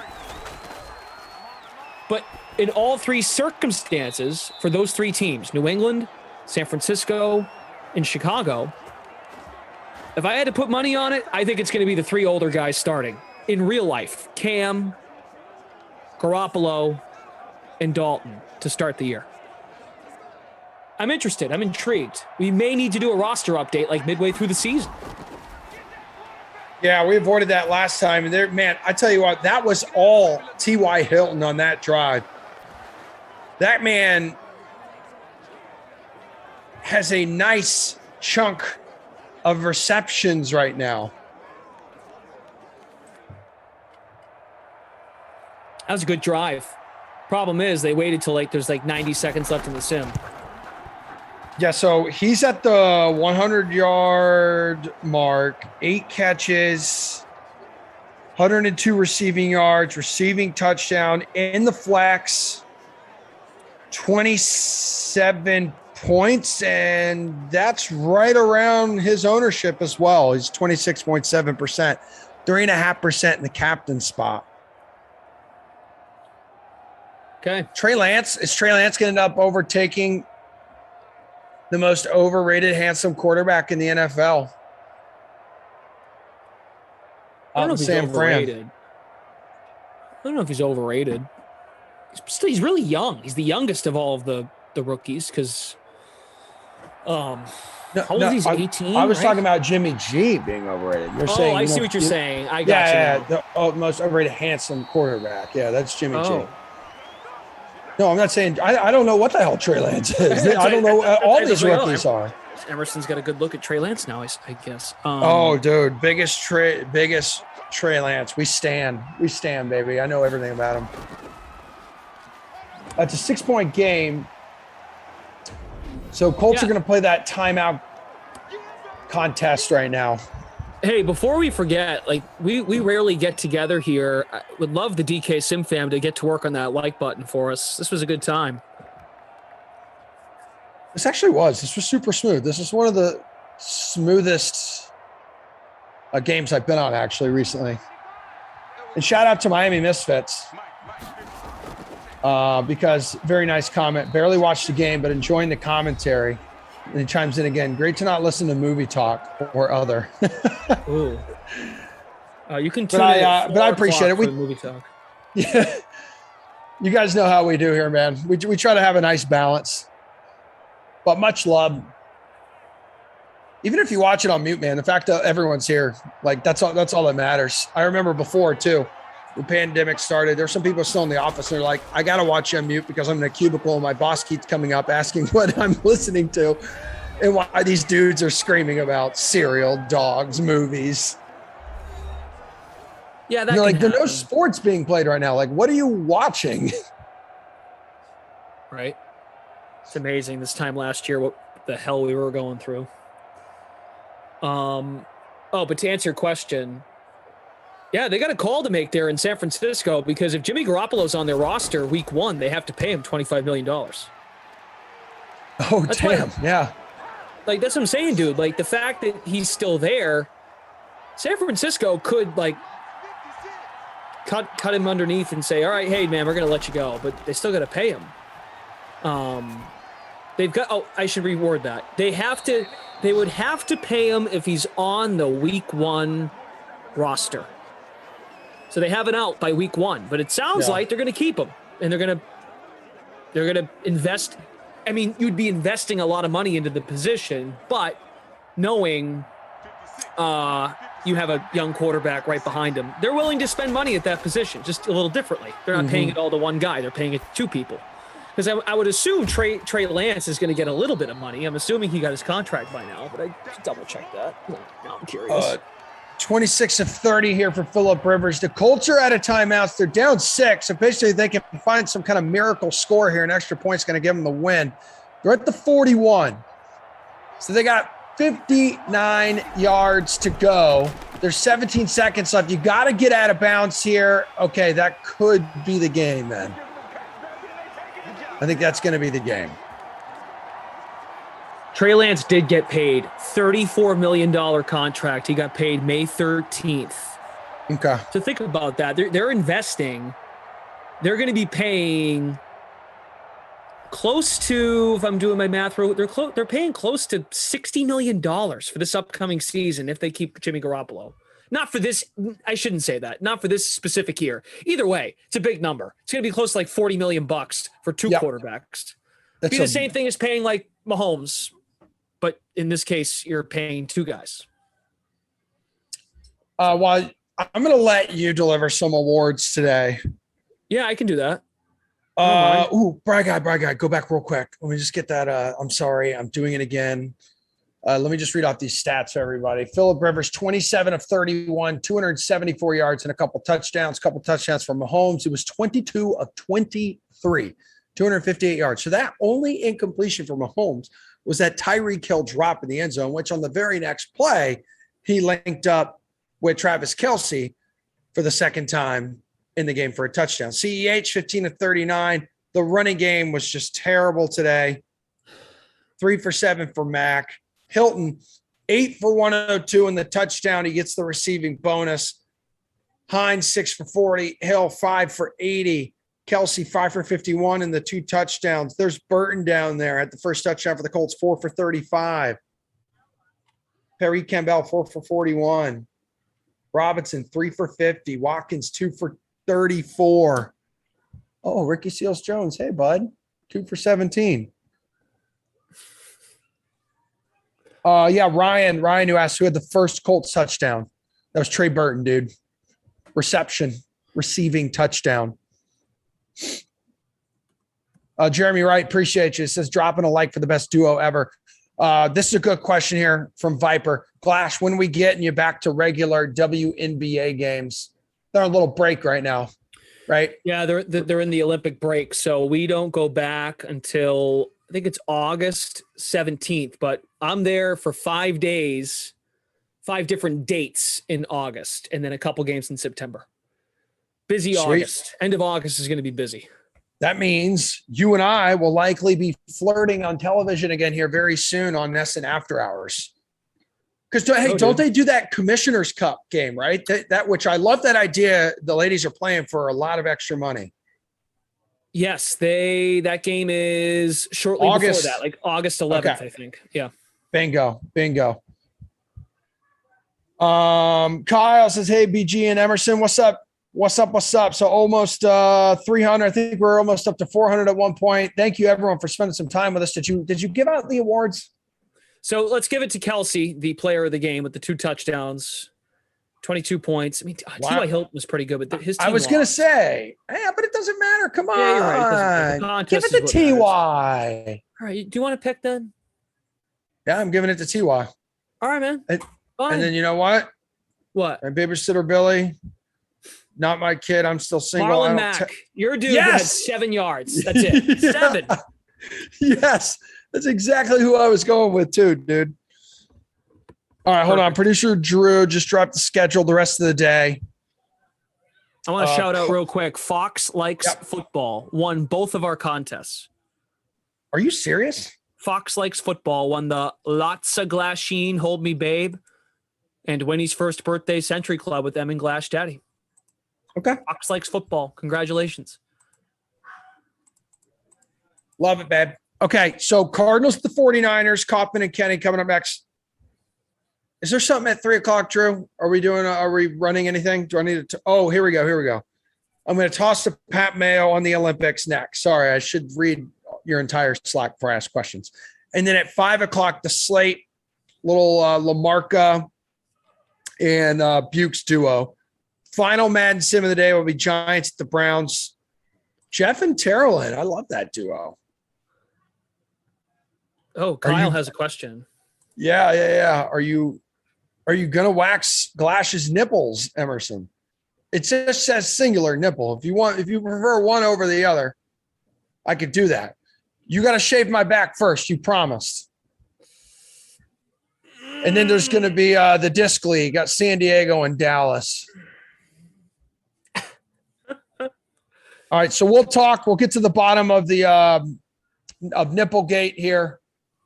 But in all 3 circumstances for those 3 teams, New England, San Francisco, and Chicago, if I had to put money on it, I think it's going to be the 3 older guys starting in real life. Cam, Garoppolo, and Dalton to start the year. I'm interested. I'm intrigued. We may need to do a roster update like midway through the season. Yeah, we avoided that last time. And man, I tell you what, that was all T.Y. Hilton on that drive. That man has a nice chunk of receptions right now. That was a good drive. Problem is, they waited till there's 90 seconds left in the sim. Yeah, so he's at the 100-yard mark, 8 catches, 102 receiving yards, receiving touchdown, in the flex, 27 points, and that's right around his ownership as well. He's 26.7%, 3.5% in the captain spot. Okay. Is Trey Lance going to end up overtaking the most overrated, handsome quarterback in the NFL? I don't know if he's overrated. I don't know if he's overrated. He's really young. He's the youngest of all of the rookies because how old is he? 18? I was talking about Jimmy G being overrated. You're saying I see what you're saying. I got you. The most overrated, handsome quarterback. Yeah, that's Jimmy G. No, I'm not saying. I don't know what the hell Trey Lance is. I don't know. All these rookies are. Emerson's got a good look at Trey Lance now, I guess. Dude, biggest Trey Lance. We stand, baby. I know everything about him. It's a 6-point game. So Colts are going to play that timeout contest right now. Hey, before we forget, we rarely get together here. I would love the DK Sim fam to get to work on that like button for us. This was a good time. This actually was. This was super smooth. This is one of the smoothest games I've been on actually recently. And shout out to Miami Misfits because very nice comment. Barely watched the game, but enjoying the commentary. And he chimes in again. Great to not listen to movie talk or other. Ooh. You can tune in. But I appreciate it. Movie talk. Yeah. You guys know how we do here, man. We try to have a nice balance. But much love. Even if you watch it on mute, man, the fact that everyone's here, that's all that matters. I remember before too, the pandemic started, there were some people still in the office and they're like, I got to watch you on mute because I'm in a cubicle and my boss keeps coming up asking what I'm listening to and why these dudes are screaming about cereal, dogs, movies. Yeah, there's no sports being played right now. What are you watching? Right. It's amazing this time last year what the hell we were going through. But to answer your question, yeah, they got a call to make there in San Francisco because if Jimmy Garoppolo's on their roster week 1, they have to pay him $25 million. Oh, damn. Yeah. That's what I'm saying, dude. The fact that he's still there, San Francisco could cut him underneath and say, all right, hey man, we're going to let you go, but they still got to pay him. They've got. Oh, I should reword that. They would have to pay him if he's on the week 1 roster. So they have it out by week 1, but it sounds like they're going to keep him, and they're going to invest. I mean, you'd be investing a lot of money into the position, but knowing you have a young quarterback right behind him, they're willing to spend money at that position, just a little differently. They're not paying it all to one guy. They're paying it to 2 people. Because I would assume Trey Lance is going to get a little bit of money. I'm assuming he got his contract by now, but I should double check that. Now I'm curious. 26 of 30 here for Phillip Rivers. The Colts are out of timeouts. They're down 6. So basically they can find some kind of miracle score here. An extra point's going to give them the win. They're at the 41. So they got 59 yards to go. There's 17 seconds left. You got to get out of bounds here. Okay, that could be the game then. I think that's going to be the game. Trey Lance did get paid $34 million contract. He got paid May 13th. Okay. So think about that. They're investing. They're going to be paying close to, if I'm doing my math, they're paying close to $60 million for this upcoming season if they keep Jimmy Garoppolo. Not for this, I shouldn't say that. Not for this specific year. Either way, it's a big number. It's going to be close to like $40 million for 2 quarterbacks. It'd be the same thing as paying like Mahomes, but in this case, you're paying 2 guys. Well, I'm going to let you deliver some awards today. Yeah, I can do that. Brad guy, go back real quick. Let me just get that. I'm sorry, I'm doing it again. Let me just read off these stats for everybody. Phillip Rivers, 27 of 31, 274 yards and a couple touchdowns from Mahomes. He was 22 of 23, 258 yards. So that only incompletion for Mahomes was that Tyreek Hill drop in the end zone, which on the very next play, he linked up with Travis Kelce for the second time in the game for a touchdown. CEH, 15 of 39. The running game was just terrible today. 3 for 7 for Mac. Hilton, 8 for 102 in the touchdown. He gets the receiving bonus. Hines, 6 for 40. Hill, 5 for 80. Kelce, 5 for 51 in the 2 touchdowns. There's Burton down there at the first touchdown for the Colts, 4 for 35. Perry Campbell, 4 for 41. Robinson, 3 for 50. Watkins, 2 for 34. Oh, Ricky Seals-Jones. Hey, bud. 2 for 17. Ryan, who asked who had the first Colts touchdown. That was Trey Burton, dude. Receiving touchdown. Jeremy Wright, appreciate you. It says dropping a like for the best duo ever. This is a good question here from Viper. Glash, when are we getting you back to regular WNBA games? They're on a little break right now, right? Yeah, they're in the Olympic break, so we don't go back until I think it's August 17th, but I'm there for 5 days, 5 different dates in August, and then a couple games in September. Busy Sweet. August. End of August is going to be busy. That means you and I will likely be flirting on television again here very soon on Nesson After Hours. Because, don't they do that Commissioner's Cup game, right? That which I love that idea. The ladies are playing for a lot of extra money. Yes, that game is shortly before that, like August 11th, I think. Yeah. Bingo. Kyle says, hey, BG and Emerson, what's up? So almost 300. I think we're almost up to 400 at one point. Thank you, everyone, for spending some time with us. Did you give out the awards? So let's give it to Kelce, the player of the game with the 2 touchdowns, 22 points. I mean, T.Y. Hilton was pretty good, but his team I was going to lost. say, yeah, but it doesn't matter. Come on. Yeah, you're right. It doesn't give it to T.Y. All right. Do you want to pick then? Yeah, I'm giving it to T.Y. All right, man. And then you know what? What? My babysitter, Billy. Not my kid. I'm still single. Marlon Mack. Your dude had 7 yards. That's it. 7. Yes. That's exactly who I was going with too, dude. All right, hold on. Producer Drew just dropped the schedule the rest of the day. I want to shout out real quick. Fox Likes Football won both of our contests. Are you serious? Fox Likes Football won the Lotsa Glasheen Hold Me Babe and Winnie's First Birthday Century Club with them and Glash Daddy. Okay. Fox Likes Football. Congratulations. Love it, babe. Okay, so Cardinals, the 49ers, Kaufman and Kenny coming up next. Is there something at 3:00, Drew? Are we running anything? Do I need to? Oh, here we go. I'm going to toss to Pat Mayo on the Olympics next. Sorry, I should read your entire Slack before I ask questions. And then at 5:00, the slate, little LaMarca and Bukes duo. Final Madden sim of the day will be Giants at the Browns. Jeff and Terrellin. I love that duo. Oh, Kyle has a question. Yeah. Are you gonna wax Glash's nipples, Emerson? It just says singular nipple. If you prefer one over the other, I could do that. You got to shave my back first. You promised. And then there's going to be the disc league. Got San Diego and Dallas. All right, so we'll talk. We'll get to the bottom of the of Nipplegate here,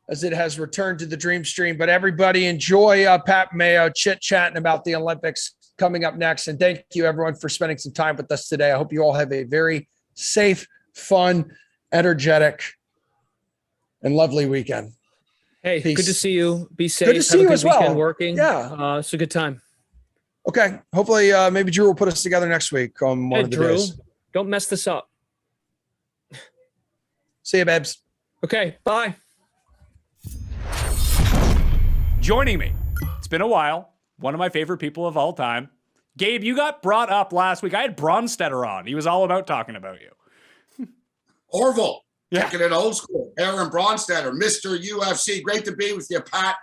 as it has returned to the Dream Stream. But everybody enjoy Pat Mayo chit-chatting about the Olympics coming up next. And thank you, everyone, for spending some time with us today. I hope you all have a very safe, fun, energetic, and lovely weekend. Hey, Peace. good to see you. Be safe. Good to see have you a good as well. weekend working. Yeah. It's a good time. Okay. Hopefully, maybe Drew will put us together next week on one of the Drew, days. don't mess this up. See you, babes. Okay, bye. Joining me, it's been a while, one of my favorite people of all time. Gabe, you got brought up last week. I had Bronstetter on. He was all about talking about you. Orville, checking it old school. Aaron Bronstetter, Mr. UFC. Great to be with you, Pat.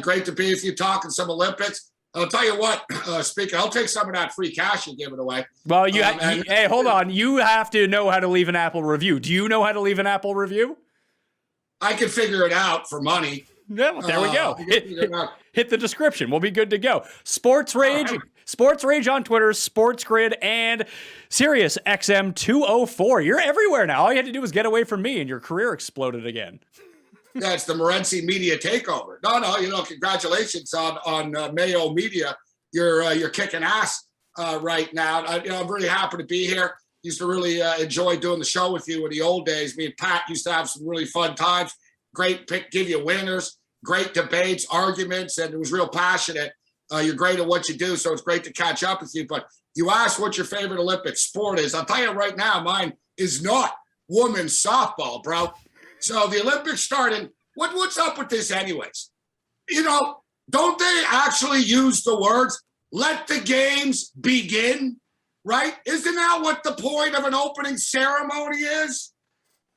Great to be with you talking some Olympics. I'll tell you what, speaker, I'll take some of that free cash and give it away. Well, hey, hold on. You have to know how to leave an Apple review. Do you know how to leave an Apple review? I can figure it out for money. Yeah, well, there we go. Hit the description. We'll be good to go. Sports Rage on Twitter, Sports Grid, and Sirius XM 204. You're everywhere now. All you had to do was get away from me, and your career exploded again. Yeah, it's the Morency Media takeover. No, congratulations on Mayo Media. You're kicking ass right now. I'm really happy to be here. Used to really enjoy doing the show with you in the old days. Me and Pat used to have some really fun times. Great pick, give you winners, great debates, arguments, and it was real passionate. You're great at what you do, so it's great to catch up with you. But you asked what your favorite Olympic sport is. I'll tell you right now, mine is not women's softball, bro. So the Olympics starting, what's up with this anyways? Don't they actually use the words, let the games begin, right? Isn't that what the point of an opening ceremony is?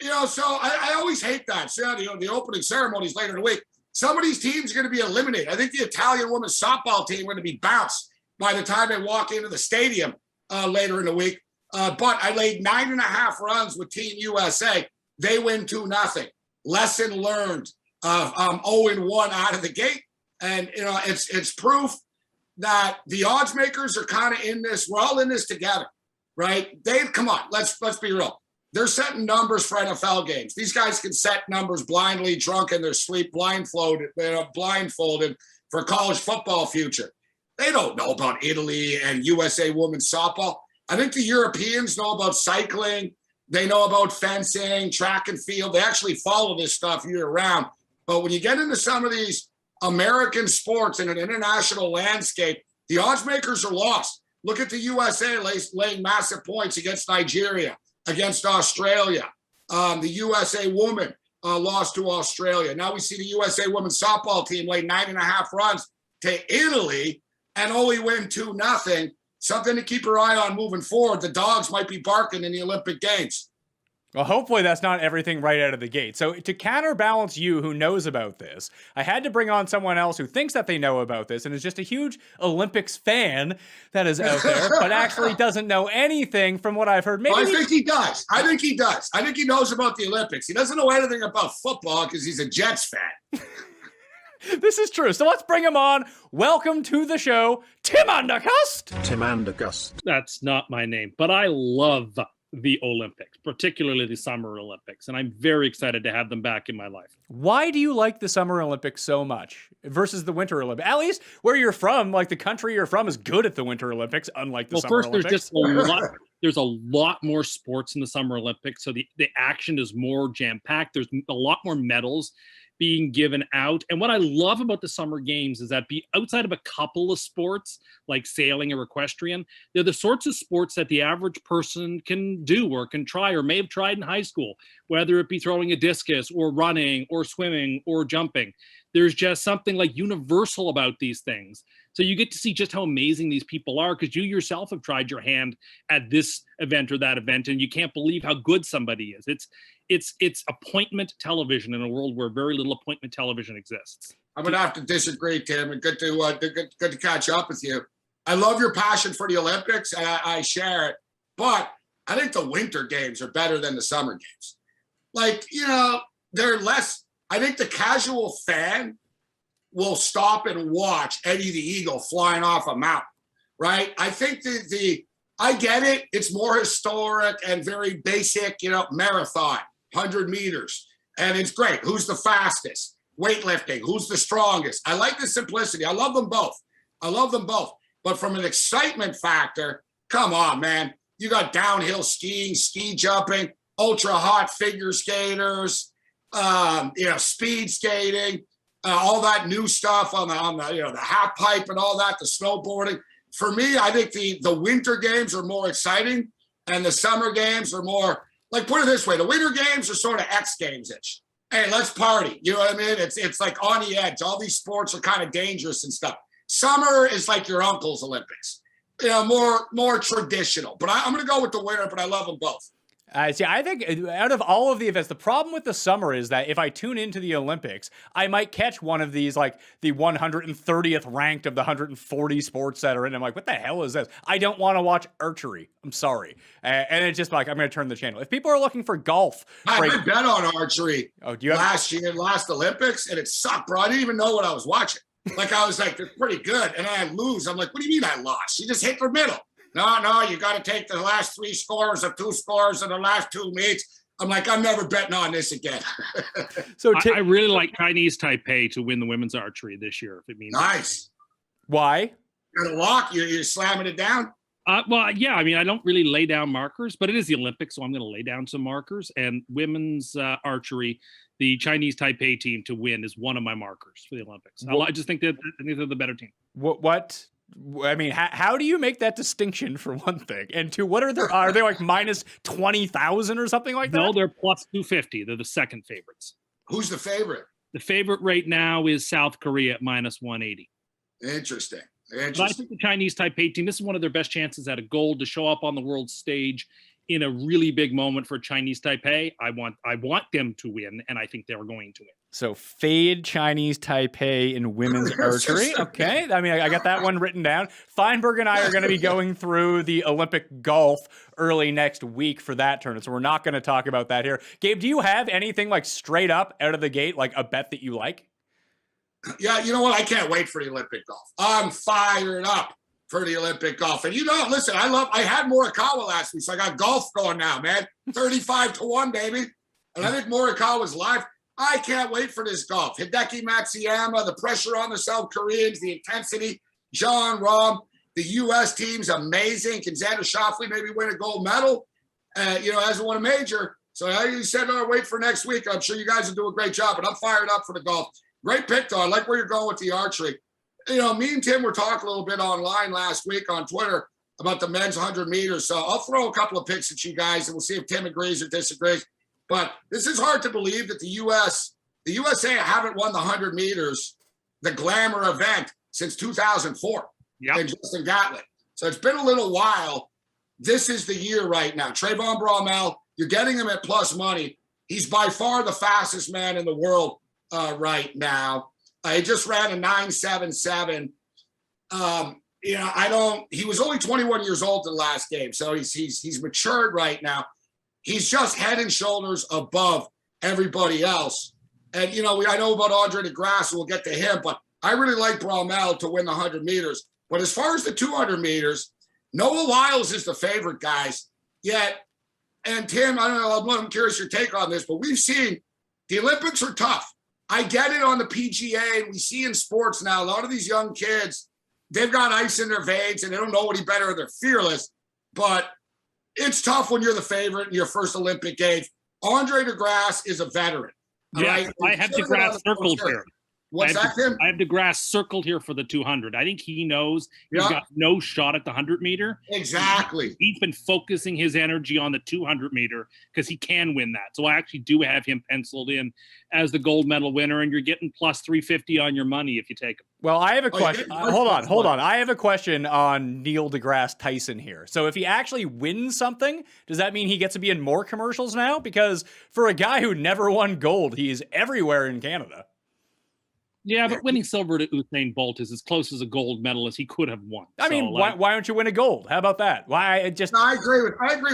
So I always hate that. So, the opening ceremony is later in the week. Some of these teams are going to be eliminated. I think the Italian women's softball team are going to be bounced by the time they walk into the stadium later in the week. But I laid 9.5 runs with Team USA. They win 2-0. Lesson learned. 0-1 out of the gate. And, it's proof that the odds makers are kind of in this. We're all in this together, right? Dave, come on. Let's be real. They're setting numbers for NFL games. These guys can set numbers blindly, drunk in their sleep, blindfolded for college football future. They don't know about Italy and USA women's softball. I think the Europeans know about cycling. They know about fencing, track and field. They actually follow this stuff year round. But when you get into some of these American sports in an international landscape, the odds makers are lost. Look at the USA laying massive points against Nigeria, against Australia. The USA woman lost to Australia. Now we see the USA women's softball team lay 9.5 runs to Italy and only win 2-0. Something to keep your eye on moving forward. The dogs might be barking in the Olympic Games. Well, hopefully that's not everything right out of the gate. So to counterbalance you who knows about this, I had to bring on someone else who thinks that they know about this and is just a huge Olympics fan that is out there, but actually doesn't know anything from what I've heard. Maybe I think he does. I think he knows about the Olympics. He doesn't know anything about football because he's a Jets fan. This is true. So let's bring him on. Welcome to the show, Tim Undergust. Tim Undergust. That's not my name, but I love the Olympics, particularly the Summer Olympics, and I'm very excited to have them back in my life. Why do you like the Summer Olympics so much versus the Winter Olympics? At least where you're from, like the country you're from is good at the Winter Olympics, unlike the Summer Olympics. There's just a lot. There's a lot more sports in the Summer Olympics, so the action is more jam-packed. There's a lot more medals being given out. And what I love about the Summer Games is that outside of a couple of sports like sailing or equestrian, they're the sorts of sports that the average person can do or can try or may have tried in high school, whether it be throwing a discus or running or swimming or jumping. There's just something like universal about these things. So you get to see just how amazing these people are because you yourself have tried your hand at this event or that event, and you can't believe how good somebody is. It's appointment television in a world where very little appointment television exists. I'm gonna have to disagree, Tim, and good to catch up with you. I love your passion for the Olympics, and I share it. But I think the Winter Games are better than the Summer Games. Like, they're less. I think the casual fan will stop and watch Eddie the Eagle flying off a mountain, right? I think I get it. It's more historic and very basic, marathon, 100 meters. And it's great. Who's the fastest? Weightlifting. Who's the strongest? I like the simplicity. I love them both. But from an excitement factor, come on, man. You got downhill skiing, ski jumping, ultra hot figure skaters, speed skating, all that new stuff on the half pipe and all that, the snowboarding. For me, I think the Winter Games are more exciting and the Summer Games are more, like, put it this way, the Winter Games are sort of X Games-ish. Hey, let's party. You know what I mean? It's like on the edge. All these sports are kind of dangerous and stuff. Summer is like your uncle's Olympics, more traditional. But I'm going to go with the winter, but I love them both. See, I think out of all of the events, the problem with the summer is that if I tune into the Olympics, I might catch one of these, like the 130th ranked of the 140 sports that are in. I'm like, what the hell is this? I don't want to watch archery. I'm sorry. And it's just like, I'm going to turn the channel. If people are looking for golf. I bet on archery last Olympics, and it sucked, bro. I didn't even know what I was watching. Like, I was like, they're pretty good. And I lose. I'm like, what do you mean I lost? You just hit the middle. No, you got to take the last 3 scores or 2 scores in the last 2 meets. I'm like, I'm never betting on this again. So I really like Chinese Taipei to win the women's archery this year, if it means nice. Why? You're gonna lock. You're slamming it down. Well, yeah. I mean, I don't really lay down markers, but it is the Olympics, so I'm going to lay down some markers. And women's archery, the Chinese Taipei team to win is one of my markers for the Olympics. I just think that they're the better team. What? I mean, how do you make that distinction, for one thing? And two, what are they like minus 20,000 or something like that? No, they're plus 250. They're the second favorites. Who's the favorite? The favorite right now is South Korea at minus 180. Interesting. But I think the Chinese Taipei team, this is one of their best chances at a gold to show up on the world stage in a really big moment for Chinese Taipei. I want them to win, and I think they're going to win. So fade Chinese Taipei in women's archery. Okay. I mean, I got that one written down. Feinberg and I are going to be going through the Olympic golf early next week for that tournament. So we're not going to talk about that here. Gabe, do you have anything like straight up out of the gate, like a bet that you like? Yeah, you know what? I can't wait for the Olympic golf. I'm fired up for the Olympic golf. And listen, I had Morikawa last week, so I got golf going now, man. 35-1, baby. And I think Morikawa's live. I can't wait for this golf. Hideki Matsuyama, the pressure on the South Koreans, the intensity. John Rahm, the U.S. team's amazing. Can Xander Schauffele maybe win a gold medal? Hasn't won a major. So you said, wait for next week. I'm sure you guys will do a great job, but I'm fired up for the golf. Great pick, though. I like where you're going with the archery. Me and Tim were talking a little bit online last week on Twitter about the men's 100 meters. So I'll throw a couple of picks at you guys, and we'll see if Tim agrees or disagrees. But this is hard to believe that the USA haven't won the 100 meters, the glamour event, since 2004. Yeah. And Justin Gatlin. So it's been a little while. This is the year right now. Trayvon Bromell, you're getting him at plus money. He's by far the fastest man in the world right now. He just ran a 9.77. He was only 21 years old in the last game, so he's matured right now. He's just head and shoulders above everybody else. And, I know about Andre DeGrasse, and we'll get to him, but I really like Bromell to win the 100 meters. But as far as the 200 meters, Noah Lyles is the favorite, guys. And Tim, I don't know, I'm curious your take on this, but we've seen the Olympics are tough. I get it on the PGA, and we see in sports now, a lot of these young kids, they've got ice in their veins, and they don't know any better, they're fearless. But it's tough when you're the favorite in your first Olympic Games. Andre DeGrasse is a veteran. Yeah, right? I have DeGrasse circled here. What's that, Tim? I have DeGrasse circled here for the 200. I think he knows he's Yeah. got no shot at the 100-meter. Exactly. He's been focusing his energy on the 200-meter because he can win that. So I actually do have him penciled in as the gold medal winner, and you're getting plus 350 on your money if you take him. Well, I have a question. Hold on. I have a question on Neil deGrasse Tyson here. So if he actually wins something, does that mean he gets to be in more commercials now? Because for a guy who never won gold, he is everywhere in Canada. Yeah, but winning silver to Usain Bolt is as close as a gold medal as he could have won. I mean, why don't you win a gold? How about that? Why just? No, I agree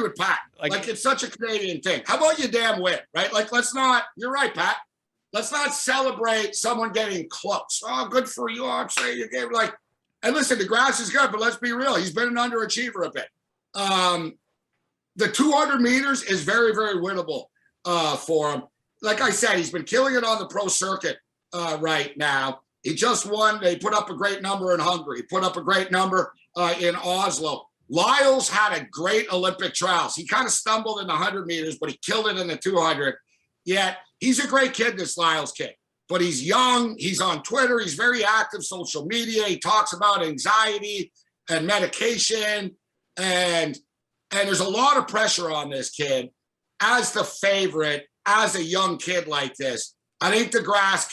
with Pat. Like it's such a Canadian thing. How about your damn win, right? Like let's not. You're right, Pat. Let's not celebrate someone getting close. Oh, good for you. I'm saying you gave like. And listen, DeGrasse is good, but let's be real. He's been an underachiever a bit. The 200 meters is very, very winnable for him. Like I said, he's been killing it on the pro circuit. Right now. He just won. They put up a great number in Hungary. He put up a great number in Oslo. Lyles had a great Olympic trials. He kind of stumbled in the 100 meters, but he killed it in the 200. Yet he's a great kid, this Lyles kid. But he's young. He's on Twitter. He's very active social media. He talks about anxiety and medication. And there's a lot of pressure on this kid as the favorite, as a young kid like this. I think DeGrasse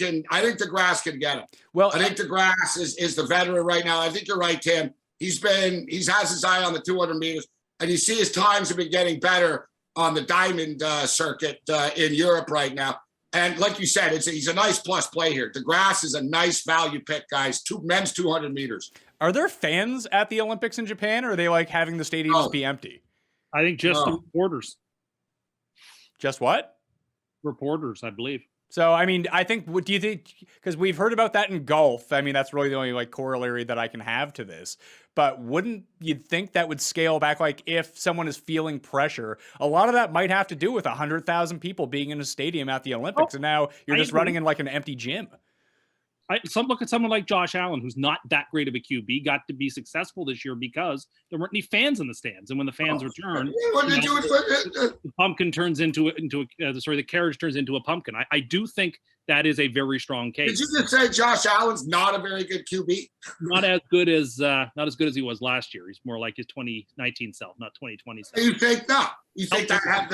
can get him. Well, I think DeGrasse is the veteran right now. I think you're right, Tim. He has his eye on the 200 meters, and you see his times have been getting better on the diamond circuit in Europe right now. And like you said, he's a nice plus play here. DeGrasse is a nice value pick, guys. Men's 200 meters. Are there fans at the Olympics in Japan, or are they like having the stadiums be empty? I think just the reporters. Just what? Reporters, I believe. So, I mean, I think, what do you think? Because we've heard about that in golf. I mean, that's really the only like corollary that I can have to this. But wouldn't you think that would scale back? Like if someone is feeling pressure, a lot of that might have to do with 100,000 people being in a stadium at the Olympics. And now you're just running in like an empty gym. Look at someone like Josh Allen, who's not that great of a QB, got to be successful this year because there weren't any fans in the stands. And when the fans return, the pumpkin turns the carriage turns into a pumpkin. I do think that is a very strong case. Did you just say Josh Allen's not a very good QB? Not as good as he was last year. He's more like his 2019 self, not 2020 self. You think not? You think that had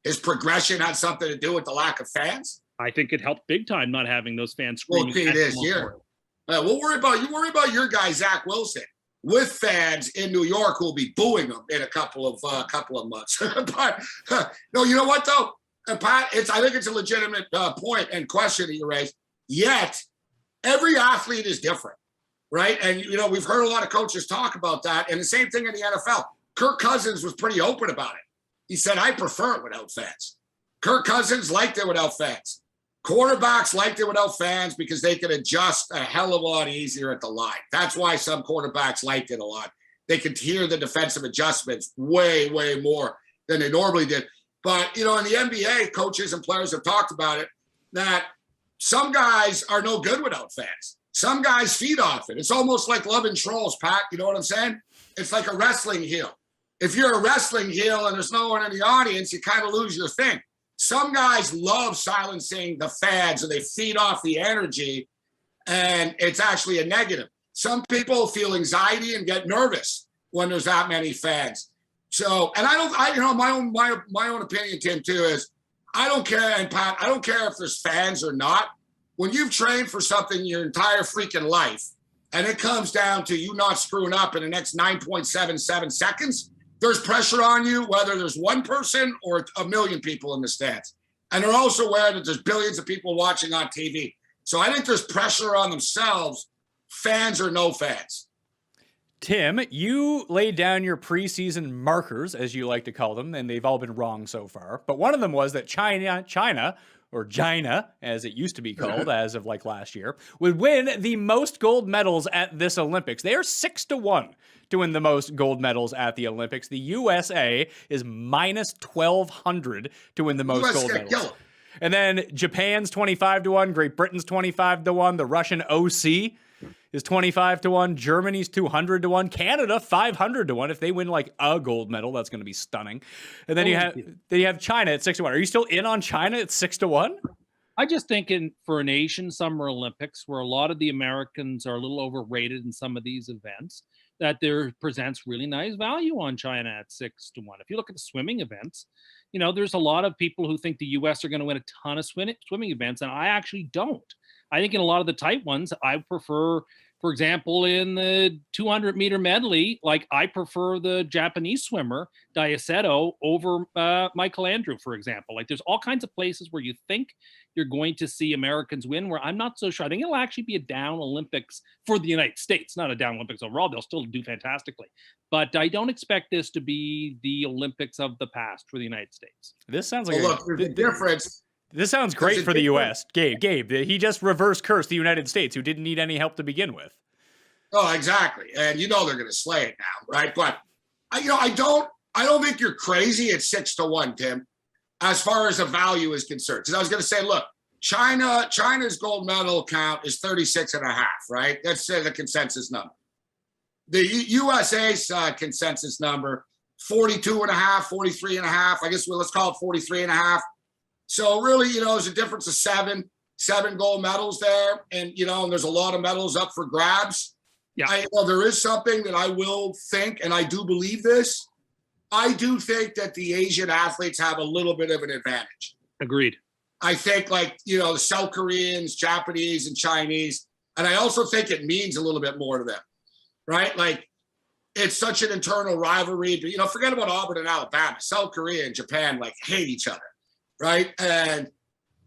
his progression had something to do with the lack of fans? I think it helped big time not having those fans screaming. Well, it is here. You worry about your guy Zach Wilson with fans in New York who will be booing him in a couple of months. But no, you know what though, Pat? I think it's a legitimate point and question that you raised. Yet every athlete is different, right? And we've heard a lot of coaches talk about that, and the same thing in the NFL. Kirk Cousins was pretty open about it. He said, "I prefer it without fans." Kirk Cousins liked it without fans. Quarterbacks liked it without fans because they could adjust a hell of a lot easier at the line. That's why some quarterbacks liked it a lot. They could hear the defensive adjustments way, way more than they normally did. But, in the NBA, coaches and players have talked about it, that some guys are no good without fans. Some guys feed off it. It's almost like loving trolls, Pat. You know what I'm saying? It's like a wrestling heel. If you're a wrestling heel and there's no one in the audience, you kind of lose your thing. Some guys love silencing the fans and they feed off the energy, and it's actually a negative. Some people feel anxiety and get nervous when there's that many fans. So, and my own opinion, Tim, too, is I don't care, and Pat, I don't care if there's fans or not. When you've trained for something your entire freaking life, and it comes down to you not screwing up in the next 9.77 seconds, there's pressure on you, whether there's one person or a million people in the stands. And they're also aware that there's billions of people watching on TV. So I think there's pressure on themselves, fans or no fans. Tim, you laid down your preseason markers, as you like to call them, and they've all been wrong so far. But one of them was that China, or China, as it used to be called as of like last year, would win the most gold medals at this Olympics. They are 6-1 to win the most gold medals at the Olympics. The USA is minus 1,200 to win the most gold medals. And then Japan's 25-1, Great Britain's 25-1, the Russian OC is 25 to 1. Germany's 200 to 1. Canada 500 to 1. If they win like a gold medal, that's going to be stunning. And then you have China at 6 to 1. Are you still in on China at 6 to 1? I just think for an Asian Summer Olympics, where a lot of the Americans are a little overrated in some of these events, that there presents really nice value on China at 6 to 1. If you look at the swimming events, you know, there's a lot of people who think the U.S. are going to win a ton of swimming events, and I actually don't. I think in a lot of the tight ones, I prefer, for example, in the 200-meter medley, like I prefer the Japanese swimmer, Daisetto, over Michael Andrew, for example. Like there's all kinds of places where you think you're going to see Americans win, where I'm not so sure. I think it'll actually be a down Olympics for the United States, not a down Olympics overall. They'll still do fantastically. But I don't expect this to be the Olympics of the past for the United States. This sounds like the difference. This sounds great for the U.S. Gabe, he just reverse cursed the United States, who didn't need any help to begin with. Oh, exactly. And you know they're going to slay it now, right? But I don't think you're crazy at 6 to 1, Tim, as far as the value is concerned. Because I was going to say, look, China's gold medal count is 36.5, right? That's the consensus number. The USA's consensus number, 42.5, 43.5. I guess let's call it 43.5. So really, you know, there's a difference of seven gold medals there. And, you know, and there's a lot of medals up for grabs. Yeah. There is something that I will think, and I do believe this. I do think that the Asian athletes have a little bit of an advantage. Agreed. I think like, you know, the South Koreans, Japanese, and Chinese. And I also think it means a little bit more to them, right? Like it's such an internal rivalry. You know, forget about Auburn and Alabama. South Korea and Japan like hate each other. Right. And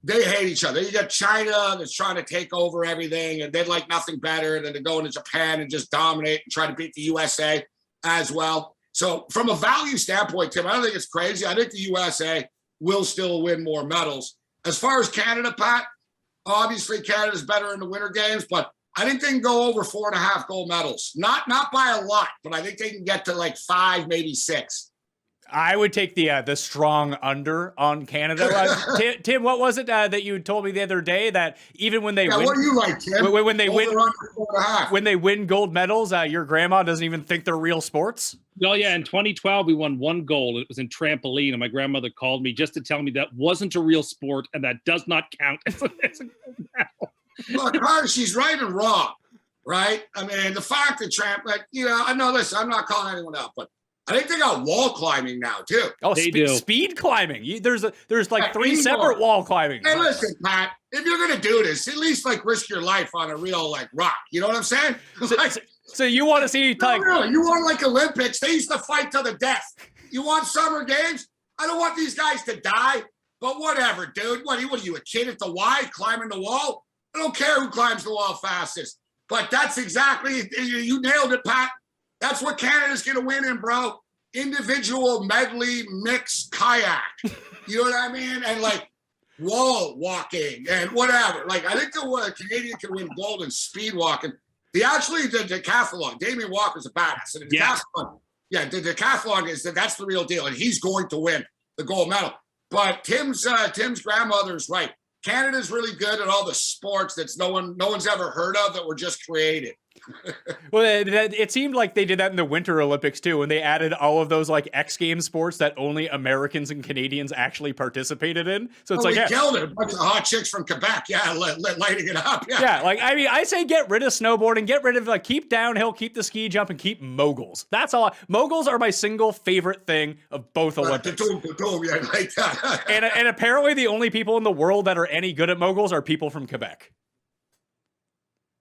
they hate each other. You got China that's trying to take over everything, and they'd like nothing better than to go into Japan and just dominate and try to beat the USA as well. So from a value standpoint, Tim, I don't think it's crazy. I think the USA will still win more medals. As far as Canada, Pat, obviously Canada's better in the Winter Games, but I think they can go over 4.5 gold medals. Not by a lot, but I think they can get to like 5, maybe 6. I would take the strong under on Canada. Tim, what was it that you told me the other day that even when they win, what do you like, Tim? When they win gold medals, your grandma doesn't even think they're real sports? Well, yeah, in 2012, we won 1 gold. It was in trampoline, and my grandmother called me just to tell me that wasn't a real sport and that does not count as a gold medal. Look, she's right and wrong, right? I mean, the fact that I know this, I'm not calling anyone out, but I think they got wall climbing now too. Oh, speed climbing. There's like 3 separate wall climbing. Hey, listen, Pat, if you're gonna do this, at least like risk your life on a real like rock. You know what I'm saying? So you want to see like you want like Olympics? They used to fight to the death. You want summer games? I don't want these guys to die, but whatever, dude. What are you, a kid at the Y climbing the wall? I don't care who climbs the wall fastest. But that's exactly, you nailed it, Pat. That's what Canada's going to win in, bro. Individual medley mix kayak. You know what I mean? And like wall walking and whatever. Like I think the Canadian can win gold in speed walking. The decathlon, Damien Walker's a badass. And the decathlon that's the real deal. And he's going to win the gold medal. But Tim's grandmother's right. Canada's really good at all the sports that no one's ever heard of that were just created. Well, it seemed like they did that in the Winter Olympics too, when they added all of those like X Games sports that only Americans and Canadians actually participated in. So it's killed it. A bunch of hot chicks from Quebec, lighting it up. Yeah, like I mean, I say get rid of snowboarding, get rid of like keep downhill, keep the ski jump, and keep moguls. That's all. Moguls are my single favorite thing of both Olympics. And apparently, the only people in the world that are any good at moguls are people from Quebec.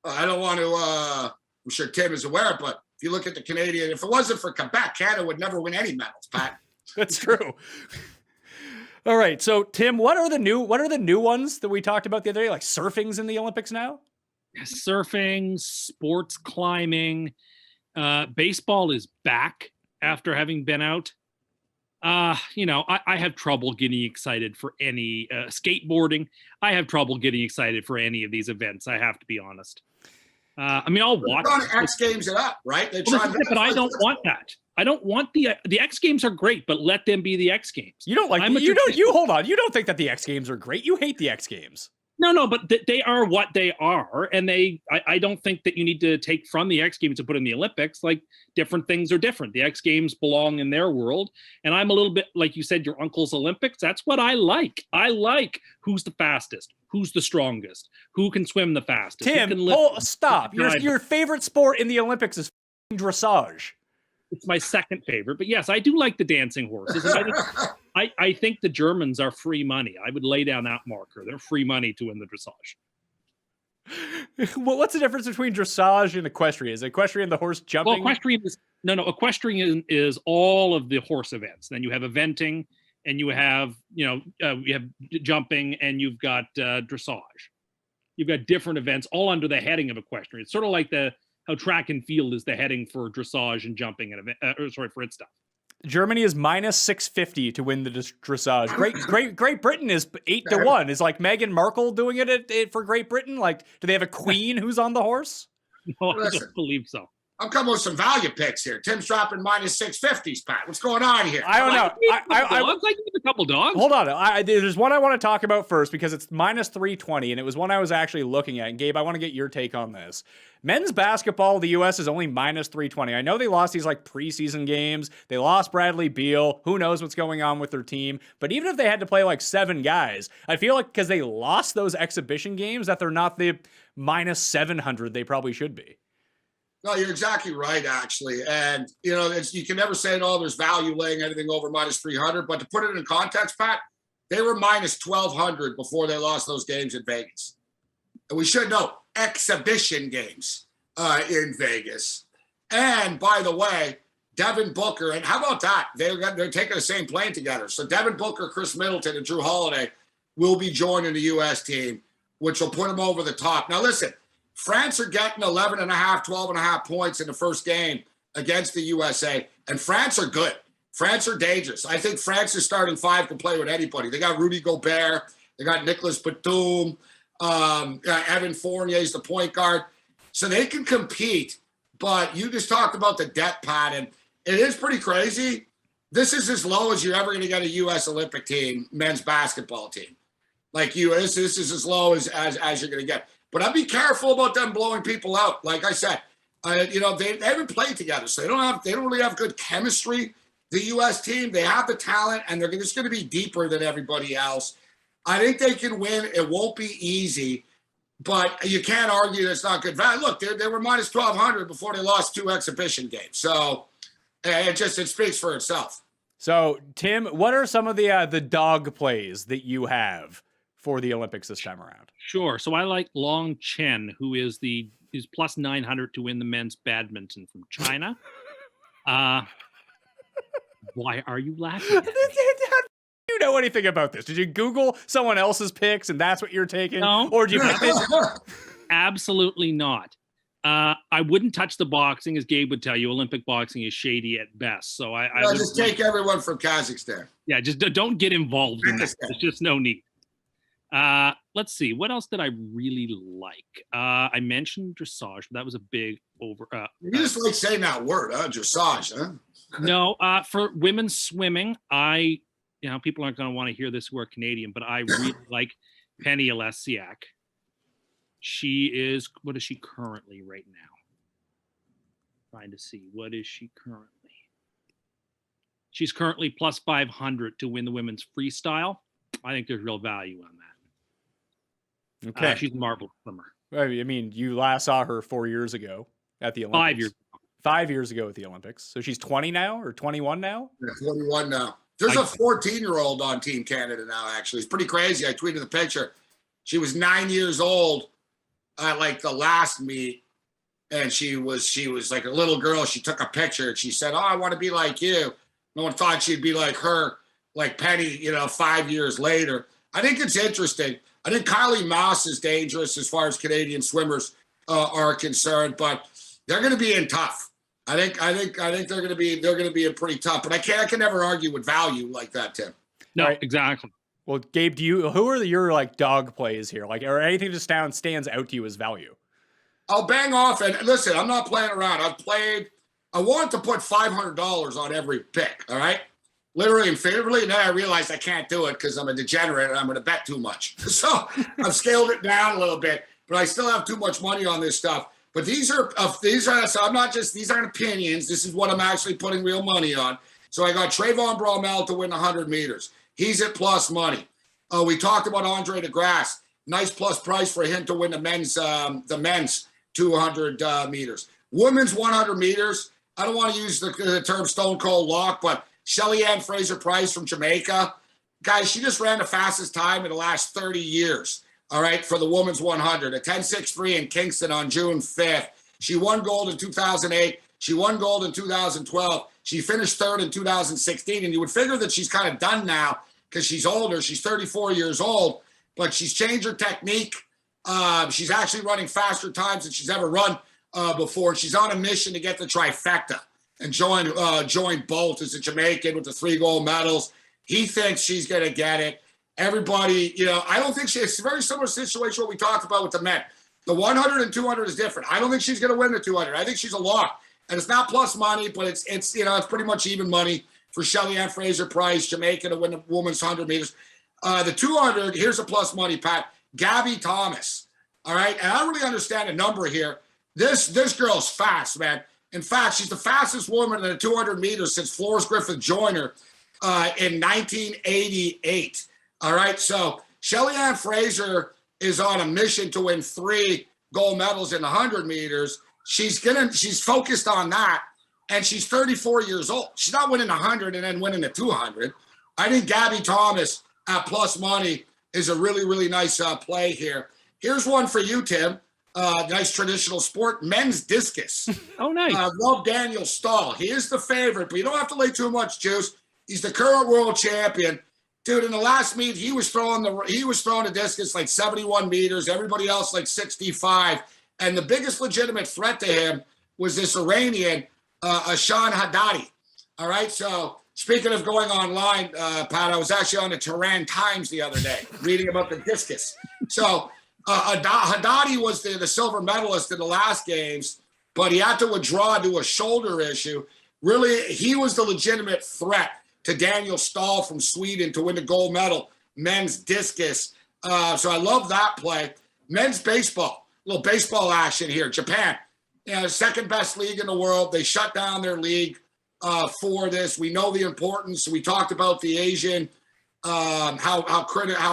I don't want to, I'm sure Tim is aware, but if you look at the Canadian, if it wasn't for Quebec, Canada would never win any medals, Pat. That's true. All right. So Tim, what are the new ones that we talked about the other day? Like surfing's in the Olympics now? Surfing, sports climbing, baseball is back after having been out. I have trouble getting excited for any skateboarding. I have trouble getting excited for any of these events. I have to be honest. I'll watch. They're trying to X Games it up, right? But I don't want that. I don't want the X Games are great, but let them be the X Games. You don't like. Hold on. You don't think that the X Games are great? You hate the X Games. No, but they are what they are, and I don't think that you need to take from the X Games to put in the Olympics. Like, different things are different. The X Games belong in their world, and I'm a little bit like you said, your uncle's Olympics. That's what I like. I like who's the fastest, who's the strongest, who can swim the fastest. Tim, stop. Your favorite sport in the Olympics is dressage. It's my second favorite, but yes, I do like the dancing horses. I think the Germans are free money. I would lay down that marker. They're free money to win the dressage. Well, what's the difference between dressage and equestrian? Is equestrian the horse jumping? Well, equestrian is all of the horse events. Then you have eventing, and you have you have jumping, and you've got dressage. You've got different events all under the heading of equestrian. It's sort of like how track and field is the heading for dressage and jumping and for its stuff. Germany is minus 650 to win the dressage. Great Britain is 8-1. Is like Meghan Markle doing it for Great Britain? Like, do they have a queen who's on the horse? No, I don't believe so. I'm coming with some value picks here. Tim's dropping minus 650s, Pat. What's going on here? I don't know. I would like to give a couple dogs. Hold on. There's one I want to talk about first because it's minus 320, and it was one I was actually looking at. And Gabe, I want to get your take on this. Men's basketball, the U.S. is only minus 320. I know they lost these like preseason games. They lost Bradley Beal. Who knows what's going on with their team? But even if they had to play like 7 guys, I feel like because they lost those exhibition games that they're not the minus 700 they probably should be. No, you're exactly right, actually. And, you can never say, there's value laying anything over minus 300. But to put it in context, Pat, they were minus 1,200 before they lost those games in Vegas. And we should know, exhibition games in Vegas. And, by the way, Devin Booker, and how about that? They're taking the same plane together. So Devin Booker, Chris Middleton, and Drew Holiday will be joining the U.S. team, which will put them over the top. Now, listen. France are getting 11.5, 12.5 points in the first game against the USA, and France are good. France are dangerous. I think France's starting 5 can play with anybody. They got Rudy Gobert. They got Nicolas Batum. Evan Fournier is the point guard. So they can compete, but you just talked about the depth pattern. It is pretty crazy. This is as low as you're ever going to get a U.S. Olympic team, men's basketball team. Like this is as low as you're going to get. But I'd be careful about them blowing people out. Like I said, they haven't played together, so they don't really have good chemistry. The U.S. team, they have the talent, and they're just going to be deeper than everybody else. I think they can win. It won't be easy, but you can't argue that it's not good value. Look, they were minus 1,200 before they lost 2 exhibition games, so it speaks for itself. So, Tim, what are some of the dog plays that you have for the Olympics this time around? Sure. So I like Long Chen, who is plus 900 to win the men's badminton from China. Why are you laughing? Do you know anything about this? Did you Google someone else's picks and that's what you're taking? No. Or do you pick this? Absolutely not. I wouldn't touch the boxing, as Gabe would tell you. Olympic boxing is shady at best. So I just take everyone from Kazakhstan. Yeah, just don't get involved in that. There's just no need. Let's see. What else did I really like? I mentioned dressage, but that was a big over. You just like saying that word, dressage, huh? No, for women's swimming, people aren't going to want to hear this who are Canadian, but I really like Penny Olesiak. What is she currently right now? Trying to see. What is she currently? She's currently plus 500 to win the women's freestyle. I think there's real value on that. Okay. She's a marvelous swimmer. I mean, you last saw her 4 years ago at the Olympics. 5 years. 5 years ago at the Olympics. So she's 20 now or 21 now? Yeah, 21 now. There's a 14-year-old on Team Canada now, actually. It's pretty crazy. I tweeted the picture. She was 9 years old at like the last meet, and she was like a little girl. She took a picture and she said, I want to be like you. No one thought she'd be like her, like Penny, 5 years later. I think it's interesting. I think Kylie Masse is dangerous as far as Canadian swimmers are concerned, but they're going to be in tough. I think they're going to be in pretty tough. But I can never argue with value like that, Tim. No, right. Exactly. Well, Gabe, who are your like dog plays here, like, or anything just stands out to you as value? I'll bang off and listen. I'm not playing around. I wanted to put $500 on every pick. All right. literally and figuratively. And then I realized I can't do it because I'm a degenerate and I'm going to bet too much. So I've scaled it down a little bit, but I still have too much money on this stuff. But these are so I'm not just, these aren't opinions. This is what I'm actually putting real money on. So I got Trayvon Bromell to win 100 meters. He's at plus money. We talked about Andre DeGrasse. Nice plus price for him to win the men's 200 meters. Women's 100 meters. I don't want to use the term stone cold lock, but Shelly Ann Fraser-Price from Jamaica. Guys, she just ran the fastest time in the last 30 years. All right, for the women's 100, a 10.63 in Kingston on June 5th. She won gold in 2008. She won gold in 2012. She finished third in 2016. And you would figure that she's kind of done now because she's older. She's 34 years old, but she's changed her technique. She's actually running faster times than she's ever run before. She's on a mission to get the trifecta and join Bolt as a Jamaican with the 3 gold medals. He thinks she's going to get it. Everybody, I don't think it's a very similar situation what we talked about with the men. The 100 and 200 is different. I don't think she's going to win the 200. I think she's a lock. And it's not plus money, but it's pretty much even money for Shelly Ann Fraser-Price, Jamaica, to win the women's 100 meters. The 200, here's a plus money, Pat. Gabby Thomas. All right. And I don't really understand the number here. This girl's fast, man. In fact, she's the fastest woman in the 200 meters since Florence Griffith Joyner in 1988. All right. So Shelly Ann Fraser is on a mission to win 3 gold medals in the 100 meters. She's focused on that. And she's 34 years old. She's not winning 100 and then winning the 200. I think Gabby Thomas at plus money is a really, really nice play here. Here's one for you, Tim. Nice traditional sport, men's discus. Oh, nice. Love Daniel Stahl. He is the favorite, but you don't have to lay too much juice. He's the current world champion. Dude, in the last meet, he was throwing a discus like 71 meters. Everybody else like 65. And the biggest legitimate threat to him was this Iranian, Ashan Haddadi. All right. So speaking of going online, Pat, I was actually on the Tehran Times the other day reading about the discus. So Haddadi was the silver medalist in the last games, but he had to withdraw due to a shoulder issue. Really, he was the legitimate threat to Daniel Stahl from Sweden to win the gold medal, men's discus. So I love that play. Men's baseball, a little baseball action here. Japan, second best league in the world. They shut down their league for this. We know the importance. We talked about the Asian, how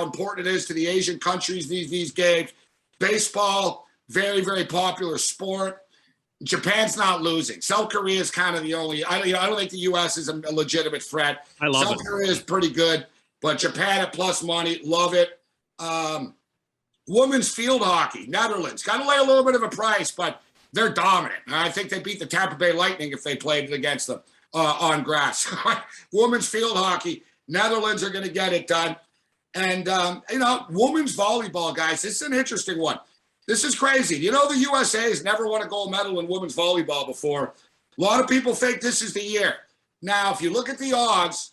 important it is to the Asian countries, these games. Baseball, very, very popular sport. Japan's not losing. South Korea is kind of the only. I don't think the U.S. is a legitimate threat. I love South Korea is pretty good, but Japan at plus money, love it. Women's field hockey, Netherlands, got to lay a little bit of a price, but they're dominant. I think they beat the Tampa Bay Lightning if they played against them on grass. Women's field hockey, Netherlands are going to get it done, and women's volleyball, guys. This is an interesting one. This is crazy. The USA has never won a gold medal in women's volleyball before. A lot of people think this is the year. Now, if you look at the odds,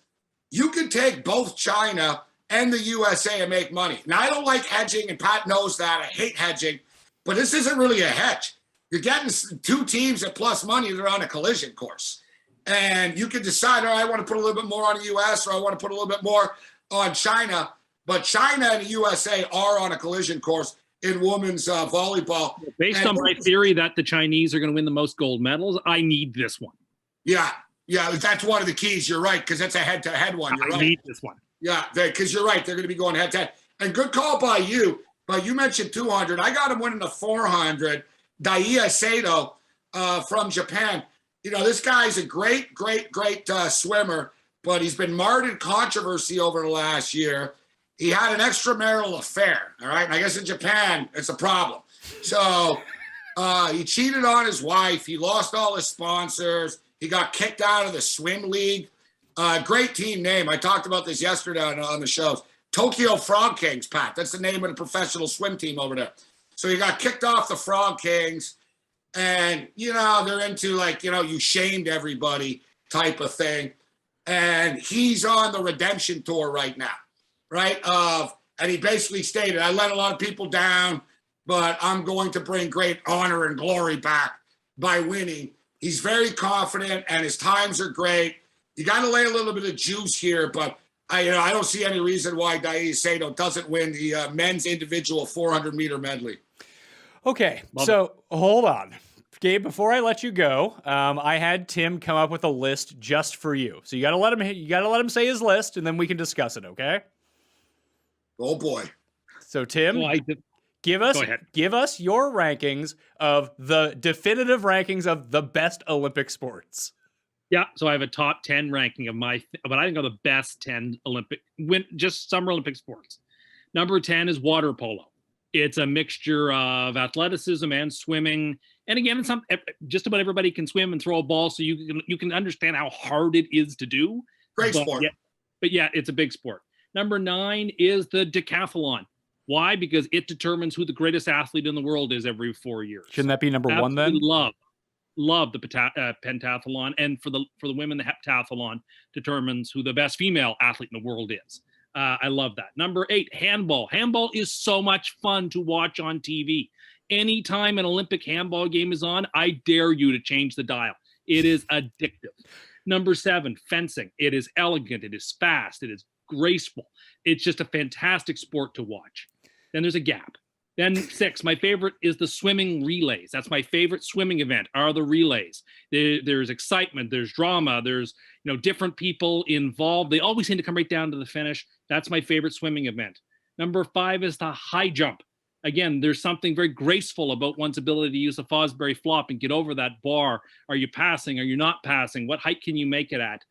you can take both China and the USA and make money. Now, I don't like hedging, and Pat knows that. I hate hedging, but this isn't really a hedge. You're getting 2 teams at plus money that are on a collision course. And you can decide, I want to put a little bit more on the US or I want to put a little bit more on China. But China and the USA are on a collision course in women's volleyball. Based on my theory that the Chinese are going to win the most gold medals, I need this one. Yeah, that's one of the keys. You're right, because that's a head-to-head one. You're right. I need this one. Yeah, because you're right. They're going to be going head-to-head. And good call by you. But you mentioned 200. I got him winning the 400. Daiya Sato from Japan. This guy's a great swimmer, but he's been marred in controversy over the last year. He had an extramarital affair, all right? And I guess in Japan, it's a problem. So he cheated on his wife. He lost all his sponsors. He got kicked out of the swim league. Great team name. I talked about this yesterday on the shows. Tokyo Frog Kings, Pat. That's the name of the professional swim team over there. So he got kicked off the Frog Kings. And, they're into you shamed everybody type of thing. And he's on the redemption tour right now. Right? And he basically stated, I let a lot of people down, but I'm going to bring great honor and glory back by winning. He's very confident and his times are great. You got to lay a little bit of juice here, but I don't see any reason why Daiya Sato doesn't win the men's individual 400-meter medley. Okay, hold on. Gabe, before I let you go, I had Tim come up with a list just for you. So you gotta let him say his list, and then we can discuss it, okay? Oh boy. So Tim, give us your rankings of the definitive rankings of the best Olympic sports. Yeah, so I have a top 10 ranking of what I think are the best 10 just Summer Olympic sports. Number 10 is water polo. It's a mixture of athleticism and swimming. And again, it's just about everybody can swim and throw a ball, so you can understand how hard it is to do. Great sport. But it's a big sport. Number 9 is the decathlon. Why? Because it determines who the greatest athlete in the world is every 4 years. Shouldn't that be number 1 then? Love the pentathlon, and for the women, the heptathlon determines who the best female athlete in the world is. I love that. Number 8, handball. Handball is so much fun to watch on TV. Anytime an Olympic handball game is on, I dare you to change the dial. It is addictive. Number 7, fencing. It is elegant. It is fast. It is graceful. It's just a fantastic sport to watch. Then there's a gap. Then 6, my favorite is the swimming relays. That's my favorite swimming event, are the relays. There's excitement, there's drama, there's different people involved. They always seem to come right down to the finish. That's my favorite swimming event. Number 5 is the high jump. Again, there's something very graceful about one's ability to use a Fosbury flop and get over that bar. Are you passing? Are you not passing? What height can you make it at?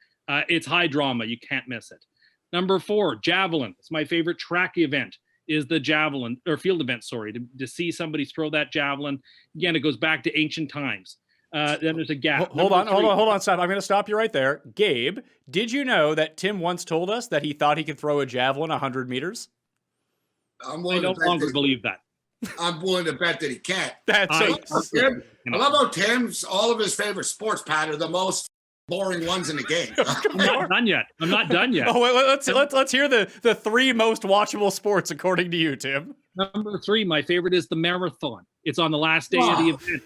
It's high drama. You can't miss it. Number 4, javelin. It's my favorite track event. Is the javelin or field event, to see somebody throw that javelin. Again, it goes back to ancient times. Then there's a gap. Hold on, stop. I'm going to stop you right there. Gabe, did you know that Tim once told us that he thought he could throw a javelin 100 meters? I no longer believe that. I'm willing to bet that he can't. I love how Tim's, all of his favorite sports, Pat, are the most boring ones in the game. I'm not done yet. Oh, wait, let's hear the 3 most watchable sports according to you, Tim. Number 3, my favorite is the marathon. It's on the last day of the event.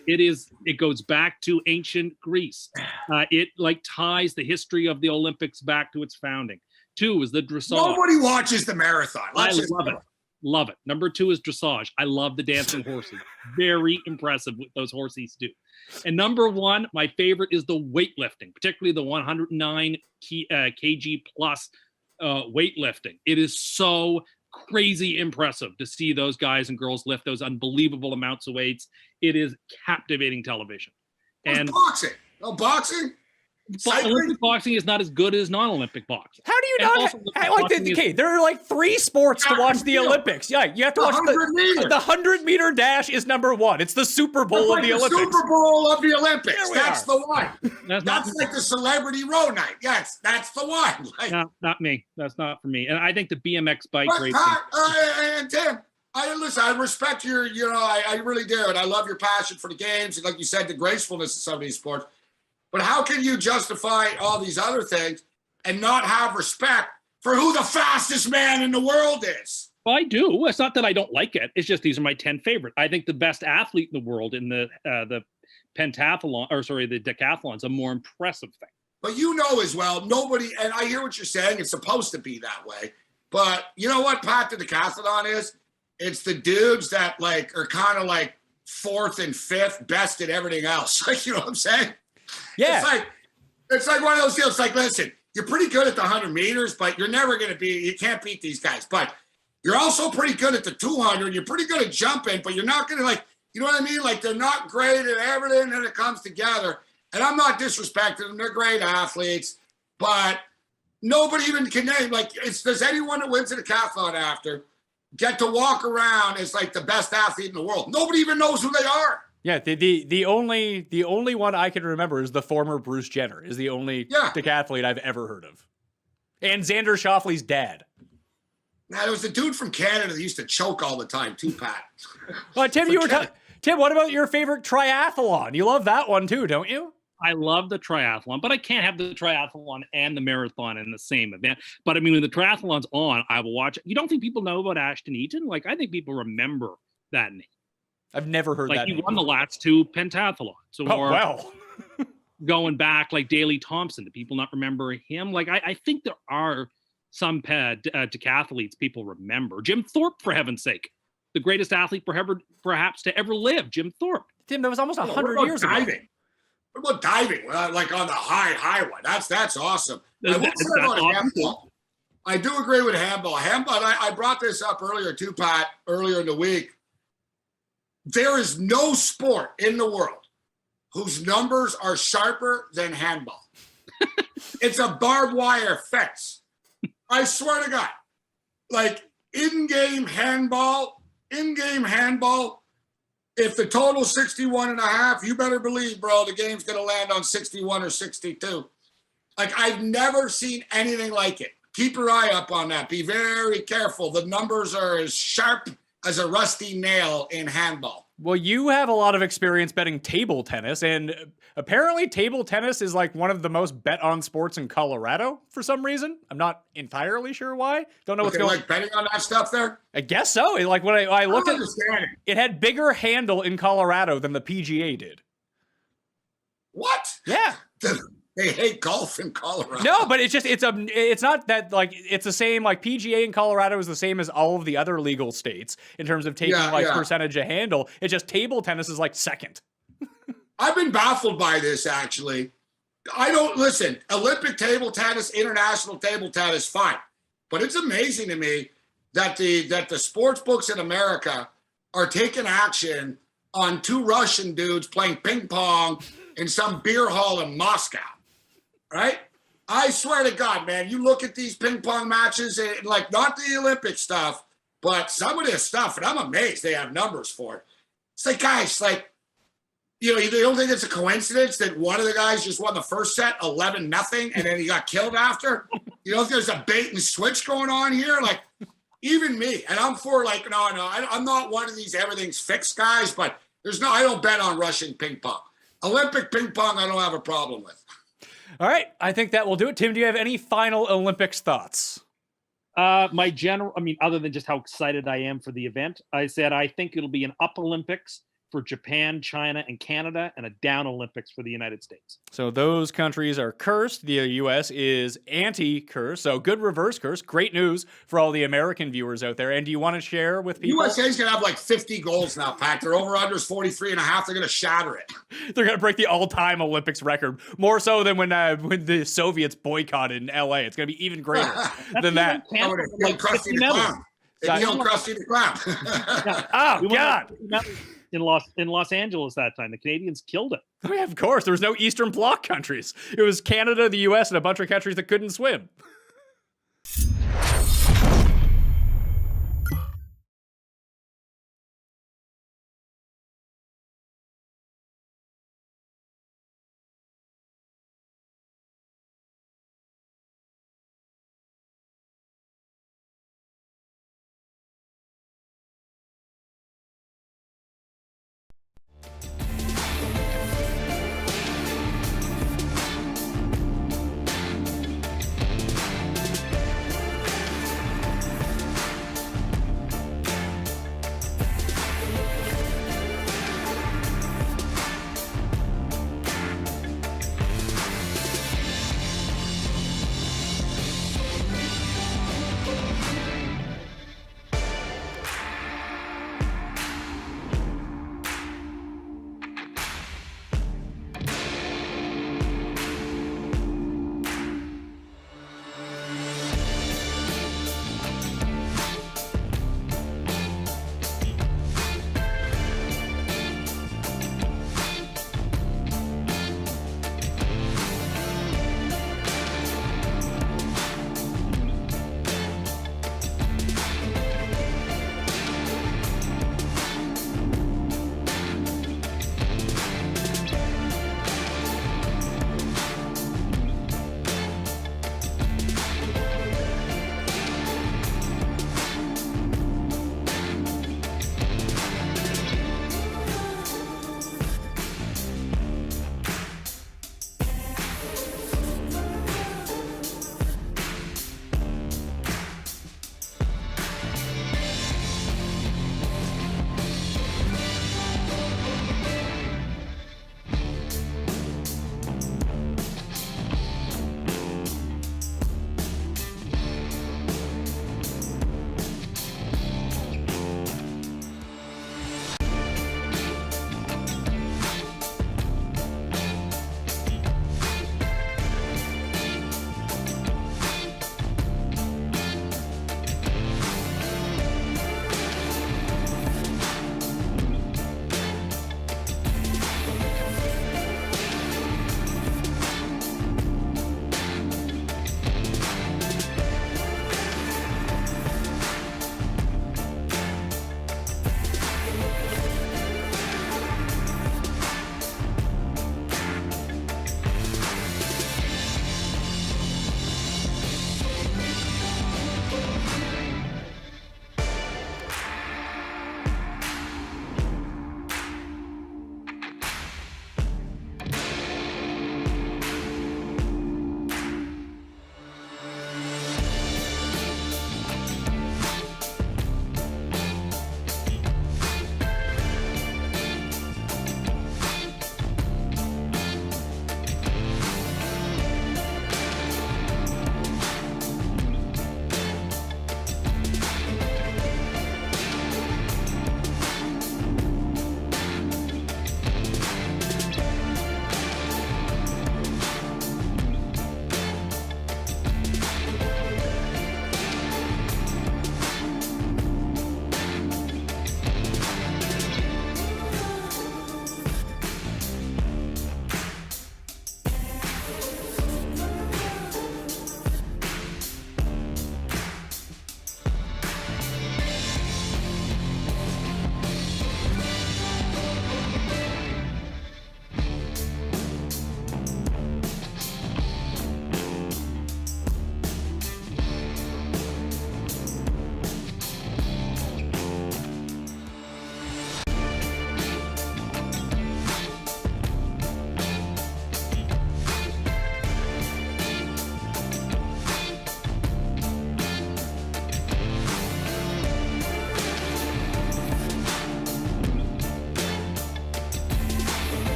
It goes back to ancient Greece. It ties the history of the Olympics back to its founding. 2 is the dressage. Nobody watches the marathon. Love it. Number 2 is dressage. I love the dancing horses. Very impressive what those horses do. And number 1, my favorite is the weightlifting, particularly the 109 kg plus weightlifting. It is so crazy impressive to see those guys and girls lift those unbelievable amounts of weights. It is captivating television. And boxing. No boxing. Olympic boxing is not as good as non-Olympic boxing. How do you not? There are 3 sports to watch the Olympics. Yeah, you have to watch the 100-meter dash is number 1. It's the Super Bowl of the Olympics. Super Bowl of the Olympics. That's the one. That's like the celebrity row night. Yes, that's the one. No, not me. That's not for me. And I think the BMX bike racing. And Tim, I respect your, I really do. And I love your passion for the games. And like you said, the gracefulness of some of these sports. But how can you justify all these other things and not have respect for who the fastest man in the world is? Well, I do. It's not that I don't like it. It's just these are my 10 favorite. I think the best athlete in the world in the pentathlon, the decathlon is a more impressive thing. But as well, nobody, and I hear what you're saying, it's supposed to be that way. But you know what, Pat, the decathlon is? It's the dudes that are kind of 4th and 5th best at everything else. You know what I'm saying? Yeah. It's like one of those deals. Listen, you're pretty good at the 100 meters, but you're never going to you can't beat these guys. But you're also pretty good at the 200. You're pretty good at jumping, but you're not going to you know what I mean? They're not great at everything that it comes together. And I'm not disrespecting them. They're great athletes, but nobody even can name, does anyone that wins a decathlon after get to walk around as the best athlete in the world? Nobody even knows who they are. Yeah, the only one I can remember is the former Bruce Jenner, is the only decathlete I've ever heard of. And Xander Schauffele's dad. Now, there was a dude from Canada that used to choke all the time too, Pat. Well, Tim, Tim, what about your favorite triathlon? You love that one too, don't you? I love the triathlon, but I can't have the triathlon and the marathon in the same event. But I mean, when the triathlon's on, I will watch it. You don't think people know about Ashton Eaton? I think people remember that name. I've never heard that. He won the last 2 pentathlons. Well. going back, like Daley Thompson. Do people not remember him? Like, I think there are some decathletes people remember. Jim Thorpe, for heaven's sake. The greatest athlete perhaps to ever live, Jim Thorpe. Tim, that was almost 100 years ago. What about diving? Like on the high one. That's awesome. I will say That's about awesome. handball. I do agree with handball. Handball, I brought this up earlier too, Pat, earlier in the week. There is no sport in the world whose numbers are sharper than handball. It's a barbed wire fence. I swear to God. Like in-game handball, if the total's 61 and a half, you better believe, bro, the game's going to land on 61 or 62. Like, I've never seen anything like it. Keep your eye up on that. Be very careful. The numbers are as sharp as a rusty nail in handball. Well, you have a lot of experience betting table tennis, and apparently table tennis is like one of the most bet on sports in Colorado for some reason. I'm not entirely sure why. Don't know what's going on. Like betting on that stuff there? I guess so. Like when I looked at it, it had bigger handle in Colorado than the PGA did. What? Yeah. They hate golf in Colorado. No, but it's not that, like, it's the same, like PGA in Colorado is the same as all of the other legal states in terms of taking percentage of handle. It's just table tennis is like second. I've been baffled by this, actually. I don't listen. Olympic table tennis, international table tennis, fine. But it's amazing to me that the sports books in America are taking action on two Russian dudes playing ping pong in some beer hall in Moscow. Right? I swear to God, man, you look at these ping pong matches and like not the Olympic stuff, but some of this stuff, and I'm amazed they have numbers for it. It's like, guys, like, you don't think it's a coincidence that one of the guys just won the first set 11-0 and then he got killed after? You know, if there's a bait and switch going on here, like even me, and I'm for like, no, I'm not one of these everything's fixed guys, but I don't bet on Russian ping pong. Olympic ping pong, I don't have a problem with. All right, I think that will do it. Tim, do you have any final Olympics thoughts? Other than just how excited I am for the event, I said I think it'll be an up Olympics for Japan, China, and Canada, and a down Olympics for the United States. So those countries are cursed. The U.S. is anti-curse. So good reverse curse. Great news for all the American viewers out there. And do you want to share with people? USA's going to have like 50 goals now, Pat. Their over-under is 43 and a half. They're going to shatter it. They're going to break the all-time Olympics record. More so than when the Soviets boycotted in L.A. It's going to be even greater than that. Krusty the Clown. Oh, God. In Los Angeles that time, the Canadians killed it. Oh, yeah, of course. There was no Eastern Bloc countries. It was Canada, the U.S., and a bunch of countries that couldn't swim.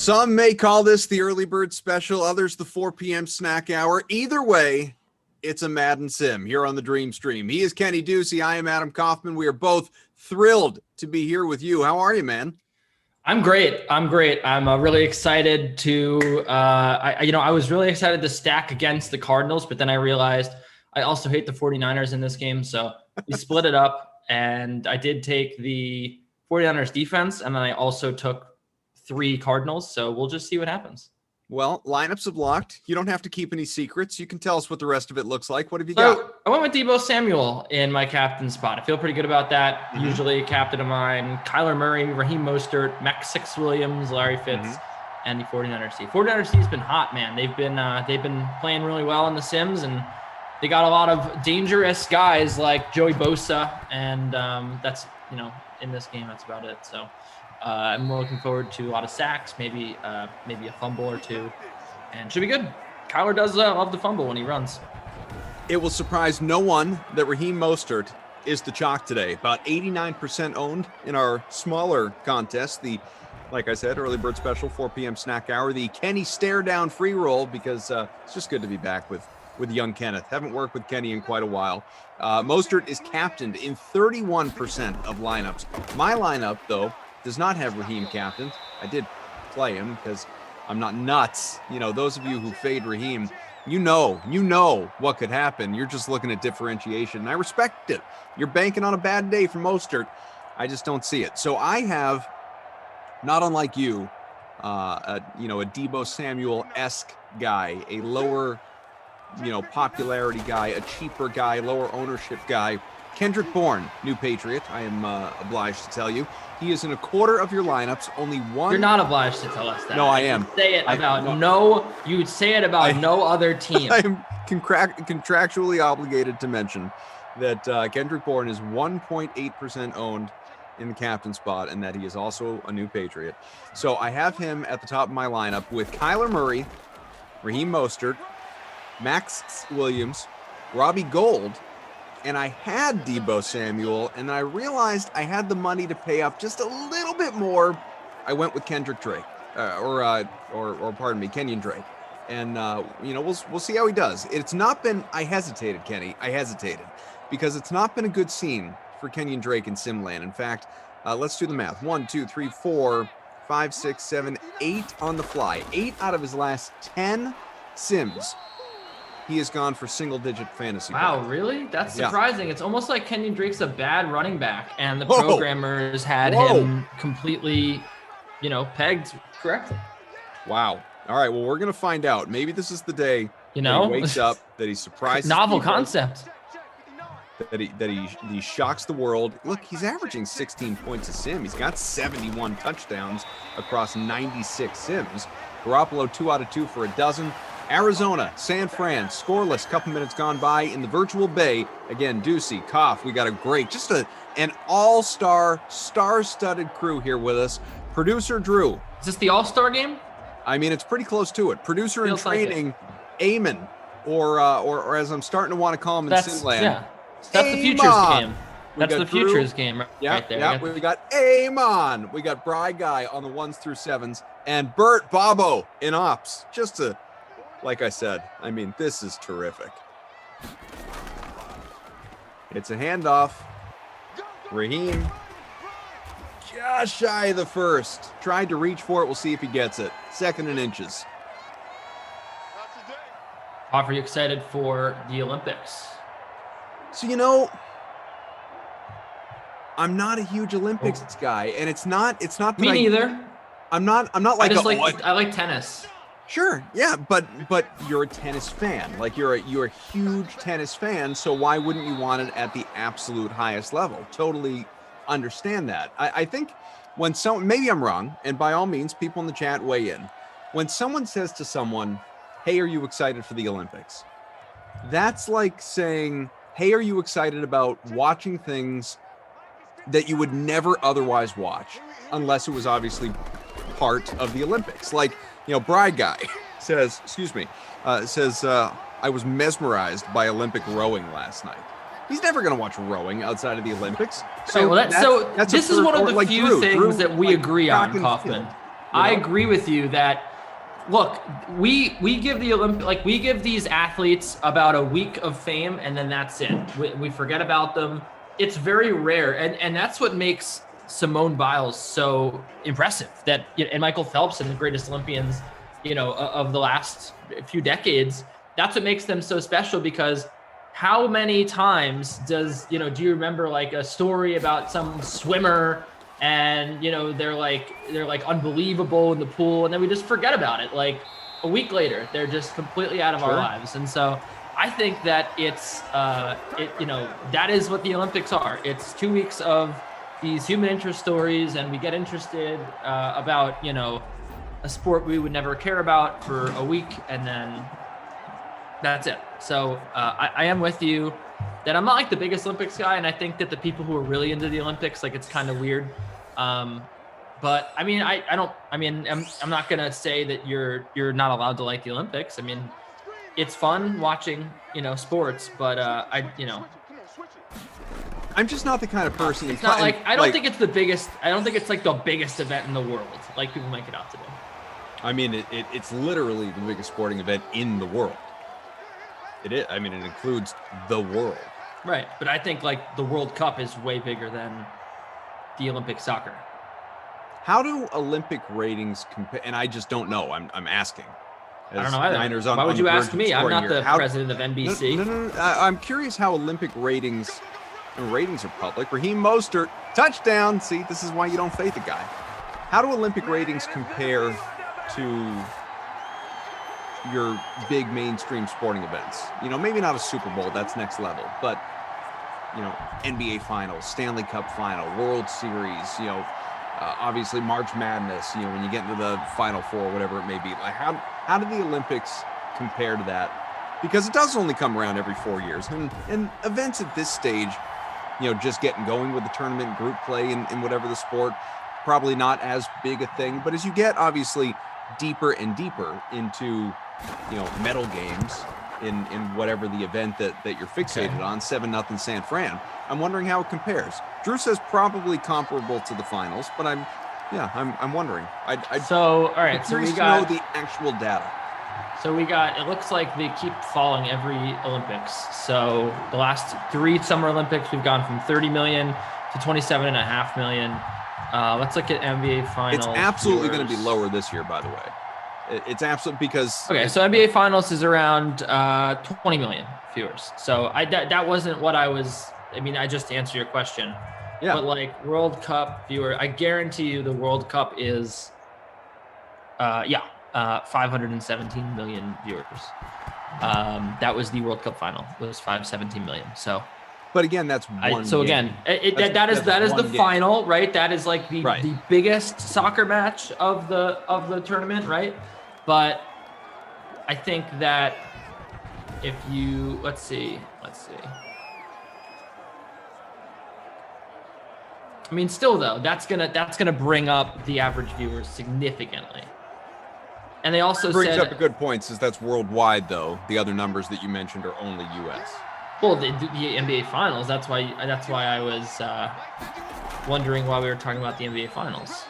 Some may call this the early bird special, others the 4 p.m. snack hour. Either way, it's a Madden sim here on the Dream Stream. He is Kenny Ducey. I am Adam Kaufman. We are both thrilled to be here with you. How are you, man? I'm great. I'm really excited to, I was really excited to stack against the Cardinals, but then I realized I also hate the 49ers in this game. So we split it up, and I did take the 49ers defense, and then I also took 3 Cardinals. So we'll just see what happens. Well, lineups have locked. You don't have to keep any secrets. You can tell us what the rest of it looks like. What have you got? I went with Deebo Samuel in my captain spot. I feel pretty good about that. Usually a captain of mine, Kyler Murray, Raheem Mostert, Max Williams, Larry Fitz, and the 49ers D. 49ers D's been hot, man. They've been playing really well in the Sims, and they got a lot of dangerous guys like Joey Bosa, and that's, in this game, that's about it. So I'm more looking forward to a lot of sacks, maybe a fumble or two, and should be good. Kyler does love the fumble when he runs. It will surprise no one that Raheem Mostert is the chalk today. About 89% owned in our smaller contest. The, like I said, early bird special, 4 p.m. snack hour. The Kenny stare down free roll, because it's just good to be back with young Kenneth. Haven't worked with Kenny in quite a while. Mostert is captained in 31% of lineups. My lineup, though, does not have Raheem captained. I did play him because I'm not nuts. Those of you who fade Raheem, you know what could happen. You're just looking at differentiation, and I respect it. You're banking on a bad day for Mostert. I just don't see it. So I have, not unlike you, a Deebo Samuel-esque guy, a lower, popularity guy, a cheaper guy, lower ownership guy. Kendrick Bourne, new Patriot, I am obliged to tell you. He is in a quarter of your lineups, only one. You're not obliged to tell us that. No, I am. You would say it about no other team. I am contractually obligated to mention that Kendrick Bourne is 1.8% owned in the captain spot, and that he is also a new Patriot. So I have him at the top of my lineup with Kyler Murray, Raheem Mostert, Max Williams, Robbie Gould, and I had Deebo Samuel, and I realized I had the money to pay up just a little bit more. I went with Kendrick Drake, Kenyon Drake, and we'll see how he does. It's not been. I hesitated, Kenny. I hesitated because it's not been a good scene for Kenyon Drake in Simland. In fact, let's do the math. 1, 2, 3, 4, 5, 6, 7, 8 on the fly. 8 out of his last 10 Sims, he has gone for single-digit fantasy. Wow, points. Really? That's surprising. Yeah. It's almost like Kenyon Drake's a bad running back, and the programmers had him completely, pegged correctly. Wow. All right. Well, we're gonna find out. Maybe this is the day he wakes up, that he surprises. Novel concept. That he shocks the world. Look, he's averaging 16 points a sim. He's got 71 touchdowns across 96 sims. Garoppolo 2 out of 2 for a dozen. Arizona, San Fran, scoreless, couple minutes gone by in the virtual bay. Again, Ducey, Koff, we got an all-star, star-studded crew here with us. Producer Drew. Is this the all-star game? I mean, it's pretty close to it. Producer in training, Eamon, or as I'm starting to want to call him in Sinland. Yeah, that's the futures game. That's the futures game right there. Yeah, we got Eamon. We got Bry Guy on the 1s through 7s. And Bert Bobo in ops. Like I said, I mean, this is terrific. It's a handoff. Raheem, just shy of the first. Tried to reach for it. We'll see if he gets it. 2nd and inches. Are you excited for the Olympics? So, I'm not a huge Olympics guy, and it's not that Me neither. I'm not like I like tennis. Sure, yeah, but you're a tennis fan. Like you're a huge tennis fan, so why wouldn't you want it at the absolute highest level? Totally understand that. I think when maybe I'm wrong, and by all means, people in the chat weigh in. When someone says to someone, "Hey, are you excited for the Olympics?" That's like saying, "Hey, are you excited about watching things that you would never otherwise watch, unless it was obviously part of the Olympics?" Like, Bry Guy says, I was mesmerized by Olympic rowing last night. He's never going to watch rowing outside of the Olympics. So this is one of the few things that we agree on, Kaufman. I agree with you that, look, we give we give these athletes about a week of fame and then that's it. We forget about them. It's very rare, and that's what makes Simone Biles so impressive. That and Michael Phelps and the greatest Olympians, of the last few decades. That's what makes them so special, because how many times do you remember like a story about some swimmer and they're like unbelievable in the pool, and then we just forget about it. Like a week later, they're just completely out of our lives. And so I think that it's that is what the Olympics are. It's 2 weeks of these human interest stories, and we get interested about a sport we would never care about for a week, and then that's it. So I am with you that I'm not like the biggest Olympics guy, and I think that the people who are really into the Olympics, like, it's kind of weird. But I mean, I'm not gonna say that you're not allowed to like the Olympics. I mean, it's fun watching sports, but I'm just not the kind of person. It's not like I don't think it's the biggest. I don't think it's like the biggest event in the world, like people make it out to be. I mean, it's literally the biggest sporting event in the world. It is. I mean, it includes the world. Right, but I think like the World Cup is way bigger than the Olympic soccer. How do Olympic ratings compare? And I just don't know. I'm asking. I don't know either. Why would you ask me? I'm not the president of NBC. No. I'm curious how Olympic ratings. And ratings are public. Raheem Mostert, touchdown. See, this is why you don't faith a guy. How do Olympic ratings compare to your big mainstream sporting events? Maybe not a Super Bowl, that's next level, but NBA Finals, Stanley Cup Final, World Series, obviously March Madness, when you get into the Final Four, whatever it may be. Like, how do the Olympics compare to that? Because it does only come around every 4 years, and events at this stage, just getting going with the tournament, group play, and whatever the sport, probably not as big a thing. But as you get obviously deeper and deeper into, medal games in whatever the event that you're fixated on, 7-0 San Fran, I'm wondering how it compares. Drew says probably comparable to the finals, but I'm wondering. I'm curious to know the actual data. So it looks like they keep falling every Olympics. So the last 3 Summer Olympics, we've gone from 30 million to 27.5 million. Let's look at NBA Finals. It's absolutely going to be lower this year, by the way. It's absolute because... Okay, so NBA Finals is around 20 million viewers. So that wasn't what I was... I mean, I just answered your question. Yeah. But like World Cup viewer, I guarantee you the World Cup is... 517 million viewers. That was the World Cup final. It was 517 million. So, but again, that's one. So again, that is the game. Final, right? That is like the biggest soccer match of the tournament, right? But I think that if you let's see. I mean, still though, that's gonna bring up the average viewers significantly. And they also brings up a good point, since that's worldwide, though. The other numbers that you mentioned are only U.S. Well, the NBA Finals. That's why I was wondering why we were talking about the NBA Finals.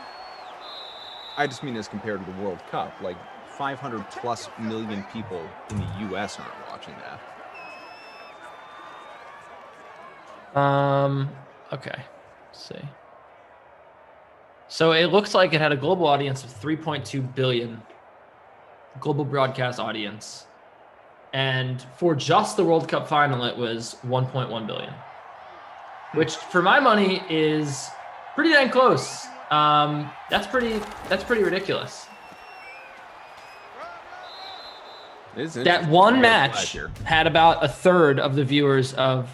I just mean as compared to the World Cup. Like 500+ million people in the U.S. aren't watching that. Okay. Let's see. So it looks like it had a global audience of 3.2 billion. Global broadcast audience, and for just the World Cup final it was 1.1 billion, which for my money is pretty dang close. That's pretty ridiculous. That one match had about a third of the viewers or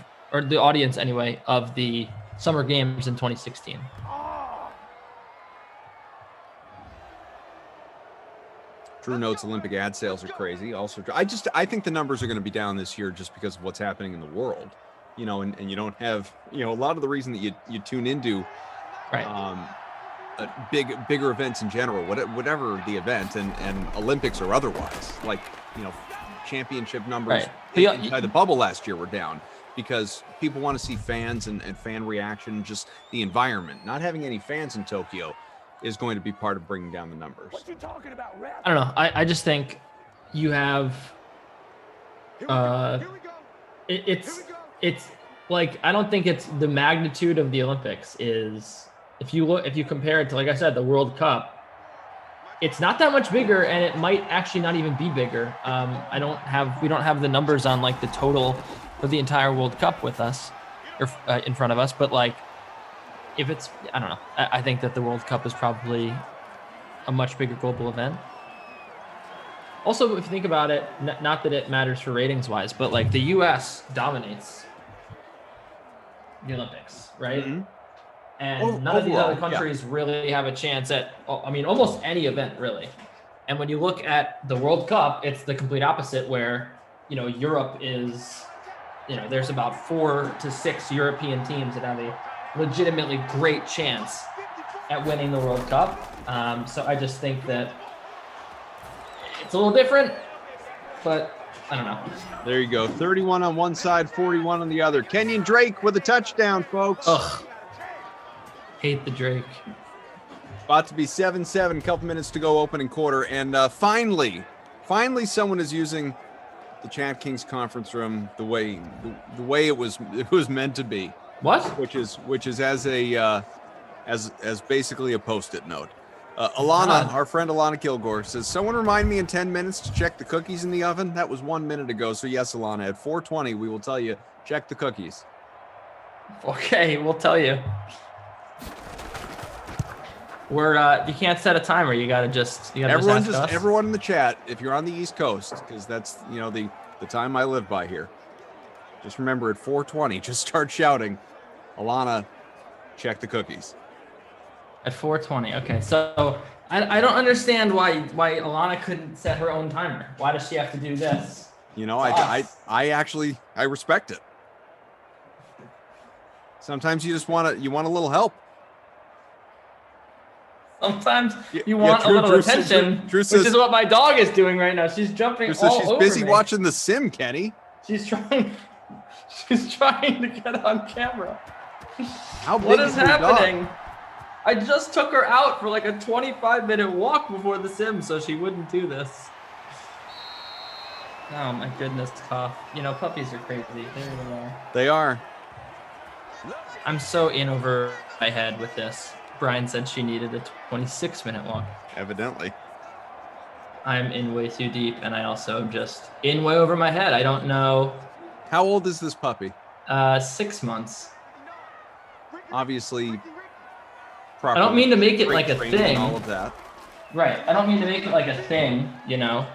the audience anyway, of the Summer Games in 2016. Drew notes Olympic ad sales are crazy. Also, I think the numbers are going to be down this year just because of what's happening in the world, and you don't have, a lot of the reason that you tune into, bigger events in general, whatever the event, and Olympics or otherwise, like, championship numbers inside the bubble last year were down because people want to see fans and fan reaction, just the environment. Not having any fans in Tokyo is going to be part of bringing down the numbers. I don't know. I just think you have it's like, I don't think it's the magnitude of the Olympics is, if you compare it to, like I said, the World Cup, it's not that much bigger, and it might actually not even be bigger. We don't have the numbers on like the total for the entire World Cup with us or in front of us, but like, if it's, I don't know. I think that the World Cup is probably a much bigger global event. Also, if you think about it, not that it matters for ratings wise, but like the US dominates the Olympics, right? Mm-hmm. And none of these other countries really have a chance at, I mean, almost any event really. And when you look at the World Cup, it's the complete opposite, where, you know, Europe is, you know, there's about 4 to 6 European teams that have a legitimately great chance at winning the World Cup. So I just think that it's a little different, but I don't know. There you go. 31 on one side, 41 on the other. Kenyon Drake with a touchdown, folks. Ugh. Hate the Drake. About to be 7-7, couple minutes to go, opening quarter. And finally someone is using the Chat Kings conference room the way it was meant to be. What? Which is as a as basically a post-it note. Alana, our friend Alana Kilgore, says, someone remind me in 10 minutes to check the cookies in the oven. That was 1 minute ago. So yes, Alana, at 4:20, we will tell you, check the cookies. Okay, we'll tell you. You can't set a timer. You gotta just everyone in the chat, if you're on the East Coast, because that's, you know, the time I live by here. Just remember, at 4:20, just start shouting, Alana, check the cookies. At 4:20. Okay, so I don't understand why Alana couldn't set her own timer. Why does she have to do this? You know, I actually respect it. Sometimes you just want a little help. Sometimes you want a little attention, which is what my dog is doing right now. She's jumping all over me. She's busy watching The Sim, Kenny. She's trying to get on camera. How big What is your happening? dog? I just took her out for like a 25-minute walk before The Sim, so she wouldn't do this. Oh my goodness, tough. You know, puppies are crazy. They are. I'm so in over my head with this. Brian said she needed a 26-minute walk. Evidently. I'm in way too deep, and I also am just in way over my head. I don't know. How old is this puppy? 6 months. Obviously. I don't mean to make it like a thing. All of that. Right. I don't mean to make it like a thing, you know,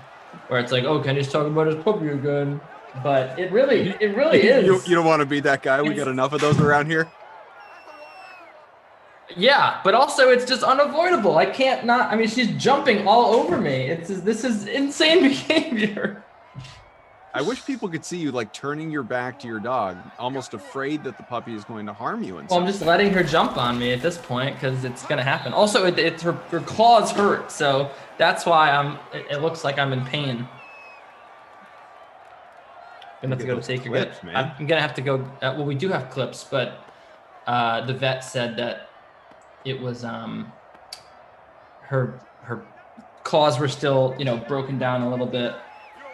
where it's like, oh, Kenny's talking about his puppy again. But it really is. You don't want to be that guy. We got enough of those around here. Yeah, but also it's just unavoidable. I can't not. I mean, she's jumping all over me. This is insane behavior. I wish people could see you like turning your back to your dog, almost afraid that the puppy is going to harm you. Well, I'm just letting her jump on me at this point because it's gonna happen. Also, it's her claws hurt, so that's why it looks like I'm in pain. I'm gonna have to go to take her. I'm gonna have to go. Well, we do have clips, but the vet said that it was her claws were still, you know, broken down a little bit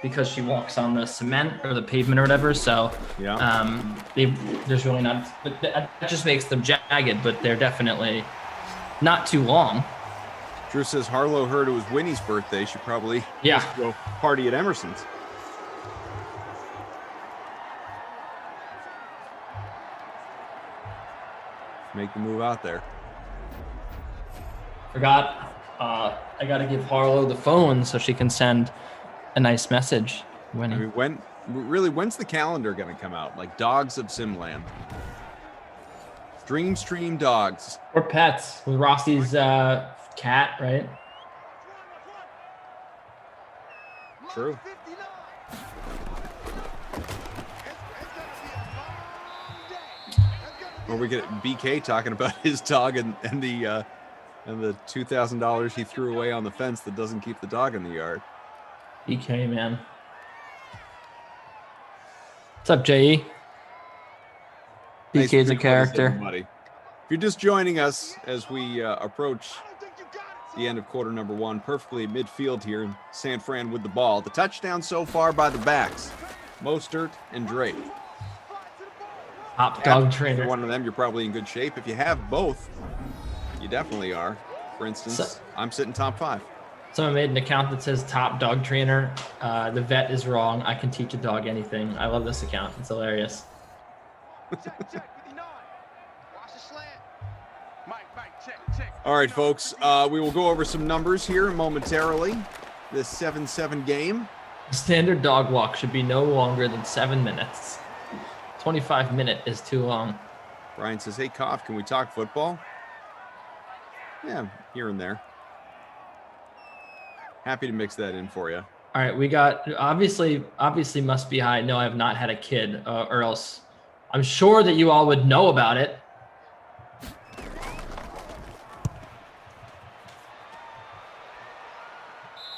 because she walks on the cement or the pavement or whatever. So yeah, there's really not. But that just makes them jagged, but they're definitely not too long. Drew says Harlow heard it was Winnie's birthday. She probably go party at Emerson's. Make the move out there. Forgot. I got to give Harlow the phone so she can send a nice message. I mean, when's the calendar going to come out? Like Dogs of Simland. Dream Stream Dogs. Or pets with Rossi's cat, right? True. Or we get BK talking about his dog and the $2,000 he threw away on the fence that doesn't keep the dog in the yard. BK, man. What's up, JE? BK's a character. If you're just joining us as we approach the end of quarter number 1, perfectly at midfield here, and San Fran with the ball. The touchdown so far by the backs, Mostert and Drake. Top dog If trainer. you're one of them, you're probably in good shape. If you have both, you definitely are. For instance, I'm sitting top 5. Someone made an account that says top dog trainer. The vet is wrong. I can teach a dog anything. I love this account. It's hilarious. All right, folks, we will go over some numbers here momentarily. This 7-7 game. Standard dog walk should be no longer than 7 minutes. 25-minute is too long. Brian says, hey, Koff, can we talk football? Yeah, here and there. Happy to mix that in for you. All right, we got obviously must be high. No, I have not had a kid, or else I'm sure that you all would know about it.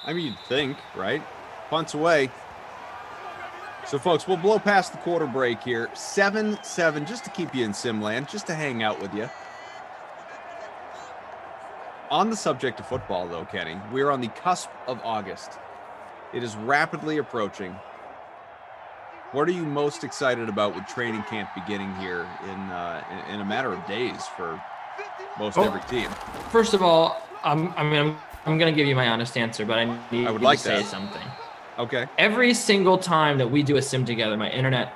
I mean, you'd think, right? Punts away. So, folks, we'll blow past the quarter break here. 7-7, just to keep you in Simland, just to hang out with you. On the subject of football, though, Kenny, we're on the cusp of August. It is rapidly approaching. What are you most excited about with training camp beginning here in a matter of days for most every team? First of all, I'm going to give you my honest answer, but I need to say something. Okay. Every single time that we do a sim together, my internet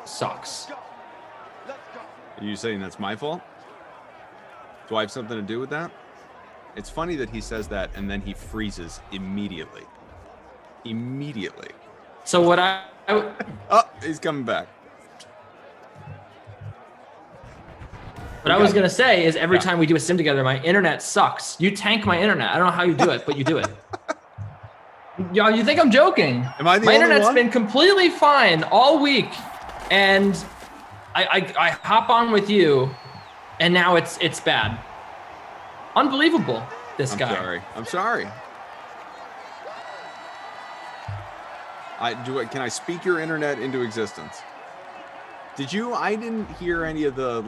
sucks. Are you saying that's my fault? Do I have something to do with that? It's funny that he says that and then he freezes immediately. Immediately. So what Oh, he's coming back. What I was going to say is every time we do a sim together, my internet sucks. You tank my internet. I don't know how you do it, but you do it. Yo, you think I'm joking? Am I the My only internet's one? been completely fine all week, and I hop on with you, and now it's bad. Unbelievable, this guy. I'm sorry. Can I speak your internet into existence? I didn't hear any of the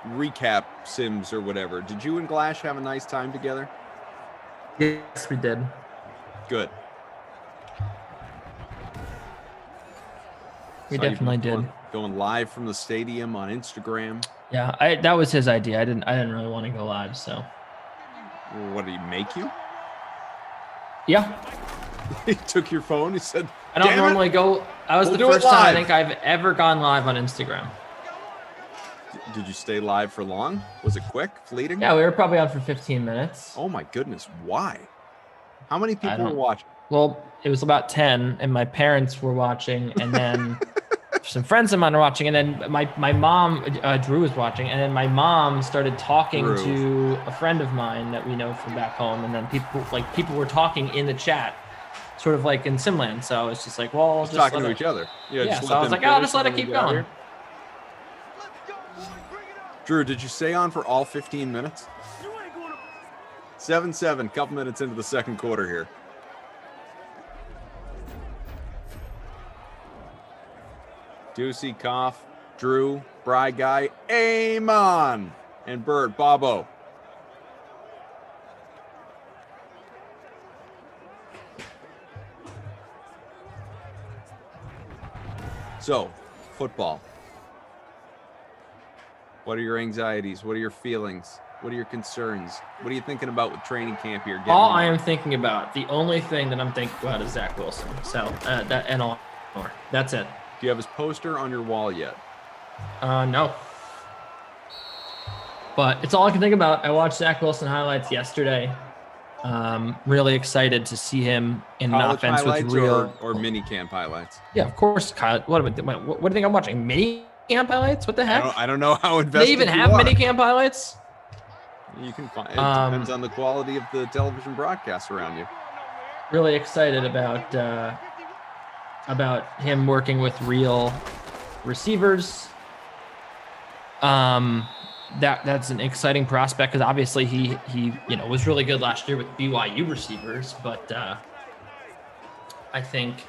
recap sims or whatever. Did you and Glash have a nice time together? Yes, we did. Good. We definitely did. Going live from the stadium on Instagram. Yeah, that was his idea. I didn't really want to go live, so. What did he make you? Yeah. He took your phone. He said, I don't normally go. That was We'll the do it first time I live. think I've ever gone live on Instagram. Did you stay live for long? Was it quick, fleeting? Yeah, we were probably on for 15 minutes. Oh my goodness, why? How many people were watching? Well, it was about 10, and my parents were watching, and then some friends of mine were watching, and then my mom, Drew, was watching, and then my mom started talking Drew. to a friend of mine that we know from back home, and then people were talking in the chat, sort of like in Simland. So it's just like, well, Just talking to each other. Yeah, so I was like, I'll just let it keep going. Drew, did you stay on for all 15 minutes? 7-7, couple minutes into the second quarter here. Ducey, Koff, Drew, Bry Guy, Amon, and Bird, Bobo. So, football. What are your anxieties? What are your feelings? What are your concerns? What are you thinking about with training camp here? All I am thinking about, the only thing that I'm thinking about is Zach Wilson. So that and all more. That's it. Do you have his poster on your wall yet? No. But it's all I can think about. I watched Zach Wilson highlights yesterday. Really excited to see him in an College offense with highlights real. or mini camp highlights? Yeah, of course, Kyle. What do you think I'm watching? Mini camp highlights? What the heck? I don't know how Do invested they even you have are. mini camp highlights? You can find. It depends on the quality of the television broadcasts around you. Really excited about him working with real receivers. That's an exciting prospect because obviously he was really good last year with BYU receivers, but I think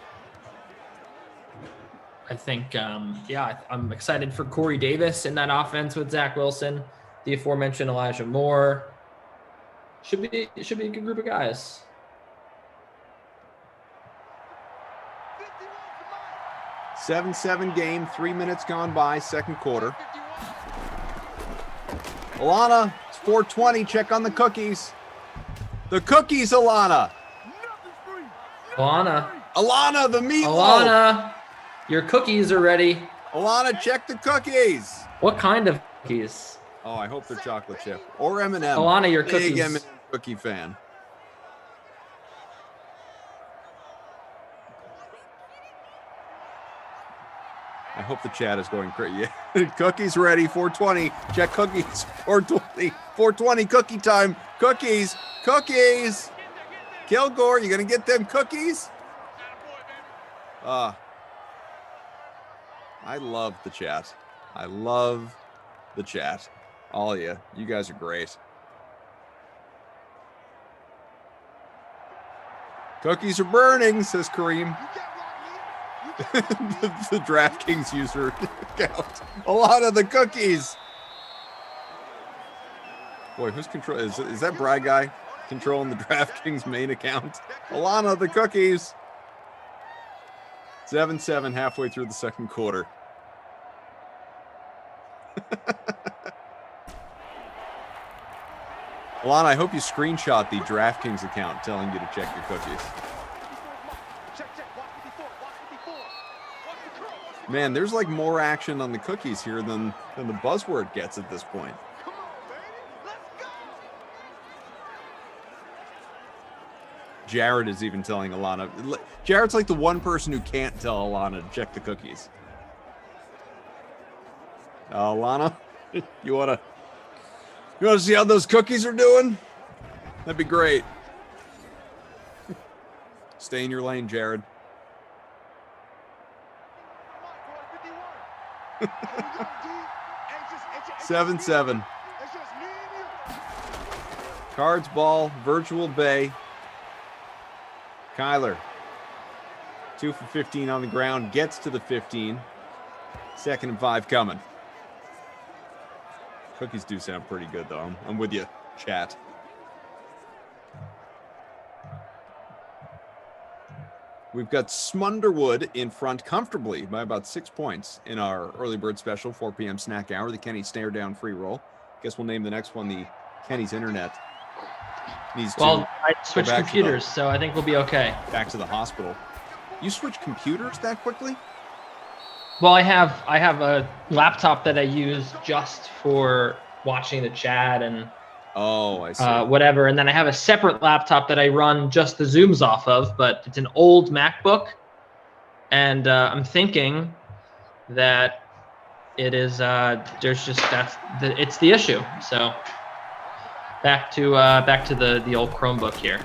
I'm excited for Corey Davis in that offense with Zach Wilson, the aforementioned Elijah Moore. Should be a good group of guys. Seven game, 3 minutes gone by, second quarter. Alana, it's 4:20. Check on the cookies. The cookies, Alana. Alana, the meatloaf. Alana, your cookies are ready. Alana, check the cookies. What kind of cookies? Oh, I hope they're chocolate chip or M&M. Alana, your Big cookies. M&M cookie fan. I hope the chat is going crazy. Cookies ready, 4:20. Check cookies, 4:20. 4:20 cookie time. Cookies. Kilgore, you gonna get them cookies? I love the chat. I love the chat. All of you. You guys are great. Cookies are burning, says Kareem. the DraftKings user account. A lot of the cookies. Boy, who's control? Is that Brad guy controlling the DraftKings main account? Alana, the cookies. 7-7 halfway through the second quarter. Alana, I hope you screenshot the DraftKings account telling you to check your cookies. Man, there's like more action on the cookies here than the buzzword gets at this point. Jared is even telling Alana. Jared's like the one person who can't tell Alana to check the cookies. Alana, you wanna see how those cookies are doing? That'd be great. Stay in your lane, Jared. 7-7. Cards ball, virtual bay. Kyler, 2 for 15 on the ground, gets to the 15. 2nd and 5 coming. Cookies do sound pretty good, though. I'm with you, chat. We've got Smunderwood in front comfortably by about 6 points in our early bird special, 4 p.m. snack hour, the Kenny stare down free roll. Guess we'll name the next one the Kenny's Internet. Needs Well, I to switched computers, so I think we'll be okay. Back to the hospital. You switch computers that quickly? Well, I have a laptop that I use just for watching the chat and oh, I see. Whatever. And then I have a separate laptop that I run just the Zooms off of, but it's an old MacBook. And I'm thinking that it is it's the issue. So back to the old Chromebook here.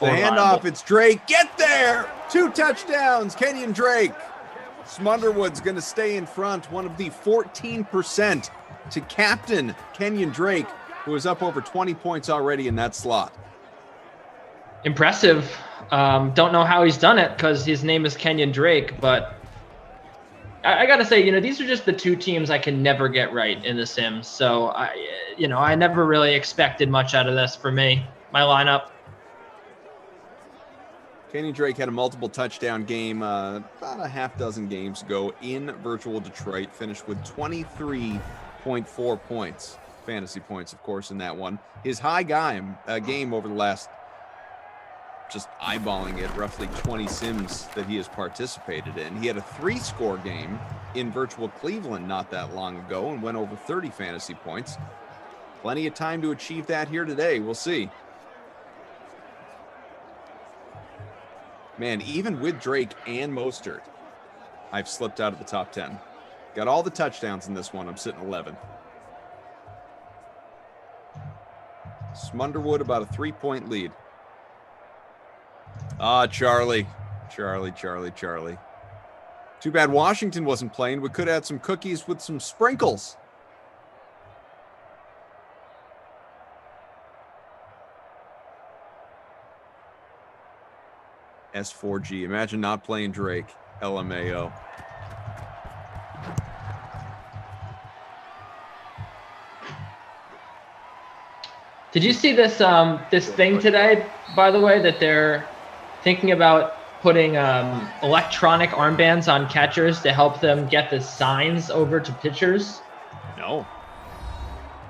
The handoff, it's Drake. Get there! 2 touchdowns, Kenyon Drake. Smunderwood's going to stay in front, one of the 14% to captain Kenyon Drake, who is up over 20 points already in that slot. Impressive. Don't know how he's done it because his name is Kenyon Drake, but I got to say, these are just the 2 teams I can never get right in The Sims. So, I never really expected much out of this for me, my lineup. Kenny Drake had a multiple touchdown game about a half dozen games ago in virtual Detroit, finished with 23.4 points. Fantasy points, of course, in that one. His high game over the last, just eyeballing it, roughly 20 Sims that he has participated in. He had a 3-score game in virtual Cleveland not that long ago and went over 30 fantasy points. Plenty of time to achieve that here today. We'll see. Man, even with Drake and Mostert, I've slipped out of the top 10. Got all the touchdowns in this one. I'm sitting 11th. Smunderwood about a 3-point lead. Charlie. Too bad Washington wasn't playing. We could add some cookies with some sprinkles. S4G. Imagine not playing Drake. LMAO. Did you see this this thing today, by the way, that they're thinking about putting electronic armbands on catchers to help them get the signs over to pitchers? No.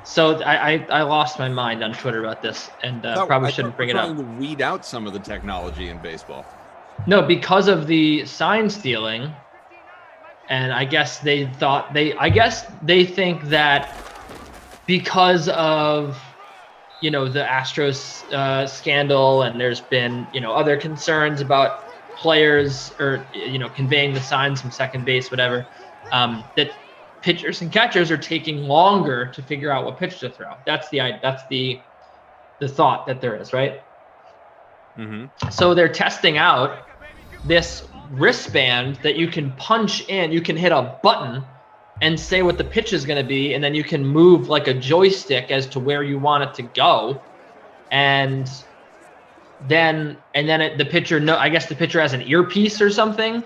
So I lost my mind on Twitter about this, and probably shouldn't bring it up. Trying to weed out some of the technology in baseball. No, because of the sign stealing, and I guess they think that because of the Astros scandal, and there's been other concerns about players or conveying the signs from second base, whatever, that pitchers and catchers are taking longer to figure out what pitch to throw. That's the thought that there is, right? Mm-hmm. So they're testing out this wristband that you can punch in. You can hit a button and say what the pitch is going to be, and then you can move like a joystick as to where you want it to go. And then the pitcher, I guess the pitcher has an earpiece or something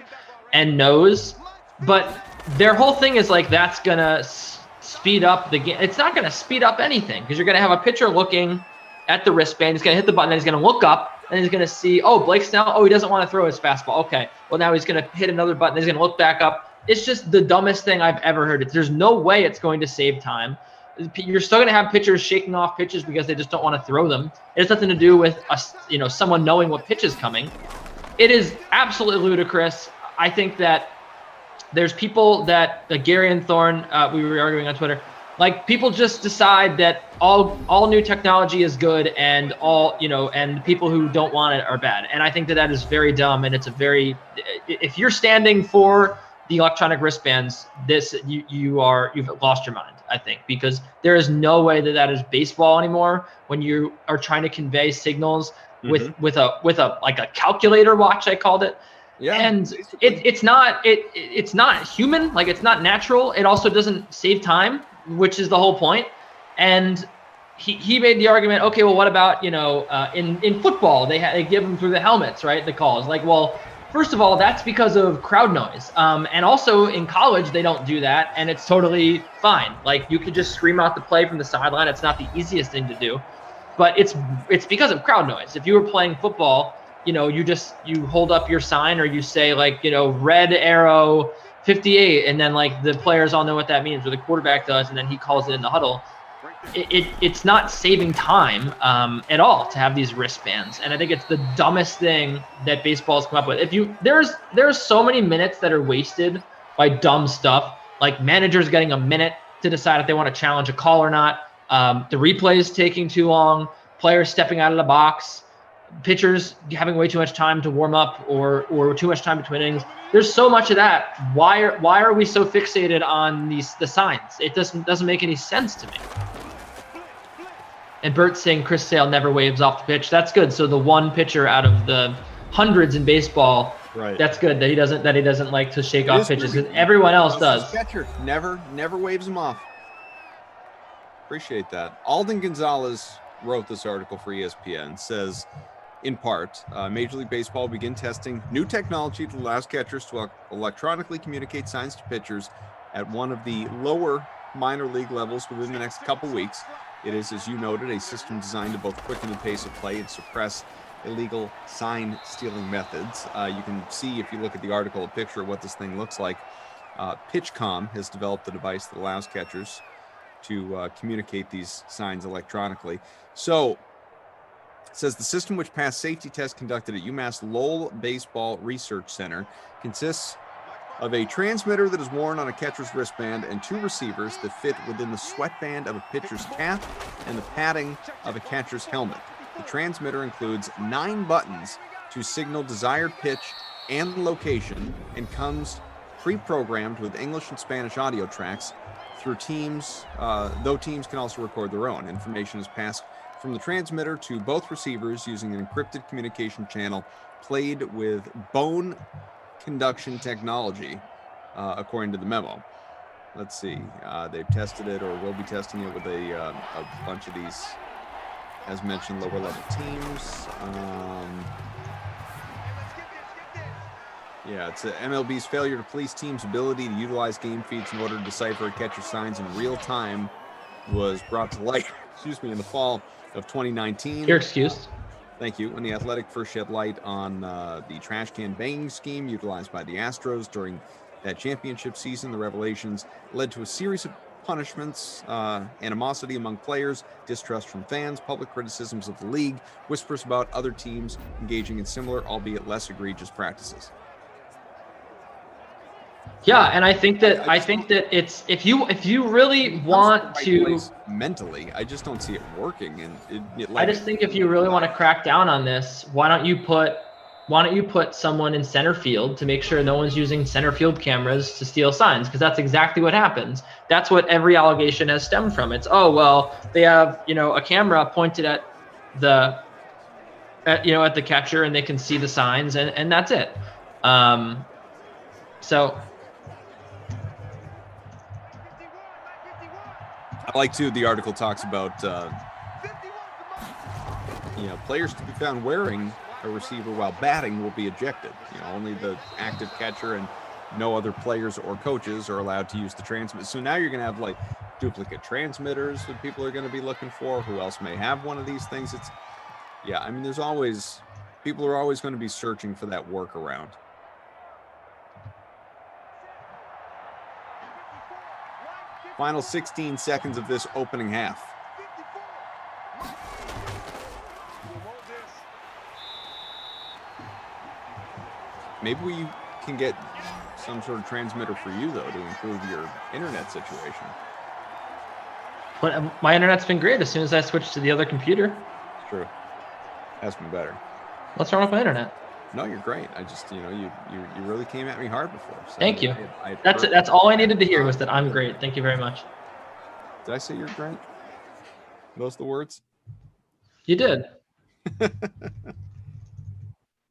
and knows. But their whole thing is like that's going to speed up the game. It's not going to speed up anything because you're going to have a pitcher looking at the wristband. He's going to hit the button, and he's going to look up, and he's going to see, oh, Blake Snell, oh, he doesn't want to throw his fastball. Okay, well, now he's going to hit another button. He's going to look back up. It's just the dumbest thing I've ever heard. There's no way it's going to save time. You're still going to have pitchers shaking off pitches because they just don't want to throw them. It has nothing to do with someone knowing what pitch is coming. It is absolutely ludicrous. I think that there's people that Gary and Thorne, we were arguing on Twitter, like people just decide that all new technology is good and and people who don't want it are bad. And I think that is very dumb. And if you're standing for the electronic wristbands, you've lost your mind, I think, because there is no way that is baseball anymore when you are trying to convey signals with a calculator watch, I called it. Yeah, and it's not human, like it's not natural. It also doesn't save time, which is the whole point. And he made the argument, okay, well, what about in football they give them through the helmets, right? The calls, like, well, first of all, that's because of crowd noise, and also in college they don't do that, and it's totally fine. Like you could just scream out the play from the sideline. It's not the easiest thing to do, but it's because of crowd noise. If you were playing football, you hold up your sign or you say red arrow 58, and then like the players all know what that means, or the quarterback does, and then he calls it in the huddle. It's not saving time at all to have these wristbands, and I think it's the dumbest thing that baseball has come up with. There's so many minutes that are wasted by dumb stuff, like managers getting a minute to decide if they want to challenge a call or not. The replay is taking too long. Players stepping out of the box. Pitchers having way too much time to warm up or too much time between innings. There's so much of that. Why are we so fixated on the signs? It doesn't make any sense to me. And Bert's saying Chris Sale never waves off the pitch. That's good. So the one pitcher out of the hundreds in baseball, right? That's good that he doesn't like to shake off pitches. Everyone else does. Catcher never waves them off. Appreciate that. Alden Gonzalez wrote this article for ESPN. Says, in part, Major League Baseball will begin testing new technology to allow catchers to electronically communicate signs to pitchers at one of the lower minor league levels within the next couple weeks. It is, as you noted, a system designed to both quicken the pace of play and suppress illegal sign stealing methods. You can see, if you look at the article, a picture of what this thing looks like. PitchCom has developed a device that allows catchers to communicate these signs electronically. So, it says the system, which passed safety tests conducted at UMass Lowell Baseball Research Center, consists of a transmitter that is worn on a catcher's wristband and two receivers that fit within the sweatband of a pitcher's cap and the padding of a catcher's helmet. The transmitter includes 9 buttons to signal desired pitch and location and comes pre-programmed with English and Spanish audio tracks through teams, though teams can also record their own. Information is passed from the transmitter to both receivers using an encrypted communication channel played with bone conduction technology, according to the memo. Let's see. They've tested it or will be testing it with a bunch of these, as mentioned, lower level teams. Yeah, it's MLB's failure to police teams' ability to utilize game feeds in order to decipher catcher signs in real time was brought to light, in the fall of 2019. You're excused. Thank you. When the Athletic first shed light on the trash can banging scheme utilized by the Astros during that championship season, the revelations led to a series of punishments, animosity among players, distrust from fans, public criticisms of the league, whispers about other teams engaging in similar, albeit less egregious practices. Yeah, and I think that it's if you really want to mentally, I just don't see it working. And I just think if you really want to crack down on this, why don't you put someone in center field to make sure no one's using center field cameras to steal signs? Because that's exactly what happens. That's what every allegation has stemmed from. It's, oh well, they have a camera pointed at the catcher and they can see the signs and that's it. So. I like too, the article talks about players to be found wearing a receiver while batting will be ejected. Only the active catcher and no other players or coaches are allowed to use the transmitter. So now you're going to have like duplicate transmitters that people are going to be looking for. Who else may have one of these things? People are always going to be searching for that workaround. Final 16 seconds of this opening half. Maybe we can get some sort of transmitter for you, though, to improve your internet situation. But my internet's been great as soon as I switched to the other computer. It's true. Has been better. What's wrong with my internet? No, you're great. I just, you really came at me hard before. So Thank you. That's all I needed to hear was that I'm great. Thank you very much. Did I say you're great? Those the words? You did.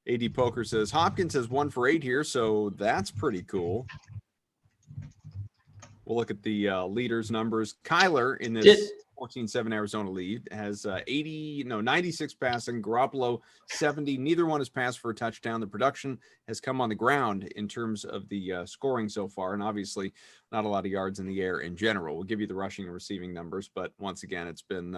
AD Poker says Hopkins has 1 for 8 here, so that's pretty cool. We'll look at the leaders numbers. Kyler in this 14-7 Arizona lead has 96 passing. Garoppolo 70. Neither one has passed for a touchdown. The production has come on the ground in terms of the scoring so far, and obviously not a lot of yards in the air in general. We'll give you the rushing and receiving numbers, but once again, it's been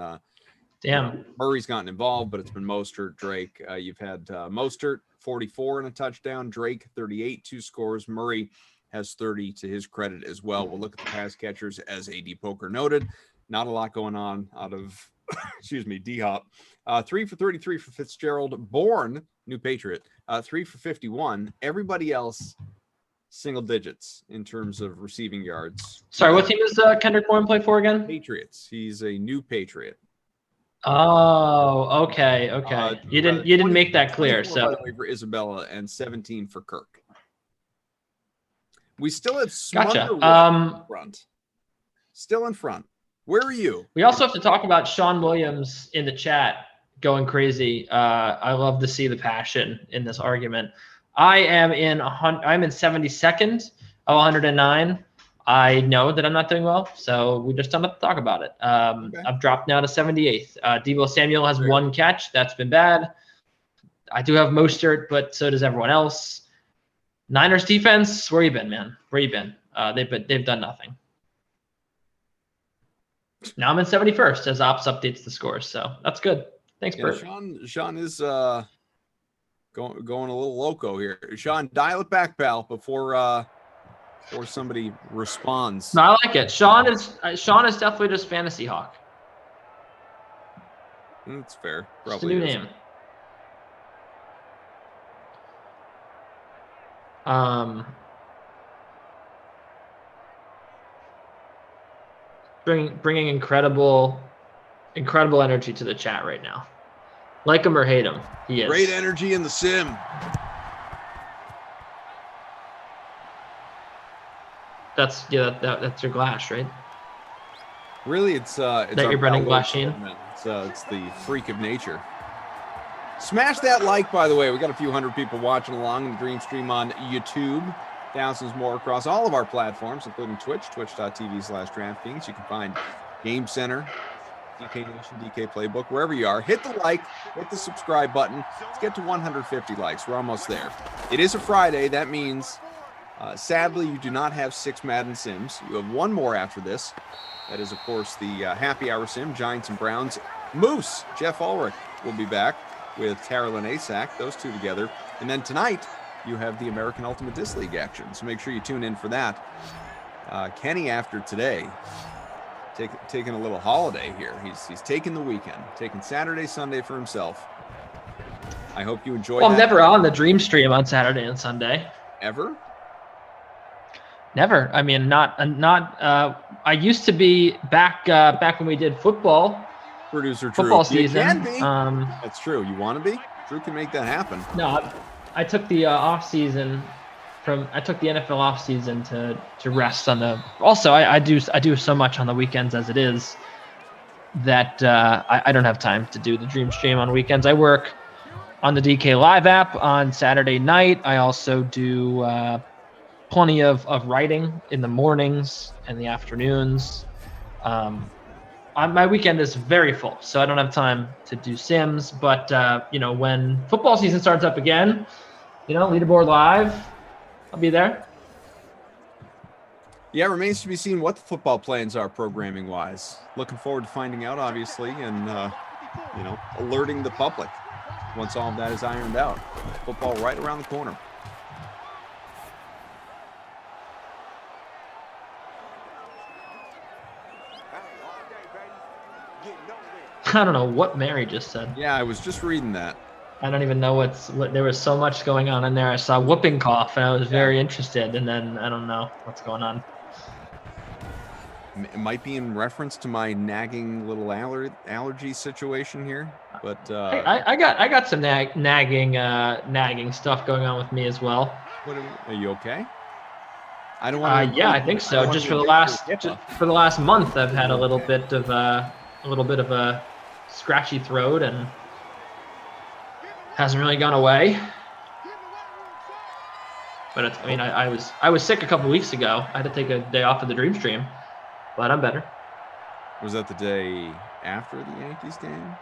Murray's gotten involved, but it's been Mostert, Drake. You've had Mostert 44 and a touchdown, Drake 38, 2 scores. Murray has 30 to his credit as well. We'll look at the pass catchers, as AD Poker noted. Not a lot going on out of, D-Hop. 3 for 33 for Fitzgerald. Bourne, new Patriot, 3 for 51. Everybody else, single digits in terms of receiving yards. Sorry, what team does Kendrick Bourne play for again? Patriots. He's a new Patriot. Oh, okay. You didn't make that clear. So by the way, for Isabella and 17 for Kirk. We still have Smother in front. Still in front. Where are you? We also have to talk about Sean Williams in the chat going crazy. I love to see the passion in this argument. I'm in 72nd of 109. I know that I'm not doing well, so we just don't have to talk about it. Okay. I've dropped now to 78th. Deebo Samuel has 1 catch. That's been bad. I do have Mostert, but so does everyone else. Niners defense, where you been, man? Where you been? They've done nothing. Now I'm in 71st as Ops updates the scores, so that's good. Thanks, Bert. Sean is going a little loco here. Sean, dial it back, pal, before somebody responds. No, I like it. Sean is definitely just Fantasy Hawk. That's fair. Probably just a new name. Bringing incredible energy to the chat right now. Like him or hate him, he is. Great energy in the sim. That's your Glash, right? Really, it's that your Brendan Glasheen. It's the freak of nature. Smash that like, by the way. We got a few hundred people watching along in the dream stream on YouTube. Thousands more across all of our platforms, including Twitch, twitch.tv/DraftKings. You can find Game Center, DK Nation, DK Playbook, wherever you are. Hit the like, hit the subscribe button. Let's get to 150 likes. We're almost there. It is a Friday. That means, sadly, you do not have 6 Madden Sims. You have 1 more after this. That is, of course, the happy hour sim, Giants and Browns Moose, Jeff Ulrich will be back with Taryn Asak, those two together. And then tonight, you have the American Ultimate Disc League action. So make sure you tune in for that. Kenny, after today, taking a little holiday here. He's taking the weekend, taking Saturday, Sunday for himself. I hope you enjoy Well, that. I'm never on the Dream Stream on Saturday and Sunday. Ever? Never. I mean, not. I used to be back when we did football. Producer Drew. Football You season. can be. That's true. You want to be? Drew can make that happen. No, I took the off season I took the NFL off season to rest on the. Also, I do so much on the weekends as it is that I don't have time to do the Dream Stream on weekends. I work on the DK Live app on Saturday night. I also do plenty of writing in the mornings and the afternoons. My weekend is very full, so I don't have time to do Sims. But when football season starts up again, Leaderboard Live, I'll be there. Yeah, it remains to be seen what the football plans are programming wise. Looking forward to finding out, obviously, and alerting the public once all of that is ironed out. Football right around the corner. I don't know what Mary just said. Yeah, I was just reading that. I don't even know what there was so much going on in there. I saw whooping cough and I was very interested, and then I don't know what's going on. It might be in reference to my nagging little allergy situation here, but I got some nagging stuff going on with me as well. Are you okay? I don't want. Yeah, I think so. Just for the last month, I've had a little bit of a scratchy throat and hasn't really gone away. But I was sick a couple weeks ago. I had to take a day off of the Dream Stream, but I'm better. Was that the day after the Yankees game?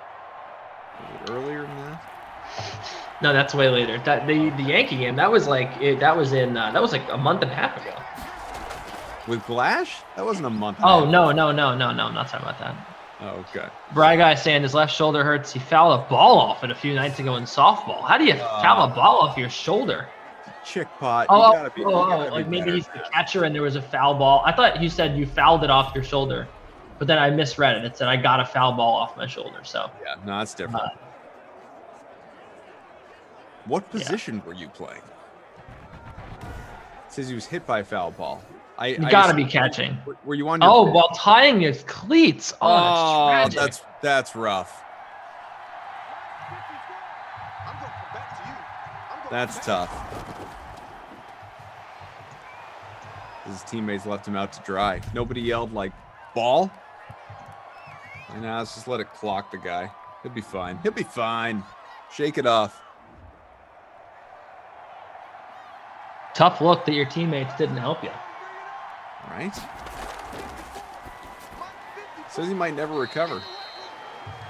Was it earlier than that? No, that's way later. The Yankee game that was like a month and a half ago. With Glash? That wasn't a month. Oh no! I'm not talking about that. Oh, okay. Bry guy saying his left shoulder hurts. He fouled a ball off it a few nights ago in softball. How do you foul a ball off your shoulder? Chick pot. Maybe he's the catcher and there was a foul ball. I thought you said you fouled it off your shoulder, but then I misread it. It said I got a foul ball off my shoulder. So yeah, no, that's different. What position were you playing? It says he was hit by a foul ball. You gotta be catching. Were you on your while tying his cleats? That's tragic. That's rough. That's tough. His teammates left him out to dry. Nobody yelled like ball. And now let's just let it clock the guy. He'll be fine. He'll be fine. Shake it off. Tough look that your teammates didn't help you. Right? Says he might never recover.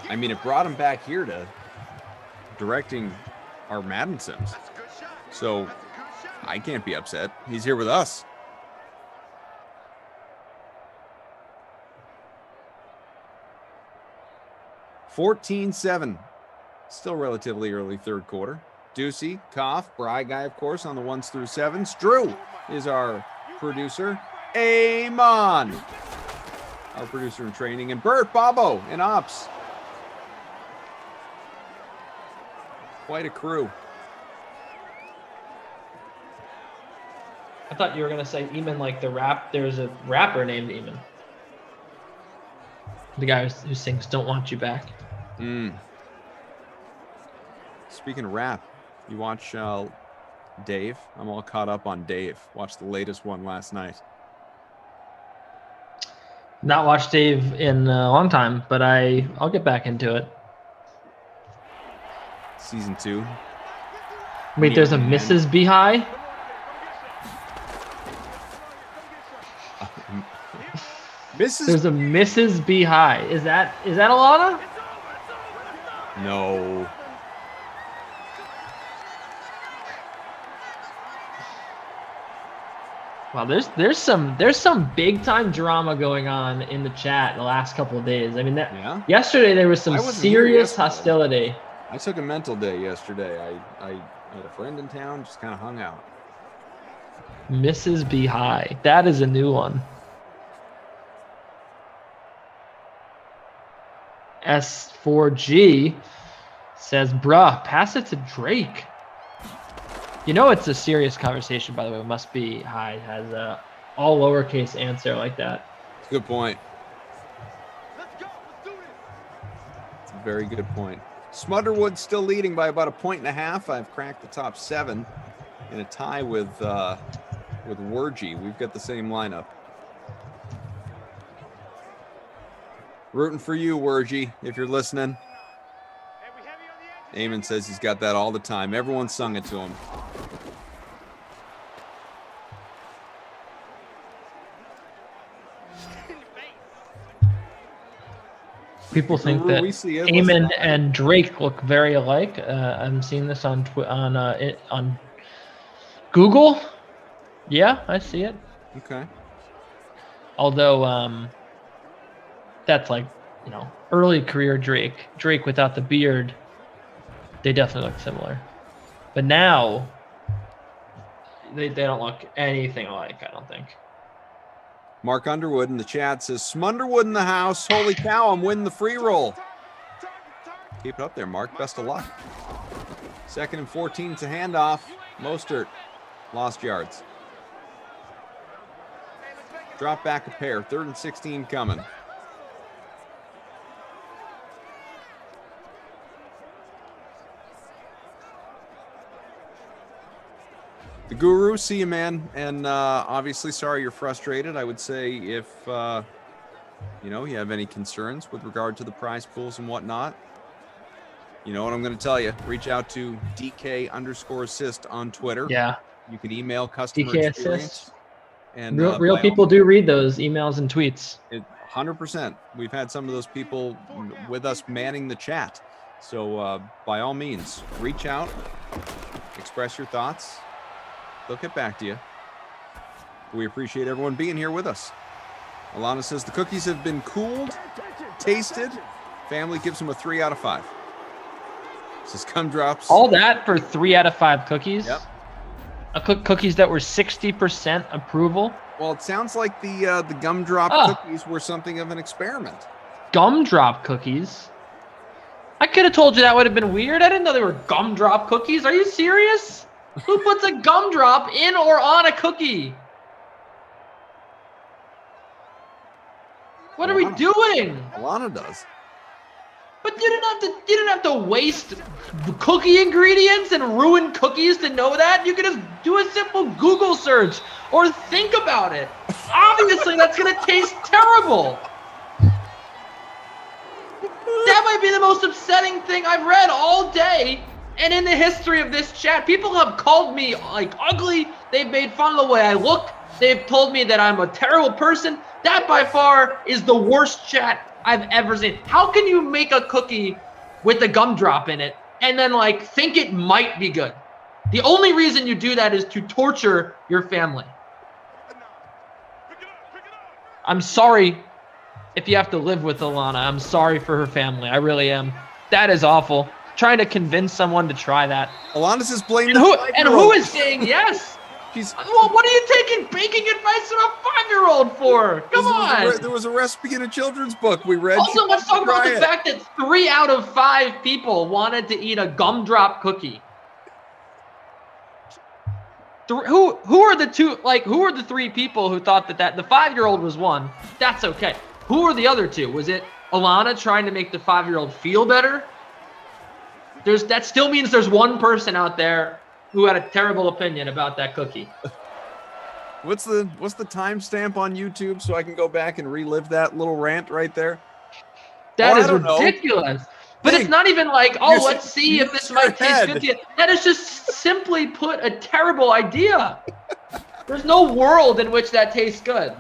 I mean, it brought him back here to directing our Madden Sims. So I can't be upset. He's here with us. $14-7. Still relatively early third quarter. Ducey, Koff, Bry guy, of course, on the 1s through 7s. Drew is our producer. Amon, our producer in training, and Bert Bobo in ops. Quite a crew. I thought you were gonna say Eamon like the rap. There's a rapper named Eamon. The guy who sings "Don't Want You Back." Speaking of rap, you watch Dave? I'm all caught up on Dave. Watched the latest one last night. Not watched Dave in a long time, but I'll get back into it. Season 2. Wait, there's a Mrs. Beehive? There's a Mrs. Beehive. Is that Alana? No. Wow, there's some big time drama going on in the chat the last couple of days. I mean, yesterday there was some serious hostility. I took a mental day yesterday. I had a friend in town, just kind of hung out. Mrs. B High. That is a new one. S4G says, bruh, pass it to Drake. You know it's a serious conversation, by the way. Must Be High has a all lowercase answer like that. Good point. It's a very good point. Smutterwood's still leading by about 1.5 points. I've cracked the top 7 in a tie with Wergy. We've got the same lineup. Rooting for you, Wergy, if you're listening. Eamon says he's got that all the time. Everyone sung it to him. People think that Eamon and Drake look very alike. I'm seeing this on Google. Yeah, I see it. Okay. Although that's like, early career Drake. Drake without the beard, they definitely look similar. But now they don't look anything alike, I don't think. Mark Underwood in the chat says, Smunderwood in the house. Holy cow, I'm winning the free roll. Keep it up there, Mark. Best of luck. 2nd and 14 to handoff. Mostert lost yards. Drop back a pair. 3rd and 16 coming. The Guru, see you, man. And obviously, sorry you're frustrated. I would say if, you have any concerns with regard to the prize pools and whatnot, you know what I'm going to tell you. Reach out to DK_assist on Twitter. Yeah. You can email customer DK experience. assist. And real people do read those emails and tweets. 100%. We've had some of those people with us manning the chat. So by all means, reach out, express your thoughts. They'll get back to you. We appreciate everyone being here with us. Alana says the cookies have been cooled, tasted. Family gives them a 3 out of 5. Says gumdrops. All that for 3 out of 5 cookies? Yep. Cookies that were 60% approval? Well, it sounds like the gumdrop cookies were something of an experiment. Gumdrop cookies? I could have told you that would have been weird. I didn't know they were gumdrop cookies. Are you serious? Who puts a gumdrop in or on a cookie? What are we doing? Alana does. But you didn't have to waste cookie ingredients and ruin cookies to know that. You could just do a simple Google search or think about it. Obviously, that's gonna taste terrible. That might be the most upsetting thing I've read all day. And in the history of this chat, people have called me like ugly. They've made fun of the way I look. They've told me that I'm a terrible person. That by far is the worst chat I've ever seen. How can you make a cookie with a gumdrop in it and then think it might be good? The only reason you do that is to torture your family. I'm sorry if you have to live with Alana. I'm sorry for her family. I really am. That is awful. Trying to convince someone to try that. Alana's just blaming and who is saying yes? Well, what are you taking baking advice from a 5-year-old for? Come on. There was a recipe in a children's book we read. Also, let's talk about the fact that 3 out of 5 people wanted to eat a gumdrop cookie. Who are the 2? Who are the 3 people who thought that the 5-year-old was one? That's okay. Who are the other 2? Was it Alana trying to make the 5-year-old feel better? That still means there's one person out there who had a terrible opinion about that cookie. What's the timestamp on YouTube so I can go back and relive that little rant right there? That is ridiculous. But it's not even let's see if this might taste good to you. That is just simply put a terrible idea. There's no world in which that tastes good.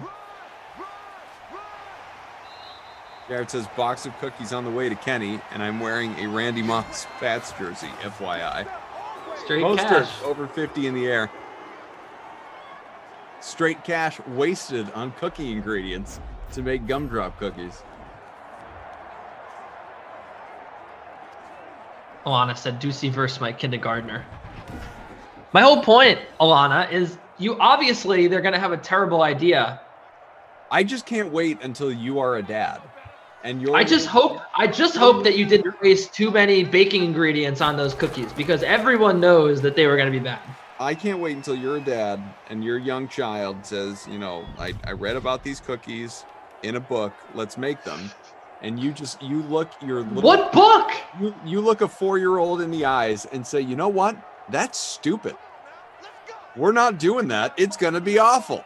Garrett says, box of cookies on the way to Kenny, and I'm wearing a Randy Moss Pats jersey, FYI. Straight Mostert cash. over 50 in the air. straight cash wasted on cookie ingredients to make gumdrop cookies. Alana said, Ducey versus my kindergartner. My whole point, Alana, is they're going to have a terrible idea. I just can't wait until you are a dad. And I just hope that you didn't waste too many baking ingredients on those cookies, because everyone knows that they were going to be bad. I can't wait until you're a dad and your young child says, I read about these cookies in a book. Let's make them. And you look your little, what book? You look a 4-year-old in the eyes and say, you know what? That's stupid. We're not doing that. It's going to be awful.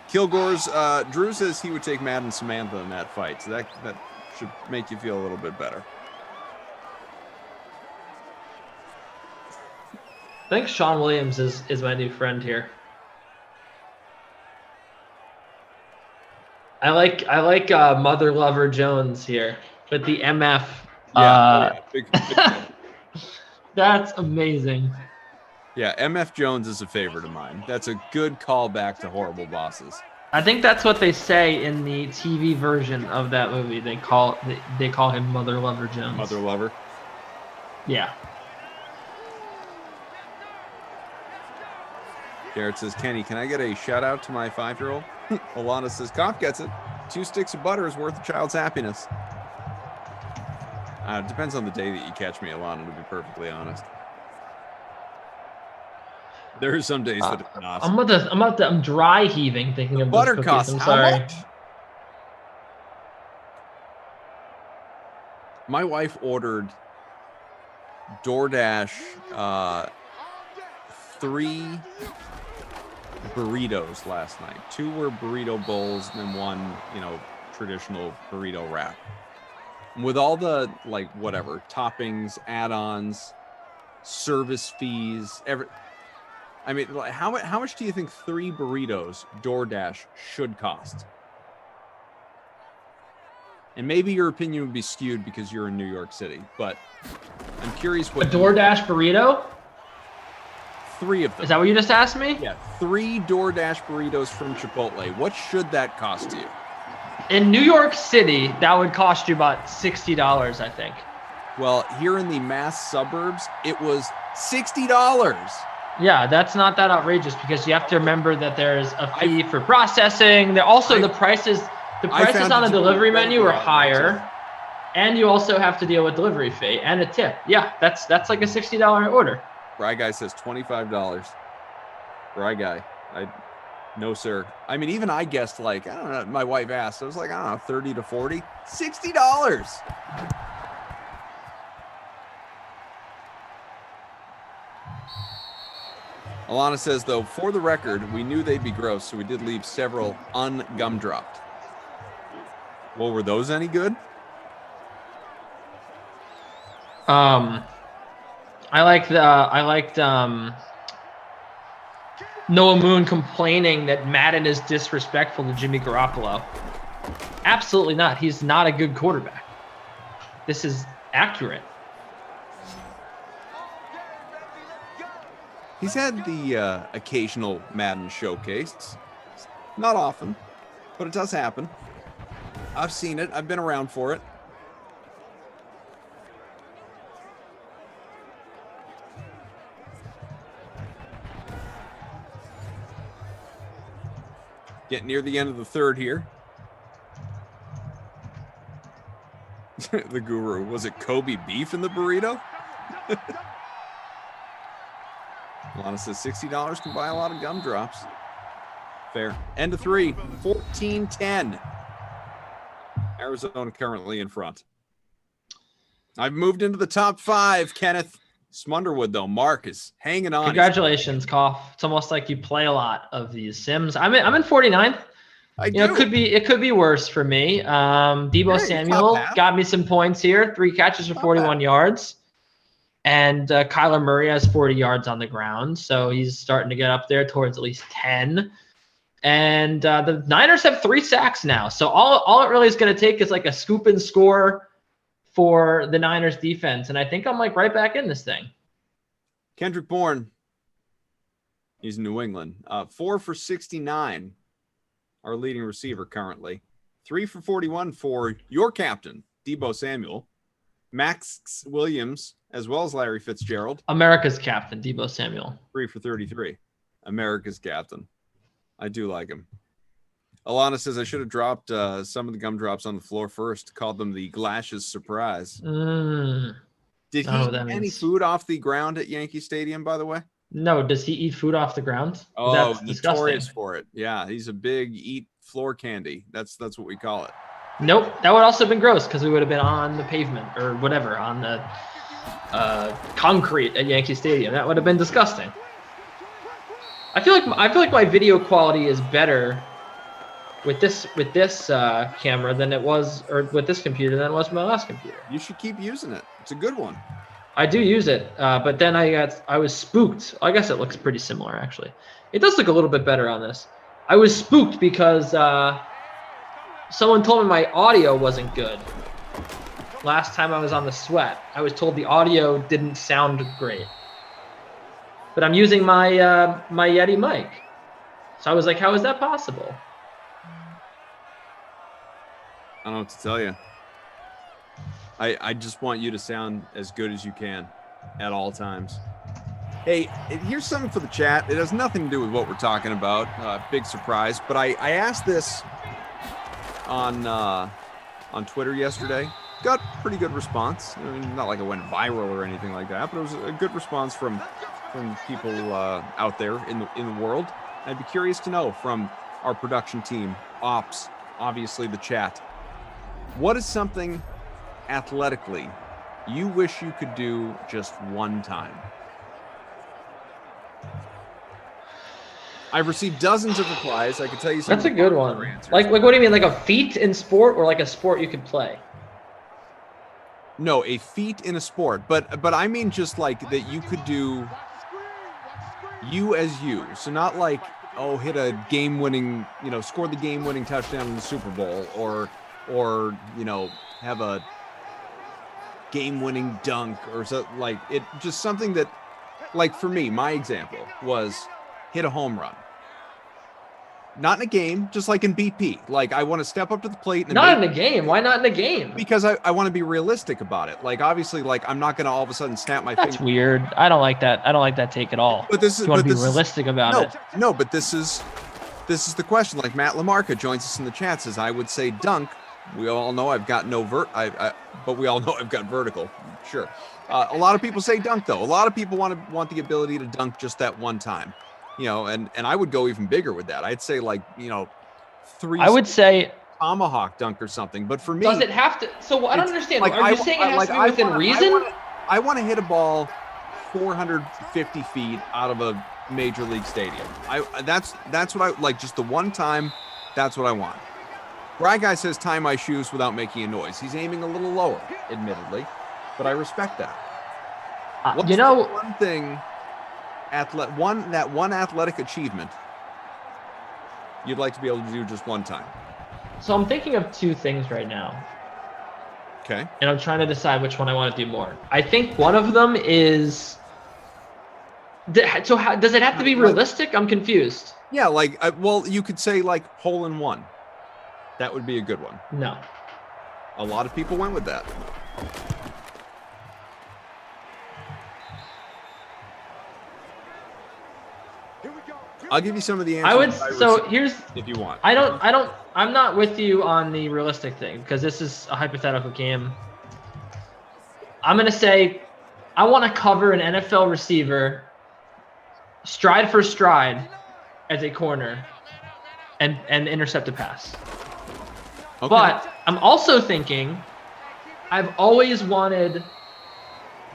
Kilgore's Drew says he would take Madden Samantha in that fight. So that should make you feel a little bit better. I think Sean Williams is my new friend here. I like Mother Lover Jones here with the MF. Big That's amazing. Yeah, MF Jones is a favorite of mine. That's a good callback to Horrible Bosses. I think that's what they say in the TV version of that movie. They call him Mother Lover Jones. Mother Lover? Yeah. Garrett says, Kenny, can I get a shout out to my 5-year-old? Alana says, Koff gets it. 2 sticks of butter is worth a child's happiness. It depends on the day that you catch me, Alana, to be perfectly honest. There are some days that it's not. I'm dry heaving thinking of butter those costs. I'm How sorry. much? My wife ordered DoorDash 3 burritos last night. 2 were burrito bowls and then 1, traditional burrito wrap. With all the whatever toppings, add-ons, service fees, how much do you think 3 burritos DoorDash should cost? And maybe your opinion would be skewed because you're in New York City, but I'm curious what a DoorDash burrito? 3 of them. Is that what you just asked me? Yeah, 3 DoorDash burritos from Chipotle. What should that cost you? In New York City, that would cost you about $60, I think. Well, here in the mass suburbs, it was $60. Yeah, that's not that outrageous because you have to remember that there's a fee for processing. The prices on the delivery menu are higher, and you also have to deal with delivery fee and a tip. Yeah, that's like a $60 order. Fry Guy says $25. Fry Guy, no sir. I mean, even I guessed I don't know. My wife asked. I was like, I don't know, 30 to 40, $60. Alana says, though, for the record, we knew they'd be gross, so we did leave several ungumdropped. Well, were those any good? I liked Noah Moon complaining that Madden is disrespectful to Jimmy Garoppolo. Absolutely not. He's not a good quarterback. This is accurate. He's had the occasional Madden showcase. Not often, but it does happen. I've seen it. I've been around for it. Getting near the end of the third here. The guru. Was it Kobe beef in the burrito? Alana says $60 can buy a lot of gumdrops. Fair. End of 3. 14-10. Arizona currently in front. I've moved into the top 5, Kenneth. Smunderwood, though. Mark is hanging on. Congratulations, Koff. It's almost like you play a lot of these sims. I'm in 49th. It could be worse for me. Deebo Samuel got me some points here. 3 catches for 41 yards. And Kyler Murray has 40 yards on the ground. So he's starting to get up there towards at least 10. And the Niners have 3 sacks now. So all it really is going to take is a scoop and score for the Niners defense. And I think I'm right back in this thing. Kendrick Bourne, he's in New England. 4 for 69, our leading receiver currently. 3 for 41 for your captain, Deebo Samuel. Max Williams, as well as Larry Fitzgerald. America's captain, Deebo Samuel. 3 for 33. America's captain. I do like him. Alana says I should have dropped some of the gumdrops on the floor first. Called them the Glash's surprise. Mm. Did he eat any food off the ground at Yankee Stadium, by the way? No. Does he eat food off the ground? Oh, That's notorious disgusting. for it. Yeah, he's a big eat floor candy. That's what we call it. Nope. That would also have been gross because we would have been on the pavement or whatever, on the concrete at Yankee Stadium. That would have been disgusting. I feel like my video quality is better with this camera than it was, or with this computer than it was with my last computer. You should keep using it. It's a good one. I do use it, but then I was spooked. I guess it looks pretty similar actually. It does look a little bit better on this. I was spooked because someone told me my audio wasn't good. Last time I was on the Sweat, I was told the audio didn't sound great. But I'm using my my Yeti mic. So I was like, how is that possible? I don't know what to tell you. I just want you to sound as good as you can at all times. Hey, here's something for the chat. It has nothing to do with what we're talking about. Big surprise. But I asked this on Twitter yesterday. Got pretty good response. I mean, not like it went viral or anything like that, but it was a good response from people out there in the world. I'd be curious to know from our production team, ops, obviously the chat. What is something athletically you wish you could do just one time? I've received dozens of replies. I can tell you some. That's a good one. Like what do you mean? Like a feat in sport or like a sport you could play? No, a feat in a sport, but I mean just like that you could do you as you. So not like, oh, hit a game-winning, score the game-winning touchdown in the Super Bowl, or have a game-winning dunk, or so, like it just something that, like for me, my example was hit a home run. Not in a game, just like in BP. Like I want to step up to the plate. Not in a game. Why not in a game? Because I want to be realistic about it. Like obviously, like I'm not going to all of a sudden snap my That's finger. weird. I don't like that. I don't like that take at all. But this is you want to be this is- realistic about it. No, but this is the question. Like Matt Lamarca joins us in the chat, says I would say dunk. We all know I've got no but we all know I've got vertical. Sure. A lot of people say dunk though. A lot of people want the ability to dunk just that one time. And I would go even bigger with that. I'd say like, 3. I would say tomahawk dunk or something. But for me, does it have to? So I don't understand. like, Are you saying it has to be within reason? I want to hit a ball 450 feet out of a major league stadium. That's what I like. Just the one time. That's what I want. Brad Guy says tie my shoes without making a noise. He's aiming a little lower, admittedly, but I respect that. What's the one thing, one athletic achievement you'd like to be able to do just one time? So I'm thinking of two things right now. Okay. And I'm trying to decide which one I want to do more. I think one of them is. So does it have to be realistic? I'm confused. Yeah, like you could say like hole in one. That would be a good one. No. A lot of people went with that. I'll give you some of the answers. Here's if you want. I'm not with you on the realistic thing because this is a hypothetical game. I'm going to say I want to cover an NFL receiver stride for stride as a corner and intercept a pass. Okay. But I'm also thinking I've always wanted.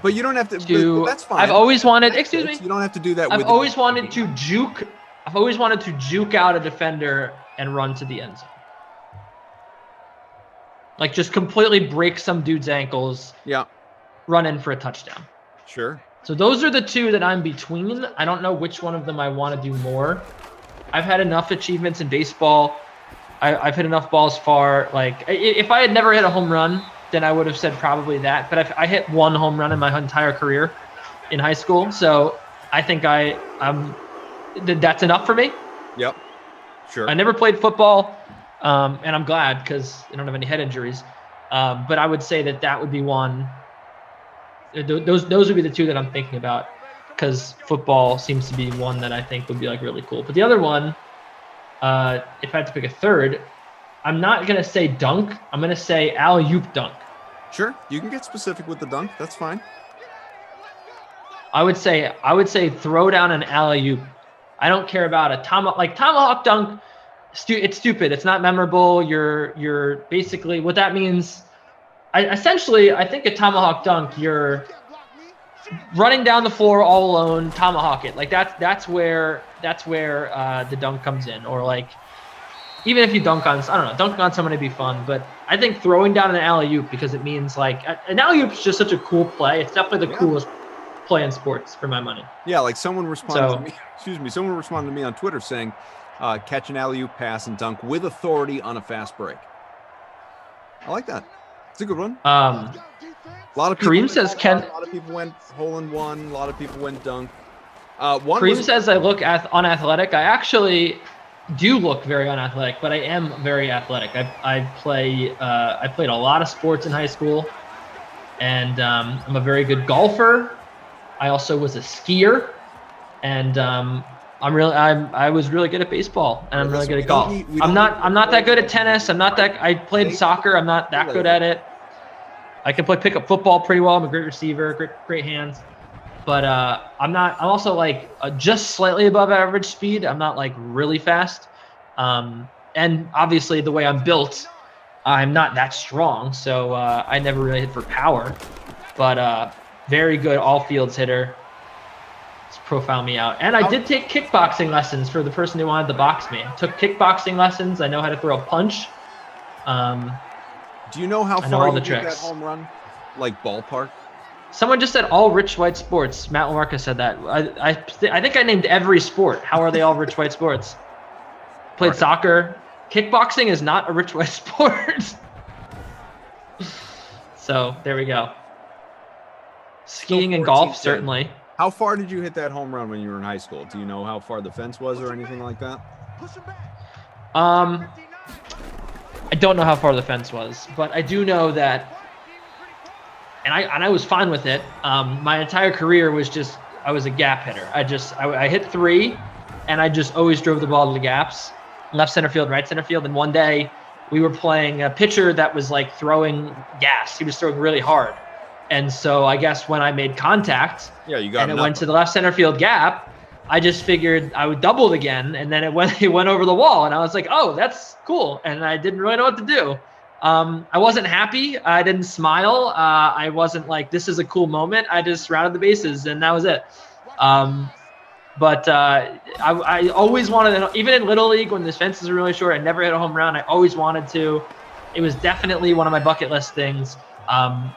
But you don't have to. That's fine. I've always wanted. Excuse me. You don't have to do that. I've always wanted to juke. I've always wanted to juke out a defender and run to the end zone. Like just completely break some dude's ankles. Yeah. Run in for a touchdown. Sure. So those are the two that I'm between. I don't know which one of them I want to do more. I've had enough achievements in baseball. I've hit enough balls far. Like if I had never hit a home run, then I would have said probably that. But if I hit one home run in my entire career, in high school. So I think that's enough for me. Yep. Sure. I never played football, and I'm glad because I don't have any head injuries. But I would say that would be one. Those would be the two that I'm thinking about, because football seems to be one that I think would be like really cool. But the other one, if I had to pick a third, I'm not gonna say dunk. I'm gonna say alley-oop dunk. Sure, you can get specific with the dunk. That's fine. I would say throw down an alley-oop. I don't care about a tomahawk dunk. It's stupid. It's not memorable. You're basically, what that means. I think a tomahawk dunk, you're running down the floor all alone, tomahawk it. Like that's where the dunk comes in. Or like, even if you dunking on someone, it'd be fun. But I think throwing down an alley-oop, because it means like an alley-oop is just such a cool play. It's definitely the coolest play in sports for my money. Yeah, like someone responded to me. Someone responded to me on Twitter saying, catch an alley-oop pass and dunk with authority on a fast break. I like that. It's a good one. A lot of people. Kareem says a lot of people went hole in one. A lot of people went dunk. Kareem says I look unathletic. I actually do look very unathletic, but I am very athletic. I played a lot of sports in high school, and I'm a very good golfer. I also was a skier, and I was really good at baseball, and I'm really good at golf. I'm not that good at tennis. I played soccer. I'm not that good at it. I can pick up football pretty well. I'm a great receiver, great hands. But I'm also like just slightly above average speed. I'm not like really fast. And obviously the way I'm built, I'm not that strong. So I never really hit for power, but very good all fields hitter. Profile me out. And I did take kickboxing lessons for the person who wanted to box me. I took kickboxing lessons. I know how to throw a punch. Do you know how far you hit that home run? Like ballpark? Someone just said all rich white sports. Matt Lamarca said that. I think I named every sport. How are they all rich white sports? Played soccer. Kickboxing is not a rich white sport. So there we go. Skiing and golf, certainly. How far did you hit that home run when you were in high school? Do you know how far the fence was or anything like that? I don't know how far the fence was, but I do know that, and I was fine with it. My entire career was just, I was a gap hitter. I hit three, and I just always drove the ball to the gaps, left center field, right center field. And one day we were playing a pitcher that was like throwing gas. He was throwing really hard. And so I guess when I made contact, and it went to the left center field gap, I just figured I would double it again, and then it went over the wall, and I was like, oh, that's cool, and I didn't really know what to do. I wasn't happy. I didn't smile. I wasn't like, this is a cool moment. I just rounded the bases, and that was it. But I always wanted to, even in Little League when the fences were really short, I never hit a home run. I always wanted to. It was definitely one of my bucket list things.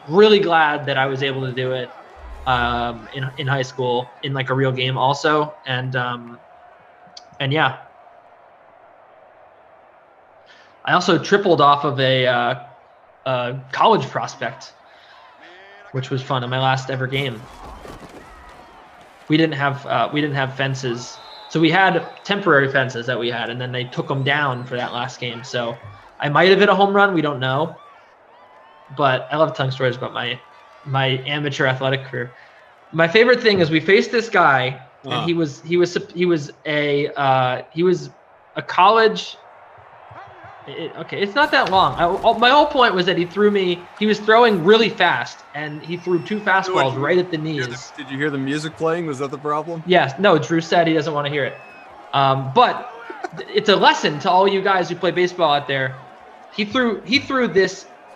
Really glad that I was able to do it in high school in like a real game also. And yeah. I also tripled off of a college prospect, which was fun in my last ever game. We didn't have fences. So we had temporary fences that we had, and then they took them down for that last game. So I might have hit a home run. We don't know. But I love telling stories about my amateur athletic career. My favorite thing is we faced this guy, and he was a college. It's not that long. My whole point was that he was throwing really fast, and he threw two fastballs right at the knees. Did you hear the music playing? Was that the problem? Yes. No, Drew said he doesn't want to hear it. But it's a lesson to all you guys who play baseball out there. He threw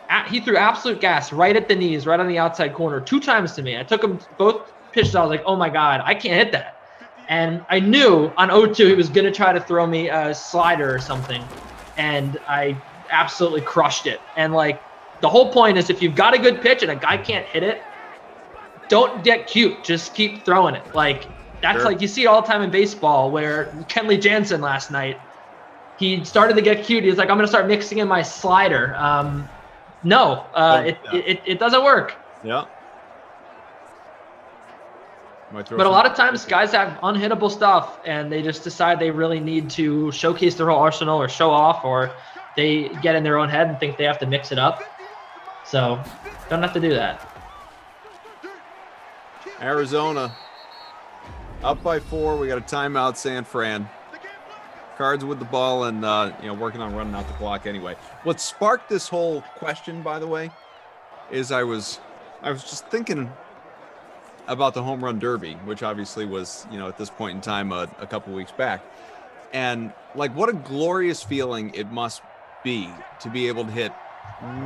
absolute gas right at the knees, right on the outside corner, 2 times to me. I took him both pitches. I was like, oh my God, I can't hit that. And I knew on 0-2 he was going to try to throw me a slider or something. And I absolutely crushed it. And like, the whole point is if you've got a good pitch and a guy can't hit it, don't get cute. Just keep throwing it. Like, that's like, you see it all the time in baseball where Kenley Jansen last night, he started to get cute. He's like, I'm going to start mixing in my slider. It doesn't work. Yeah. But a lot of times guys have unhittable stuff and they just decide they really need to showcase their whole arsenal or show off, or they get in their own head and think they have to mix it up. So don't have to do that. Arizona up by 4. We got a timeout, San Fran. Cards with the ball and working on running out the clock anyway. What sparked this whole question, by the way, is I was just thinking about the home run derby, which obviously was, at this point in time a couple weeks back. And like, what a glorious feeling it must be to be able to hit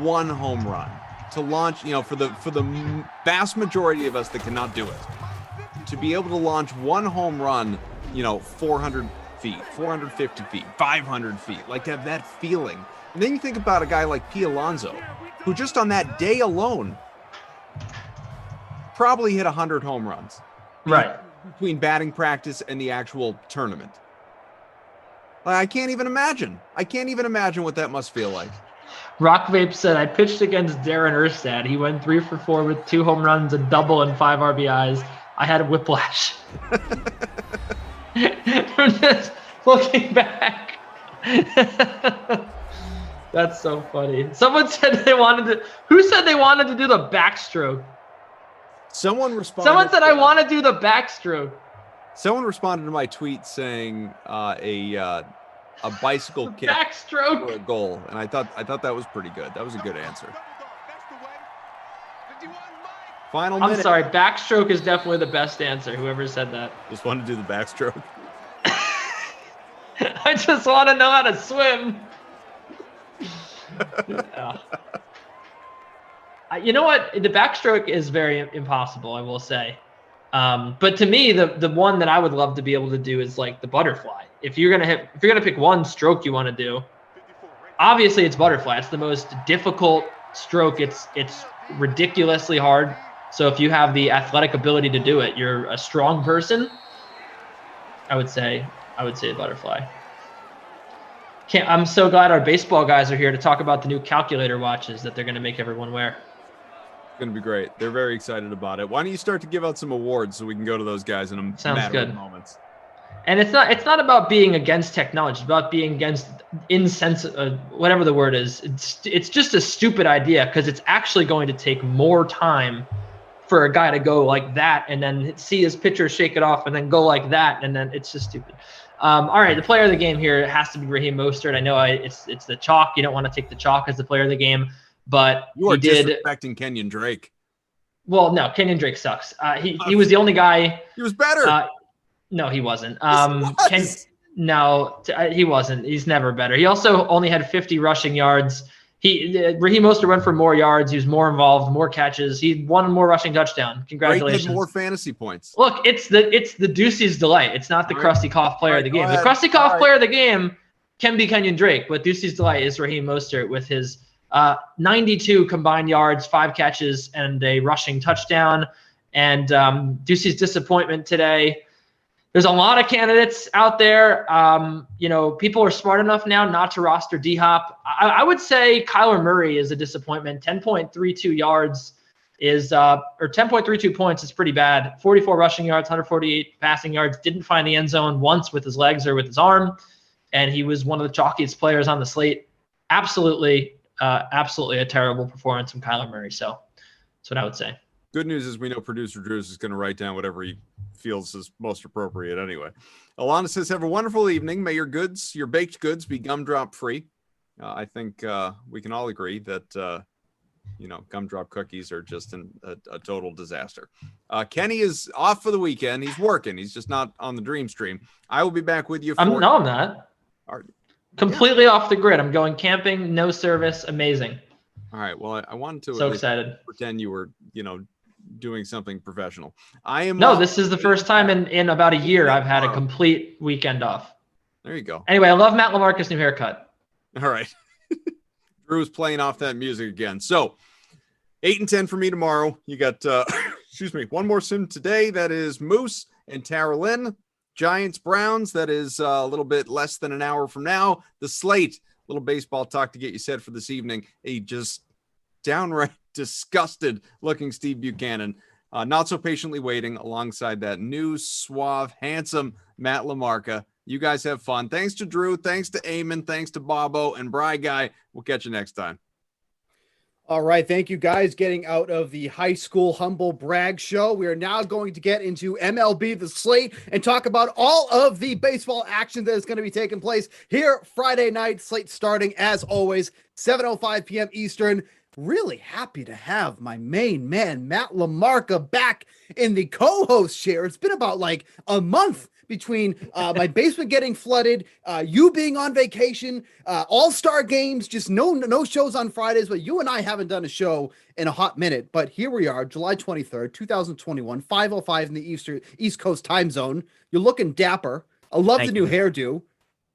one home run, to launch, for the vast majority of us that cannot do it, to be able to launch one home run, 400 feet, 450 feet, 500 feet, like to have that feeling. And then you think about a guy like P. Alonso, who just on that day alone probably hit 100 home runs. Right. Between batting practice and the actual tournament. I can't even imagine. What that must feel like. Rock Vape said, I pitched against Darren Erstad. He went 3 for 4 with 2 home runs, a double, and 5 RBIs. I had a whiplash. I'm just looking back. That's so funny. Someone said who said they wanted to do the backstroke? Someone responded. Someone said, I want to do the backstroke. Someone responded to my tweet saying a bicycle kick backstroke for a goal, and I thought that was pretty good. That was a good answer. Final minute. I'm sorry, backstroke is definitely the best answer. Whoever said that. Just want to do the backstroke. I just want to know how to swim. Yeah. You know what? The backstroke is very impossible, I will say. But to me, the one that I would love to be able to do is like the butterfly. If you're gonna pick one stroke you want to do, obviously it's butterfly. It's the most difficult stroke. It's ridiculously hard. So if you have the athletic ability to do it, you're a strong person. I would say butterfly. I'm so glad our baseball guys are here to talk about the new calculator watches that they're going to make everyone wear. It's going to be great. They're very excited about it. Why don't you start to give out some awards so we can go to those guys in a matter of moments? And it's not about being against technology. It's about being against whatever the word is. It's just a stupid idea because it's actually going to take more time for a guy to go like that and then see his pitcher shake it off and then go like that, and then it's just stupid. All right, the player of the game here has to be Raheem Mostert. I know it's the chalk. You don't want to take the chalk as the player of the game, but you are disrespecting Kenyon Drake. Well, no, Kenyon Drake sucks. He was the only guy. He was better. No, he wasn't. Yes, he wasn't. He's never better. He also only had 50 rushing yards. Raheem Mostert went for more yards. He was more involved, more catches. He won more rushing touchdown. Congratulations. Drake had more fantasy points. Look, it's the Deucey's delight. It's not the Krusty Koff player of the game. The Krusty Koff player of the game can be Kenyon Drake, but Deucey's delight is Raheem Mostert with his 92 combined yards, 5 catches, and a rushing touchdown. And Deucey's disappointment today. There's a lot of candidates out there. People are smart enough now not to roster D-Hop. I would say Kyler Murray is a disappointment. 10.32 yards or 10.32 points is pretty bad. 44 rushing yards, 148 passing yards. Didn't find the end zone once with his legs or with his arm. And he was one of the chalkiest players on the slate. Absolutely a terrible performance from Kyler Murray. So that's what I would say. Good news is we know producer Drews is going to write down whatever he feels is most appropriate anyway. Alana says, have a wonderful evening. May your baked goods be gumdrop free. I think we can all agree that, gumdrop cookies are just a total disaster. Kenny is off for the weekend. He's working. He's just not on the Dream Stream. I will be back with you. I'm not. Completely off the grid. I'm going camping, no service. Amazing. All right. Well, I wanted to so excited. Pretend you were, doing something professional. This is the first time in about a year I've had a complete weekend off. There you go. Anyway, I love Matt LaMarcus' new haircut. All right. Drew's playing off that music again. So 8 and 10 for me tomorrow. You got, one more sim today. That is Moose and Tara Lynn. Giants, Browns. That is a little bit less than an hour from now. The slate, little baseball talk to get you set for this evening. A just downright disgusted looking Steve Buchanan not so patiently waiting alongside that new, suave, handsome Matt LaMarca. You guys have fun. Thanks to Drew. Thanks to Eamon. Thanks to Bobo and Bry Guy. We'll catch you next time. All right. Thank you, guys. Getting out of the high school humble brag show. We are now going to get into MLB The Slate and talk about all of the baseball action that is going to be taking place here Friday night. Slate starting, as always, 7:05 p.m. Eastern. Really happy to have my main man, Matt LaMarca, back in the co-host chair. It's been about like a month between my basement getting flooded, you being on vacation, all-star games, just no shows on Fridays, but you and I haven't done a show in a hot minute. But here we are, July 23rd, 2021, 5:05 in the East Coast time zone. You're looking dapper. I love the new hairdo.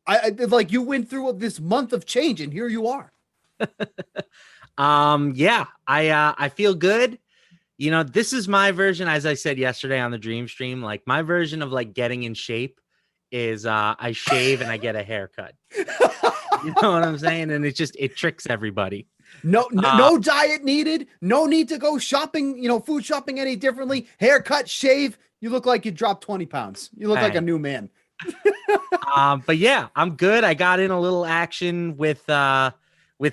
I like you went through this month of change, and here you are. Yeah, I feel good. You know, this is my version, as I said yesterday on the Dream Stream, like my version of like getting in shape is I shave and I get a haircut. You know what I'm saying? And it tricks everybody. No diet needed. No need to go shopping, food shopping any differently. Haircut, shave. You look like you dropped 20 pounds. You look like a new man. But yeah, I'm good. I got in a little action with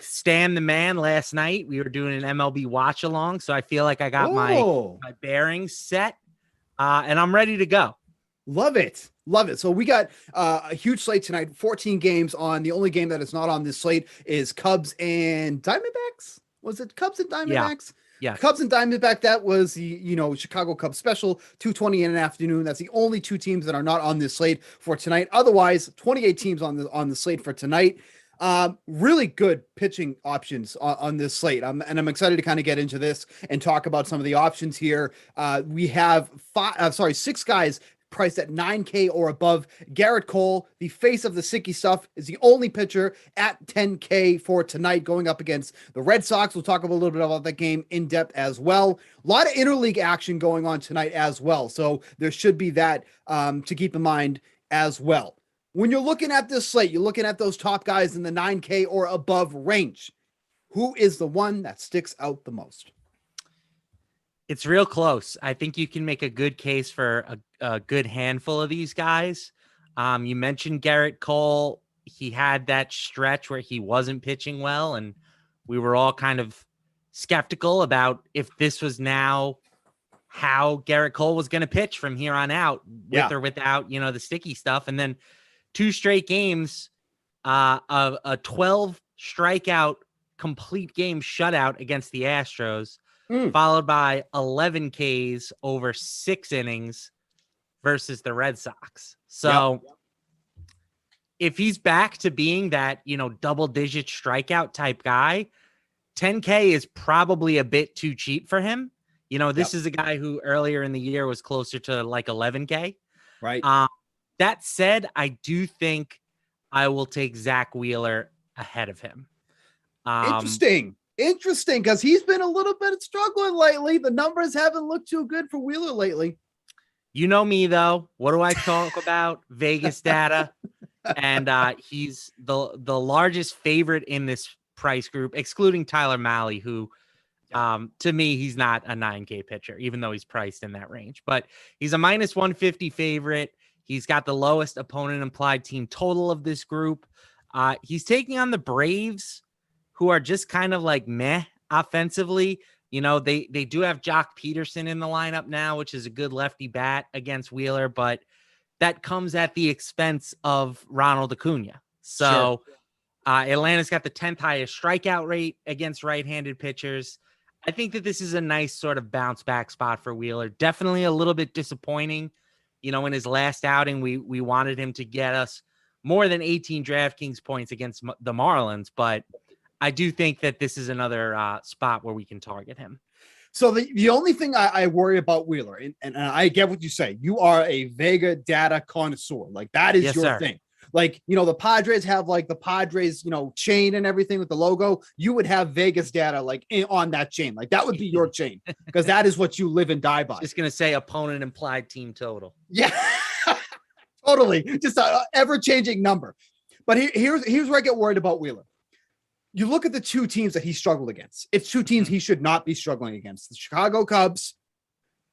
Stan the Man last night. We were doing an MLB watch along, so I feel like I got my bearings set, and I'm ready to go. Love it. So we got a huge slate tonight, 14 games on. The only game that is not on this slate is Cubs and Diamondbacks. Was it Cubs and Diamondbacks? Yeah. Cubs and Diamondback. That was the Chicago Cubs special, 2:20 in an afternoon. That's the only two teams that are not on this slate for tonight. Otherwise, 28 teams on the slate for tonight. Really good pitching options on this slate. I'm excited to kind of get into this and talk about some of the options here. We have 6 guys priced at $9K or above. Garrett Cole, the face of the sicky stuff, is the only pitcher at $10K for tonight, going up against the Red Sox. We'll talk a little bit about that game in depth as well. A lot of interleague action going on tonight as well. So there should be that to keep in mind as well. When you're looking at this slate, you're looking at those top guys in the 9K or above range. Who is the one that sticks out the most? It's real close. I think you can make a good case for a good handful of these guys. You mentioned Garrett Cole. He had that stretch where he wasn't pitching well, and we were all kind of skeptical about if this was now how Garrett Cole was going to pitch from here on out, with or without, the sticky stuff. And then 2 straight games, a 12 strikeout complete game shutout against the Astros, followed by 11 Ks over 6 innings versus the Red Sox. So if he's back to being that, double-digit strikeout type guy, 10K is probably a bit too cheap for him. This is a guy who earlier in the year was closer to like 11K. Right. That said, I do think I will take Zach Wheeler ahead of him. Interesting, because he's been a little bit struggling lately. The numbers haven't looked too good for Wheeler lately. You know me, though. What do I talk about? Vegas data. And he's the largest favorite in this price group, excluding Tyler Mahle, who to me, he's not a 9K pitcher, even though he's priced in that range. But he's a minus 150 favorite. He's got the lowest opponent implied team total of this group. He's taking on the Braves, who are just kind of like meh offensively. They do have Jock Peterson in the lineup now, which is a good lefty bat against Wheeler, but that comes at the expense of Ronald Acuna. So Atlanta's got the 10th highest strikeout rate against right-handed pitchers. I think that this is a nice sort of bounce back spot for Wheeler. Definitely a little bit disappointing. In his last outing, we wanted him to get us more than 18 DraftKings points against the Marlins, but I do think that this is another spot where we can target him. So the only thing I worry about Wheeler, and I get what you say, you are a Vega data connoisseur. Like that is your thing. Like, the Padres have like the Padres, chain and everything with the logo. You would have Vegas data like on that chain. Like that would be your chain because that is what you live and die by. Just going to say opponent implied team total. Yeah, totally. Just an ever-changing number. But here's where I get worried about Wheeler. You look at the 2 teams that he struggled against. It's 2 teams he should not be struggling against. The Chicago Cubs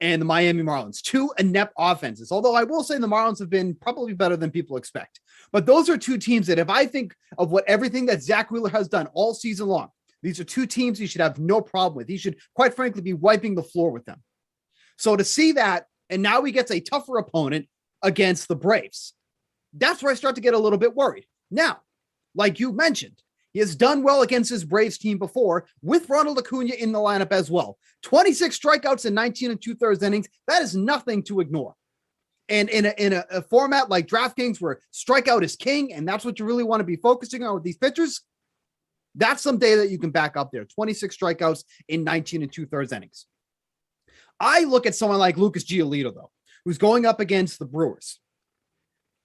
and the Miami Marlins, two inept offenses. Although I will say the Marlins have been probably better than people expect. But those are two teams that if I think of what everything that Zach Wheeler has done all season long, these are two teams he should have no problem with. He should, quite frankly, be wiping the floor with them. So to see that, and now he gets a tougher opponent against the Braves, that's where I start to get a little bit worried. Now, like you mentioned, he has done well against his Braves team before with Ronald Acuna in the lineup as well. 26 strikeouts in 19 2/3 innings. That is nothing to ignore. And in a format like DraftKings where strikeout is king, and that's what you really want to be focusing on with these pitchers, that's some data that you can back up there. 26 strikeouts in 19 2/3 innings. I look at someone like Lucas Giolito, though, who's going up against the Brewers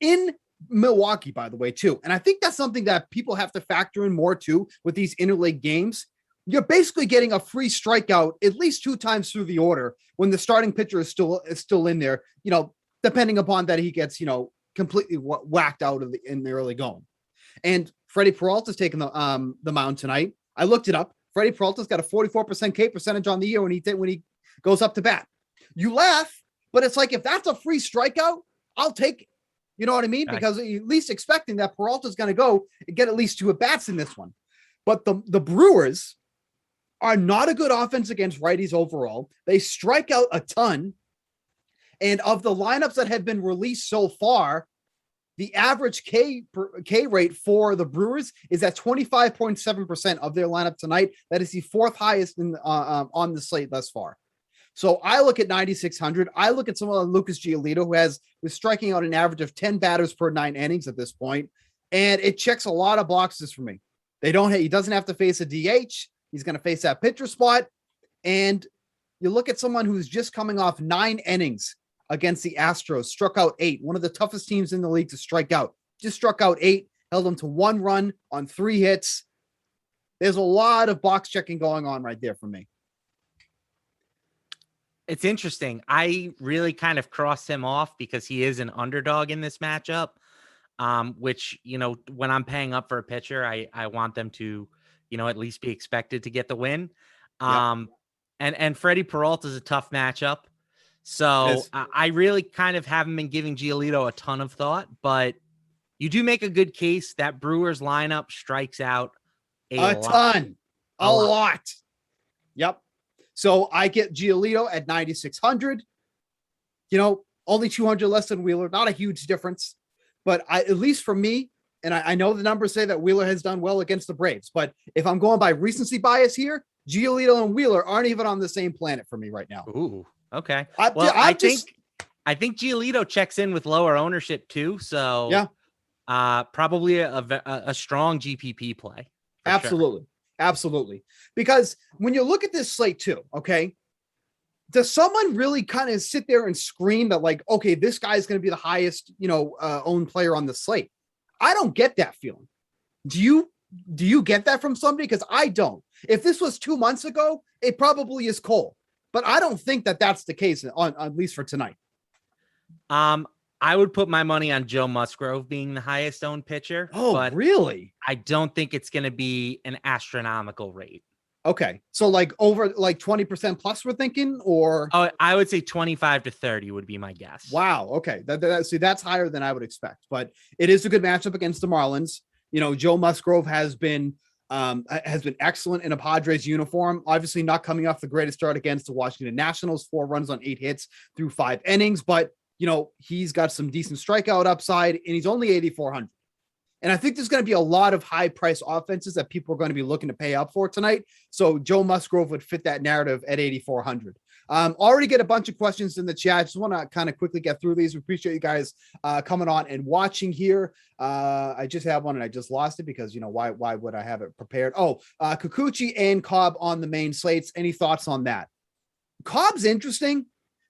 in Milwaukee, by the way, too. And I think that's something that people have to factor in more too with these interleague games. You're basically getting a free strikeout at least 2 times through the order when the starting pitcher is still in there, depending upon that he gets, completely whacked out in the early going. And Freddie Peralta's taking the mound tonight. I looked it up. Freddie Peralta's got a 44% K percentage on the year when he goes up to bat. You laugh, but it's like, if that's a free strikeout, I'll take it. You know what I mean? Because at least expecting that Peralta's going to go and get at least 2 at-bats in this one. But the Brewers are not a good offense against righties overall. They strike out a ton. And of the lineups that have been released so far, the average K rate for the Brewers is at 25.7% of their lineup tonight. That is the 4th highest on the slate thus far. So I look at 9,600. I look at someone like Lucas Giolito, who was striking out an average of 10 batters per 9 innings at this point, and it checks a lot of boxes for me. He doesn't have to face a DH. He's going to face that pitcher spot, and you look at someone who's just coming off 9 innings against the Astros, struck out 8, one of the toughest teams in the league to strike out. Just struck out 8, held them to 1 run on 3 hits. There's a lot of box checking going on right there for me. It's interesting. I really kind of crossed him off because he is an underdog in this matchup, which, when I'm paying up for a pitcher, I want them to, at least be expected to get the win. And Freddie Peralta is a tough matchup. So I really kind of haven't been giving Giolito a ton of thought, but you do make a good case that Brewers lineup strikes out a lot. Yep. So I get Giolito at 9,600, only 200 less than Wheeler, not a huge difference, but at least for me, and I know the numbers say that Wheeler has done well against the Braves, but if I'm going by recency bias here, Giolito and Wheeler aren't even on the same planet for me right now. Ooh, okay. I think Giolito checks in with lower ownership too. So probably a strong GPP play. Absolutely. Sure. Absolutely. Because when you look at this slate too, okay, does someone really kind of sit there and scream that like, okay, this guy is going to be the highest, owned player on the slate? I don't get that feeling. Do you get that from somebody? Because I don't. If this was 2 months ago, it probably is Cole, but I don't think that that's the case on at least for tonight. I would put my money on Joe Musgrove being the highest owned pitcher. Oh, but really? I don't think it's going to be an astronomical rate. Okay. So like over like 20% plus we're thinking, or? Oh, I would say 25 to 30 would be my guess. Wow. Okay. See, that's higher than I would expect, but it is a good matchup against the Marlins. Joe Musgrove has been excellent in a Padres uniform, obviously not coming off the greatest start against the Washington Nationals, 4 runs on 8 hits through 5 innings, but he's got some decent strikeout upside, and he's only 8,400. And I think there's going to be a lot of high price offenses that people are going to be looking to pay up for tonight. So Joe Musgrove would fit that narrative at 8,400. Already get a bunch of questions in the chat. Just want to kind of quickly get through these. We appreciate you guys coming on and watching here. I just have one and I just lost it because, why would I have it prepared? Oh, Kikuchi and Cobb on the main slates. Any thoughts on that? Cobb's interesting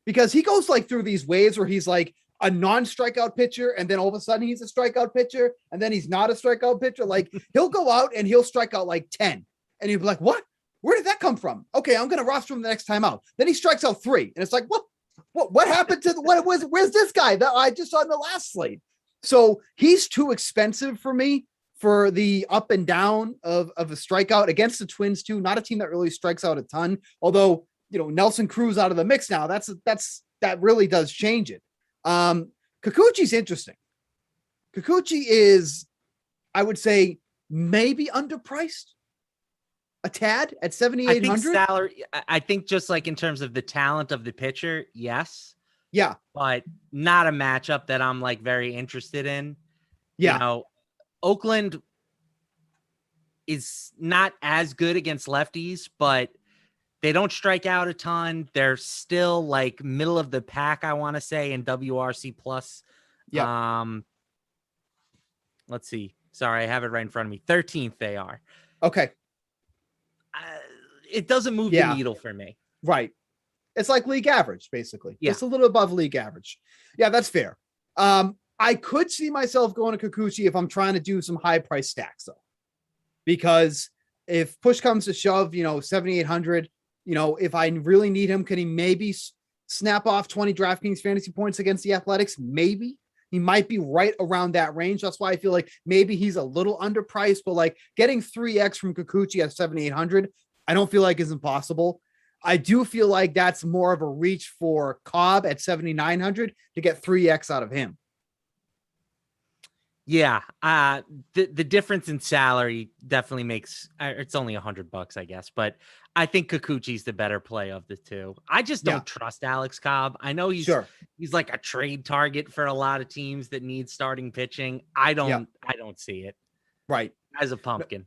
because he goes like through these waves where he's like a non-strikeout pitcher, and then all of a sudden he's a strikeout pitcher, and then he's not a strikeout pitcher. Like he'll go out and he'll strike out like 10, and he'll be like, what? Where did that come from? Okay, I'm going to roster him the next time out. Then he strikes out 3, and it's like, what happened to where's this guy that I just saw in the last slate? So he's too expensive for me for the up and down of a strikeout against the Twins too. Not a team that really strikes out a ton, although Nelson Cruz out of the mix now, that really does change it. Kikuchi's interesting. Kikuchi is, I would say, maybe underpriced a tad at 7,800. I think just like in terms of the talent of the pitcher, yes. Yeah. But not a matchup that I'm like very interested in. Yeah. Oakland is not as good against lefties, but they don't strike out a ton. They're still like middle of the pack, I want to say, in WRC plus. Yeah. Let's see. Sorry, I have it right in front of me. 13th they are. Okay. It doesn't move the needle for me. Right. It's like league average, basically. Yeah. It's a little above league average. Yeah, that's fair. I could see myself going to Kikuchi if I'm trying to do some high price stacks, though. Because if push comes to shove, 7,800, if I really need him, can he maybe snap off 20 DraftKings fantasy points against the Athletics? Maybe. He might be right around that range. That's why I feel like maybe he's a little underpriced, but like getting 3x from Kikuchi at 7,800, I don't feel like is impossible. I do feel like that's more of a reach for Cobb at 7,900 to get 3x out of him. Yeah. The difference in salary definitely makes it's only $100, I guess, but I think Kikuchi's the better play of the two. I just don't trust Alex Cobb. I know he's like a trade target for a lot of teams that need starting pitching. I don't see it. Right. As a pumpkin.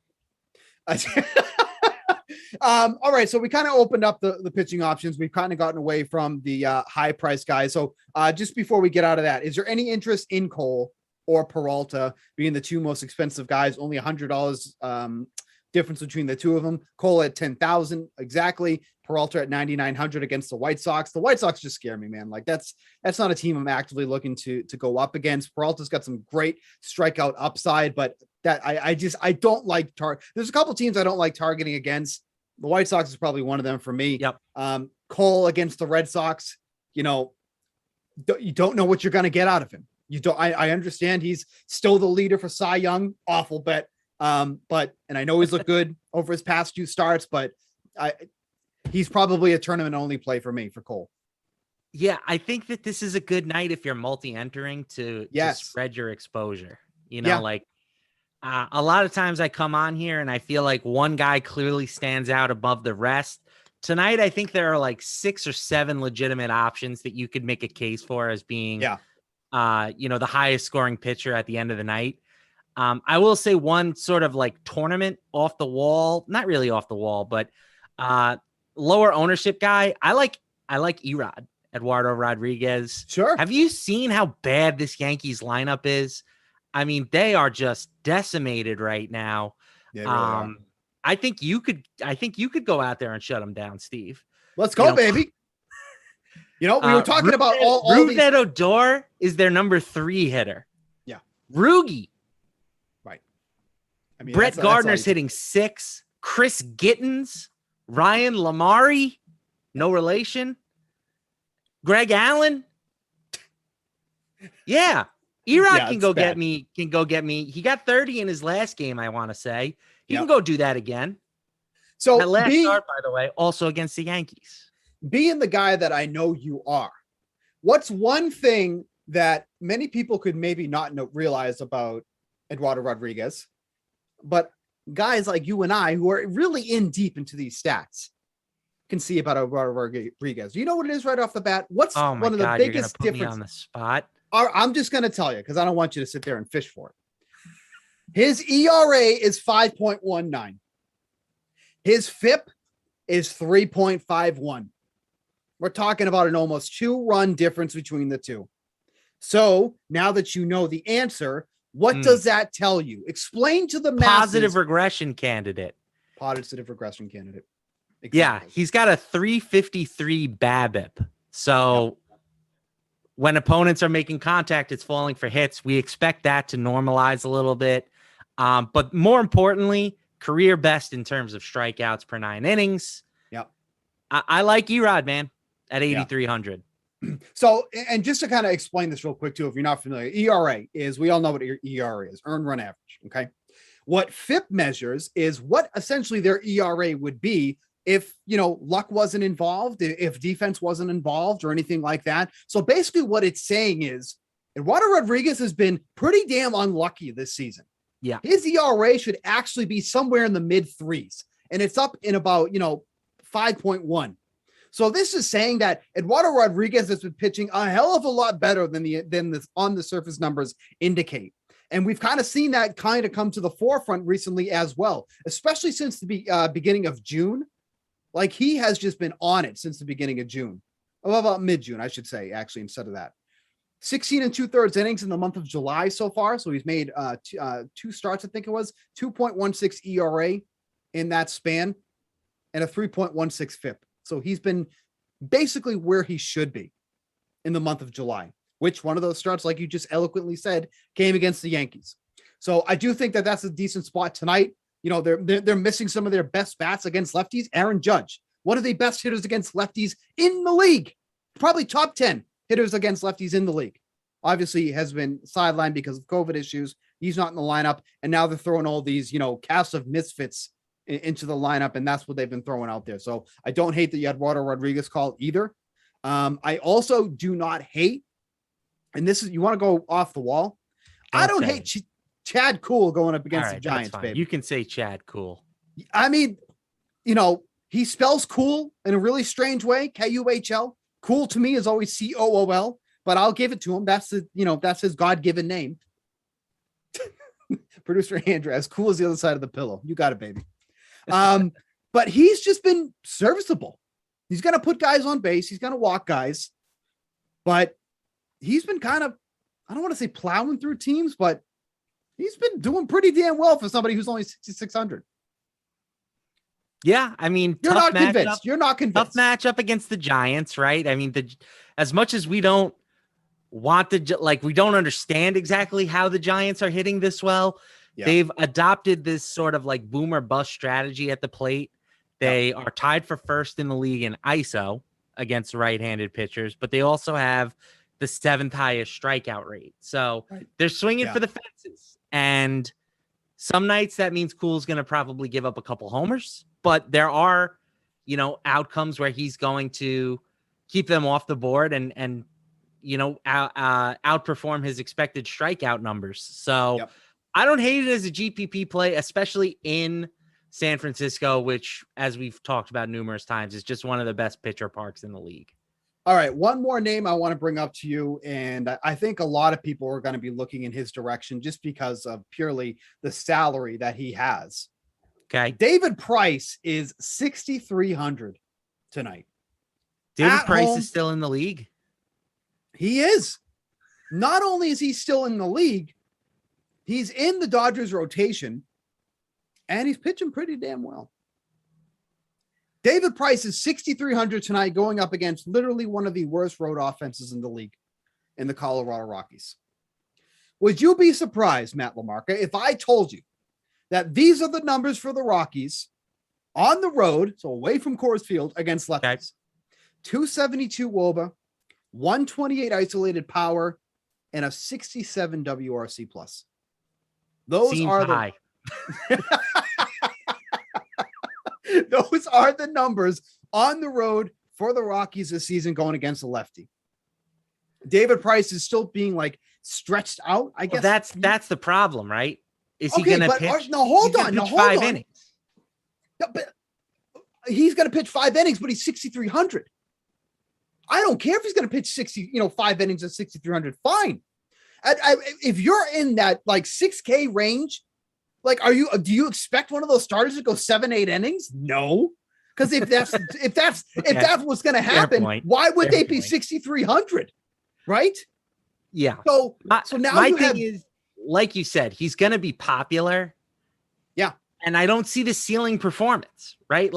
All right. So we kind of opened up the pitching options. We've kind of gotten away from the high price guys. So just before we get out of that, is there any interest in Cole or Peralta being the two most expensive guys? Only $100 difference between the two of them. Cole at 10,000 exactly. Peralta at 9,900 against the White Sox. The White Sox just scare me, man. Like that's not a team I'm actively looking to go up against. Peralta's got some great strikeout upside, but that I don't like there's a couple teams I don't like targeting against. The White Sox is probably one of them for me. Yep. Cole against the Red Sox, you don't know what you're going to get out of him. I understand he's still the leader for Cy Young. Awful bet. And I know he's looked good over his past few starts, but he's probably a tournament only play for me for Cole. Yeah. I think that this is a good night if you're multi-entering to spread your exposure, like a lot of times I come on here and I feel like one guy clearly stands out above the rest. Tonight, I think there are like 6 or 7 legitimate options that you could make a case for as being, the highest scoring pitcher at the end of the night. I will say one sort of like tournament off the wall, not really off the wall, but lower ownership guy. I like Erod, Eduardo Rodriguez. Sure. Have you seen how bad this Yankees lineup is? I mean, they are just decimated right now. Yeah, really are. I think you could go out there and shut them down, Steve. Let's go, baby. We were talking about all these. Odor is their number 3 hitter. Yeah. Rugi. Right. I mean, Brett Gardner's hitting 6. Chris Gittens, Ryan Lamari, no relation. Greg Allen. Yeah. Erod can go get me. He got 30 in his last game, I want to say. He can go do that again. So that last start, by the way, also against the Yankees. Being the guy that I know you are, what's one thing that many people could maybe not realize about Eduardo Rodriguez, but guys like you and I who are really in deep into these stats can see about Eduardo Rodriguez? Do you know what it is right off the bat? What's one of the biggest differences? Me on the spot. I'm just going to tell you because I don't want you to sit there and fish for it. His ERA is 5.19. His FIP is 3.51. We're talking about an almost 2-run difference between the two. So now that you know the answer, what does that tell you? Explain to the masses. Positive regression candidate. Positive regression candidate. Exactly. Yeah, he's got a 353 BABIP. So when opponents are making contact, it's falling for hits. We expect that to normalize a little bit. But more importantly, career best in terms of strikeouts per 9 innings. Yep. I like Erod, man, at 8,300. So, and just to kind of explain this real quick too, if you're not familiar, ERA is, we all know what ERA is, earned run average. Okay. What FIP measures is what essentially their ERA would be if, luck wasn't involved, if defense wasn't involved or anything like that. So basically what it's saying is Eduardo Rodriguez has been pretty damn unlucky this season. Yeah. His ERA should actually be somewhere in the mid threes, and it's up in about, 5.1. So this is saying that Eduardo Rodriguez has been pitching a hell of a lot better than the on the surface numbers indicate. And we've kind of seen that kind of come to the forefront recently as well, especially since the beginning of June. Like, he has just been on it since the beginning of June. Well, about mid-June, I should say, actually, instead of that. 16 2/3 innings in the month of July so far. So he's made two starts, I think it was, 2.16 ERA in that span and a 3.16 FIP. So he's been basically where he should be in the month of July, which one of those starts, like you just eloquently said, came against the Yankees. So I do think that that's a decent spot tonight. They're missing some of their best bats against lefties. Aaron Judge, one of the best hitters against lefties in the league, probably top 10 hitters against lefties in the league. Obviously, he has been sidelined because of COVID issues. He's not in the lineup, and now they're throwing all these, cast of misfits into the lineup, and that's what they've been throwing out there. So I don't hate the Eduardo Rodriguez call either. I also do not hate, and this is, you want to go off the wall. I don't hate Chad Kuhl going up against the Giants, baby. You can say Chad Kuhl. I mean, he spells cool in a really strange way. Kuhl. Cool to me is always COOL, but I'll give it to him. That's that's his God-given name. Producer Andrew, as cool as the other side of the pillow. You got it, baby. But he's just been serviceable. He's going to put guys on base. He's going to walk guys, but he's been kind of, I don't want to say plowing through teams, but he's been doing pretty damn well for somebody who's only 6,600. Yeah, I mean, you're not convinced. You're not convinced. Tough matchup against the Giants, right? I mean, as much as we don't want we don't understand exactly how the Giants are hitting this well. Yeah. They've adopted this sort of like boom or bust strategy at the plate. They are tied for first in the league in ISO against right-handed pitchers, but they also have the 7th highest strikeout rate. So they're swinging for the fences. And some nights that means Kuhl's going to probably give up a couple homers, but there are, outcomes where he's going to keep them off the board and outperform his expected strikeout numbers. So I don't hate it as a GPP play, especially in San Francisco, which, as we've talked about numerous times, is just one of the best pitcher parks in the league. All right, one more name I want to bring up to you, and I think a lot of people are going to be looking in his direction just because of purely the salary that he has. Okay. David Price is 6,300 tonight. David Price is still in the league? He is. Not only is he still in the league, he's in the Dodgers rotation, and he's pitching pretty damn well. David Price is 6,300 tonight, going up against literally one of the worst road offenses in the league in the Colorado Rockies. Would you be surprised, Matt LaMarca, if I told you that these are the numbers for the Rockies on the road, so away from Coors Field, against lefties? Okay. 272 WOBA, 128 isolated power, and a 67 WRC plus. Those seems are high. Those are the numbers on the road for the Rockies this season going against the lefty. David Price is still being stretched out. I guess that's the problem, right? Is he going to pitch? No, hold on. No, 5 innings. No, but he's going to pitch 5 innings, but he's 6,300. I don't care if he's going to pitch 5 innings at 6,300. Fine. If you're in that 6K range, do you expect one of those starters to go 7-8 innings? No, because if that's what's going to happen, why would they be 6,300? Right? Yeah. So now my thing is, like you said, he's going to be popular. Yeah. And I don't see the ceiling performance, right?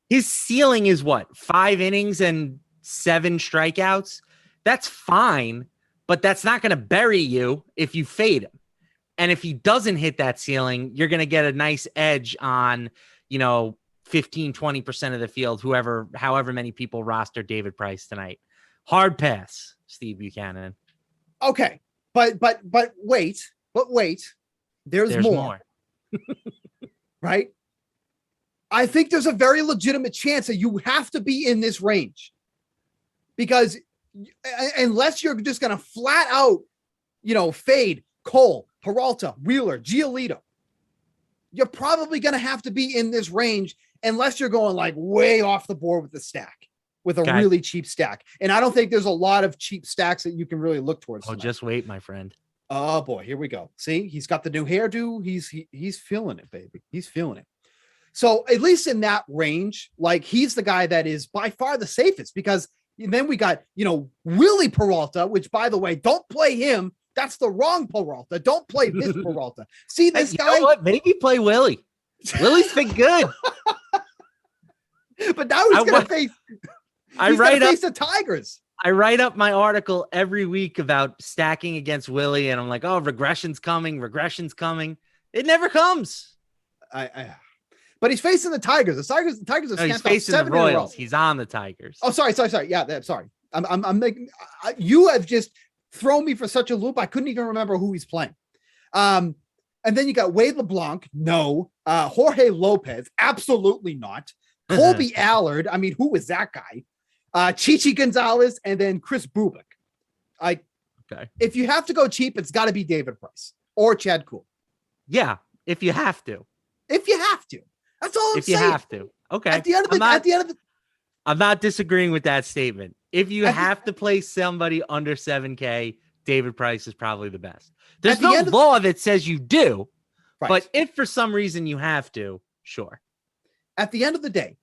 His ceiling is what? 5 innings and 7 strikeouts. That's fine, but that's not going to bury you if you fade him. And if he doesn't hit that ceiling, you're going to get a nice edge on, 15, 20% of the field, however many people roster David Price tonight. Hard pass, Steve Buchanan. Okay. But wait, there's more. Right? I think there's a very legitimate chance that you have to be in this range, because unless you're just going to flat out, fade Cole, Peralta, Wheeler, Giolito, you're probably going to have to be in this range unless you're going like way off the board with the stack, with a really cheap stack. And I don't think there's a lot of cheap stacks that you can really look towards. Oh, just wait, my friend. Oh boy, here we go. See, he's got the new hairdo. He's feeling it, baby. He's feeling it. So at least in that range, like he's the guy that is by far the safest, because then we got, Willie Peralta, which by the way, don't play him. That's the wrong Peralta. Don't play this Peralta. See this guy? You know what? Maybe play Willie. Willie's been good. But now he's going to face the Tigers. I write up my article every week about stacking against Willie, and I'm like, oh, regression's coming. It never comes. But he's facing the Tigers. The Tigers are he's facing the Royals. He's on the Tigers. Oh, sorry. Yeah, sorry. I'm making. You have just thrown me for such a loop. I couldn't even remember who he's playing. And then you got Wade LeBlanc. No. Jorge Lopez. Absolutely not. Colby Allard. I mean, who is that guy? Chichi Gonzalez, and then Chris Bubik. If you have to go cheap, it's got to be David Price or Chad Kuhl. Yeah, if you have to. That's all I'm saying. If you have to. Okay. At the end of the I'm not disagreeing with that statement. If you have to play somebody under 7K, David Price is probably the best. There's no law that says you do, but if for some reason you have to, sure. At the end of the day,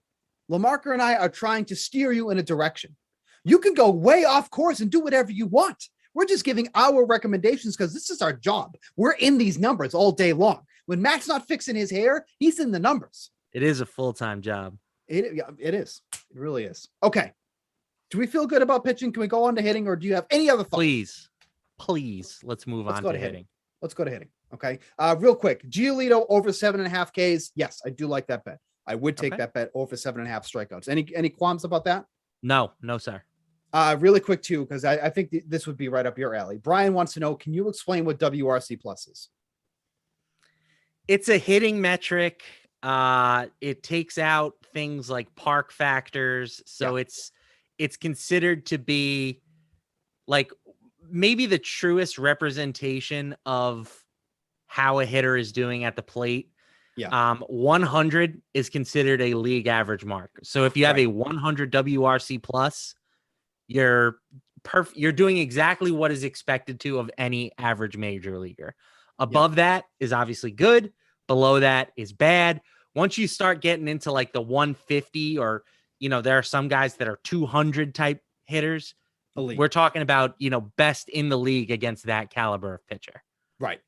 LaMarca and I are trying to steer you in a direction. You can go way off course and do whatever you want. We're just giving our recommendations because this is our job. We're in these numbers all day long. When Matt's not fixing his hair, he's in the numbers. It is a full-time job. It is. It really is. Okay. Do we feel good about pitching? Can we go on to hitting, or do you have any other thoughts? Please. Let's move on to hitting. Let's go to hitting. Okay. Real quick. Giolito over 7.5 Ks. Yes, I do like that bet. I would take that bet over 7.5 strikeouts. Any qualms about that? No, sir. Really quick too, because I think this would be right up your alley. Brian wants to know, can you explain what WRC plus is? It's a hitting metric. It takes out things like park factors. So it's considered to be like maybe the truest representation of how a hitter is doing at the plate. 100 is considered a league average mark. So if you have a 100 WRC plus, you're doing exactly what is expected to of any average major leaguer. Above that is obviously good. Below that is bad. Once you start getting into like the 150, or, there are some guys that are 200 type hitters. We're talking about, best in the league against that caliber of pitcher. Right.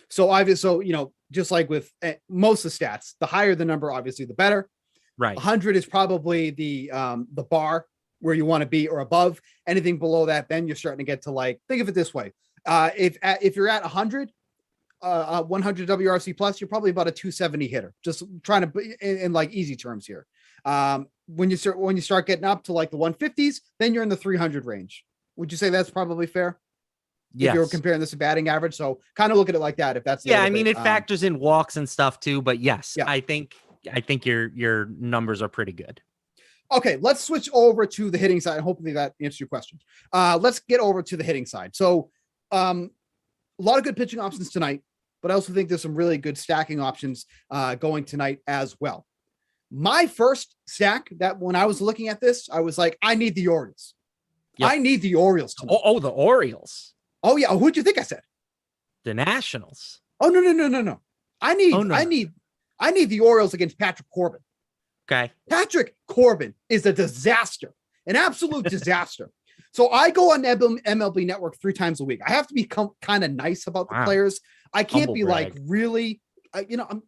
So obviously, just like with most of the stats, the higher the number, obviously the better. Right. 100 is probably the bar where you want to be or above. Anything below that, then you're starting to get to like, think of it this way. If you're at 100 WRC plus, you're probably about a 270 hitter. Just trying to put in like easy terms here. When you start getting up to like the 150s, then you're in the 300 range. Would you say that's probably fair? Yes. If you're comparing this to batting average. So kind of look at it like that. If that's it factors in walks and stuff too, but yes, I think your numbers are pretty good. Okay, let's switch over to the hitting side. Hopefully that answers your question. Let's get over to the hitting side. So a lot of good pitching options tonight, but I also think there's some really good stacking options going tonight as well. My first stack, that when I was looking at this, I was like, I need the Orioles. I need the Orioles tonight. Oh, the Orioles. Oh yeah. Who'd you think I said? The Nationals. Oh no. I need the Orioles against Patrick Corbin. Okay. Patrick Corbin is a disaster, an absolute disaster. So I go on MLB Network 3 times a week. I have to become kind of nice about the players. I can't be like really, I'm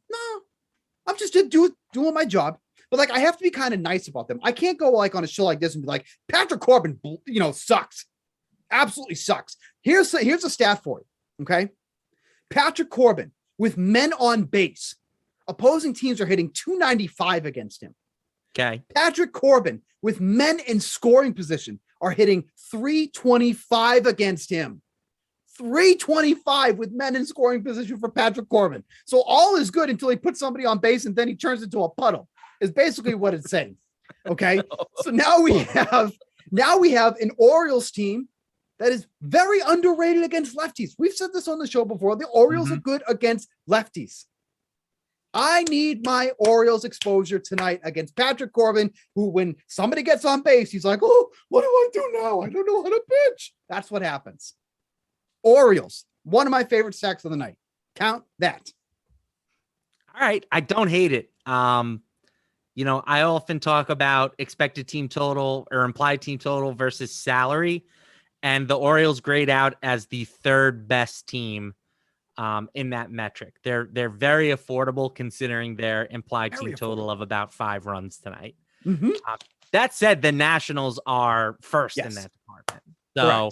just doing my job. But like, I have to be kind of nice about them. I can't go like on a show like this and be like, Patrick Corbin, sucks. Absolutely sucks. Here's a stat for you. Okay. Patrick Corbin with men on base, opposing teams are hitting 295 against him. Okay. Patrick Corbin with men in scoring position are hitting 325 against him. 325 with men in scoring position for Patrick Corbin. So all is good until he puts somebody on base and then he turns into a puddle. is basically what it's saying. Okay. So now we have an Orioles team that is very underrated against lefties. We've said this on the show before. The Orioles are good against lefties. I need my Orioles exposure tonight against Patrick Corbin, who, when somebody gets on base, he's like, oh, what do I do now? I don't know how to pitch. That's what happens. Orioles, one of my favorite stacks of the night. Count that. All right. I don't hate it. I often talk about expected team total or implied team total versus salary, and the Orioles grade out as the third best team in that metric. They're very affordable considering their implied team total of about 5 runs tonight. That said, the Nationals are first in that department. So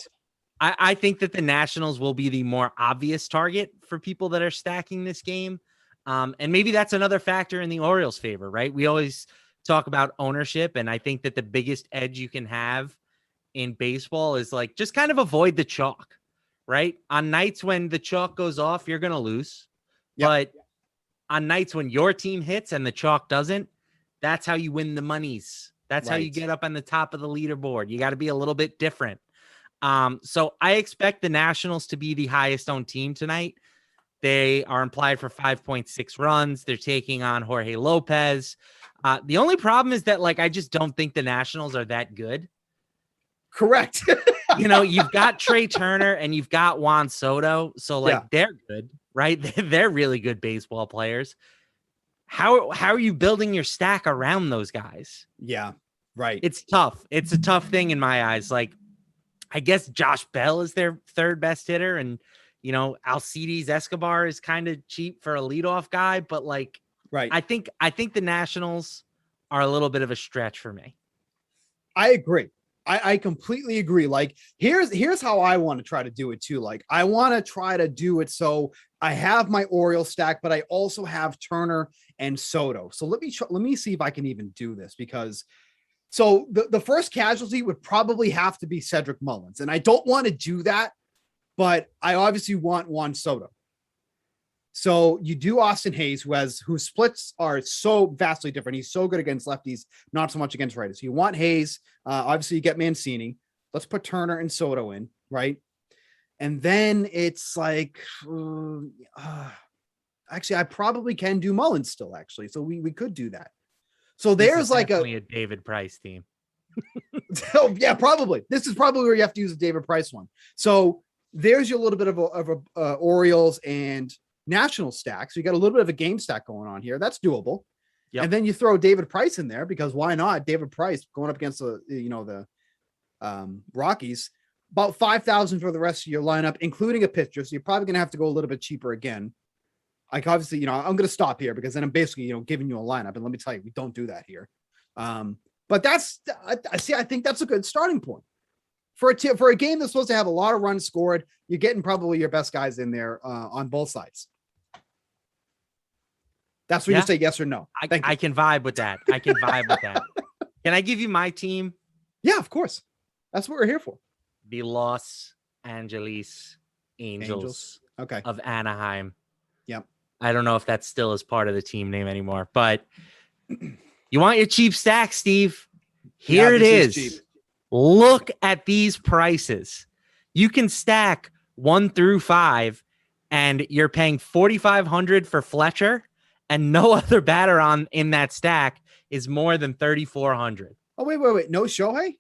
I think that the Nationals will be the more obvious target for people that are stacking this game. And maybe that's another factor in the Orioles' favor, right? We always talk about ownership, and I think that the biggest edge you can have in baseball is like just kind of avoid the chalk, right? On nights when the chalk goes off, you're going to lose. But on nights when your team hits and the chalk doesn't, that's how you win the monies. That's how you get up on the top of the leaderboard. You got to be a little bit different. So I expect the Nationals to be the highest owned team tonight. They are implied for 5.6 runs. They're taking on Jorge Lopez. The only problem is that, I just don't think the Nationals are that good. Correct. You've got Trey Turner and you've got Juan Soto. So, they're good, right? They're really good baseball players. How are you building your stack around those guys? Yeah, right. It's tough. It's a tough thing in my eyes. I guess Josh Bell is their third best hitter, and Alcides Escobar is kind of cheap for a leadoff guy, but I think the Nationals are a little bit of a stretch for me. I agree. I completely agree. Here's how I want to try to do it too. I want to try to do it so I have my Orioles stack, but I also have Turner and Soto. So let me see if I can even do this, because the first casualty would probably have to be Cedric Mullins, and I don't want to do that, but I obviously want Juan Soto. So you do Austin Hayes, whose splits are so vastly different. He's so good against lefties, not so much against righties. So you want Hayes. Obviously, you get Mancini. Let's put Turner and Soto in, right? And then it's actually, I probably can do Mullins still, actually. So we could do that. So there's a David Price team. Oh, yeah, probably. This is probably where you have to use a David Price one. So there's your little bit of a Orioles and National stack. So you got a little bit of a game stack going on here. That's doable. Yep. And then you throw David Price in there, because why not? David Price going up against the Rockies, about 5,000 for the rest of your lineup, including a pitcher. So you're probably going to have to go a little bit cheaper again. Obviously, I'm going to stop here because then I'm basically, giving you a lineup. And let me tell you, we don't do that here. But I think that's a good starting point for a game that's supposed to have a lot of runs scored. You're getting probably your best guys in there on both sides. That's when you say yes or no. I can vibe with that. Can I give you my team? Yeah, of course. That's what we're here for. The Los Angeles Angels. Okay. Of Anaheim. Yep. I don't know if that still is part of the team name anymore, but you want your cheap stack, Steve? Here it is. Look at these prices. You can stack 1 through 5, and you're paying $4,500 for Fletcher, and no other batter in that stack is more than $3,400. Oh, wait. No Shohei?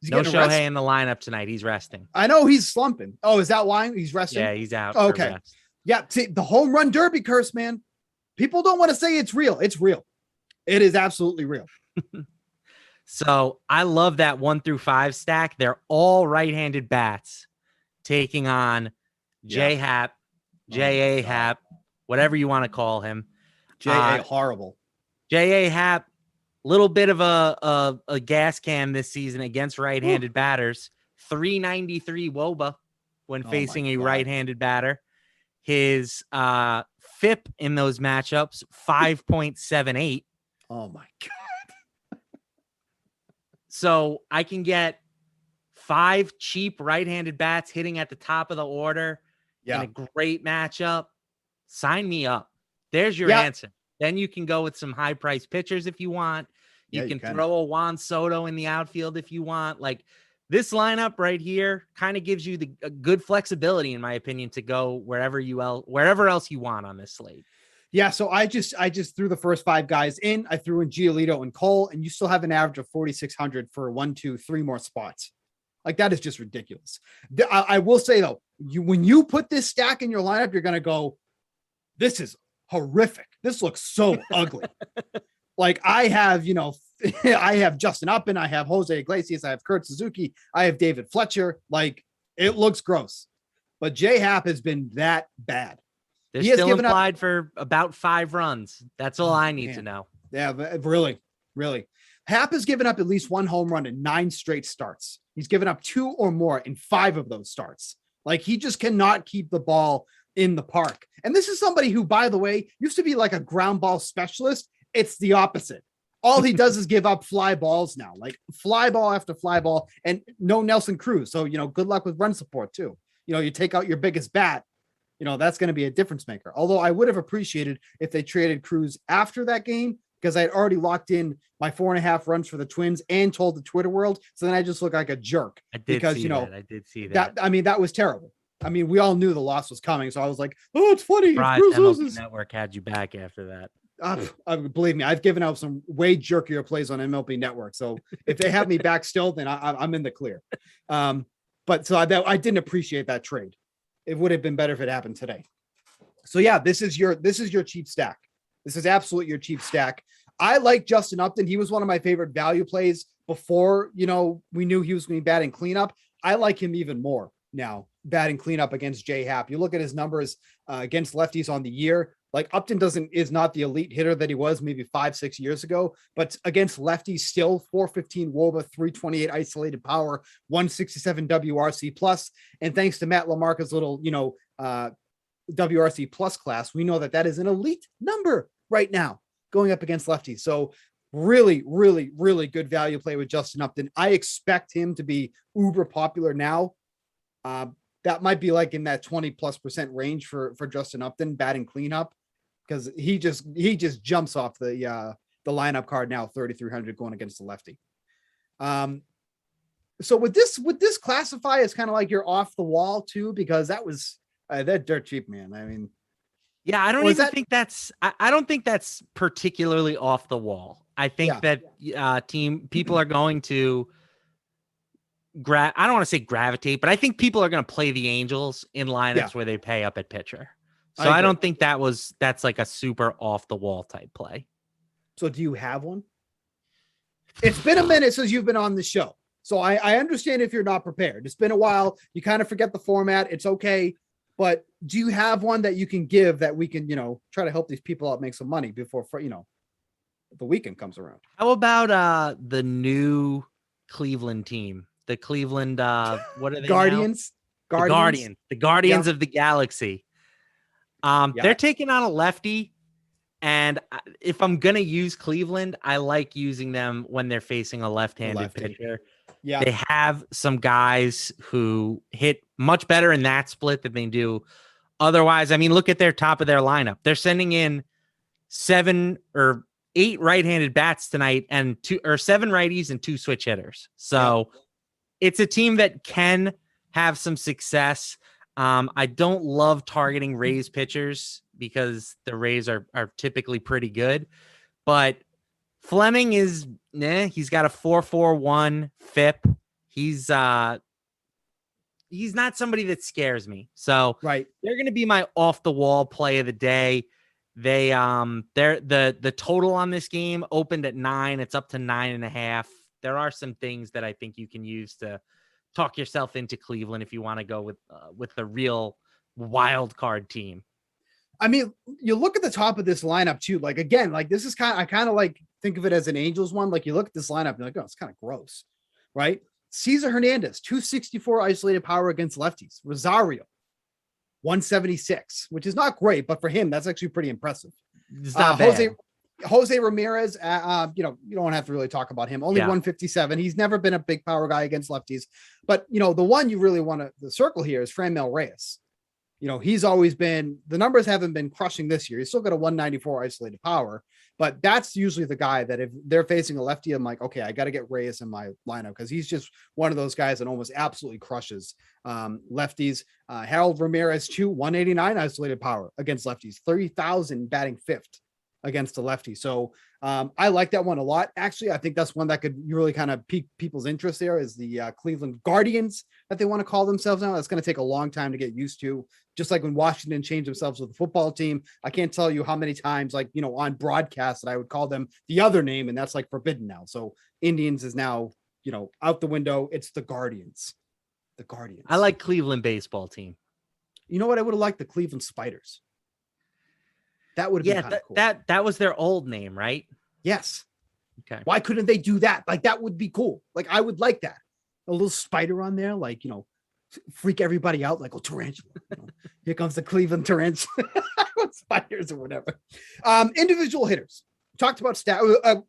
No Shohei in the lineup tonight. He's resting. I know he's slumping. Oh, is that why he's resting? Yeah, he's out. Okay. Yeah. See, the home run derby curse, man. People don't want to say it's real. It's real. It is absolutely real. So I love that 1 through 5 stack. They're all right-handed bats taking on J-Hap, J.A. Hap, whatever you want to call him. J.A. horrible. J.A. Hap, little bit of a gas can this season against right-handed batters. 393 WOBA when facing a right-handed batter. His FIP in those matchups, 5.78. Oh my God. So I can get 5 cheap right-handed bats hitting at the top of the order in a great matchup. Sign me up. There's your answer. Then you can go with some high price pitchers if you want. You Yeah, can you can. throw a Juan Soto in the outfield if you want. Like this lineup right here kind of gives you a good flexibility, in my opinion, to go wherever else you want on this slate. Yeah, so I just threw the first 5 guys in. I threw in Giolito and Cole, and you still have an average of 4,600 for 1, 2, 3 more spots. Like that is just ridiculous. I will say though, when you put this stack in your lineup, you're gonna go, this is horrific. This looks so ugly. Like I have, I have Justin Upton, I have Jose Iglesias, I have Kurt Suzuki, I have David Fletcher. Like it looks gross, but J Happ has been that bad. They're He has still given up- implied for about 5 runs. That's all I need to know. Yeah, but really. Happ has given up at least 1 home run in 9 straight starts. He's given up 2 or more in 5 of those starts. Like he just cannot keep the ball in the park. And this is somebody who, by the way, used to be like a ground ball specialist. It's the opposite. All he does is give up fly balls now, like fly ball after fly ball, and no Nelson Cruz. So, good luck with run support too. You take out your biggest bat, that's going to be a difference maker. Although I would have appreciated if they traded Cruz after that game, because I had already locked in my 4.5 runs for the Twins and told the Twitter world. So then I just look like a jerk. I did because, see that. I did see that. That was terrible. I mean, we all knew the loss was coming. So I was like, oh, it's funny. Surprised Cruz MLB loses. Network had you back after that. Believe me, I've given out some way jerkier plays on MLB Network. So if they have me back still, then I'm in the clear. But so I didn't appreciate that trade. It would have been better if it happened today. So yeah, this is your cheap stack. This is absolutely your cheap stack. I like Justin Upton. He was one of my favorite value plays before, we knew he was going to be batting cleanup. I like him even more now, batting cleanup against J Happ. You look at his numbers against lefties on the year. Like Upton is not the elite hitter that he was maybe 5-6 years ago, but against lefties still 415 WOBA, 328 isolated power, 167 WRC plus. And thanks to Matt LaMarca's little, WRC plus class, we know that is an elite number right now going up against lefties. So really, really, really good value play with Justin Upton. I expect him to be uber popular now. That might be like in that 20+% range for Justin Upton batting cleanup, because he just jumps off the lineup card now, 3,300 going against the lefty. So would this classify as kind of like you're off the wall too? Because that was that dirt cheap, man. I mean, yeah, I don't think that's I don't think that's particularly off the wall. I think that people are going to I don't want to say gravitate, but I think people are going to play the Angels in lineups where they pay up at pitcher. So I don't think that's like a super off the wall type play. So do you have one? It's been a minute since you've been on the show. So I understand if you're not prepared. It's been a while. You kind of forget the format. It's okay. But do you have one that you can give that we can, try to help these people out make some money before, the weekend comes around? How about the new Cleveland team? The Cleveland, what are they? Guardians? Now? The Guardians of the Galaxy. They're taking on a lefty. And if I'm going to use Cleveland, I like using them when they're facing a left-handed pitcher. Yeah. They have some guys who hit much better in that split than they do otherwise. I mean, look at their top of their lineup. They're sending in 7 or 8 right-handed bats tonight and 7 righties and 2 switch hitters. So it's a team that can have some success. I don't love targeting Rays pitchers because the Rays are typically pretty good, but Fleming is he's got a 4.41 FIP. He's not somebody that scares me. So they're going to be my off the wall play of the day. They're the total on this game opened at 9. It's up to 9.5. There are some things that I think you can use to talk yourself into Cleveland if you want to go with the real wild card team. I mean, you look at the top of this lineup too. Like, again, like this is I kind of like think of it as an Angels one. Like you look at this lineup and you're like, oh, it's kind of gross, right? Cesar Hernandez, 264 isolated power against lefties. Rosario, 176, which is not great, but for him, that's actually pretty impressive. It's not bad. Jose Ramirez, you don't have to really talk about him. Only 157. He's never been a big power guy against lefties. But, the one you really want to circle here is Franmil Reyes. he's always been, the numbers haven't been crushing this year. He's still got a 194 isolated power, but that's usually the guy that if they're facing a lefty, I'm like, okay, I got to get Reyes in my lineup because he's just one of those guys that almost absolutely crushes lefties. Harold Ramirez, 189 isolated power against lefties, 30,000 batting fifth against the lefty. So I like that one a lot. Actually, I think that's one that could really kind of pique people's interest there is the Cleveland Guardians that they want to call themselves now. That's going to take a long time to get used to. Just like when Washington changed themselves with the football team, I can't tell you how many times, like, on broadcast that I would call them the other name, and that's like forbidden now. So Indians is now, out the window. It's the Guardians. The Guardians. I like Cleveland baseball team. You know what? I would have liked the Cleveland Spiders. That would have been cool. That was their old name, right? Yes. Okay. Why couldn't they do that? Like, that would be cool. Like, I would like that. A little spider on there, like, freak everybody out, like, tarantula. Here comes the Cleveland tarantula. Spiders or whatever. Individual hitters. Talked about stat.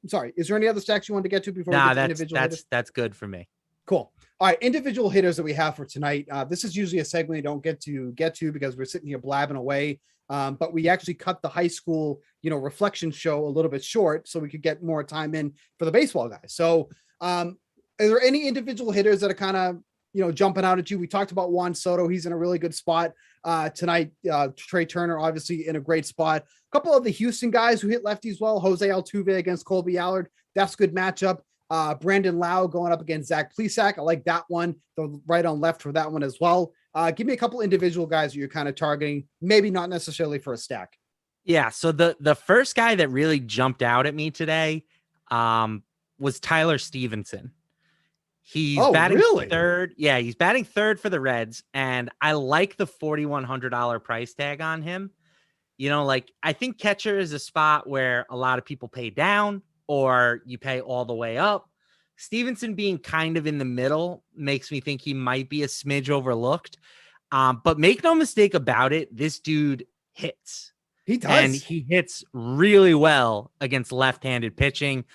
Sorry. Is there any other stacks you wanted to get to before we get to individual hitters? That's good for me. Cool. All right, individual hitters that we have for tonight. This is usually a segment we don't get to because we're sitting here blabbing away. But we actually cut the high school, reflection show a little bit short so we could get more time in for the baseball guys. So, are there any individual hitters that are kind of, jumping out at you? We talked about Juan Soto. He's in a really good spot tonight. Trey Turner, obviously in a great spot. A couple of the Houston guys who hit lefties well. Jose Altuve against Colby Allard. That's a good matchup. Brandon Lau going up against Zach Plesac. I like that one. The right on left for that one as well. Give me a couple individual guys that you're kind of targeting, maybe not necessarily for a stack. Yeah. So the first guy that really jumped out at me today was Tyler Stevenson. He's batting third. Yeah, he's batting third for the Reds, and I like the $4,100 price tag on him. I think catcher is a spot where a lot of people pay down or you pay all the way up. Stevenson being kind of in the middle makes me think he might be a smidge overlooked. But make no mistake about it, this dude hits. He does. And he hits really well against left-handed pitching.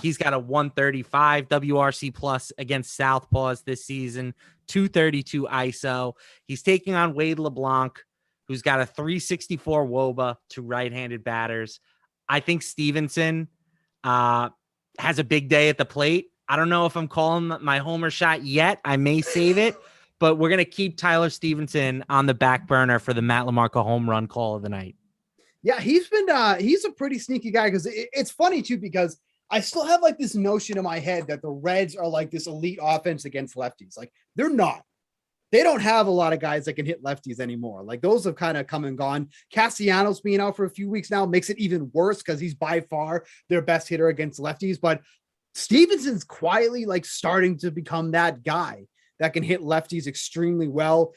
He's got a 135 WRC plus against Southpaws this season, 232 ISO. He's taking on Wade LeBlanc, who's got a 364 WOBA to right-handed batters. I think Stevenson has a big day at the plate. I don't know if I'm calling my homer shot yet. I may save it, but we're going to keep Tyler Stevenson on the back burner for the Matt LaMarca home run call of the night. Yeah, he's a pretty sneaky guy because it's funny too, because I still have like this notion in my head that the Reds are like this elite offense against lefties. Like, they're not. They don't have a lot of guys that can hit lefties anymore. Like, those have kind of come and gone. Castellanos being out for a few weeks now makes it even worse because he's by far their best hitter against lefties. But Stevenson's quietly like starting to become that guy that can hit lefties extremely well.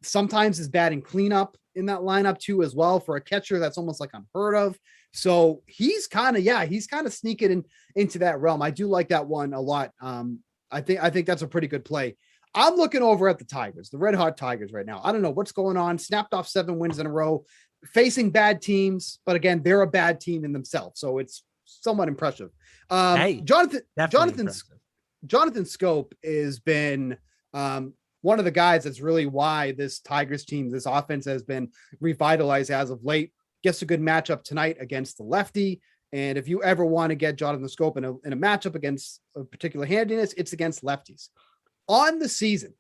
Sometimes is batting cleanup in that lineup too, as well, for a catcher. That's almost like unheard of. So he's kind of sneaking into that realm. I do like that one a lot. I think that's a pretty good play. I'm looking over at the Tigers, the Red Hot Tigers right now. I don't know what's going on. Snapped off 7 wins in a row, facing bad teams, but again, they're a bad team in themselves. So it's somewhat impressive. Jonathan Scope has been one of the guys that's really why this Tigers team, this offense has been revitalized as of late. Gets a good matchup tonight against the lefty. And if you ever want to get Jonathan Scope in a matchup against a particular handiness, it's against lefties. On the season,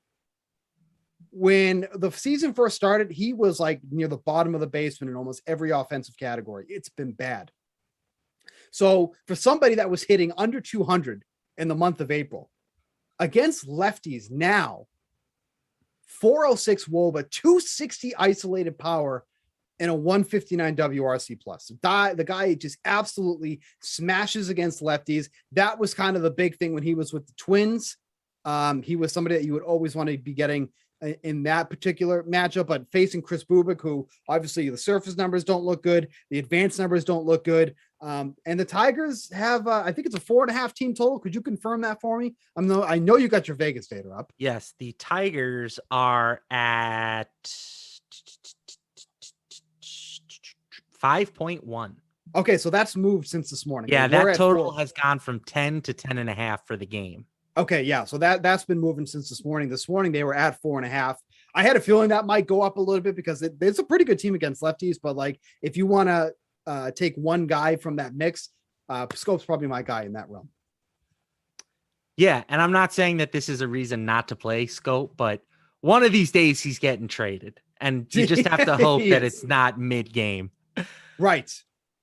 when the season first started, he was like near the bottom of the basement in almost every offensive category. It's been bad. So for somebody that was hitting under 200 in the month of April against lefties now, 406 WOBA, 260 isolated power, and a 159 WRC plus. The guy just absolutely smashes against lefties. That was kind of the big thing when he was with the Twins. He was somebody that you would always want to be getting in that particular matchup, but facing Chris Bubik, who obviously the surface numbers don't look good. The advanced numbers don't look good. And the Tigers have, I think it's a 4.5 team total. Could you confirm that for me? I know you got your Vegas data up. Yes. The Tigers are at 5.1. Okay. So that's moved since this morning. Yeah. That total has gone from 10 to 10.5 for the game. Okay, yeah. So that's been moving since this morning. This morning they were at 4.5. I had a feeling that might go up a little bit because it's a pretty good team against lefties. But like, if you want to take one guy from that mix, Scope's probably my guy in that realm. Yeah, and I'm not saying that this is a reason not to play Scope, but one of these days he's getting traded, and you just have to hope that it's not mid-game. Right.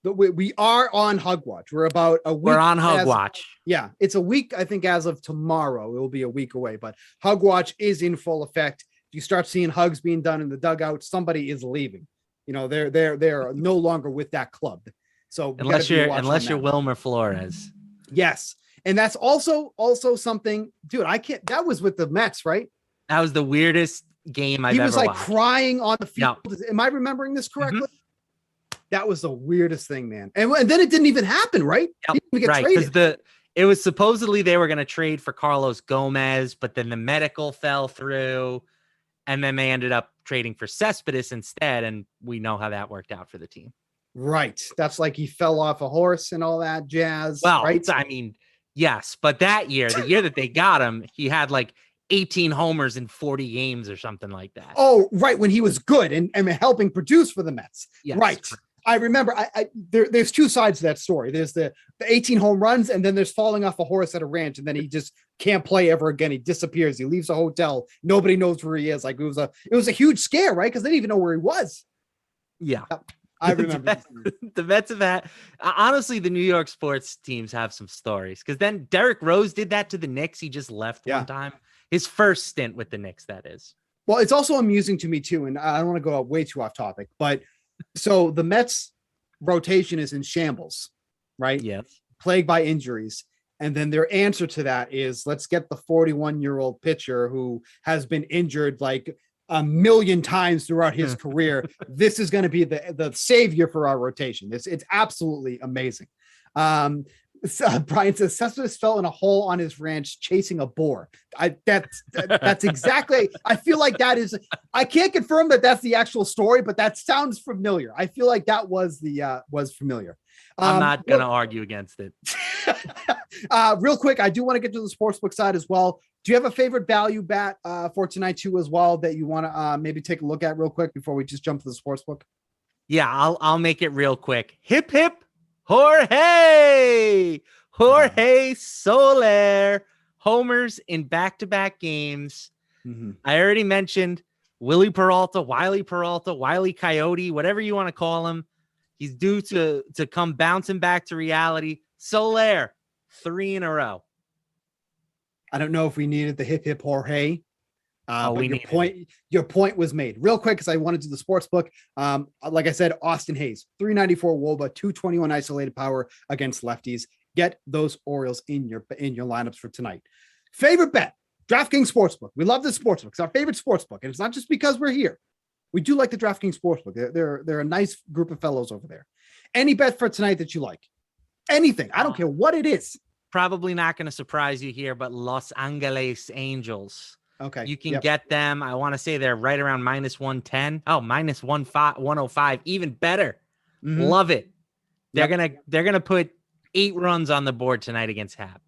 But we are on Hug Watch. We're about a week. We're on Hug Watch. Yeah, it's a week. I think as of tomorrow, it will be a week away. But Hug Watch is in full effect. You start seeing hugs being done in the dugout. Somebody is leaving. You know, they're no longer with that club. So unless you're Wilmer Flores. Yes. And that's also something, dude, I can't, that was with the Mets, right? That was the weirdest game I've ever watched. He was like crying on the field. Yep. Am I remembering this correctly? Mm-hmm. That was the weirdest thing, man. And then it didn't even happen, right? Yep. He didn't even get right. traded. It was supposedly they were going to trade for Carlos Gomez, but then the medical fell through. And then they ended up trading for Cespedes instead. And we know how that worked out for the team. Right. That's like he fell off a horse and all that jazz. Well, right? I mean, yes, but that year, the year that they got him, he had like 18 homers in 40 games or something like that. Oh, right. When he was good and helping produce for the Mets. Yes, right. correct. I remember there's two sides to that story. There's the 18 home runs, and then there's falling off a horse at a ranch, and then he just can't play ever again. He disappears. He leaves a hotel. Nobody knows where he is. Like it was a huge scare, right? Because they didn't even know where he was. Yeah. I remember. The Mets have had, honestly, the New York sports teams have some stories. Because then Derrick Rose did that to the Knicks. He just left one time. His first stint with the Knicks, that is. Well, it's also amusing to me too, and I don't want to go way too off topic, but so the Mets rotation is in shambles, right? Yes. Plagued by injuries. And then their answer to that is let's get the 41-year-old pitcher who has been injured like a million times throughout his career. This is going to be the savior for our rotation. It's absolutely amazing. Brian says Cespedes fell in a hole on his ranch chasing a boar. That's exactly. I feel like that is. I can't confirm that that's the actual story, but that sounds familiar. I feel like that was familiar. I'm not going to argue against it. Real quick, I do want to get to the sportsbook side as well. Do you have a favorite value bet for tonight too as well that you want to maybe take a look at real quick before we just jump to the sportsbook? Yeah, I'll make it real quick. Hip hip. Jorge Soler homers in back-to-back games. Mm-hmm. I already mentioned Willie Peralta, Wiley Coyote, whatever you want to call him. He's due to come bouncing back to reality. Soler, 3 in a row. I don't know if we needed the hip hip Jorge. But your point was made real quick because I wanted to do the sports book. Like I said, Austin Hayes, 394 WOBA, 221 isolated power against lefties. Get those Orioles in your lineups for tonight. Favorite bet, DraftKings Sportsbook. We love this sportsbook. It's our favorite sportsbook, and it's not just because we're here. We do like the DraftKings Sportsbook. They're a nice group of fellows over there. Any bet for tonight that you like? Anything. I don't care what it is. Probably not going to surprise you here, but Los Angeles Angels. Okay. You can get them. I want to say they're right around minus 110. Oh, minus 105. Even better. Mm-hmm. Love it. They're gonna put 8 runs on the board tonight against Hap.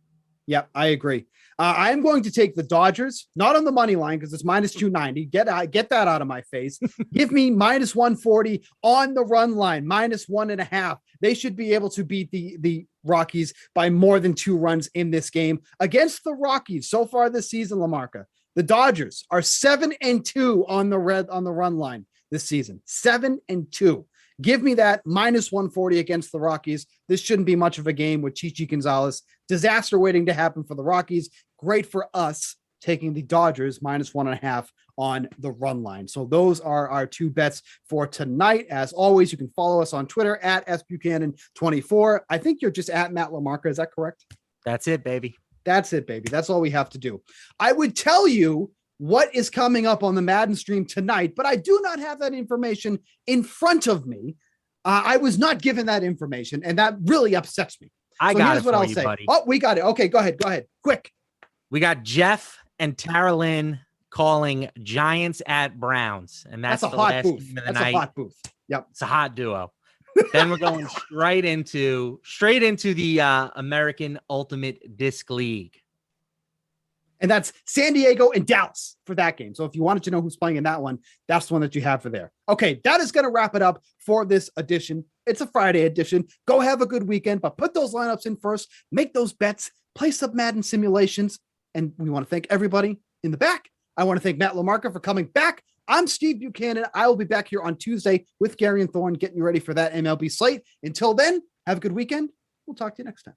Yep, I agree. I'm going to take the Dodgers, not on the money line because it's minus 290. Get that out of my face. Give me minus 140 on the run line, minus 1.5. They should be able to beat the Rockies by more than 2 runs in this game against the Rockies so far this season. Lamarca, the Dodgers are 7-2 on the run line this season. 7-2. Give me that minus 140 against the Rockies. This shouldn't be much of a game with Chichi Gonzalez. Disaster waiting to happen for the Rockies. Great for us taking the Dodgers minus 1.5 on the run line. So those are our 2 bets for tonight. As always, you can follow us on Twitter at SBuchanan24. I think you're just at Matt Lamarca. Is that correct? That's it, baby. That's it, baby. That's all we have to do. I would tell you what is coming up on the Madden stream tonight, but I do not have that information in front of me. I was not given that information, and that really upsets me. I got it for you, buddy. Oh, we got it. Okay, go ahead. Quick. We got Jeff and Tara Lynn calling Giants at Browns, and that's a the hot last booth. game of the That's night. a hot booth. Yep. It's a hot duo. Then we're going straight into the American Ultimate Disc League. And that's San Diego and Dallas for that game. So if you wanted to know who's playing in that one, that's the one that you have for there. Okay, that is going to wrap it up for this edition. It's a Friday edition. Go have a good weekend, but put those lineups in first, make those bets, play some Madden simulations. And we want to thank everybody in the back. I want to thank Matt LaMarca for coming back. I'm Steve Buchanan. I will be back here on Tuesday with Gary and Thorne, getting you ready for that MLB slate. Until then, have a good weekend. We'll talk to you next time.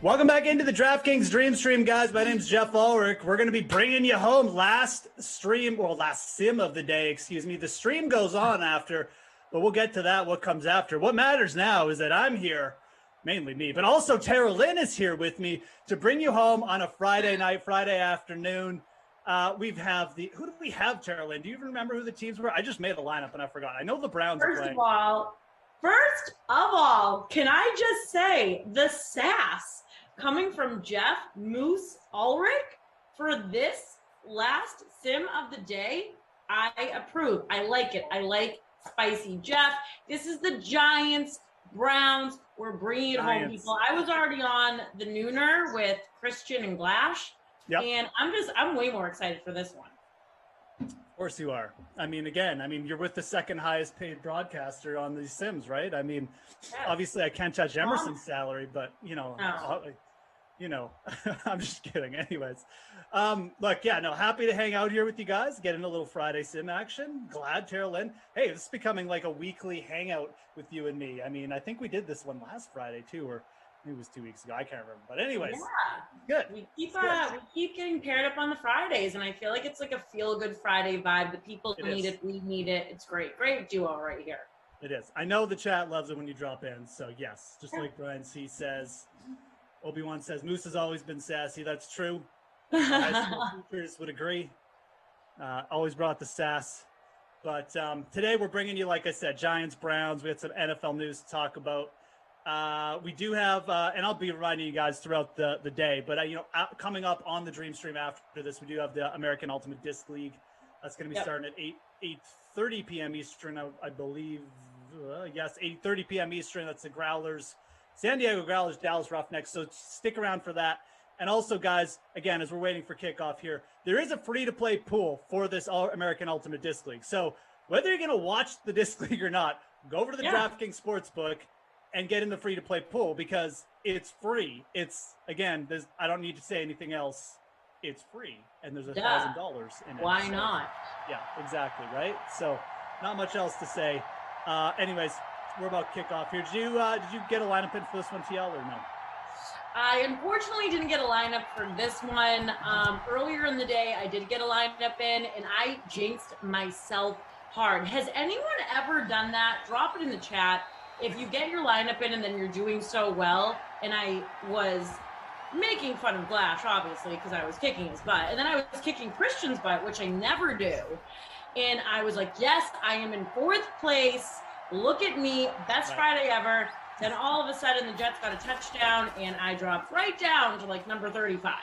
Welcome back into the DraftKings Dream Stream, guys. My name's Jeff Ulrich. We're going to be bringing you home last sim of the day, excuse me. The stream goes on after, but we'll get to that, what comes after. What matters now is that I'm here, mainly me, but also Tara Lynn is here with me to bring you home on a Friday night, Friday afternoon. Who do we have, Tara Lynn? Do you even remember who the teams were? I just made a lineup and I forgot. I know the Browns are playing. First of all, can I just say the sass coming from Jeff Moose Ulrich for this last sim of the day, I approve. I like it. I like spicy. Jeff, this is the Giants, Browns. We're bringing it home, people. I was already on the nooner with Christian and Glash, and I'm way more excited for this one. Of course you are. I mean, you're with the second highest paid broadcaster on these sims, right? I mean, obviously I can't touch Emerson's salary, but I'm just kidding. Anyways, happy to hang out here with you guys, get in a little Friday sim action. Glad, Tara Lynn. Hey, this is becoming like a weekly hangout with you and me. I mean, I think we did this one last Friday too, or maybe it was 2 weeks ago. I can't remember. But anyways, good. We keep getting paired up on the Fridays, and I feel like it's like a feel-good Friday vibe. The people need it. We need it. It's great. Great duo right here. It is. I know the chat loves it when you drop in. So yes, just like Brian C says. Obi-Wan says, Moose has always been sassy. That's true. High school teachers would agree. Always brought the sass. But today we're bringing you, like I said, Giants, Browns. We had some NFL news to talk about. We do have, and I'll be reminding you guys throughout the day, but coming up on the Dream Stream after this, we do have the American Ultimate Disc League. That's going to be starting at 8:30 p.m. Eastern, I believe. Yes, 8:30 p.m. Eastern. That's the Growlers. San Diego Growlers, Dallas Roughnecks. So stick around for that. And also, guys, again, as we're waiting for kickoff here, there is a free-to-play pool for this American Ultimate Disc League. So whether you're going to watch the Disc League or not, go over to the DraftKings Sportsbook and get in the free-to-play pool because it's free. It's, again, I don't need to say anything else. It's free, and there's $1,000 in it. Why not? Yeah, exactly, right? So not much else to say. Anyways, we're about kickoff here. Did you get a lineup in for this one, TL, or no? I unfortunately didn't get a lineup for this one. Earlier in the day, I did get a lineup in, and I jinxed myself hard. Has anyone ever done that? Drop it in the chat. If you get your lineup in and then you're doing so well, and I was making fun of Glash, obviously, because I was kicking his butt, and then I was kicking Christian's butt, which I never do. And I was like, yes, I am in 4th place. Look at me, best Friday ever. Then all of a sudden, the Jets got a touchdown, and I dropped right down to like number 35.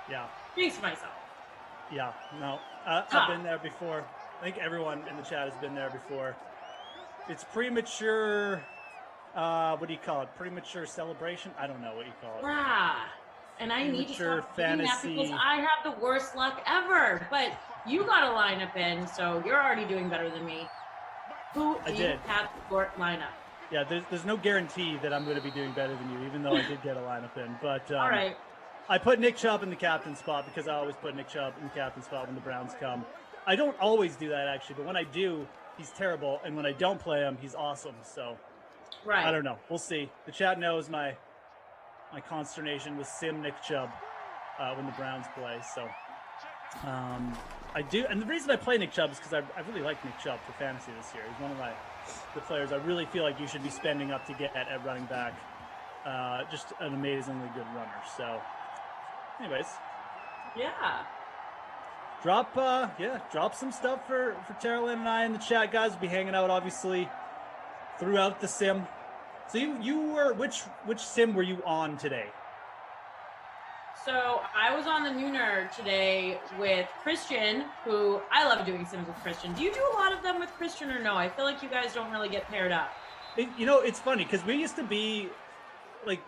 Yeah. Jinxed myself. Yeah, no, I've been there before. I think everyone in the chat has been there before. It's premature, what do you call it? Premature celebration? I don't know what you call it. And I need to stop doing that fantasy. because I have the worst luck ever. But you got a lineup in, so you're already doing better than me. Who do you have your lineup? Yeah, there's no guarantee that I'm going to be doing better than you, even though I did get a lineup in. But all right. I put Nick Chubb in the captain spot because I always put Nick Chubb in the captain spot when the Browns come. I don't always do that, actually, but when I do, he's terrible. And when I don't play him, he's awesome. So I don't know. We'll see. The chat knows my consternation with Sim Nick Chubb when the Browns play. So I do. And the reason I play Nick Chubb is because I really like Nick Chubb for fantasy this year. He's one of the players I really feel like you should be spending up to get at running back. Just an amazingly good runner. So anyways. Yeah. Drop some stuff for Tara Lynn and I in the chat, guys. We'll be hanging out obviously throughout the sim. So you were which sim were you on today? So I was on the nooner today with Christian, who I love doing sims with Christian. Do you do a lot of them with Christian or no? I feel like you guys don't really get paired up. It's funny because we used to be like,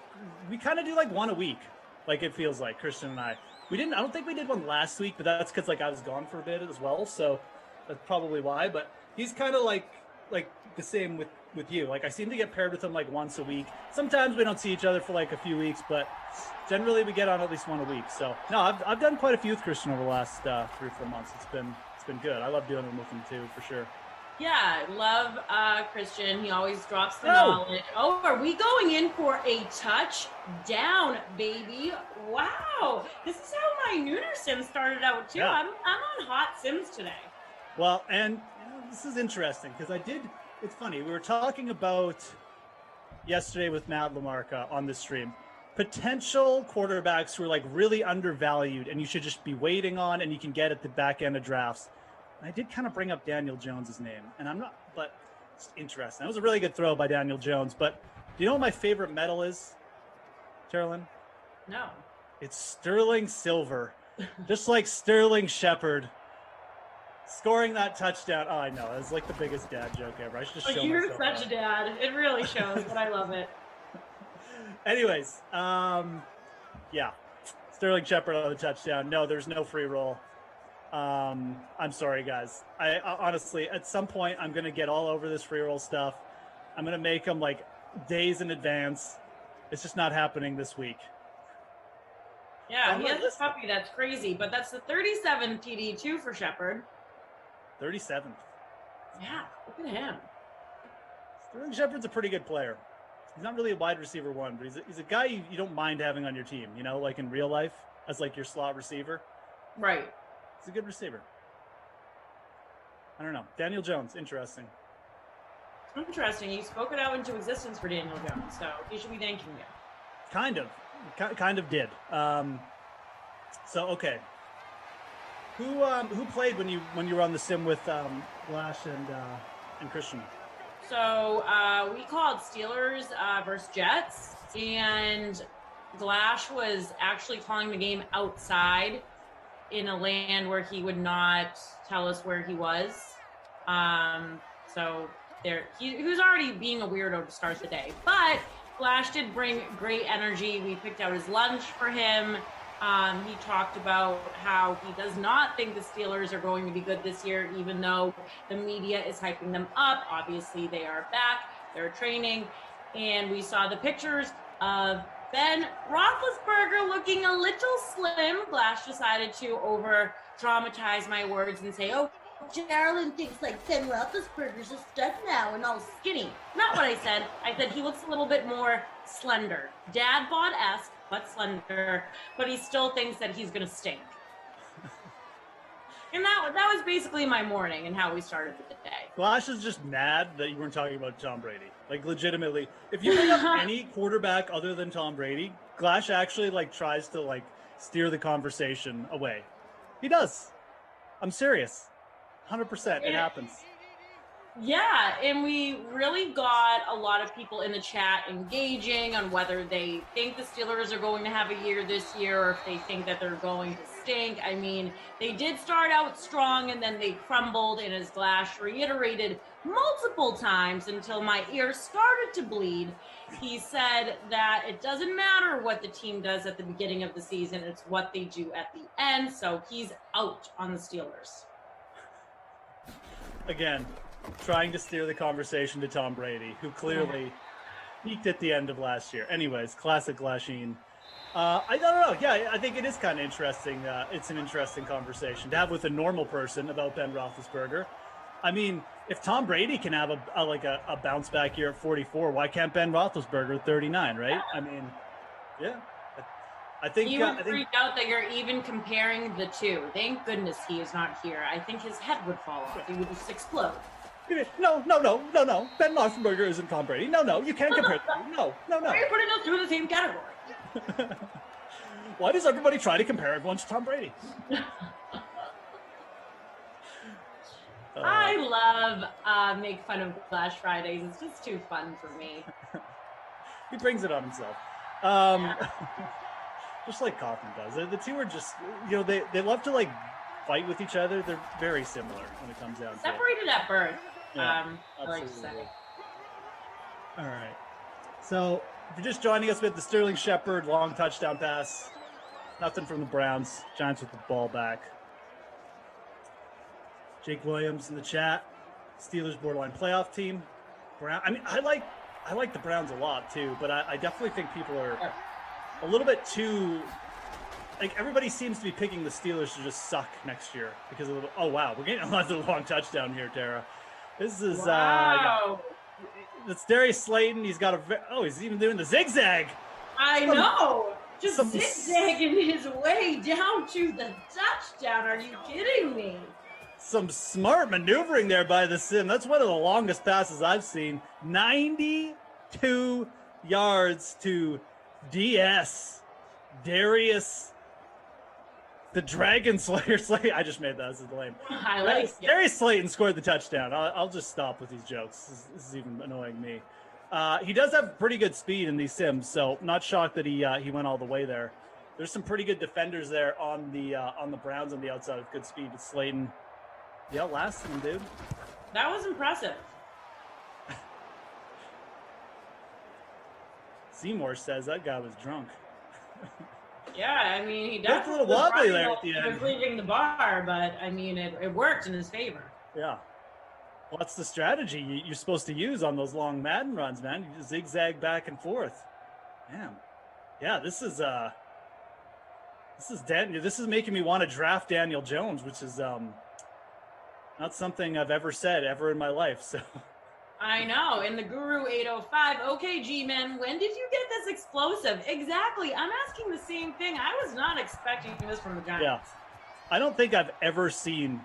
we kind of do like one a week. Like it feels like Christian and I don't think we did one last week, but that's because like I was gone for a bit as well. So that's probably why, but he's kind of like the same with you. Like I seem to get paired with him like once a week. Sometimes we don't see each other for like a few weeks, but generally we get on at least one a week. So no, I've done quite a few with Christian over the last 3 or 4 months. It's been good. I love doing them with him too, for sure. Yeah, love Christian. He always drops the knowledge. Oh, are we going in for a touchdown, baby? Wow. This is how my Nooner Sim started out, too. Yeah. I'm on hot Sims today. Well, and this is interesting because it's funny. We were talking about yesterday with Matt Lamarca on the stream. Potential quarterbacks who are like really undervalued and you should just be waiting on and you can get at the back end of drafts. I did kind of bring up Daniel Jones's name, and I'm not, but it's interesting. That was a really good throw by Daniel Jones. But do you know what my favorite medal is, Carolyn? No. It's Sterling Silver, just like Sterling Shepard scoring that touchdown. Oh, I know. It was like the biggest dad joke ever. I should just show You're myself such that. a dad. It really shows, but I love it. Anyways, yeah, Sterling Shepard on the touchdown. No, there's no free roll. I'm sorry, guys. I honestly, at some point, I'm going to get all over this free roll stuff. I'm going to make them like days in advance. It's just not happening this week. Yeah, he has this puppy that's crazy, but that's the 37 TD too for Shepard. 37th. Yeah, look at him. Sterling Shepard's a pretty good player. He's not really a wide receiver one, but he's a guy you don't mind having on your team, you know, like in real life as like your slot receiver. Right. He's a good receiver. I don't know. Daniel Jones, interesting. Interesting. You spoke it out into existence for Daniel Jones, so he should be thanking you. Kind of did. So okay. Who played when you were on the sim with Glash and Christian? So we called Steelers versus Jets, and Glash was actually calling the game outside in a land where he would not tell us where he was. So he was already being a weirdo to start the day. But Glash did bring great energy. We picked out his lunch for him. He talked about how he does not think the Steelers are going to be good this year, even though the media is hyping them up. Obviously, they are back. They're training. And we saw the pictures of Ben Roethlisberger looking a little slim. Glash decided to over-dramatize my words and say, oh, Carolyn thinks like Ben Roethlisberger's a stud now and all skinny. Not what I said. I said he looks a little bit more slender. Dad bod-esque, but slender, but he still thinks that he's going to stink. And that was basically my morning and how we started the day. Glash is just mad that you weren't talking about Tom Brady. Like, legitimately. If you bring up any quarterback other than Tom Brady, Glash actually, like, tries to, like, steer the conversation away. He does. I'm serious. 100%. It happens. Yeah, and we really got a lot of people in the chat engaging on whether they think the Steelers are going to have a year this year or if they think that they're going to stink. I mean, they did start out strong and then they crumbled, and as Glash reiterated multiple times until my ear started to bleed, he said that it doesn't matter what the team does at the beginning of the season, it's what they do at the end, so he's out on the Steelers. Again, trying to steer the conversation to Tom Brady, who clearly peaked at the end of last year. Anyways, classic Glasheen. I don't know. Yeah, I think it is kind of interesting. It's an interesting conversation to have with a normal person about Ben Roethlisberger. I mean, if Tom Brady can have a bounce back year at 44, why can't Ben Roethlisberger at 39? Right? I mean, yeah. I think he would freak out that you're even comparing the two. Thank goodness he is not here. I think his head would fall off. He would just explode. No. Ben Roethlisberger isn't Tom Brady. No, you can't compare them. No. Why are you putting those two in the same category? Why does everybody try to compare everyone to Tom Brady? I love make fun of Glash Fridays. It's just too fun for me. He brings it on himself. Just like Kaufman does. The two are just, they love to like fight with each other. They're very similar when it comes down to it. Separated at birth. Yeah, I like to say. All right. So if you're just joining us with the Sterling Shepard long touchdown pass, nothing from the Browns. Giants with the ball back. Jake Williams in the chat. Steelers borderline playoff team. I like the Browns a lot too, but I definitely think people are a little bit too, like, everybody seems to be picking the Steelers to just suck next year because of oh wow, we're getting another long touchdown here, Tara. This is Wow. It's Darius Slayton. He's got he's even doing the zigzag. I know. Just some- zigzagging his way down to the touchdown. Are you kidding me? Some smart maneuvering there by the sim. That's one of the longest passes I've seen. 92 yards to DS. Darius, the Dragon Slayer. I just made that. This is lame. I like it. Darius Slayton scored the touchdown. I'll just stop with these jokes. This is even annoying me. He does have pretty good speed in these sims, so not shocked that he went all the way there. There's some pretty good defenders there on the Browns on the outside with good speed. But Slayton, he outlasted him, dude. That was impressive. Seymour says that guy was drunk. Yeah, I mean, he Looked a definitely little was wobbly running there while at the he end. was leaving the bar, but I mean, it worked in his favor. Yeah. Well, that's the strategy you're supposed to use on those long Madden runs, man. You just zigzag back and forth. Man. Yeah, this is making me want to draft Daniel Jones, which is not something I've ever said ever in my life. So I know. And the Guru 805. Okay, G-Men, when did you get this explosive? Exactly. I'm asking the same thing. I was not expecting this from the Giants. yeah. I don't think I've ever seen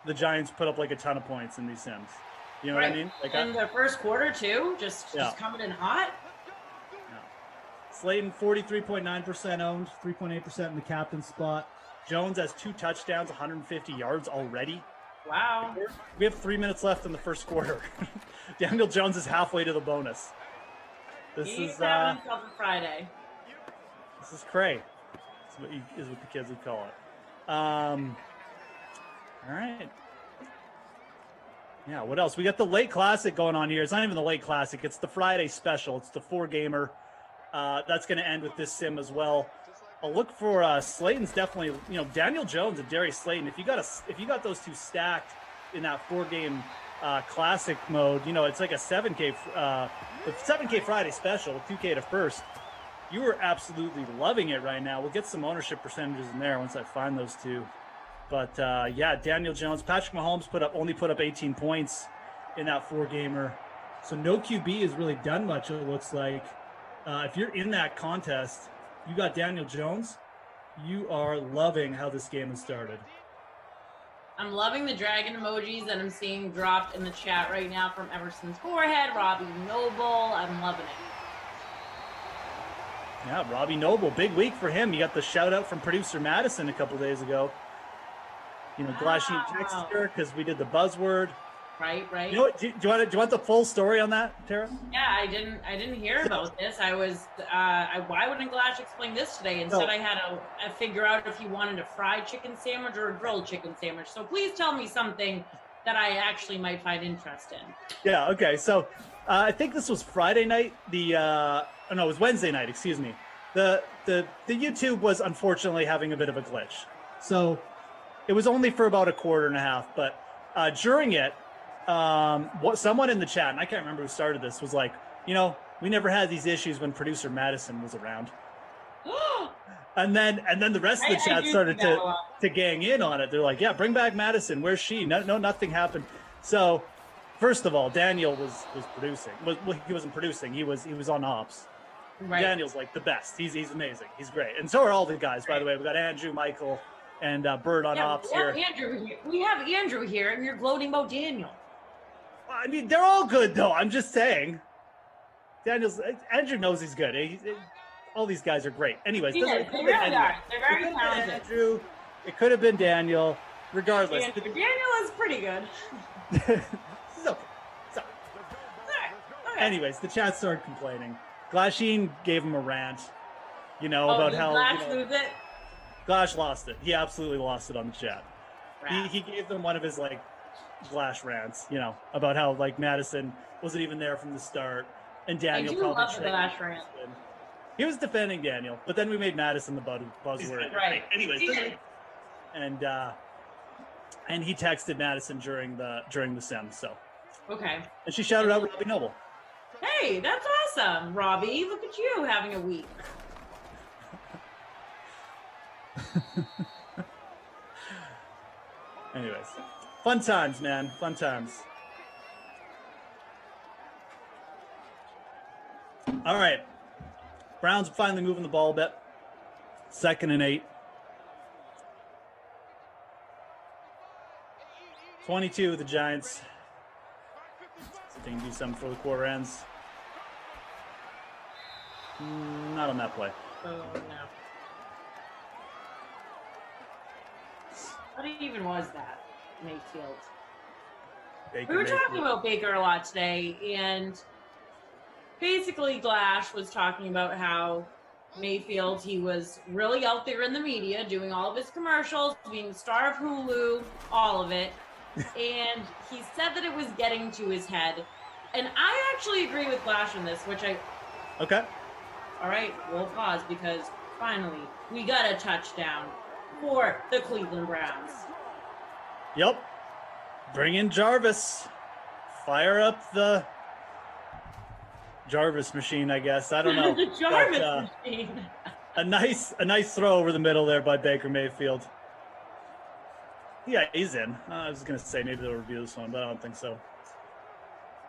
the Giants put up like a ton of points in these sims. You know what I mean? Like in the first quarter too, just Yeah. coming in hot. Slayton 43.9% owned, 3.8% in the captain spot. Jones has 2 touchdowns, 150 yards already. Wow. We have 3 minutes left in the first quarter. Daniel Jones is halfway to the bonus. This He's is having himself a Friday. this is cray. Is what the kids would call it. All right. Yeah, what else? We got the late classic going on here. It's not even the late classic. It's the Friday special. It's the 4-gamer. That's going to end with this sim as well. I'll look for Slayton's definitely, Daniel Jones and Darius Slayton. If you got those two stacked in that 4-game classic mode, it's like a 7K, the 7K Friday special with 2K to first. You are absolutely loving it right now. We'll get some ownership percentages in there once I find those two. But yeah, Daniel Jones, Patrick Mahomes only put up 18 points in that 4-gamer. So no QB has really done much, it looks like. If you're in that contest, you got Daniel Jones, you are loving how this game has started. I'm loving the dragon emojis that I'm seeing dropped in the chat right now from Emerson's forehead, Robbie Noble. I'm loving it. Yeah, Robbie Noble, big week for him. You got the shout out from producer Madison a couple days ago. Glasheen texted her because we did the buzzword. Right. You know what? Do you want the full story on that, Tara? Yeah, I didn't hear about this. I was why wouldn't Glash explain this today? Instead, I had to figure out if he wanted a fried chicken sandwich or a grilled chicken sandwich. So please tell me something that I actually might find interest in. Yeah. Okay. So I think this was Friday night. It was Wednesday night. Excuse me. The YouTube was unfortunately having a bit of a glitch. So it was only for about a quarter and a half, but during it. Someone in the chat, and I can't remember who started this, was like, we never had these issues when producer Madison was around. and then the rest of the chat started to gang in on it. They're like, yeah, bring back Madison. Where's she? No, nothing happened. So first of all, Daniel was producing. Well, he wasn't producing. He was on ops. Right. Daniel's like the best. He's amazing. He's great. And so are all the guys, by the way. We got Andrew, Michael, and Bird on ops here. We have Andrew here, and you're gloating about Daniel. I mean, they're all good, though. I'm just saying. Andrew knows he's good. All these guys are great. Anyways, They really are. They're very talented. Andrew, it could have been Daniel. Regardless. Daniel is pretty good. It's okay. Anyways, the chat started complaining. Glasheen gave him a rant, about how Glash lose it? Glash lost it. He absolutely lost it on the chat. He gave them one of his Glash rants, about how Madison wasn't even there from the start, and Daniel I do probably love the Glash rant. He was defending Daniel, but then we made Madison the buzzword. Right. Anyways, and he texted Madison during the sim. So Okay. and she shouted out Robbie Noble. Hey, that's awesome, Robbie. Look at you having a week. Anyways, Fun times, man. Fun times. All right. Browns finally moving the ball a bit. 2nd and 8. 22 of the Giants. So they can do something for the quarter ends. Not on that play. Oh, no. What even was that, Mayfield? Baker We were talking Mayfield. about Baker a lot today, and basically Glash was talking about how Mayfield, he was really out there in the media doing all of his commercials, being the star of Hulu, all of it. And he said that it was getting to his head. And I actually agree with Glash on this, which I... Okay. All right, we'll pause because finally we got a touchdown for the Cleveland Browns. Yep. Bring in Jarvis. Fire up the Jarvis machine, I guess. I don't know. The Jarvis But, machine. a nice throw over the middle there by Baker Mayfield. Yeah, he's in. I was going to say maybe they'll review this one, but I don't think so.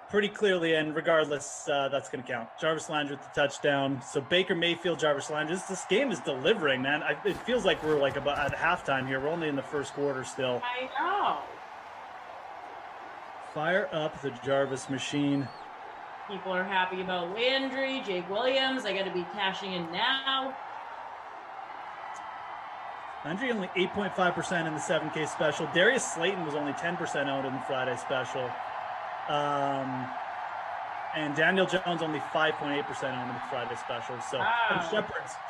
Pretty clearly in. Regardless, that's going to count. Jarvis Landry with the touchdown. So Baker Mayfield, Jarvis Landry. This game is delivering, man. It feels like we're like about at halftime here. We're only in the first quarter still. I know. Fire up the Jarvis machine. People are happy about Landry, Jake Williams. I got to be cashing in now. Landry only 8.5% in the 7K special. Darius Slayton was only 10% owned in the Friday special. And Daniel Jones only 5.8% owned in the Friday special. So and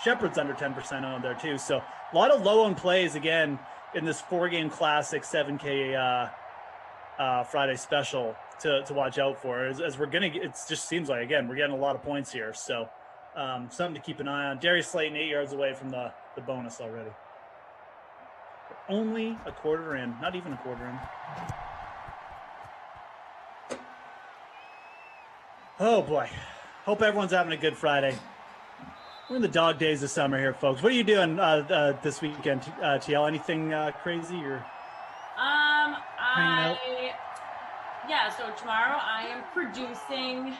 Shepard's under 10% owned there too. So a lot of low owned plays again in this 4-game classic 7K Friday special to watch out for. As we're gonna get, it just seems like again we're getting a lot of points here. So something to keep an eye on. Darius Slayton 8 yards away from the bonus already. Only a quarter in, not even a quarter in. Oh boy. Hope everyone's having a good Friday. We're in the dog days of summer here, folks. What are you doing this weekend, TL? Anything crazy or? So tomorrow I am producing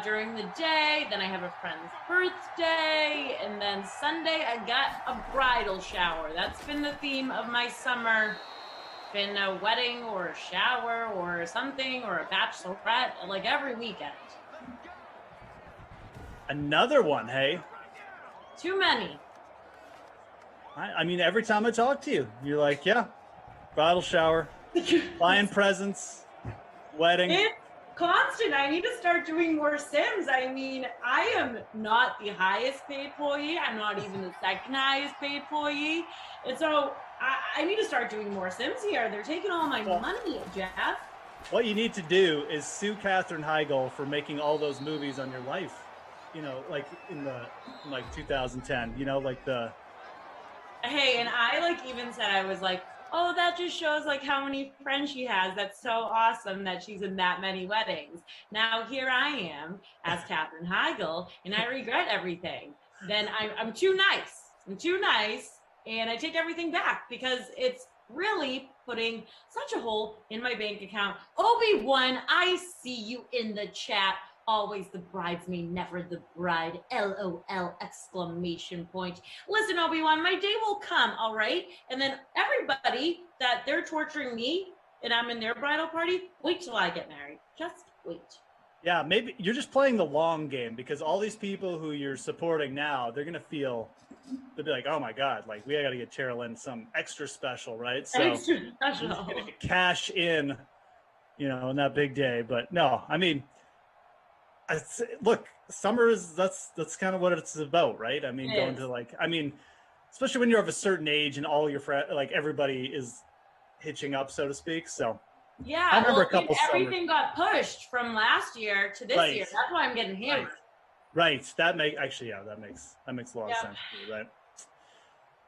during the day. Then I have a friend's birthday, and then Sunday I got a bridal shower. That's been the theme of my summer. Been a wedding or a shower or something or a bachelorette, like every weekend. Another one, hey? Too many. I mean, every time I talk to you, you're like, yeah, bridal shower, buying presents, wedding. It's constant. I need to start doing more Sims. I mean, I am not the highest paid employee. I'm not even the second highest paid employee. And so I need to start doing more Sims here. They're taking all my money, Jeff. What you need to do is sue Katherine Heigl for making all those movies on your life. You know, like in 2010, you know, like the... Hey, and I even said, I was like, oh, that just shows how many friends she has. That's so awesome that she's in that many weddings. Now here I am as Katherine Heigl, and I regret everything. Then I'm too nice. I'm too nice, and I take everything back because it's really putting such a hole in my bank account. Obi-Wan, I see you in the chat. Always the bridesmaid, never the bride. LOL exclamation point. Listen, Obi-Wan, my day will come, all right? And then everybody that they're torturing me and I'm in their bridal party, wait till I get married. Just wait. Yeah, maybe you're just playing the long game because all these people who you're supporting now, they'll be like, oh my God, we got to get Cheryl in some extra special, right? So Extra special. You're just gonna cash in, in that big day. But no, I mean, look, summer that's kind of what it's about, right? I mean, especially when you're of a certain age and all your friends, everybody is hitching up, so to speak. So yeah, I remember a couple everything got pushed from last year to this year. That's why I'm getting hammered. Right. That makes a lot of sense to me, right?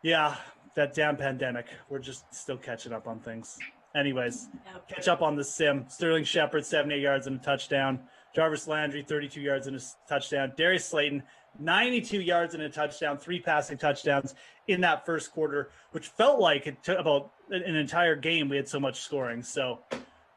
Yeah, that damn pandemic. We're just still catching up on things. Anyways, catch up on the sim. Sterling Shepard, 78 yards and a touchdown. Jarvis Landry, 32 yards and a touchdown. Darius Slayton, 92 yards and a touchdown, 3 passing touchdowns in that first quarter, which felt like it took about an entire game. We had so much scoring. So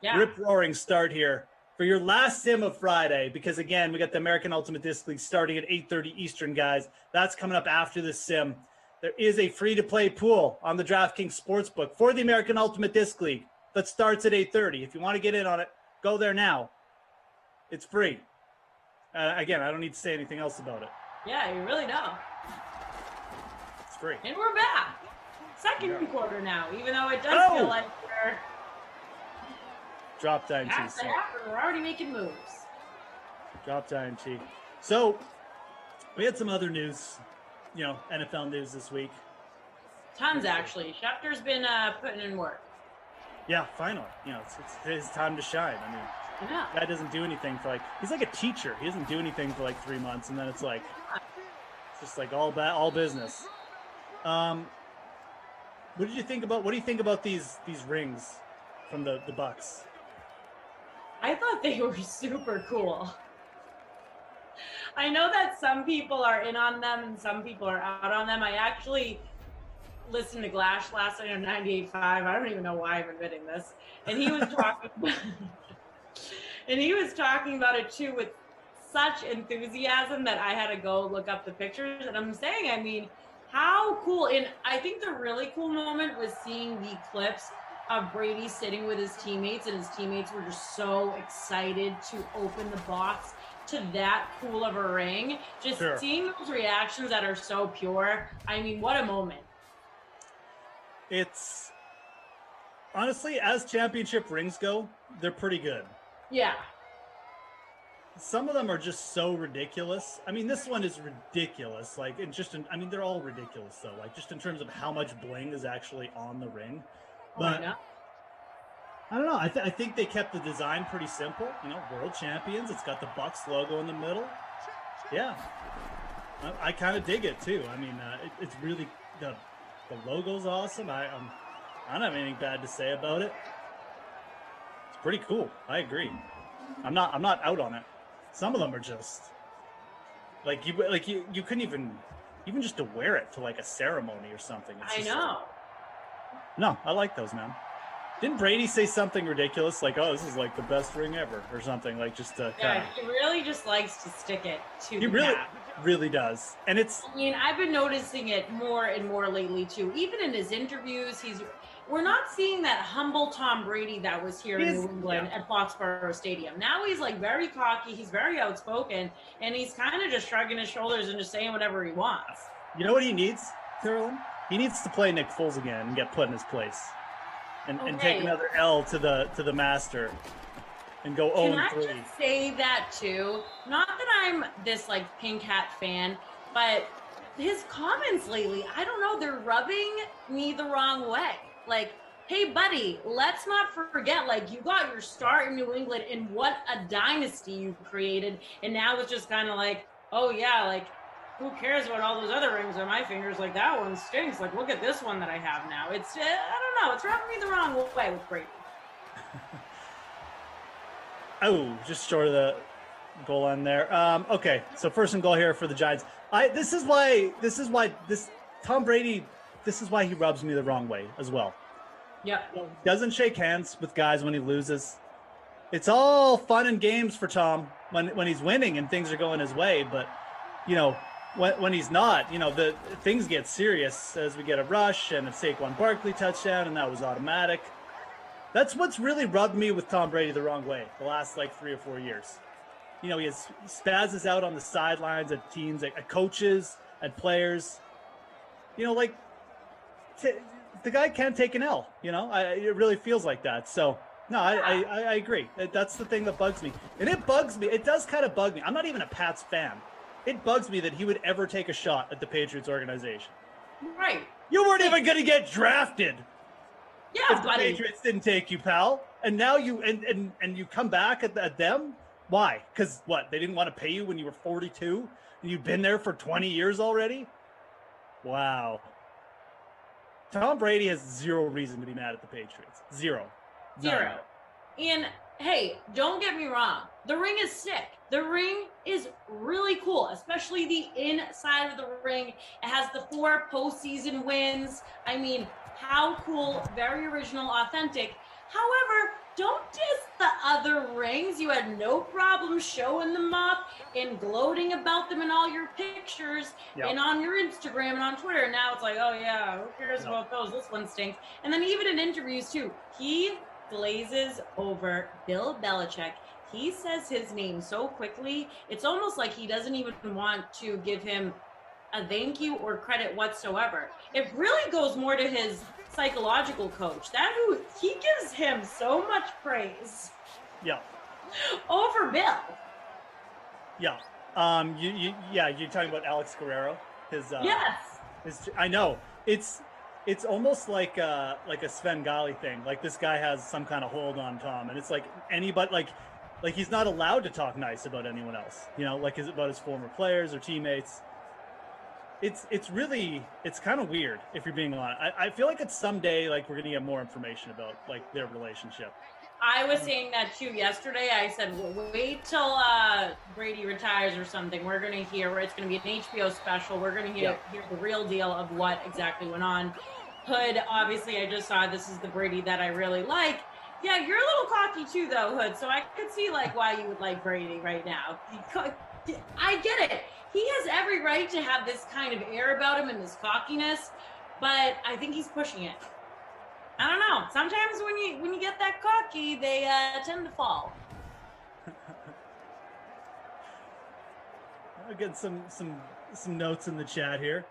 rip-roaring start here for your last sim of Friday, because again, we got the American Ultimate Disc League starting at 8:30 Eastern, guys. That's coming up after this sim. There is a free-to-play pool on the DraftKings Sportsbook for the American Ultimate Disc League that starts at 8:30. If you want to get in on it, go there now. It's free. Again, I don't need to say anything else about it. Yeah, you really don't. It's free. And we're back. Second quarter now, even though it does feel like we're Drop down T. we're already making moves. Drop down T. So we had some other news, NFL news this week. Tons, actually. Schefter's been putting in work. Yeah, finally. It's his time to shine. I mean, guy doesn't do anything for he's like a teacher. He doesn't do anything for 3 months, and then it's just all business. What do you think about these rings from the Bucks? I thought they were super cool. I know that some people are in on them and some people are out on them. I actually listened to Glash last night on 98.5. I don't even know why I'm admitting this. And he was talking about it too with such enthusiasm that I had to go look up the pictures. And I'm saying, I mean, how cool. And I think the really cool moment was seeing the clips of Brady sitting with his teammates, and his teammates were just so excited to open the box to that cool of a ring. Just seeing those reactions that are so pure. I mean, what a moment. It's honestly, as championship rings go, they're pretty good. Yeah. Some of them are just so ridiculous. I mean, this one is ridiculous. They're all ridiculous though. Just in terms of how much bling is actually on the ring. But I don't know. I think they kept the design pretty simple. World champions. It's got the Bucks logo in the middle. Yeah, I kind of dig it too. I mean, it's really the logo's awesome. I don't have anything bad to say about it. It's pretty cool. I agree. I'm not out on it. Some of them are just you couldn't even just to wear it to a ceremony or something. I know. No, I like those, man. Didn't Brady say something ridiculous oh, this is the best ring ever or something just to Yeah, he really just likes to stick it to He really does. And I mean, I've been noticing it more and more lately too. Even in his interviews, we're not seeing that humble Tom Brady that was here in New England at Foxborough Stadium. Now he's very cocky, he's very outspoken, and he's kind of just shrugging his shoulders and just saying whatever he wants. You know what he needs, Carolyn? He needs to play Nick Foles again and get put in his place, and take another L to the master, and go 0-3. Can I just say that too? Not that I'm this Pink Hat fan, but his comments lately, I don't know, they're rubbing me the wrong way. Hey buddy, let's not forget, you got your start in New England, and what a dynasty you created, and now it's just kind of oh yeah, who cares about all those other rings on my fingers? That one stinks. Look at this one that I have now. It's, I don't know. It's rubbing me the wrong way with Brady. Oh, just short of the goal line there. Okay, so first and goal here for the Giants. This is why Tom Brady, this is why he rubs me the wrong way as well. Yeah. Doesn't shake hands with guys when he loses. It's all fun and games for Tom when he's winning and things are going his way, but when he's not, the things get serious as we get a rush and a Saquon Barkley touchdown, and that was automatic. That's what's really rubbed me with Tom Brady the wrong way the last 3 or 4 years. He spazzes out on the sidelines at teams, at coaches, at players. The guy can't take an L. It really feels like that. So no, I agree. That's the thing that bugs me, and it bugs me. It does kind of bug me. I'm not even a Pats fan. It bugs me that he would ever take a shot at the Patriots organization. Right. You weren't even going to get drafted. Yeah, if the Patriots didn't take you, pal. And now you and you come back at them. Why? Because what? They didn't want to pay you when you were 42 and you've been there for 20 years already. Wow. Tom Brady has zero reason to be mad at the Patriots. Zero. And Hey, don't get me wrong. The ring is sick. The ring is really cool, especially the inside of the ring. It has the 4 postseason wins. I mean, how cool, very original, authentic. However, don't diss the other rings. You had no problem showing them off and gloating about them in all your pictures and on your Instagram and on Twitter. And now it's like, oh yeah, who cares about those? This one stinks. And then even in interviews too, he glazes over Bill Belichick. He says his name so quickly, it's almost like he doesn't even want to give him a thank you or credit whatsoever. It really goes more to his psychological coach. He gives him so much praise. Yeah. Over Bill. Yeah. You're talking about Alex Guerrero. Yes. I know. It's almost like a Sven Gali thing. Like this guy has some kind of hold on Tom, and it's like anybody like he's not allowed to talk nice about anyone else. Like about his former players or teammates. It's really kind of weird if you're being honest. I feel like it's someday like we're gonna get more information about like their relationship. I was saying that too yesterday. I said, wait till Brady retires or something. We're going to hear, it's going to be an HBO special. We're going to hear the real deal of what exactly went on. Hood, obviously, I just saw this is the Brady that I really like. Yeah, you're a little cocky too, though, Hood. So I could see like why you would like Brady right now. I get it. He has every right to have this kind of air about him and this cockiness, but I think he's pushing it. I don't know. Sometimes when you get that cocky, they tend to fall. I'll get some notes in the chat here.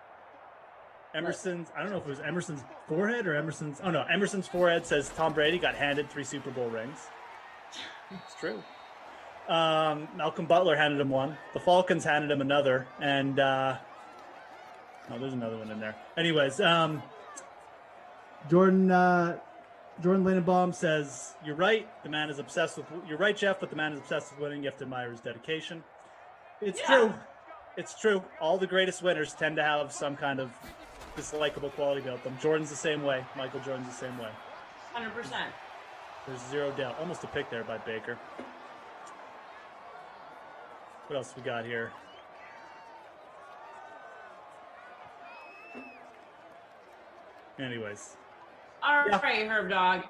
Emerson's, I don't know if it was Emerson's forehead or Emerson's. Oh no, Emerson's forehead says Tom Brady got handed 3 Super Bowl rings. It's true. Malcolm Butler handed him one. The Falcons handed him another, and there's another one in there. Anyways, Jordan Lindenbaum says, you're right. The man is obsessed with, you're right, Jeff, but the man is obsessed with winning. You have to admire his dedication. It's true. It's true. All the greatest winners tend to have some kind of dislikable quality about them. Jordan's the same way. Michael Jordan's the same way. 100%. There's zero doubt. Almost a pick there by Baker. What else we got here? Anyways. All right, Herb Dog.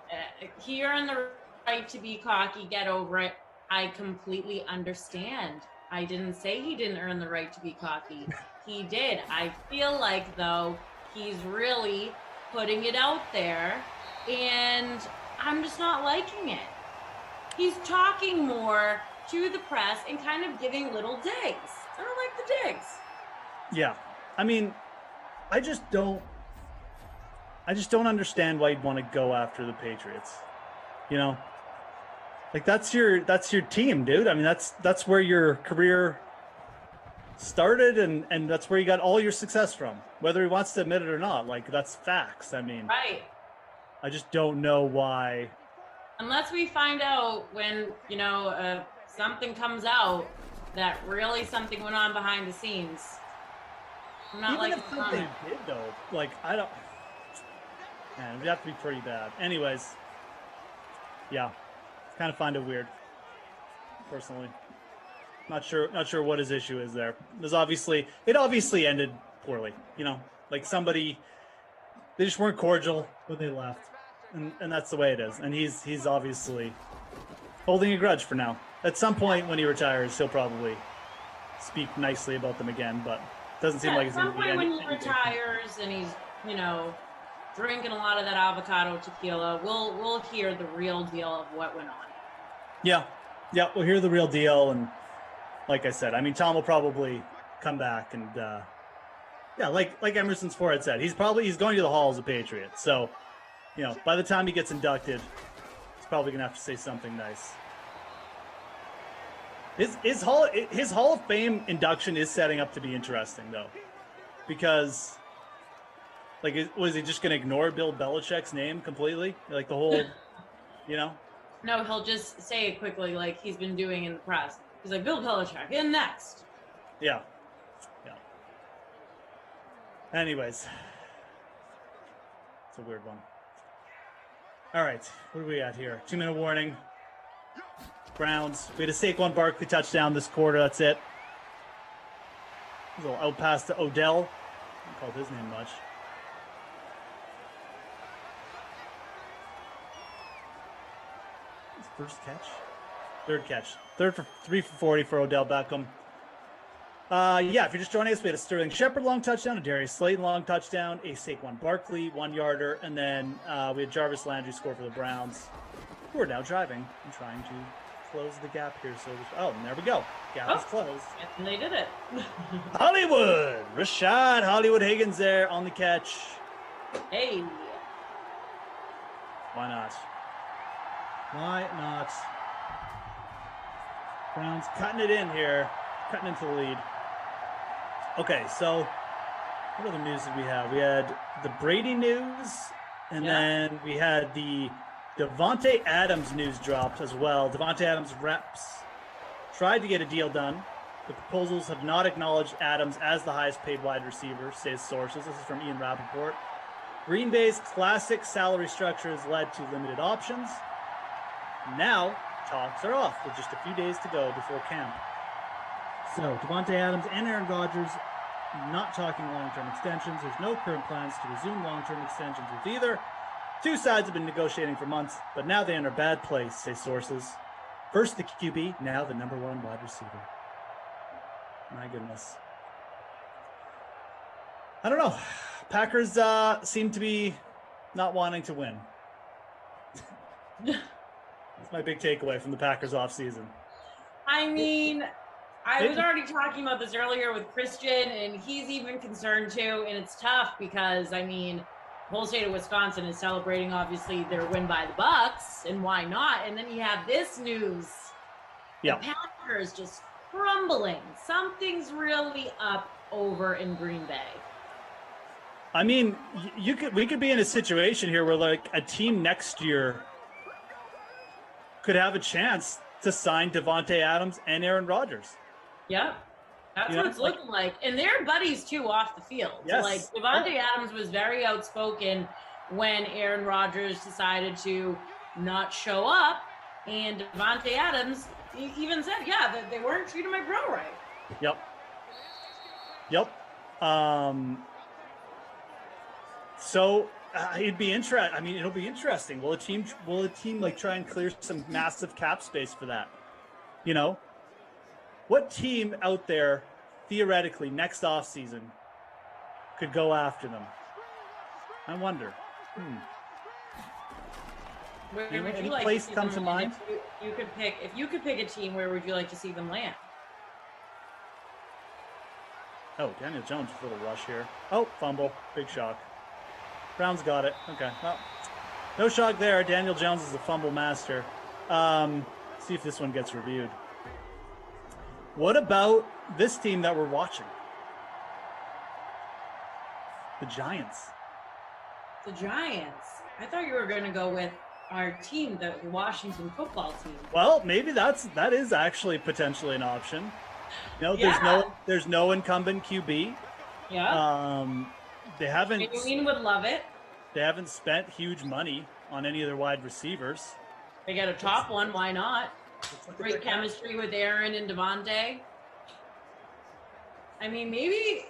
He earned the right to be cocky. Get over it. I completely understand. I didn't say he didn't earn the right to be cocky. He did. I feel like, though, he's really putting it out there, and I'm just not liking it. He's talking more to the press and kind of giving little digs. I don't like the digs. Yeah. I mean, I just don't understand why you'd want to go after the Patriots. Like that's your team, dude. I mean, that's where your career started and that's where you got all your success from, whether he wants to admit it or not. Like that's facts. I mean, right. I just don't know why. Unless we find out when, something comes out that really something went on behind the scenes. I'm not Even like if something did though, like I don't. Man, it'd have to be pretty bad. Anyways, yeah, kind of find it weird, personally. Not sure what his issue is there. It obviously ended poorly. Like somebody, they just weren't cordial when they left, and that's the way it is. And he's obviously holding a grudge for now. At some point when he retires, he'll probably speak nicely about them again, but it doesn't seem like it's at some point when he retires and he's drinking a lot of that avocado tequila, we'll hear the real deal of what went on. Yeah, we'll hear the real deal, and like I said, I mean, Tom will probably come back, and like Emerson's forehead said, he's going to the Hall as a Patriot. So, by the time he gets inducted, he's probably gonna have to say something nice. His Hall of Fame induction is setting up to be interesting though, because. Like, was he just going to ignore Bill Belichick's name completely? Like the whole, No, he'll just say it quickly like he's been doing in the press. He's like, Bill Belichick, in next. Yeah. Anyways. It's a weird one. All right, what do we got here? 2-minute warning. Browns. We had a Saquon Barkley touchdown this quarter. That's it. A little out pass to Odell. I haven't called his name much. His first catch? Third catch. 3 for 40 for Odell Beckham. Yeah, if you're just joining us, we had a Sterling Shepard long touchdown, a Darius Slayton long touchdown, a Saquon Barkley 1-yarder, and then we had Jarvis Landry score for the Browns, who are now driving and trying to close the gap here. So, and there we go. Gap is closed. And they did it. Hollywood! Rashad Hollywood Higgins there on the catch. Hey. Why not? Why not? Browns cutting it in here. Cutting into the lead. Okay, so what other news did we have? We had the Brady news, and then we had the Devontae Adams news dropped as well. Devontae Adams reps tried to get a deal done. The proposals have not acknowledged Adams as the highest paid wide receiver, says sources. This is from Ian Rappaport. Green Bay's classic salary structure has led to limited options. Now, talks are off with just a few days to go before camp. So, Devontae Adams and Aaron Rodgers not talking long-term extensions. There's no current plans to resume long-term extensions with either. Two sides have been negotiating for months, but now they're in a bad place, say sources. First the QB, now the number one wide receiver. My goodness. I don't know. Packers seem to be not wanting to win. That's my big takeaway from the Packers offseason. I mean, I was already talking about this earlier with Christian, and he's even concerned too. And it's tough because, I mean, the whole state of Wisconsin is celebrating, obviously, their win by the Bucks, and why not? And then you have this news. Yeah. The Packers just crumbling. Something's really up over in Green Bay. I mean, we could be in a situation here where, like, a team next year could have a chance to sign Devontae Adams and Aaron Rodgers. Yep. That's what it's looking like. And they're buddies, too, off the field. Yes. Like, Devontae Adams was very outspoken when Aaron Rodgers decided to not show up. And Devontae Adams even said, that they weren't treating my bro right. Yep. So it'd be interesting. I mean, it'll be interesting. Will a team like try and clear some massive cap space for that? You know, what team out there theoretically next offseason could go after them? I wonder. Where You know, would any you like place to see come them to land? mind? If you could pick a team, where would you like to see them land? Oh, Daniel Jones with a little rush here. Oh, fumble. Big shock. Browns got it. Okay. Well, no shock there. Daniel Jones is a fumble master. See if this one gets reviewed. What about this team that we're watching? The Giants. The Giants. I thought you were going to go with our team, the Washington football team. Well, maybe that is actually potentially an option. You know, there's no incumbent QB. Yeah. They haven't. McMahon would love it. They haven't spent huge money on any of their wide receivers. They got a top one. Why not? Great chemistry with Aaron and Devontae. I mean, maybe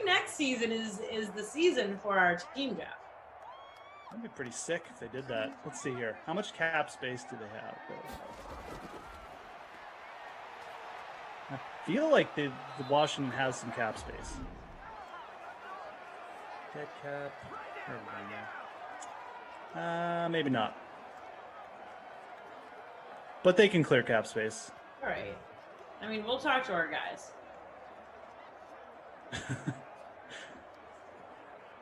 next season is the season for our team, Jeff. That'd be pretty sick if they did that. Let's see here. How much cap space do they have? I feel like the Washington has some cap space. Dead cap. Maybe not. But they can clear cap space. All right. I mean, we'll talk to our guys.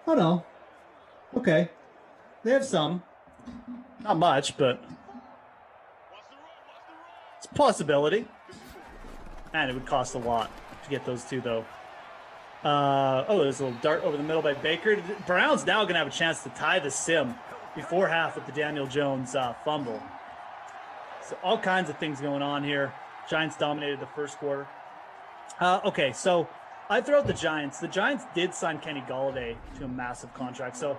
Oh no. Okay. They have some. Not much, but it's a possibility. And it would cost a lot to get those two, though. There's a little dart over the middle by Baker. The Browns now going to have a chance to tie the sim before half with the Daniel Jones fumble. So all kinds of things going on here. Giants dominated the first quarter. Okay, so I throw out the Giants. The Giants did sign Kenny Golladay to a massive contract, so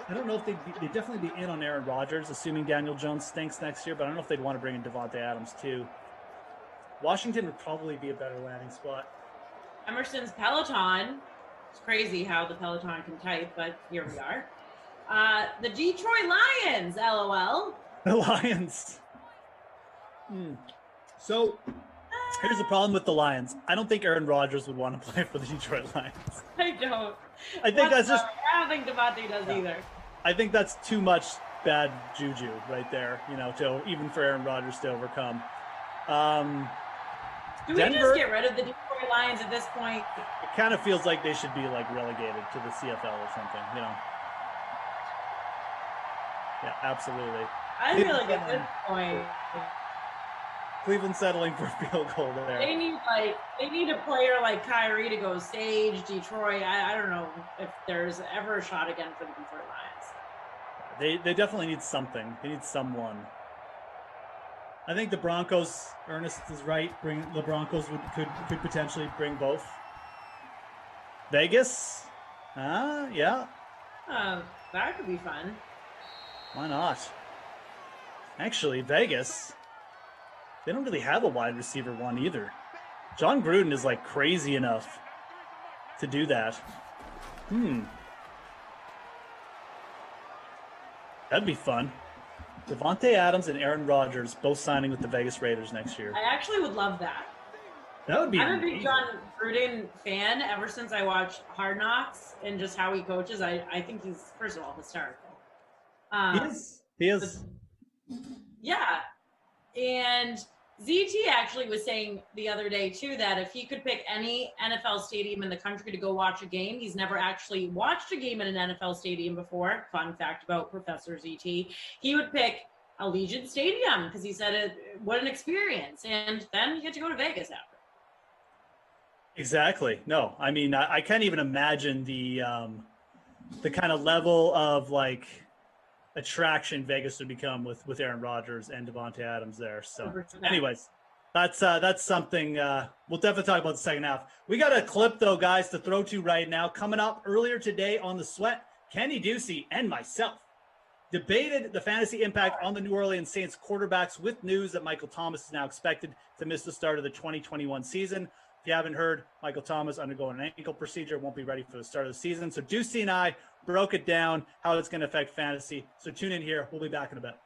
I don't know if they'd definitely be in on Aaron Rodgers, assuming Daniel Jones stinks next year, but I don't know if they'd want to bring in Devontae Adams too. Washington would probably be a better landing spot. Emerson's Peloton. It's crazy how the Peloton can type, but here we are. The Detroit Lions, LOL. The Lions. So here's the problem with the Lions. I don't think Aaron Rodgers would want to play for the Detroit Lions. I don't. I think that's just. I don't think Devontae does either. I think that's too much bad juju right there, to even for Aaron Rodgers to overcome. Do we just get rid of the Detroit Lions at this point? It kind of feels like they should be relegated to the CFL or something, Yeah, absolutely. I feel like at this point, Cleveland settling for a field goal there. they need a player like Kyrie to go stage Detroit. I don't know if there's ever a shot again for the Detroit Lions. They definitely need something. They need someone. I think the Broncos. Ernest is right. The Broncos could potentially bring both. Vegas, yeah. That could be fun. Why not? Actually, Vegas. They don't really have a wide receiver one either. John Gruden is crazy enough to do that. That'd be fun. Devontae Adams and Aaron Rodgers both signing with the Vegas Raiders next year. I actually would love that. That would be I'm a amazing. big John Gruden fan ever since I watched Hard Knocks and just how he coaches. I think he's, first of all, hysterical. He is. Yeah. And ZT actually was saying the other day, too, that if he could pick any NFL stadium in the country to go watch a game, he's never actually watched a game in an NFL stadium before. Fun fact about Professor ZT. He would pick Allegiant Stadium because he said, what an experience. And then you get to go to Vegas after. Exactly. No, I mean, I can't even imagine the kind of level of attraction Vegas would become with Aaron Rodgers and Devontae Adams there. So, anyways, that's something we'll definitely talk about the second half. We got a clip though, guys, to throw to right now. Coming up earlier today on the Sweat, Kenny Ducey and myself debated the fantasy impact on the New Orleans Saints quarterbacks with news that Michael Thomas is now expected to miss the start of the 2021 season. If you haven't heard, Michael Thomas undergoing an ankle procedure, won't be ready for the start of the season. So Ducey and I broke it down, how it's going to affect fantasy. So tune in here. We'll be back in a bit.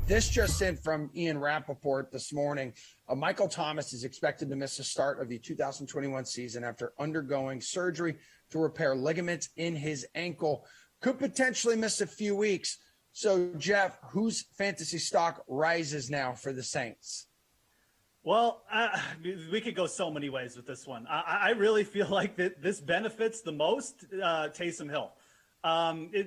This just in from Ian Rappaport this morning. Michael Thomas is expected to miss the start of the 2021 season after undergoing surgery to repair ligaments in his ankle. Could potentially miss a few weeks. So, Jeff, whose fantasy stock rises now for the Saints? Well, we could go so many ways with this one. I really feel like that this benefits the most Taysom Hill.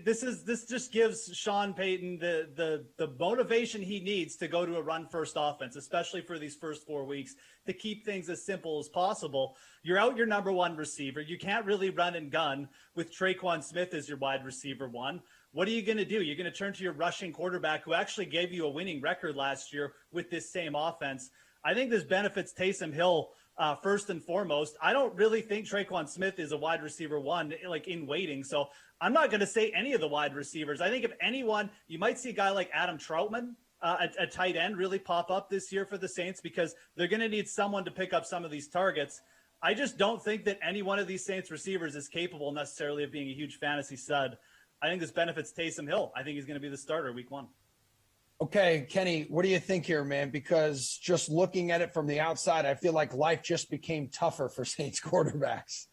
This just gives Sean Payton the motivation he needs to go to a run-first offense, especially for these first 4 weeks, to keep things as simple as possible. You're out your number one receiver. You can't really run and gun with Traquan Smith as your wide receiver one. What are you going to do? You're going to turn to your rushing quarterback who actually gave you a winning record last year with this same offense. I think this benefits Taysom Hill first and foremost. I don't really think Traquan Smith is a wide receiver one, in waiting. So I'm not going to say any of the wide receivers. I think if anyone, you might see a guy like Adam Troutman, a tight end, really pop up this year for the Saints because they're going to need someone to pick up some of these targets. I just don't think that any one of these Saints receivers is capable necessarily of being a huge fantasy stud. I think this benefits Taysom Hill. I think he's going to be the starter week one. Okay, Kenny, what do you think here, man? Because just looking at it from the outside, I feel like life just became tougher for Saints quarterbacks.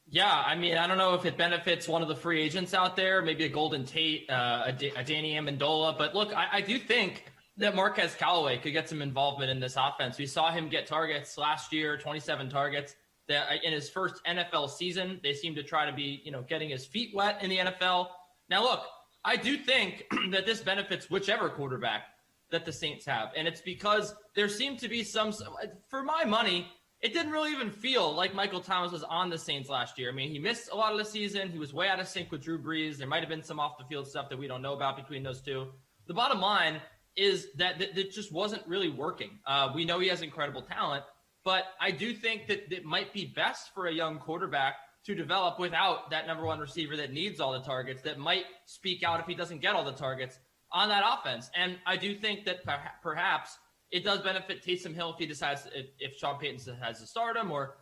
Yeah, I mean, I don't know if it benefits one of the free agents out there, maybe a Golden Tate, a Danny Amendola. But look, I do think that Marquez Callaway could get some involvement in this offense. We saw him get targets last year, 27 targets. In his first NFL season, they seem to try to be, getting his feet wet in the NFL. Now, look, I do think that this benefits whichever quarterback that the Saints have. And it's because there seemed to be for my money, it didn't really even feel like Michael Thomas was on the Saints last year. I mean, he missed a lot of the season. He was way out of sync with Drew Brees. There might have been some off the field stuff that we don't know about between those two. The bottom line is that it just wasn't really working. We know he has incredible talent, but I do think that it might be best for a young quarterback to develop without that number one receiver that needs all the targets, that might speak out if he doesn't get all the targets on that offense. And I do think that perhaps it does benefit Taysom Hill if he decides if Sean Payton has to start him, or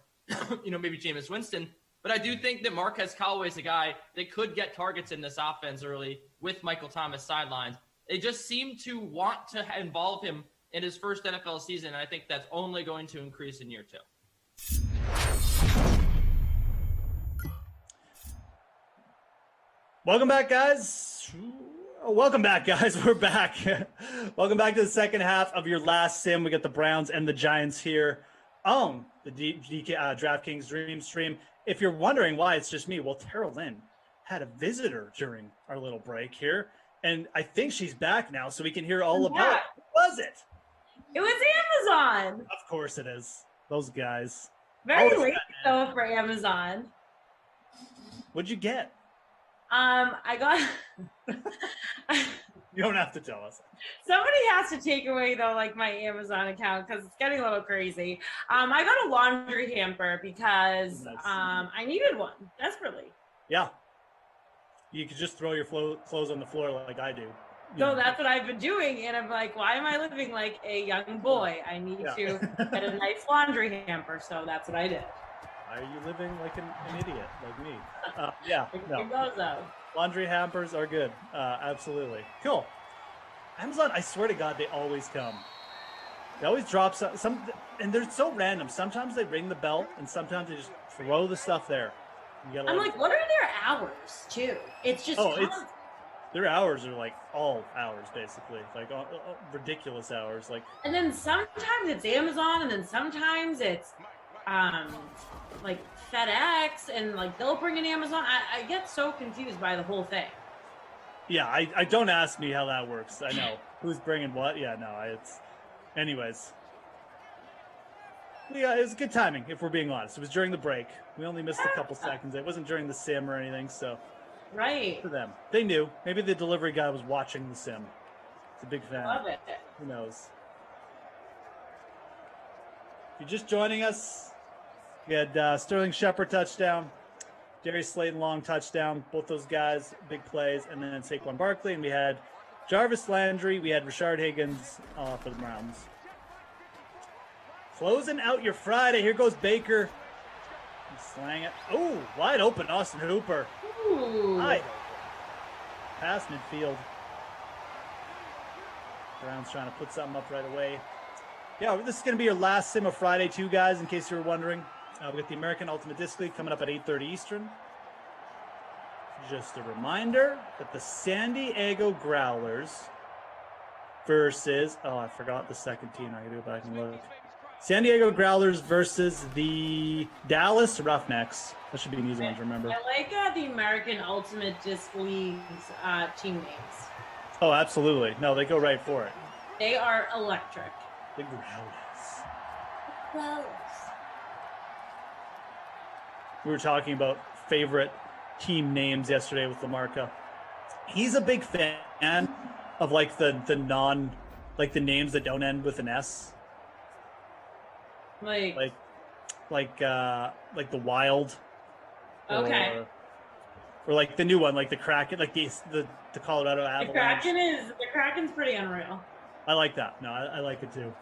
maybe Jameis Winston. But I do think that Marquez Callaway is a guy that could get targets in this offense early with Michael Thomas sidelines. They just seem to want to involve him in his first NFL season, and I think that's only going to increase in year 2. Welcome back, guys. Welcome back, guys. We're back. Welcome back to the second half of your last sim. We got the Browns and the Giants here on the DraftKings Dream Stream. If you're wondering why it's just me, well, Tara Lynn had a visitor during our little break here, and I think she's back now, so we can hear all about it. What was it? It was Amazon. Of course it is. Those guys. Very Always late though for Amazon. What'd you get? I got. You don't have to tell us. Somebody has to take away though, like my Amazon account, because it's getting a little crazy. I got a laundry hamper because I needed one desperately. Yeah. You could just throw your clothes on the floor like I do. So that's what I've been doing, and I'm like, why am I living like a young boy? I need to get a nice laundry hamper, so that's what I did. Why are you living like an idiot like me? Yeah, It goes though. Laundry hampers are good. Absolutely. Cool. Amazon, I swear to God, they always come. They always drop some, and they're so random. Sometimes they ring the bell, and sometimes they just throw the stuff there. I'm like, what are their hours too? It's just their hours are like all hours basically, like ridiculous hours. Like, and then sometimes it's Amazon, and then sometimes it's like FedEx, and like they'll bring in Amazon. I get so confused by the whole thing. Yeah, I don't ask me how that works. I know who's bringing what. Yeah, no, it's anyways. Yeah, it was good timing, if we're being honest. It was during the break. We only missed a couple seconds. It wasn't during the sim or anything, so. Right. For them. They knew. Maybe the delivery guy was watching the sim. He's a big fan. Love it. Who knows? If you're just joining us, we had Sterling Shepard touchdown, Darius Slayton long touchdown. Both those guys, big plays. And then Saquon Barkley. And we had Jarvis Landry. We had Rashard Higgins for the Browns. Closing out your Friday. Here goes Baker. Slang it. Oh, wide open Austin Hooper. Ooh. Wide open. Pass midfield. Brown's trying to put something up right away. Yeah, this is going to be your last sim of Friday too, guys, in case you were wondering. We got the American Ultimate Disc League coming up at 8:30 Eastern. Just a reminder that the San Diego Growlers versus... Oh, I forgot the second team. I can go back and look. San Diego Growlers versus the Dallas Roughnecks. That should be an easy one to remember. I like the American Ultimate Disc League's team names. Oh, absolutely. No, they go right for it. They are electric. The Growlers. Growlers. We were talking about favorite team names yesterday with Lamarca. He's a big fan of like the names that don't end with an S. Like the Wild. Okay. Or like the new one, like the Kraken, like the Colorado Avalanche. The Kraken's pretty unreal. I like that. No, I like it too.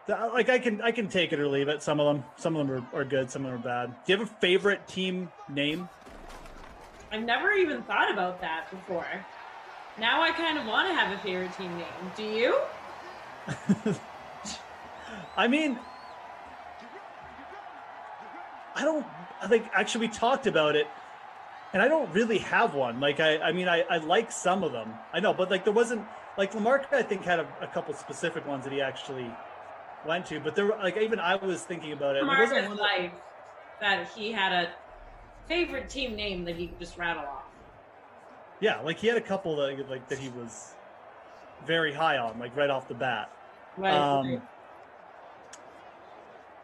Like I can take it or leave it. Some of them are good. Some of them are bad. Do you have a favorite team name? I've never even thought about that before. Now I kind of want to have a favorite team name. Do you? I mean, I think actually we talked about it, and I don't really have one. Like I mean I like some of them. I know, but like there wasn't like Lamarca. I think had a couple specific ones that he actually went to, but there were like even I was thinking about it. Lamarca's life that he had a favorite team name that he could just rattle off. Yeah, like he had a couple that he was very high on, like right off the bat. Right.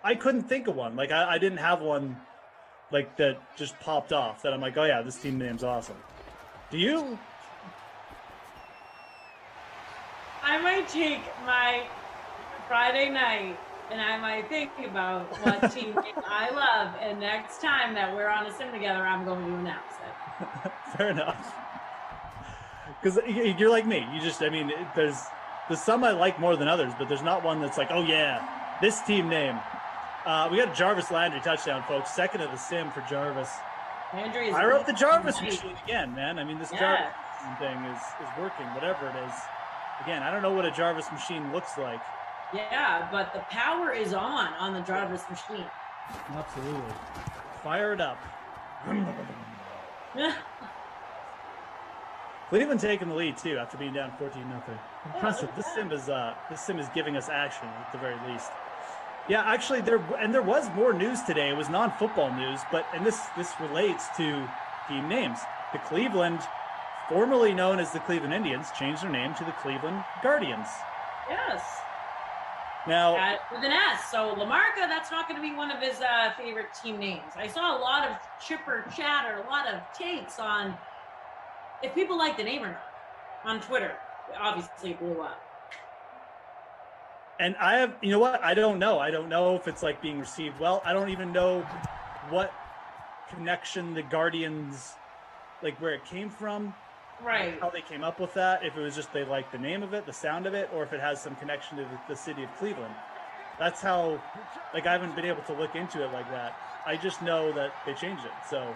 I couldn't think of one. Like I didn't have one like that just popped off that I'm like, oh yeah, this team name's awesome. Do you? I might take my Friday night and I might think about what team name I love, and next time that we're on a sim together, I'm going to announce it. Fair enough. Because you're like me. You just, I mean, there's There's some I like more than others, but there's not one that's like, oh yeah, this team name. We got a Jarvis Landry touchdown, folks. Second of the sim for Jarvis. Landry is Fire up the Jarvis machine again, man. I mean, this Yeah. Jarvis thing is working, whatever it is. Again, I don't know what a Jarvis machine looks like. Yeah, but the power is on the Jarvis machine. Absolutely. Fire it up. Cleveland taking the lead too after being down 14-0. Impressive. This sim is giving us action at the very least. Yeah, actually, there was more news today. It was non-football news, and this relates to team names. The Cleveland, formerly known as the Cleveland Indians, changed their name to the Cleveland Guardians. Yes. Now, with an S. So Lamarca, that's not going to be one of his favorite team names. I saw a lot of chipper chatter, a lot of takes on if people like the name or not on Twitter. Obviously, it blew up. and you know what? I don't know. I don't know if it's like being received well. I don't even know what connection the Guardians, like where it came from. Right. How they came up with that. If it was just they liked the name of it, the sound of it, or if it has some connection to the city of Cleveland. That's how, like, I haven't been able to look into it like that. I just know that they changed it. So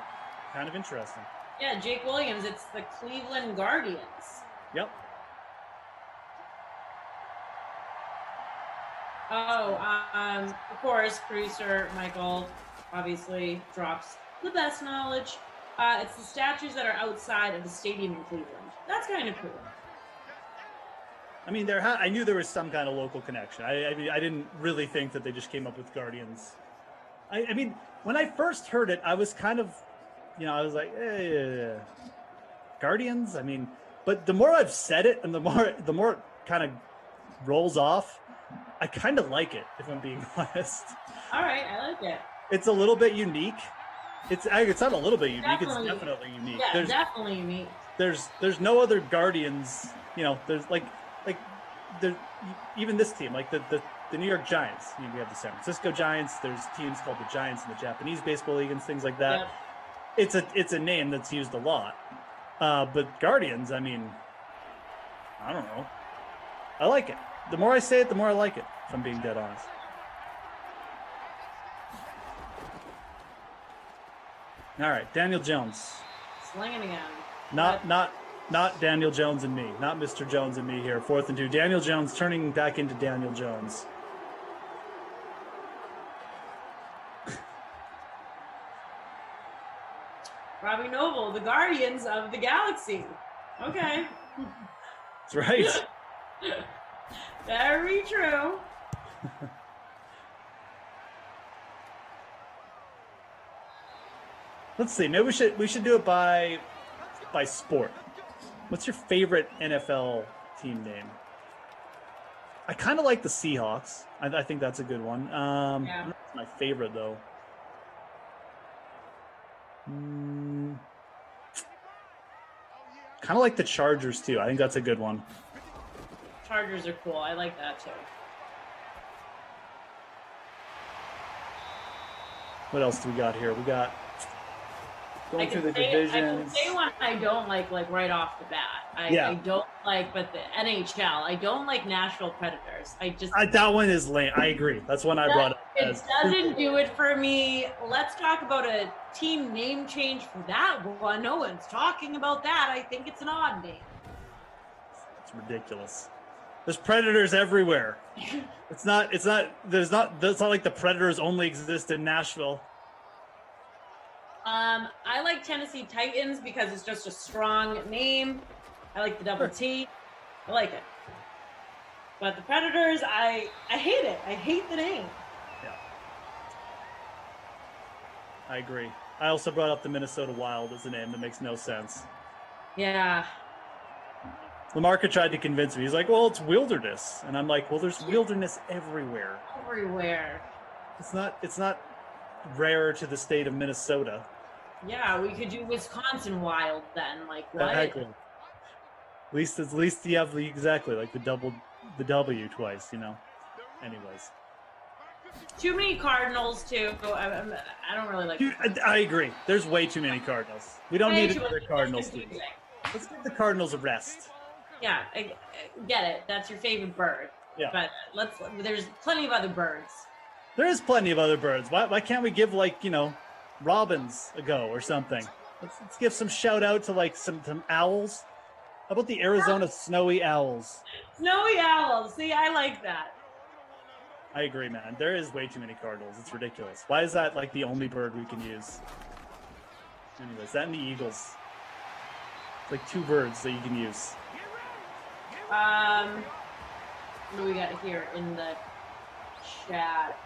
kind of interesting. Yeah, Jake Williams, it's the Cleveland Guardians. Yep. Oh, of course, producer Michael obviously drops the best knowledge. It's the statues that are outside of the stadium in Cleveland. That's kind of cool. I mean, I knew there was some kind of local connection. I mean, I didn't really think that they just came up with Guardians. I mean, when I first heard it, I was kind of, I was like, Guardians? I mean, but the more I've said it and the more it kind of rolls off, I kind of like it, if I'm being honest. All right, I like it. It's a little bit unique. It's not a little bit unique. Definitely. It's definitely unique. Yeah, definitely unique. There's no other Guardians. There's there, even this team, like the New York Giants. We have the San Francisco Giants. There's teams called the Giants in the Japanese baseball league and things like that. Yep. It's a name that's used a lot. But Guardians, I mean, I don't know. I like it. The more I say it, the more I like it, if I'm being dead honest. All right, Daniel Jones. Slinging again. Not Daniel Jones and me. Not Mr. Jones and me here. 4th and 2. Daniel Jones turning back into Daniel Jones. Robbie Noble, the Guardians of the Galaxy. Okay. That's right. Very true. Let's see. Maybe we should do it by sport. What's your favorite NFL team name? I kind of like the Seahawks. I think that's a good one. I don't know if it's my favorite though. Kind of like the Chargers too. I think that's a good one. Chargers are cool. I like that too. What else do we got here? We got going through the divisions. I can say one I don't like right off the bat. I don't like, but the NHL. I don't like Nashville Predators. That one is lame. I agree. That's one I brought up. It doesn't do it for me. Let's talk about a team name change for that one. No one's talking about that. I think it's an odd name. It's ridiculous. There's Predators everywhere. It's not like the Predators only exist in Nashville. I like Tennessee Titans because it's just a strong name. I like the double T. I like it. But the Predators, I hate it. I hate the name. Yeah. I agree. I also brought up the Minnesota Wild as a name that makes no sense. Yeah. Lamarca tried to convince me. He's like, well, it's wilderness. And I'm like, well, there's wilderness everywhere. Everywhere. It's not rare to the state of Minnesota. Yeah, we could do Wisconsin Wild then. Like what? Exactly. At least you have exactly like the W twice, Anyways. Too many Cardinals too. I don't really like. I agree. There's way too many Cardinals. We don't need another Cardinals team. Let's give the Cardinals a rest. Yeah, I get it. That's your favorite bird. Yeah. But there's plenty of other birds. There is plenty of other birds. Why can't we give robins a go or something? Let's give some shout out to some owls. How about the Arizona snowy owls? Snowy owls. See, I like that. I agree, man. There is way too many cardinals. It's ridiculous. Why is that the only bird we can use? Anyways, that and the eagles. It's like two birds that you can use. What do we got here in the chat?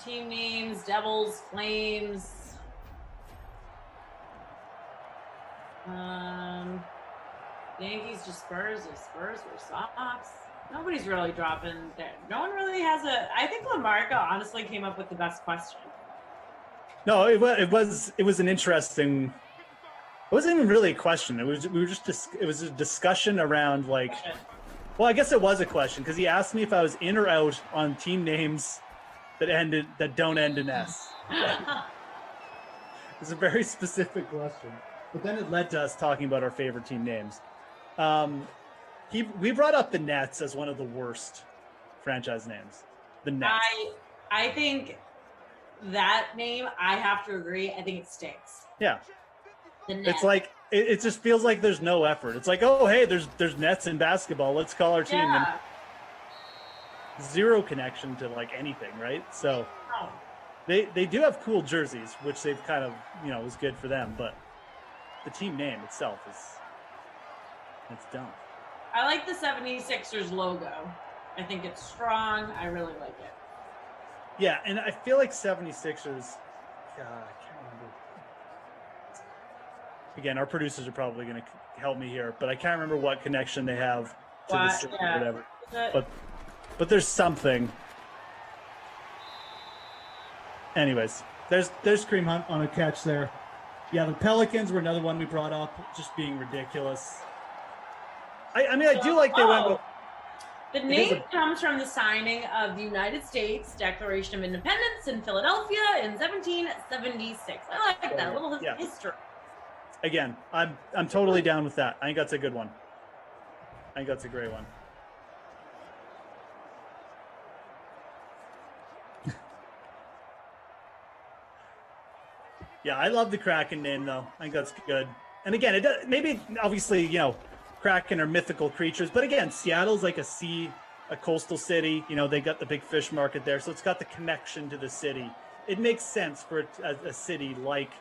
Team names, Devils, Flames. Yankees to Spurs, or Spurs or Sox. Nobody's really dropping there. No one really has I think LaMarca honestly came up with the best question. No, it was an interesting. It wasn't even really a question. It was a discussion around well, I guess it was a question because he asked me if I was in or out on team names that don't end in S. It's a very specific question, but then it led to us talking about our favorite team names. We brought up the Nets as one of the worst franchise names. The Nets. I think that name, I have to agree. I think it stinks. Yeah. The Nets. It's it just feels like there's no effort. It's like, oh, hey, there's nets in basketball. Let's call our team. Yeah. And zero connection to anything, right? So they do have cool jerseys, which they've kind of, is good for them. But the team name itself it's dumb. I like the 76ers logo. I think it's strong. I really like it. Yeah, and I feel like 76ers, I can't remember. Again, our producers are probably going to help me here, but I can't remember what connection they have to the city or whatever. But there's something. Anyways, there's Kareem Hunt on a catch there. Yeah, the Pelicans were another one we brought up, just being ridiculous. I mean, I do like they went with. The name comes from the signing of the United States Declaration of Independence in Philadelphia in 1776. I like that little history. Again, I'm totally down with that. I think that's a good one. I think that's a great one. Yeah, I love the Kraken name though. I think that's good. And again, it does, maybe obviously Kraken are mythical creatures, but again, Seattle's like a coastal city. They got the big fish market there, so it's got the connection to the city. It makes sense for a city like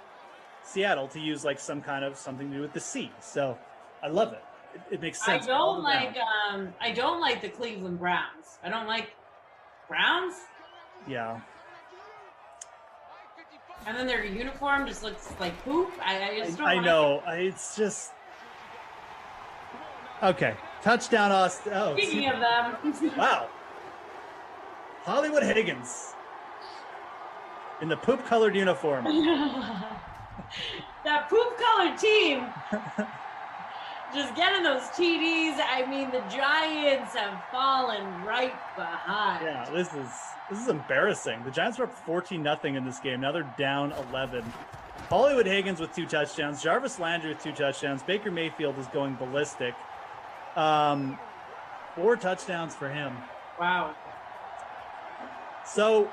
Seattle to use something to do with the sea. So I love it. It makes sense. I don't like the Cleveland Browns. I don't like Browns. Yeah. And then their uniform just looks like poop. I just don't. I know. It's just. Okay, touchdown, Austin. Oh, speaking of them. Wow. Hollywood Higgins in the poop-colored uniform. That poop-colored team. Just getting those TDs. I mean, the Giants have fallen right behind. Yeah, this is embarrassing. The Giants were up 14-0 in this game. Now they're down 11. Hollywood Higgins with 2 touchdowns. Jarvis Landry with 2 touchdowns. Baker Mayfield is going ballistic. 4 touchdowns for him. Wow. So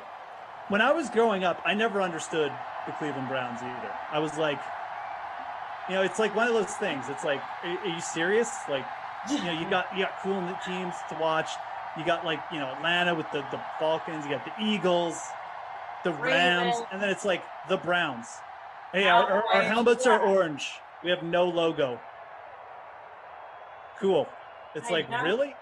when I was growing up, I never understood the Cleveland Browns either. I was like, it's like one of those things. It's like, are you serious? You got cool teams to watch. You got Atlanta with the Falcons. You got the Eagles, the Rams, and then it's like the Browns. Hey, our helmets are orange. We have no logo. Cool. It's really?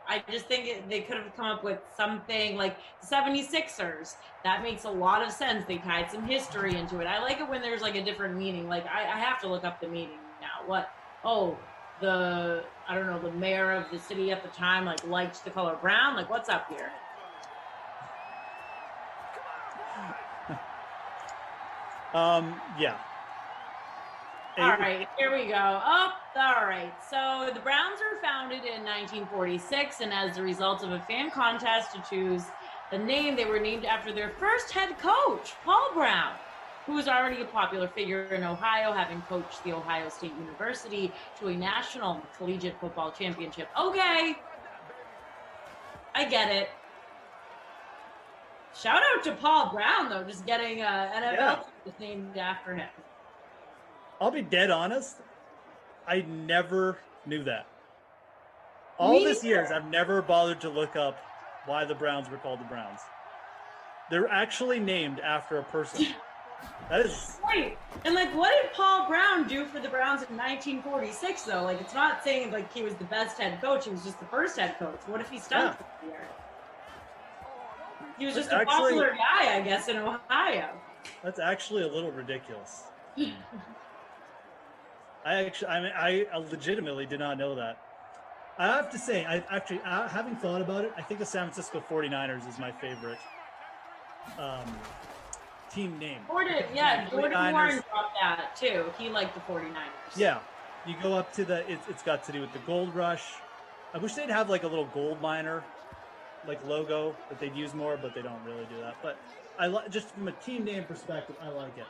I just think they could have come up with something like the 76ers. That makes a lot of sense. They tied some history into it. I like it when there's a different meaning. I have to look up the meaning now. What? Oh, the mayor of the city at the time liked the color brown. What's up here? Yeah. All right, here we go. All right. So the Browns were founded in 1946, and as a result of a fan contest to choose the name, they were named after their first head coach, Paul Brown. who is already a popular figure in Ohio, having coached the Ohio State University to a national collegiate football championship. Okay, I get it. Shout out to Paul Brown, though, just getting NFL team named after him. I'll be dead honest. I never knew that. All this years, I've never bothered to look up why the Browns were called the Browns. They're actually named after a person. That is right. And like, what did Paul Brown do for the Browns in 1946? Though, like, it's not saying like he was the best head coach; he was just the first head coach. What if he stunk here? He was just a popular guy, I guess, in Ohio. That's actually a little ridiculous. I legitimately did not know that. I have to say, having thought about it, I think the San Francisco 49ers is my favorite team name. Jordan Warren dropped that too. He liked the 49ers. Yeah. You go up to it's got to do with the gold rush. I wish they'd have like a little gold miner like logo that they'd use more, but they don't really do that. But just from a team name perspective, I like it.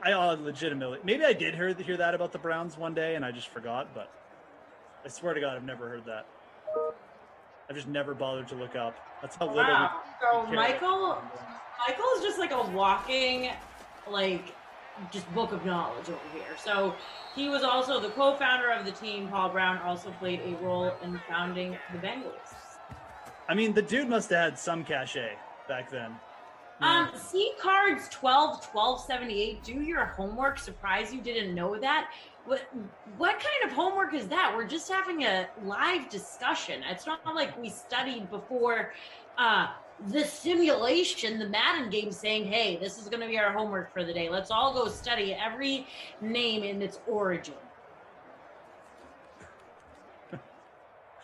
I legitimately, maybe I did hear that about the Browns one day and I just forgot, but I swear to God, I've never heard that. I've just never bothered to look up. That's how little. Wow. So Michael is just like a walking, like, just book of knowledge over here. So he was also the co-founder of the team. Paul Brown also played a role in founding the Bengals. I mean, the dude must have had some cachet back then. C cards 1278. Do your homework. Surprised you didn't know that. What kind of homework is that? We're just having a live discussion. It's not like we studied before the simulation, the Madden game, saying, hey, this is going to be our homework for the day. Let's all go study every name in its origin.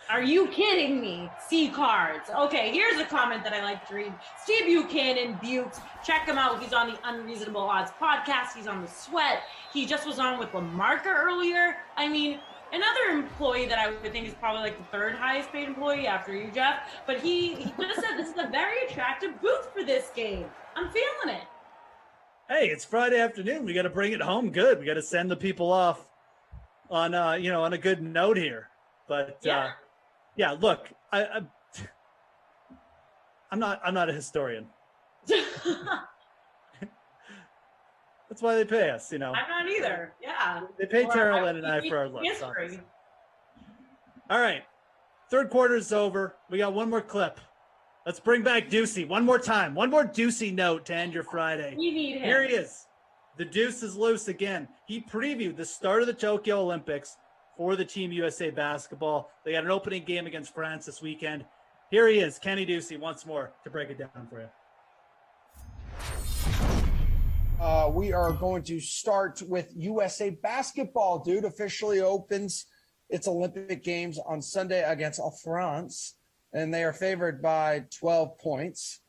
Are you kidding me? C cards. Okay, here's a comment that I like to read. Steve Buchanan, Buttes. Check him out. He's on the Unreasonable Odds podcast. He's on the Sweat. He just was on with Lamarca earlier. I mean, another employee that I would think is probably like the third highest paid employee after you, Jeff. But he just said this is a very attractive booth for this game. I'm feeling it. Hey, it's Friday afternoon. We got to bring it home good. We got to send the people off on on a good note here. But yeah, look, I'm not a historian. That's why they pay us, I'm not either. Yeah. They pay Tara Lynn and I for our looks. All right. Third quarter is over. We got one more clip. Let's bring back Ducey one more time. One more Ducey note to end your Friday. We need him. Here he is. The deuce is loose again. He previewed the start of the Tokyo Olympics for the Team USA basketball. They got an opening game against France this weekend. Here he is, Kenny Ducey, once more to break it down for you. We are going to start with USA basketball, dude. Officially opens its Olympic Games on Sunday against France, and they are favored by 12 points.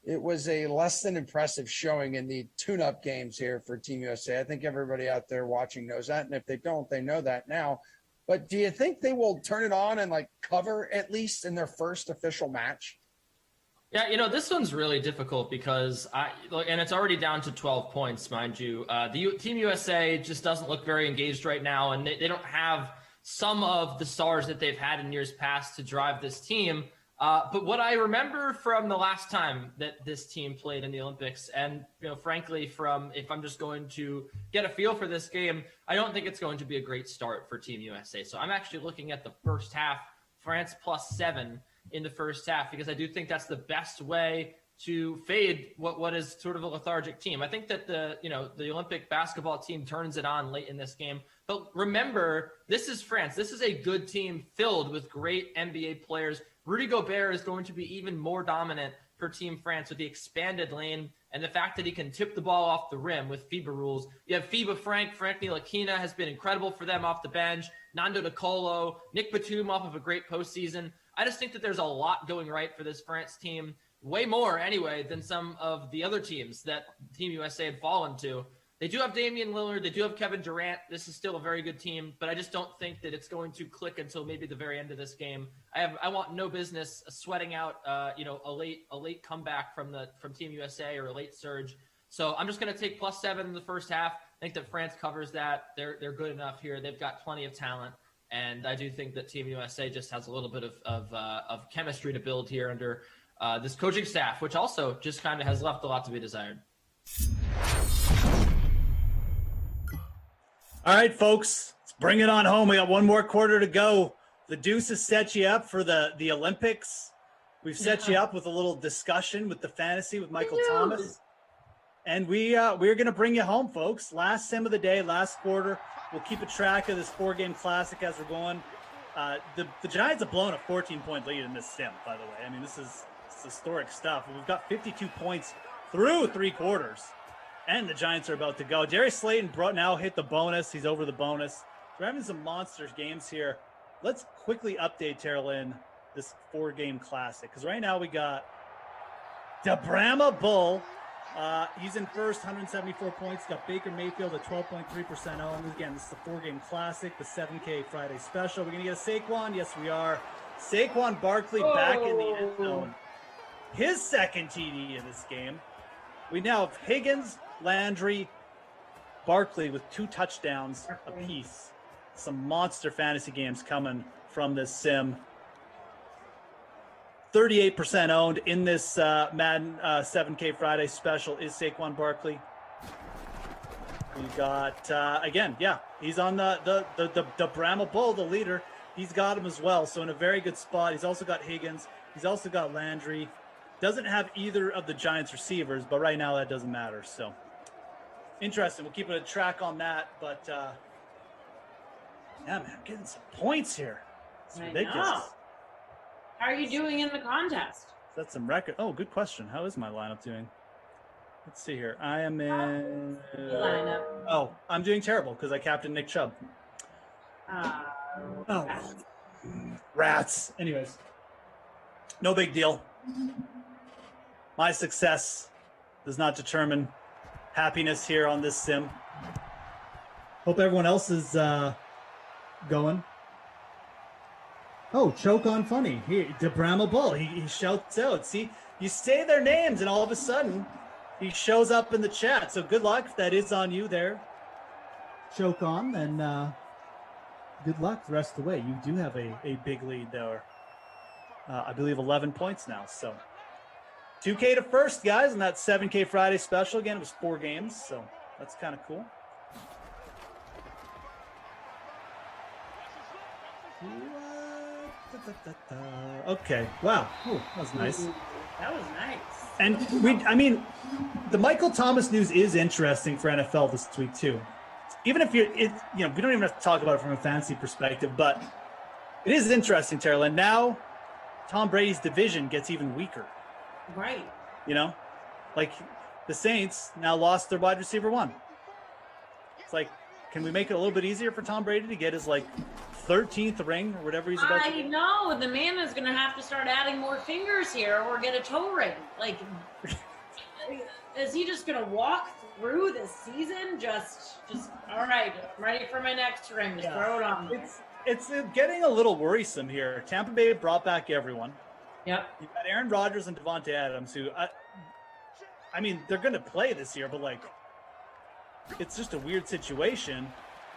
It was a less than impressive showing in the tune-up games here for Team USA. I think everybody out there watching knows that, and if they don't, they know that now. But do you think they will turn it on and cover at least in their first official match? Yeah, this one's really difficult because and it's already down to 12 points, mind you. The Team USA just doesn't look very engaged right now, and they don't have some of the stars that they've had in years past to drive this team. But what I remember from the last time that this team played in the Olympics, and frankly, if I'm just going to get a feel for this game, I don't think it's going to be a great start for Team USA. So I'm actually looking at the first half, France +7 in the first half, because I do think that's the best way to fade what is sort of a lethargic team. I think that the Olympic basketball team turns it on late in this game. But remember, this is France. This is a good team filled with great NBA players. Rudy Gobert is going to be even more dominant for Team France with the expanded lane and the fact that he can tip the ball off the rim with FIBA rules. You have FIBA Frank Ntilikina has been incredible for them off the bench. Nando DeColo, Nick Batum off of a great postseason. I just think that there's a lot going right for this France team, way more anyway than some of the other teams that Team USA had fallen to. They do have Damian Lillard. They do have Kevin Durant. This is still a very good team, but I just don't think that it's going to click until maybe the very end of this game. I want no business sweating out, a late comeback from Team USA or a late surge. So I'm just going to take +7 in the first half. I think that France covers that. They're good enough here. They've got plenty of talent. And I do think that Team USA just has a little bit of chemistry to build here under this coaching staff, which also just kind of has left a lot to be desired. All right, folks, let's bring it on home. We got one more quarter to go. The Deuce has set you up for the Olympics. We've set you up with a little discussion with the fantasy with Michael Thomas. And we're going to bring you home, folks. Last sim of the day, last quarter. We'll keep a track of this 4-game classic as we're going. The Giants have blown a 14-point lead in this sim, by the way. I mean, this is historic stuff. We've got 52 points through 3 quarters. And the Giants are about to go. Darius Slayton now hit the bonus. He's over the bonus. We're having some monster games here. Let's quickly update, Terrell, this 4-game classic. Because right now we got the Brahma Bull. He's in first, 174 points. Got Baker Mayfield at 12.3% owned. Again, this is the 4-game classic, the 7K Friday special. We're going to get a Saquon. Yes, we are. Saquon Barkley back in the end zone. His second TD in this game. We now have Higgins, Landry, Barkley with 2 touchdowns apiece. Some monster fantasy games coming from this sim. 38% owned in this Madden 7K Friday special is Saquon Barkley. We got, again, yeah, he's on the Brahma Bull, the leader. He's got him as well, so in a very good spot. He's also got Higgins. He's also got Landry. Doesn't have either of the Giants receivers, but right now that doesn't matter. So interesting. We'll keep a track on that, but yeah, man, I'm getting some points here. It's ridiculous. How are you doing in the contest? That's some record. Oh, good question. How is my lineup doing? Let's see here. I am in. Lineup. Oh, I'm doing terrible because I captained Nick Chubb. Oh, rats. Anyways, no big deal. My success does not determine happiness here on this sim. Hope everyone else is going. Oh, choke on funny. The Brahma Bull. He shouts out. See, you say their names, and all of a sudden, he shows up in the chat. So good luck if that is on you there. Choke on, and good luck the rest of the way. You do have a big lead there. I believe 11 points now. So 2K to first, guys, and that 7K Friday special. Again, it was 4 games, so that's kind of cool. Okay. Wow. Ooh, that was nice. That was nice. And the Michael Thomas news is interesting for NFL this week too. Even if we don't even have to talk about it from a fantasy perspective, but it is interesting, Terrell. And now Tom Brady's division gets even weaker. Right. Like the Saints now lost their wide receiver 1. It's like, can we make it a little bit easier for Tom Brady to get his 13th ring or whatever he's about to I do? know. The man is going to have to start adding more fingers here or get a toe ring. Like, is he just going to walk through this season? Just all right, I'm ready for my next ring. Just throw it on. It's getting a little worrisome here. Tampa Bay brought back everyone. Yep. You've got Aaron Rodgers and Devontae Adams, who, they're going to play this year, but it's just a weird situation.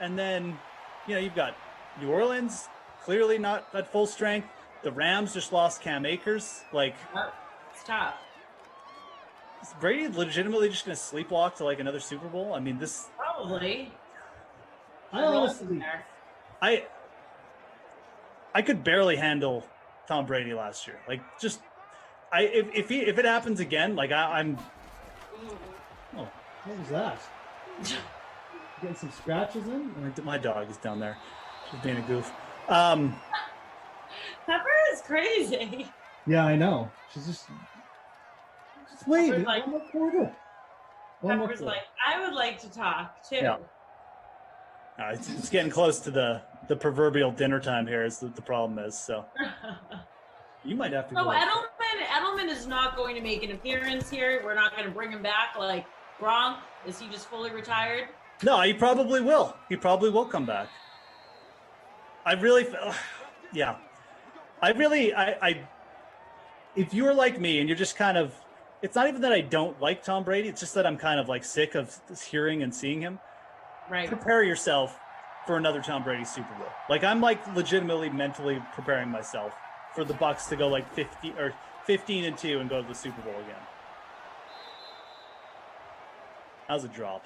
And then, you've got New Orleans, clearly not at full strength. The Rams just lost Cam Akers. It's tough. Is Brady legitimately just going to sleepwalk to another Super Bowl? This Probably. I honestly, I could barely handle Tom Brady last year. If it happens again, I'm. Oh, what was that? Getting some scratches in. My dog is down there. She's being a goof. Pepper is crazy. Yeah, I know. She's just wait. Pepper's One more quarter. Pepper's I would like to talk too. Yeah. It's getting close to the proverbial dinner time here. Is the problem is so. You might have to. No, go. Edelman is not going to make an appearance here. We're not going to bring him back like Gronk. Is he just fully retired? No, he probably will. He probably will come back. If you're like me and you're just kind of it's not even that I don't like Tom Brady. It's just that I'm kind of like sick of hearing and seeing him. Right. Prepare yourself for another Tom Brady Super Bowl. Like I'm like legitimately mentally preparing myself for the Bucs to go like 15-2 and go to the Super Bowl again. How's a drop?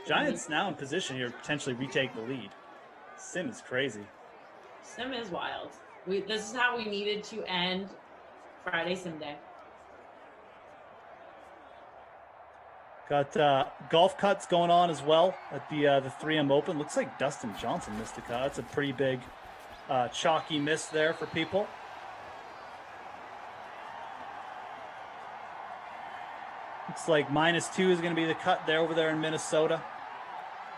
Giants now in position here to potentially retake the lead. Sim is crazy. Sim is wild. This is how we needed to end Friday Sim Day. Got golf cuts going on as well at the 3M Open. Looks like Dustin Johnson missed a cut. That's a pretty big chalky miss there for people. Looks like -2 is going to be the cut there over there in Minnesota.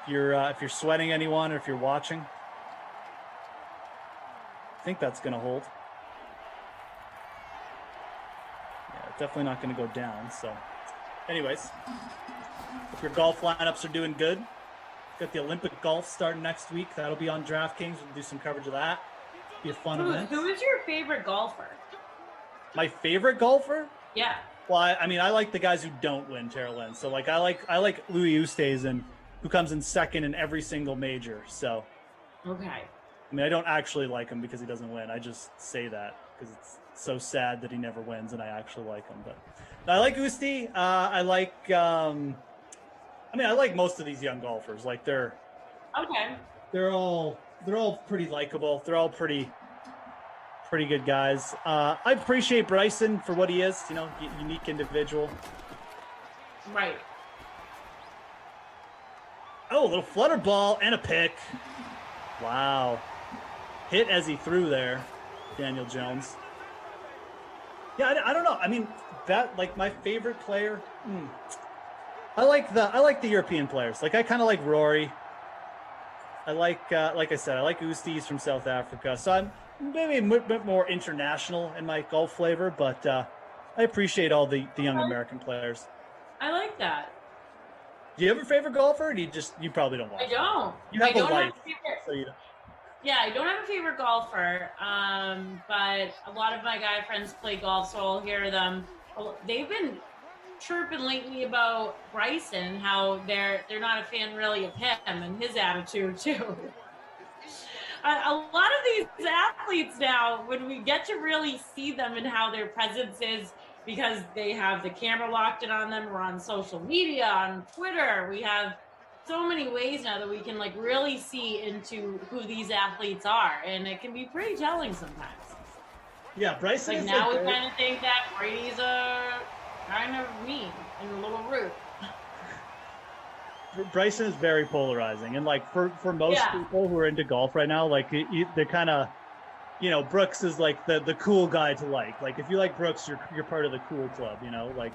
If you're sweating anyone or if you're watching, I think that's going to hold. Yeah, definitely not going to go down. So, anyways, if your golf lineups are doing good, got the Olympic golf starting next week. That'll be on DraftKings. We'll do some coverage of that. Be a fun event. Who is your favorite golfer? My favorite golfer? Yeah. Well, I mean, I like the guys who don't win, Terrell. So, like, I like Louis Oosthuizen, who comes in second in every single major. So, okay. I mean, I don't actually like him because he doesn't win. I just say that because it's so sad that he never wins, and I actually like him. But I like Usti. I like. I like most of these young golfers. Like they're all pretty likable. They're all pretty good guys. I appreciate Bryson for what he is. You know, unique individual. Right. Oh, a little flutter ball and a pick. Wow. Hit as he threw there, Daniel Jones. Yeah, I don't know. I mean, that like my favorite player. I like the European players. Like I kind of like Rory. I like I said, I like Usti's from South Africa. So I'm maybe a bit more international in my golf flavor, but I appreciate all the young American players. I like that. Do you have a favorite golfer? Or do you probably don't watch? I don't. You have I don't a wife, have a favorite. so you don't. Yeah, I don't have a favorite golfer, but a lot of my guy friends play golf, so I'll hear them. They've been chirping lately about Bryson, how they're not a fan really of him and his attitude too. A lot of these athletes now, when we get to really see them and how their presence is, because they have the camera locked in on them, or on social media, on Twitter, we have so many ways now that we can like really see into who these athletes are, and it can be pretty telling sometimes. Yeah, Bryson. Like now we kind of think that Brady's kind of mean and a little rude. Bryson is very polarizing, and like for most people who are into golf right now, like they're kind of, you know, Brooks is like the cool guy to like. Like if you like Brooks, you're part of the cool club, you know. Like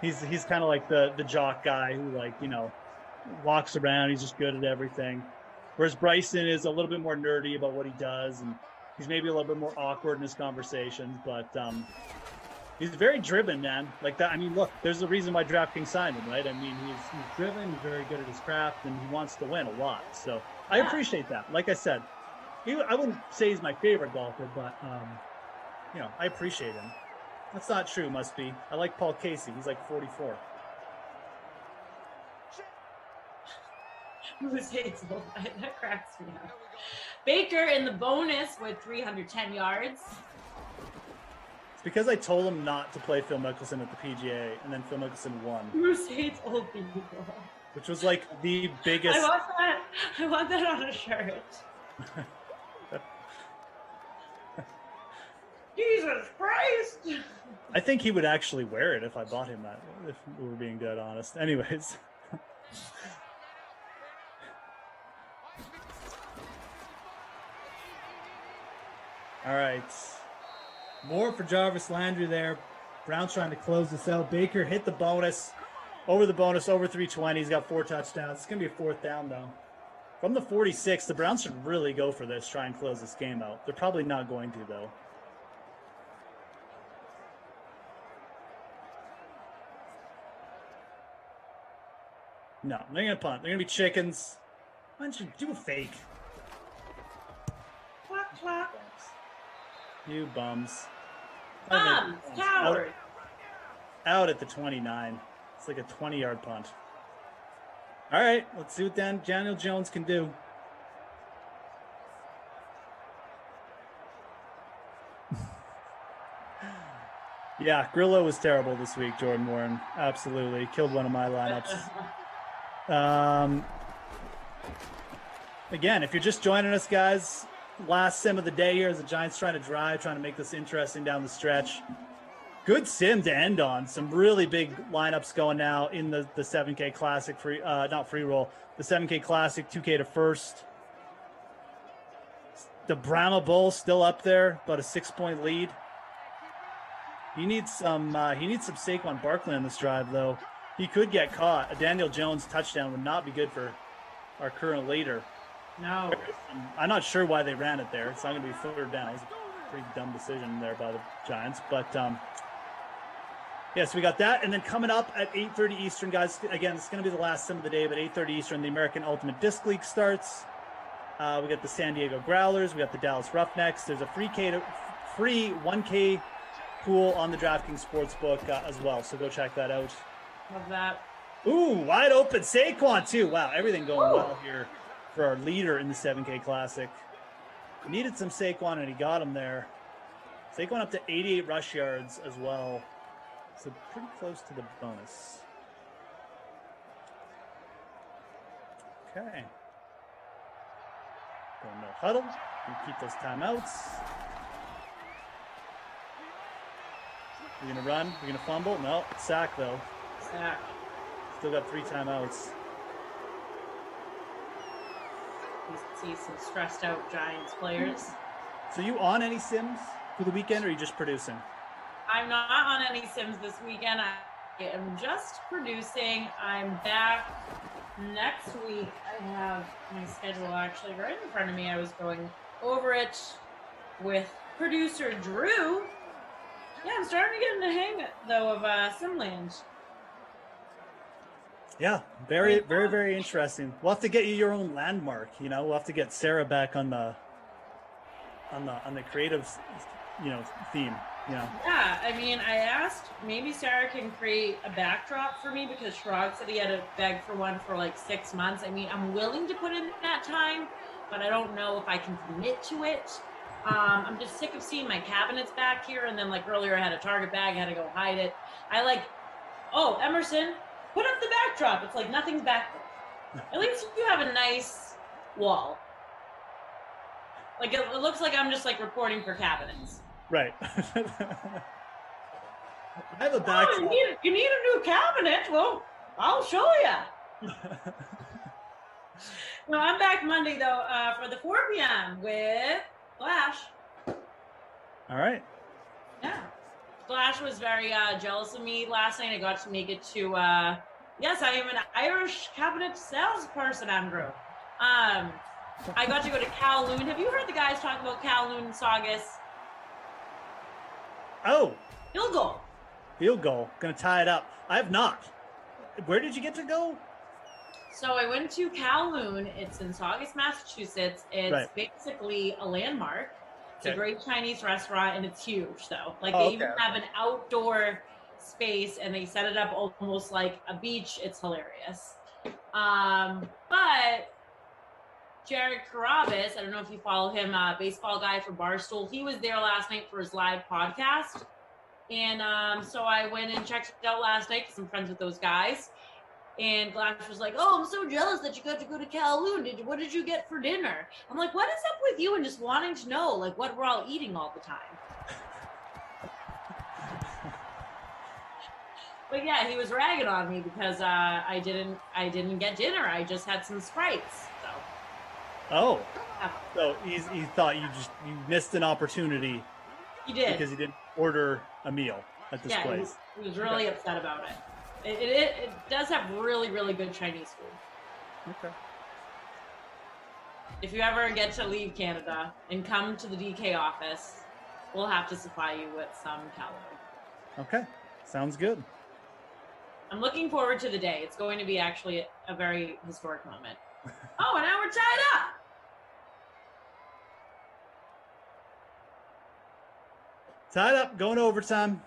he's kind of like the jock guy who, like, you know, walks around. He's just good at everything. Whereas Bryson is a little bit more nerdy about what he does, and he's maybe a little bit more awkward in his conversations, but he's very driven, man. Like that. I mean, look, there's a reason why DraftKings signed him, right? I mean, he's driven, he's very good at his craft, and he wants to win a lot. So I appreciate that. Like I said, I wouldn't say he's my favorite golfer, but you know, I appreciate him. That's not true. Must be. I like Paul Casey. He's like 44. That cracks me up. Baker in the bonus with 310 yards. It's because I told him not to play Phil Mickelson at the PGA, and then Phil Mickelson won. Who hates old people? Which was like the biggest. I want that on a shirt. Jesus Christ! I think he would actually wear it if I bought him that, if we were being dead honest. Anyways. All right. More for Jarvis Landry there. Brown's trying to close this out. Baker hit the bonus. Over the bonus, over 320. He's got 4 touchdowns. It's going to be a 4th down, though. From the 46, the Browns should really go for this, try and close this game out. They're probably not going to, though. No, they're going to punt. They're going to be chickens. Why don't you do a fake? Clap, clap. You bums. Coward. Out at the 29. It's like a 20-yard punt. All right, let's see what Daniel Jones can do. Yeah, Grillo was terrible this week, Jordan Warren. Absolutely. Killed one of my lineups. Again, if you're just joining us, guys, last sim of the day here is the Giants trying to make this interesting down the stretch. Good sim to end on. Some really big lineups going now in the 7K Classic not free roll. The 7K Classic, 2K to first. The Brahma Bull still up there, about a 6-point lead. He needs some Saquon Barkley on this drive, though. He could get caught. A Daniel Jones touchdown would not be good for our current leader. No. I'm not sure why they ran it there. It's not going to be third down. It was a pretty dumb decision there by the Giants. But, yes, we got that. And then coming up at 8:30 Eastern, guys, again, it's going to be the last sim of the day, but 8:30 Eastern, the American Ultimate Disc League starts. We got the San Diego Growlers. We got the Dallas Roughnecks. There's a free 1K pool on the DraftKings Sportsbook as well. So go check that out. Love that. Ooh, wide open Saquon too. Wow, everything going well here for our leader in the 7K Classic. Needed some Saquon, and he got him there. Saquon up to 88 rush yards as well. So pretty close to the bonus. Okay. Going no huddle. Gonna keep those timeouts. We're gonna run. We're gonna fumble. No, sack though. Sack. Still got 3 timeouts. You see some stressed out Giants players. So you on any sims for the weekend, or are you just producing? I'm not on any sims this weekend. I am just producing. I'm back next week. I have my schedule actually right in front of me. I was going over it with producer Drew. Yeah, I'm starting to get in the hang, though, of Simland. Yeah, very, very, very interesting. We'll have to get you your own landmark. We'll have to get Sarah back on the creative, theme. Yeah, I mean, I asked maybe Sarah can create a backdrop for me because Shrog said he had to beg for one for like 6 months. I mean, I'm willing to put in that time, but I don't know if I can commit to it. I'm just sick of seeing my cabinets back here, and then like earlier I had a Target bag, I had to go hide it. Emerson, put up the backdrop. It's like nothing's back there. At least you have a nice wall. Like it looks like I'm just like reporting for cabinets. Right. I have a backdrop. You need a new cabinet? Well, I'll show you. No, I'm back Monday though for the 4 p.m. with Flash. All right. Yeah. Flash was very jealous of me last night. I got to make it to, yes, I am an Irish cabinet salesperson, Andrew. I got to go to Kowloon. Have you heard the guys talk about Kowloon and Saugus? Oh. Field goal. Field goal. Gonna tie it up. I have not. Where did you get to go? So I went to Kowloon. It's in Saugus, Massachusetts. It's basically a landmark. It's a great Chinese restaurant, and it's huge, though. Like, they even have an outdoor space, and they set it up almost like a beach. It's hilarious. But Jared Carabas, I don't know if you follow him, baseball guy for Barstool, he was there last night for his live podcast. And so I went and checked it out last night because I'm friends with those guys. And Glass was like, "Oh, I'm so jealous that you got to go to Kowloon. What did you get for dinner?" I'm like, "What is up with you and just wanting to know like what we're all eating all the time?" But yeah, he was ragging on me because I didn't get dinner. I just had some Sprites. So. Oh. So he thought you missed an opportunity. He did because he didn't order a meal at this place. He was really upset about it. It does have really, really good Chinese food. Okay. If you ever get to leave Canada and come to the DK office, we'll have to supply you with some calorie. Okay. Sounds good. I'm looking forward to the day. It's going to be actually a very historic moment. Oh, and now we're tied up. Tied up, going to overtime.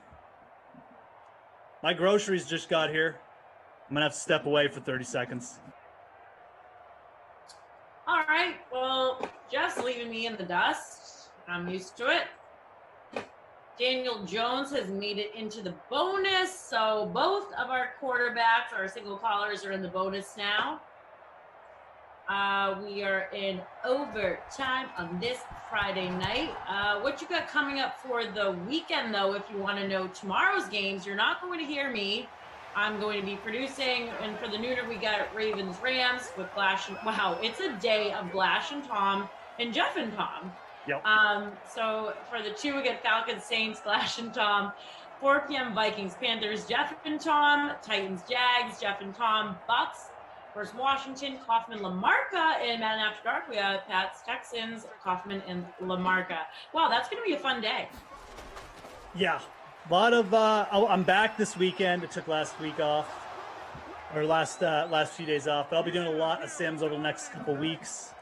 My groceries just got here. I'm gonna have to step away for 30 seconds. All right. Well, Jeff's leaving me in the dust. I'm used to it. Daniel Jones has made it into the bonus. So both of our quarterbacks, our single callers, are in the bonus now. We are in overtime on this Friday night. What you got coming up for the weekend, though, if you want to know tomorrow's games, you're not going to hear me. I'm going to be producing, and for the nooner, we got Ravens Rams with Glash and wow, it's a day of Glash and Tom and Jeff and Tom. Yep. So for the 2, we get Falcons Saints, Glash and Tom. 4 p.m. Vikings Panthers, Jeff and Tom. Titans Jags, Jeff and Tom. Bucks versus Washington, Kaufman Lamarca. And Madden After Dark, we have Pats Texans, Kaufman and Lamarca. Wow, that's going to be a fun day. Yeah. A lot of I'm back this weekend. I took last week off, or last few days off. But I'll be doing a lot of Sims over the next couple weeks,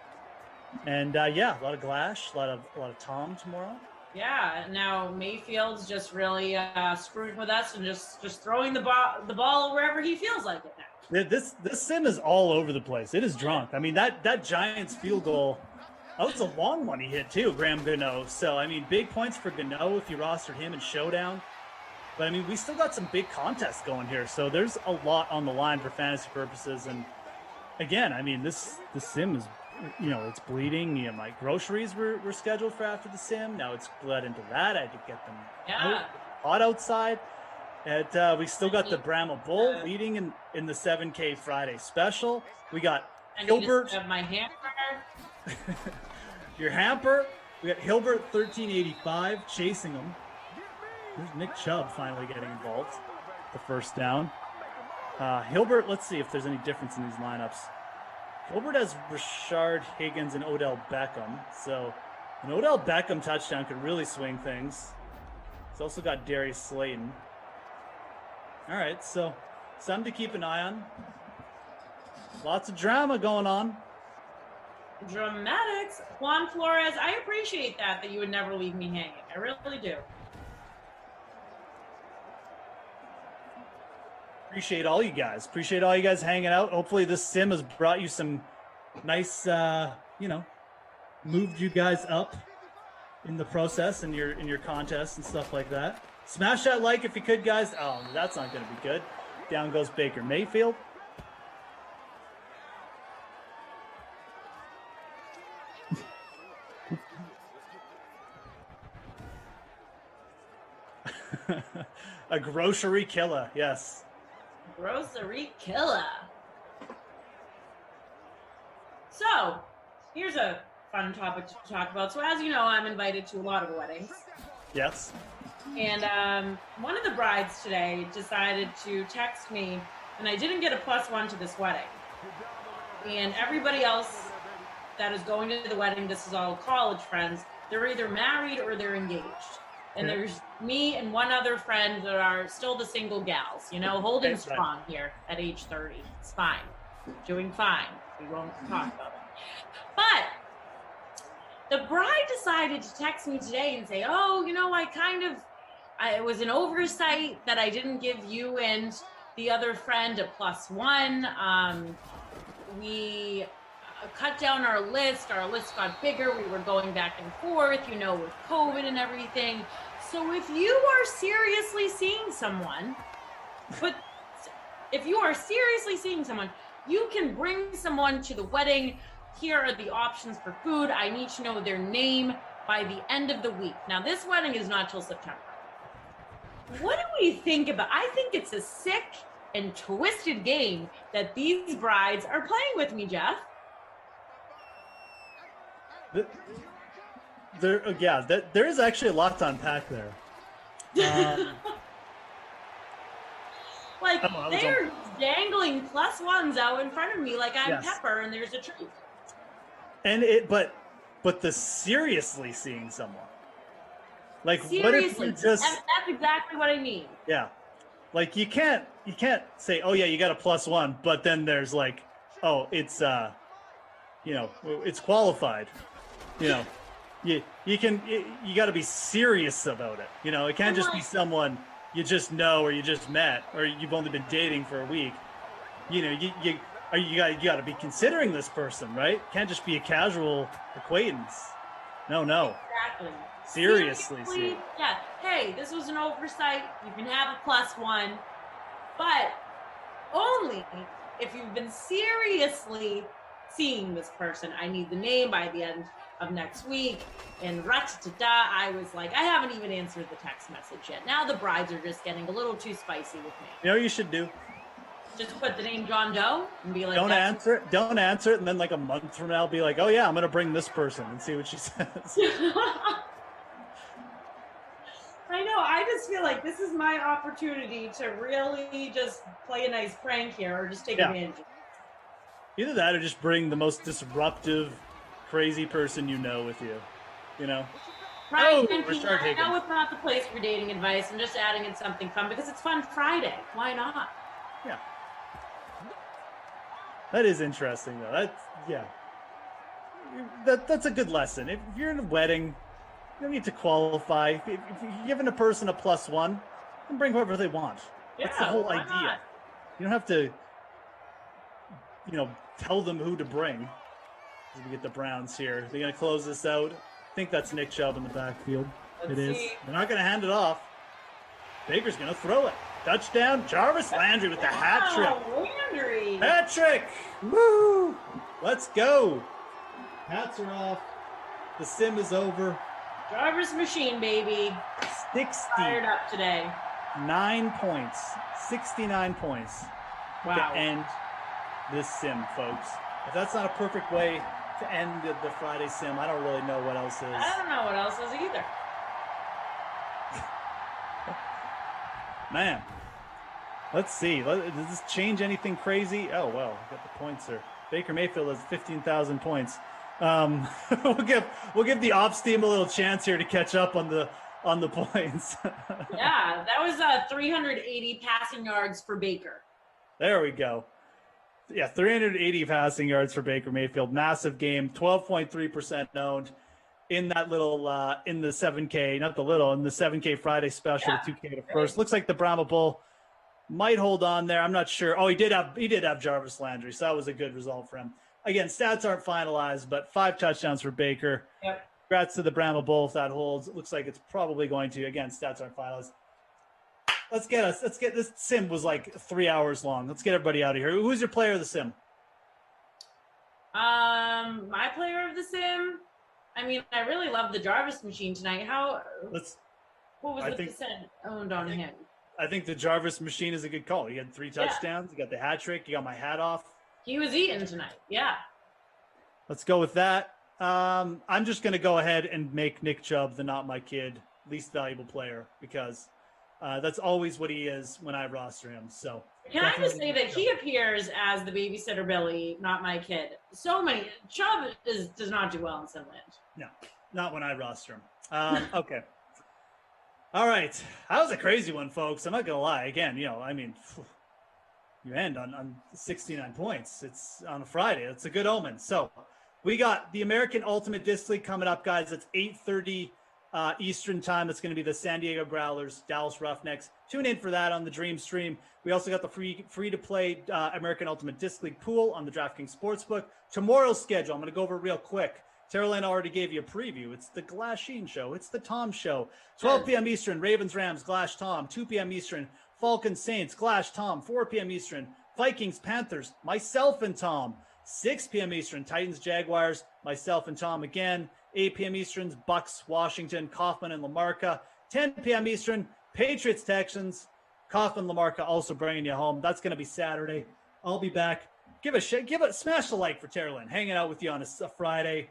and yeah, a lot of Glash, a lot of Tom tomorrow. Yeah. Now Mayfield's just really screwing with us and just throwing the ball wherever he feels like it now. This Sim is all over the place. It is drunk. I mean that Giants field goal. Oh, it's a long one he hit too, Graham Gano. So, I mean, big points for Gano if you rostered him in Showdown. But, I mean, we still got some big contests going here. So there's a lot on the line for fantasy purposes. And, again, I mean, this Sim is, it's bleeding. My groceries were scheduled for after the Sim. Now it's bled into that. I had to get them hot outside. And we still got the Brahma Bull leading in the 7K Friday special. We got Hilbert. I need to my hammer. Your hamper. We got Hilbert 1385 chasing him. There's Nick Chubb finally getting involved. The first down. Hilbert, let's see if there's any difference in these lineups. Hilbert has Rashard Higgins and Odell Beckham. So an Odell Beckham touchdown could really swing things. He's also got Darius Slayton. All right, so something to keep an eye on. Lots of drama going on. Dramatics. Juan Flores, I appreciate that you would never leave me hanging. I really do. Appreciate all you guys. Appreciate all you guys hanging out. Hopefully this Sim has brought you some nice, moved you guys up in the process in your contests and stuff like that. Smash that like if you could, guys. Oh, that's not going to be good. Down goes Baker Mayfield. A grocery killer, yes. Grocery killer. So, here's a fun topic to talk about. So, as you know, I'm invited to a lot of weddings. Yes. And one of the brides today decided to text me, and I didn't get a +1 to this wedding. And everybody else that is going to the wedding, this is all college friends, they're either married or they're engaged. And there's me and one other friend that are still the single gals, holding strong here at age 30. It's fine. Doing fine. We won't talk about it. But the bride decided to text me today and say, oh, it was an oversight that I didn't give you and the other friend a +1. We cut down our list. Our list got bigger. We were going back and forth, with COVID and everything. So if you are seriously seeing someone, you can bring someone to the wedding. Here are the options for food. I need to know their name by the end of the week. Now, this wedding is not till September. What do we think about? I think it's a sick and twisted game that these brides are playing with me, Jeff. There is actually a lot to unpack there. They're dangling +1s out in front of me like I'm Pepper and there's a treat. And but the seriously seeing someone. Seriously, what if you just? That's exactly what I mean. Yeah, you can't say, oh yeah, you got a +1, but then there's it's it's qualified, you got to be serious about it. You know, it can't just be someone you just know or you just met or you've only been dating for a week. You know, you got to be considering this person, right? Can't just be a casual acquaintance. No. Exactly. Seriously. Yeah. Hey, this was an oversight. You can have a +1, but only if you've been seriously seeing this person. I need the name by the end of next week. And I was like, I haven't even answered the text message yet. Now the brides are just getting a little too spicy with me. You know what you should do? Just put the name John Doe and be like, Don't answer it. And then like a month from now, be like, oh yeah, I'm going to bring this person and see what she says. I know. I just feel like this is my opportunity to really just play a nice prank here or just take advantage. Either that or just bring the most disruptive, crazy person you know with you. You know? Right. Oh, And we're Pete, I know it's not the place for dating advice. I'm just adding in something fun because it's Fun Friday. Why not? Yeah. That is interesting, though. That's a good lesson. If you're in a wedding, you don't need to qualify. If you're giving a person a +1, then bring whoever they want. That's the whole idea. Not? You don't have to, tell them who to bring. As we get the Browns here. They're going to close this out. I think that's Nick Chubb in the backfield. Let's It is. see. They're not going to hand it off. Baker's going to throw it. Touchdown. Jarvis Landry with the hat trick. Landry. Hat trick. Woo! Let's go. Hats are off. The sim is over. Driver's machine, baby. 60. Fired up today. 9 points. 69 points. Wow. To end this sim, folks. If that's not a perfect way to end the Friday sim, I don't really know what else is. I don't know what else is either. Man, let's see. Does this change anything crazy? Oh, well, got the points there. Baker Mayfield has 15,000 points. We'll give the ops team a little chance here to catch up on the points. Yeah, that was 380 passing yards for Baker. There we go. Yeah, 380 passing yards for Baker Mayfield. Massive game. 12.3% owned in that little in the 7K, not the little, in the 7K Friday special, 2K to first. Looks like the Brahma Bull might hold on there. I'm not sure. Oh, he did have Jarvis Landry, so that was a good result for him. Again, stats aren't finalized, but 5 touchdowns for Baker. Yep. Congrats to the Brahma Bull if that holds. It looks like it's probably going to. Again, stats aren't finalized. Let's get this sim was like 3 hours long. Let's get everybody out of here. Who's your player of the sim? My player of the sim. I mean, I really love the Jarvis machine tonight. What was the percent owned on him? I think the Jarvis machine is a good call. He had 3 touchdowns. You got the hat trick. You got my hat off. He was eating tonight. Yeah. Let's go with that. I'm just going to go ahead and make Nick Chubb the not my kid least valuable player because that's always what he is when I roster him. So Can I just say that he appears as the babysitter Billy, not my kid. Chubb does not do well in Sunland. No, not when I roster him. Okay. All right. That was a crazy one, folks. I'm not going to lie. Again, you end on 69 points. It's on a Friday. It's a good omen. So we got the American Ultimate Disc League coming up, guys. It's 8:30 Eastern time. It's going to be the San Diego Growlers, Dallas Roughnecks. Tune in for that on the Dream Stream. We also got the free to play American Ultimate Disc League pool on the DraftKings Sportsbook. Tomorrow's schedule, I'm going to go over it real quick. Tara Lynn already gave you a preview. It's the Glass Sheen Show. It's the Tom Show. 12 p.m. Eastern, Ravens, Rams, Glash Tom. 2 p.m. Eastern, Falcons, Saints, Glash Tom. 4 p.m. Eastern, Vikings, Panthers, myself and Tom. 6 p.m. Eastern, Titans, Jaguars, myself and Tom again. 8 p.m. Eastern, Bucks, Washington, Kaufman and Lamarca. 10 p.m. Eastern, Patriots, Texans, Kaufman, Lamarca also bringing you home. That's going to be Saturday. I'll be back. Smash the like for Tara Lynn. Hanging out with you on a Friday.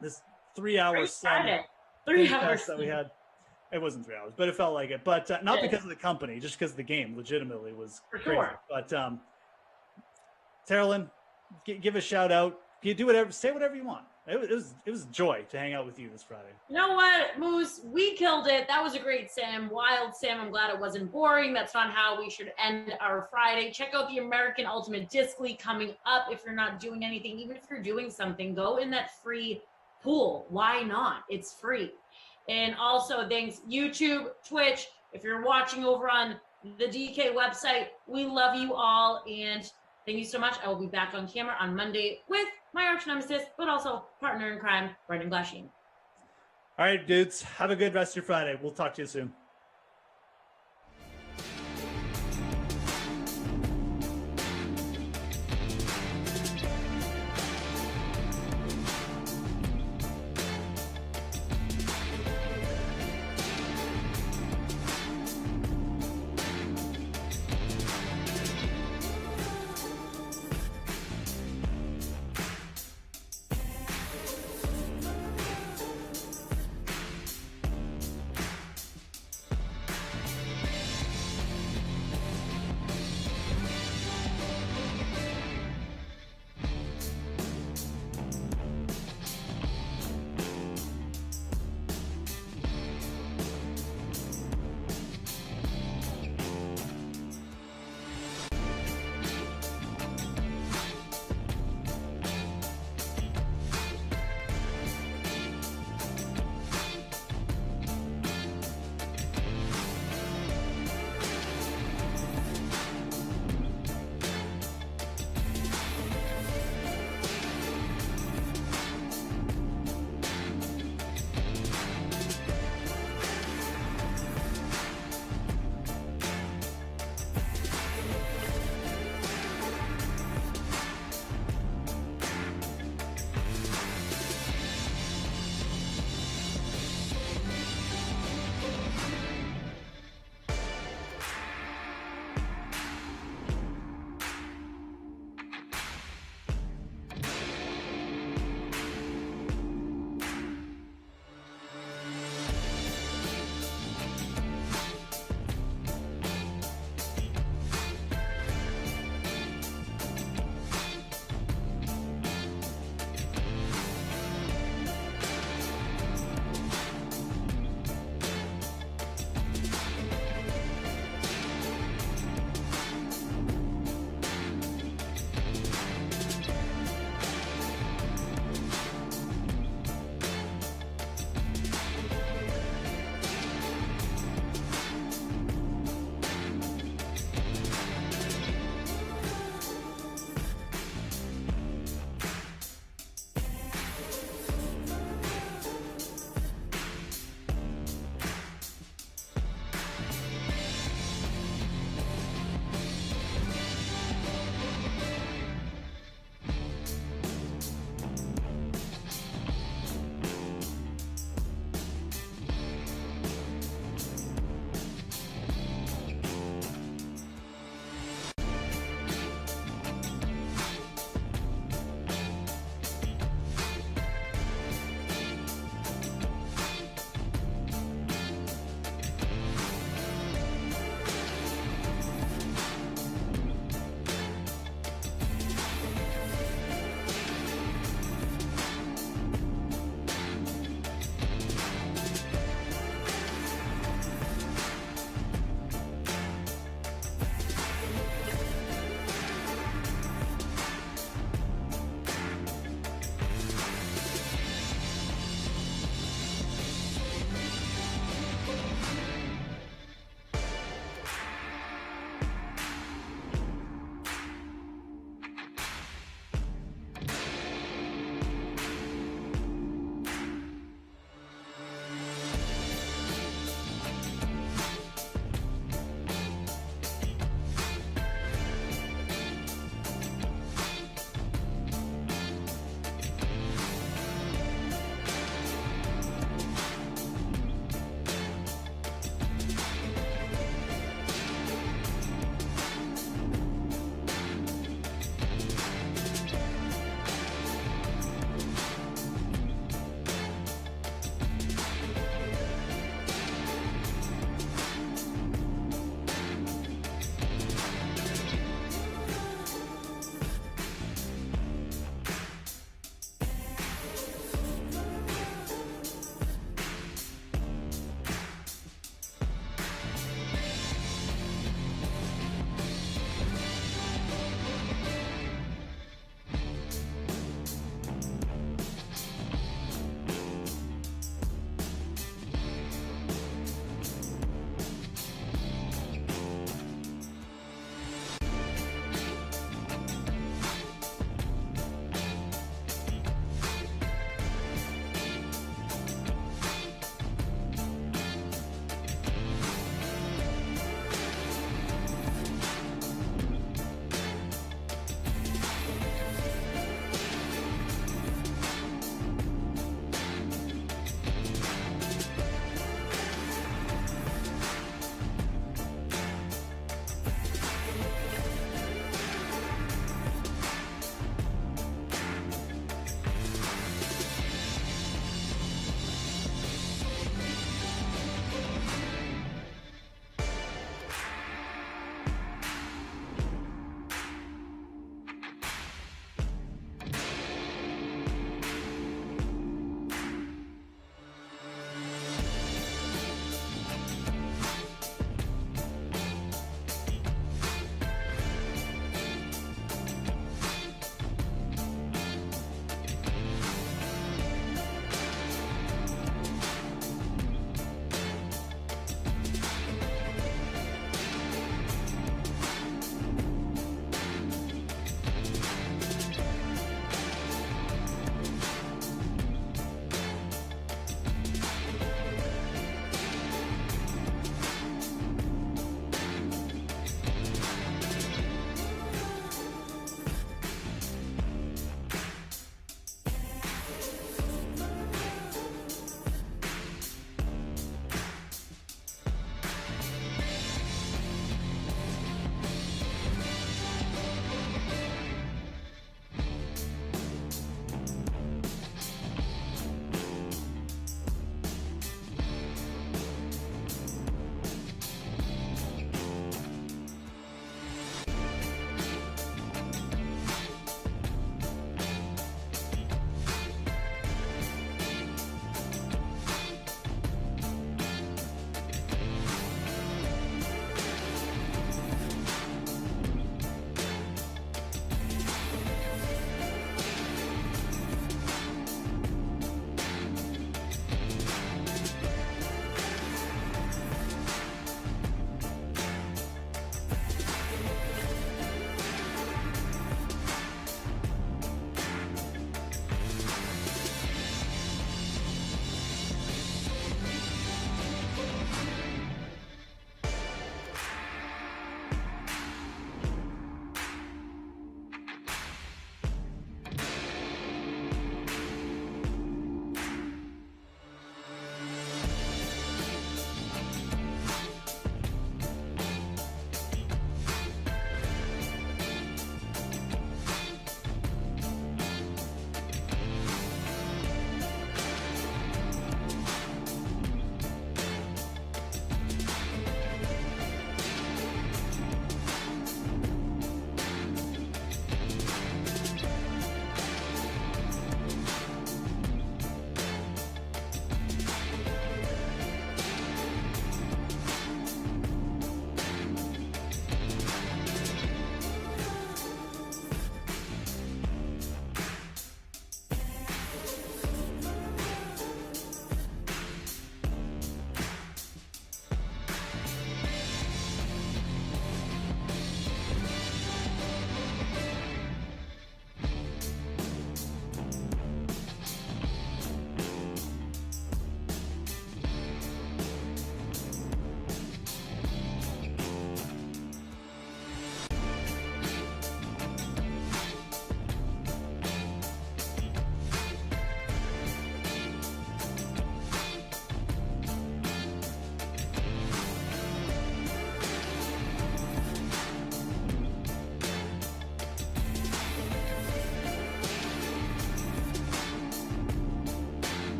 This 3 hours. Friday. 3 hours that we had. It wasn't 3 hours, but it felt like it. But not because of the company, just because the game legitimately was crazy. Sure. But Tara Lynn, give a shout out. You do whatever, say whatever you want. It was a joy to hang out with you this Friday. You know what, Moose? We killed it. That was a great sim. Wild sim. I'm glad it wasn't boring. That's not how we should end our Friday. Check out the American Ultimate Disc League coming up. If you're not doing anything, even if you're doing something, go in that free Cool. Why not? It's free. And also, thanks YouTube, Twitch. If you're watching over on the DK website, we love you all. And thank you so much. I will be back on camera on Monday with my arch nemesis, but also partner in crime, Brendan Glasheen. All right, dudes. Have a good rest of your Friday. We'll talk to you soon.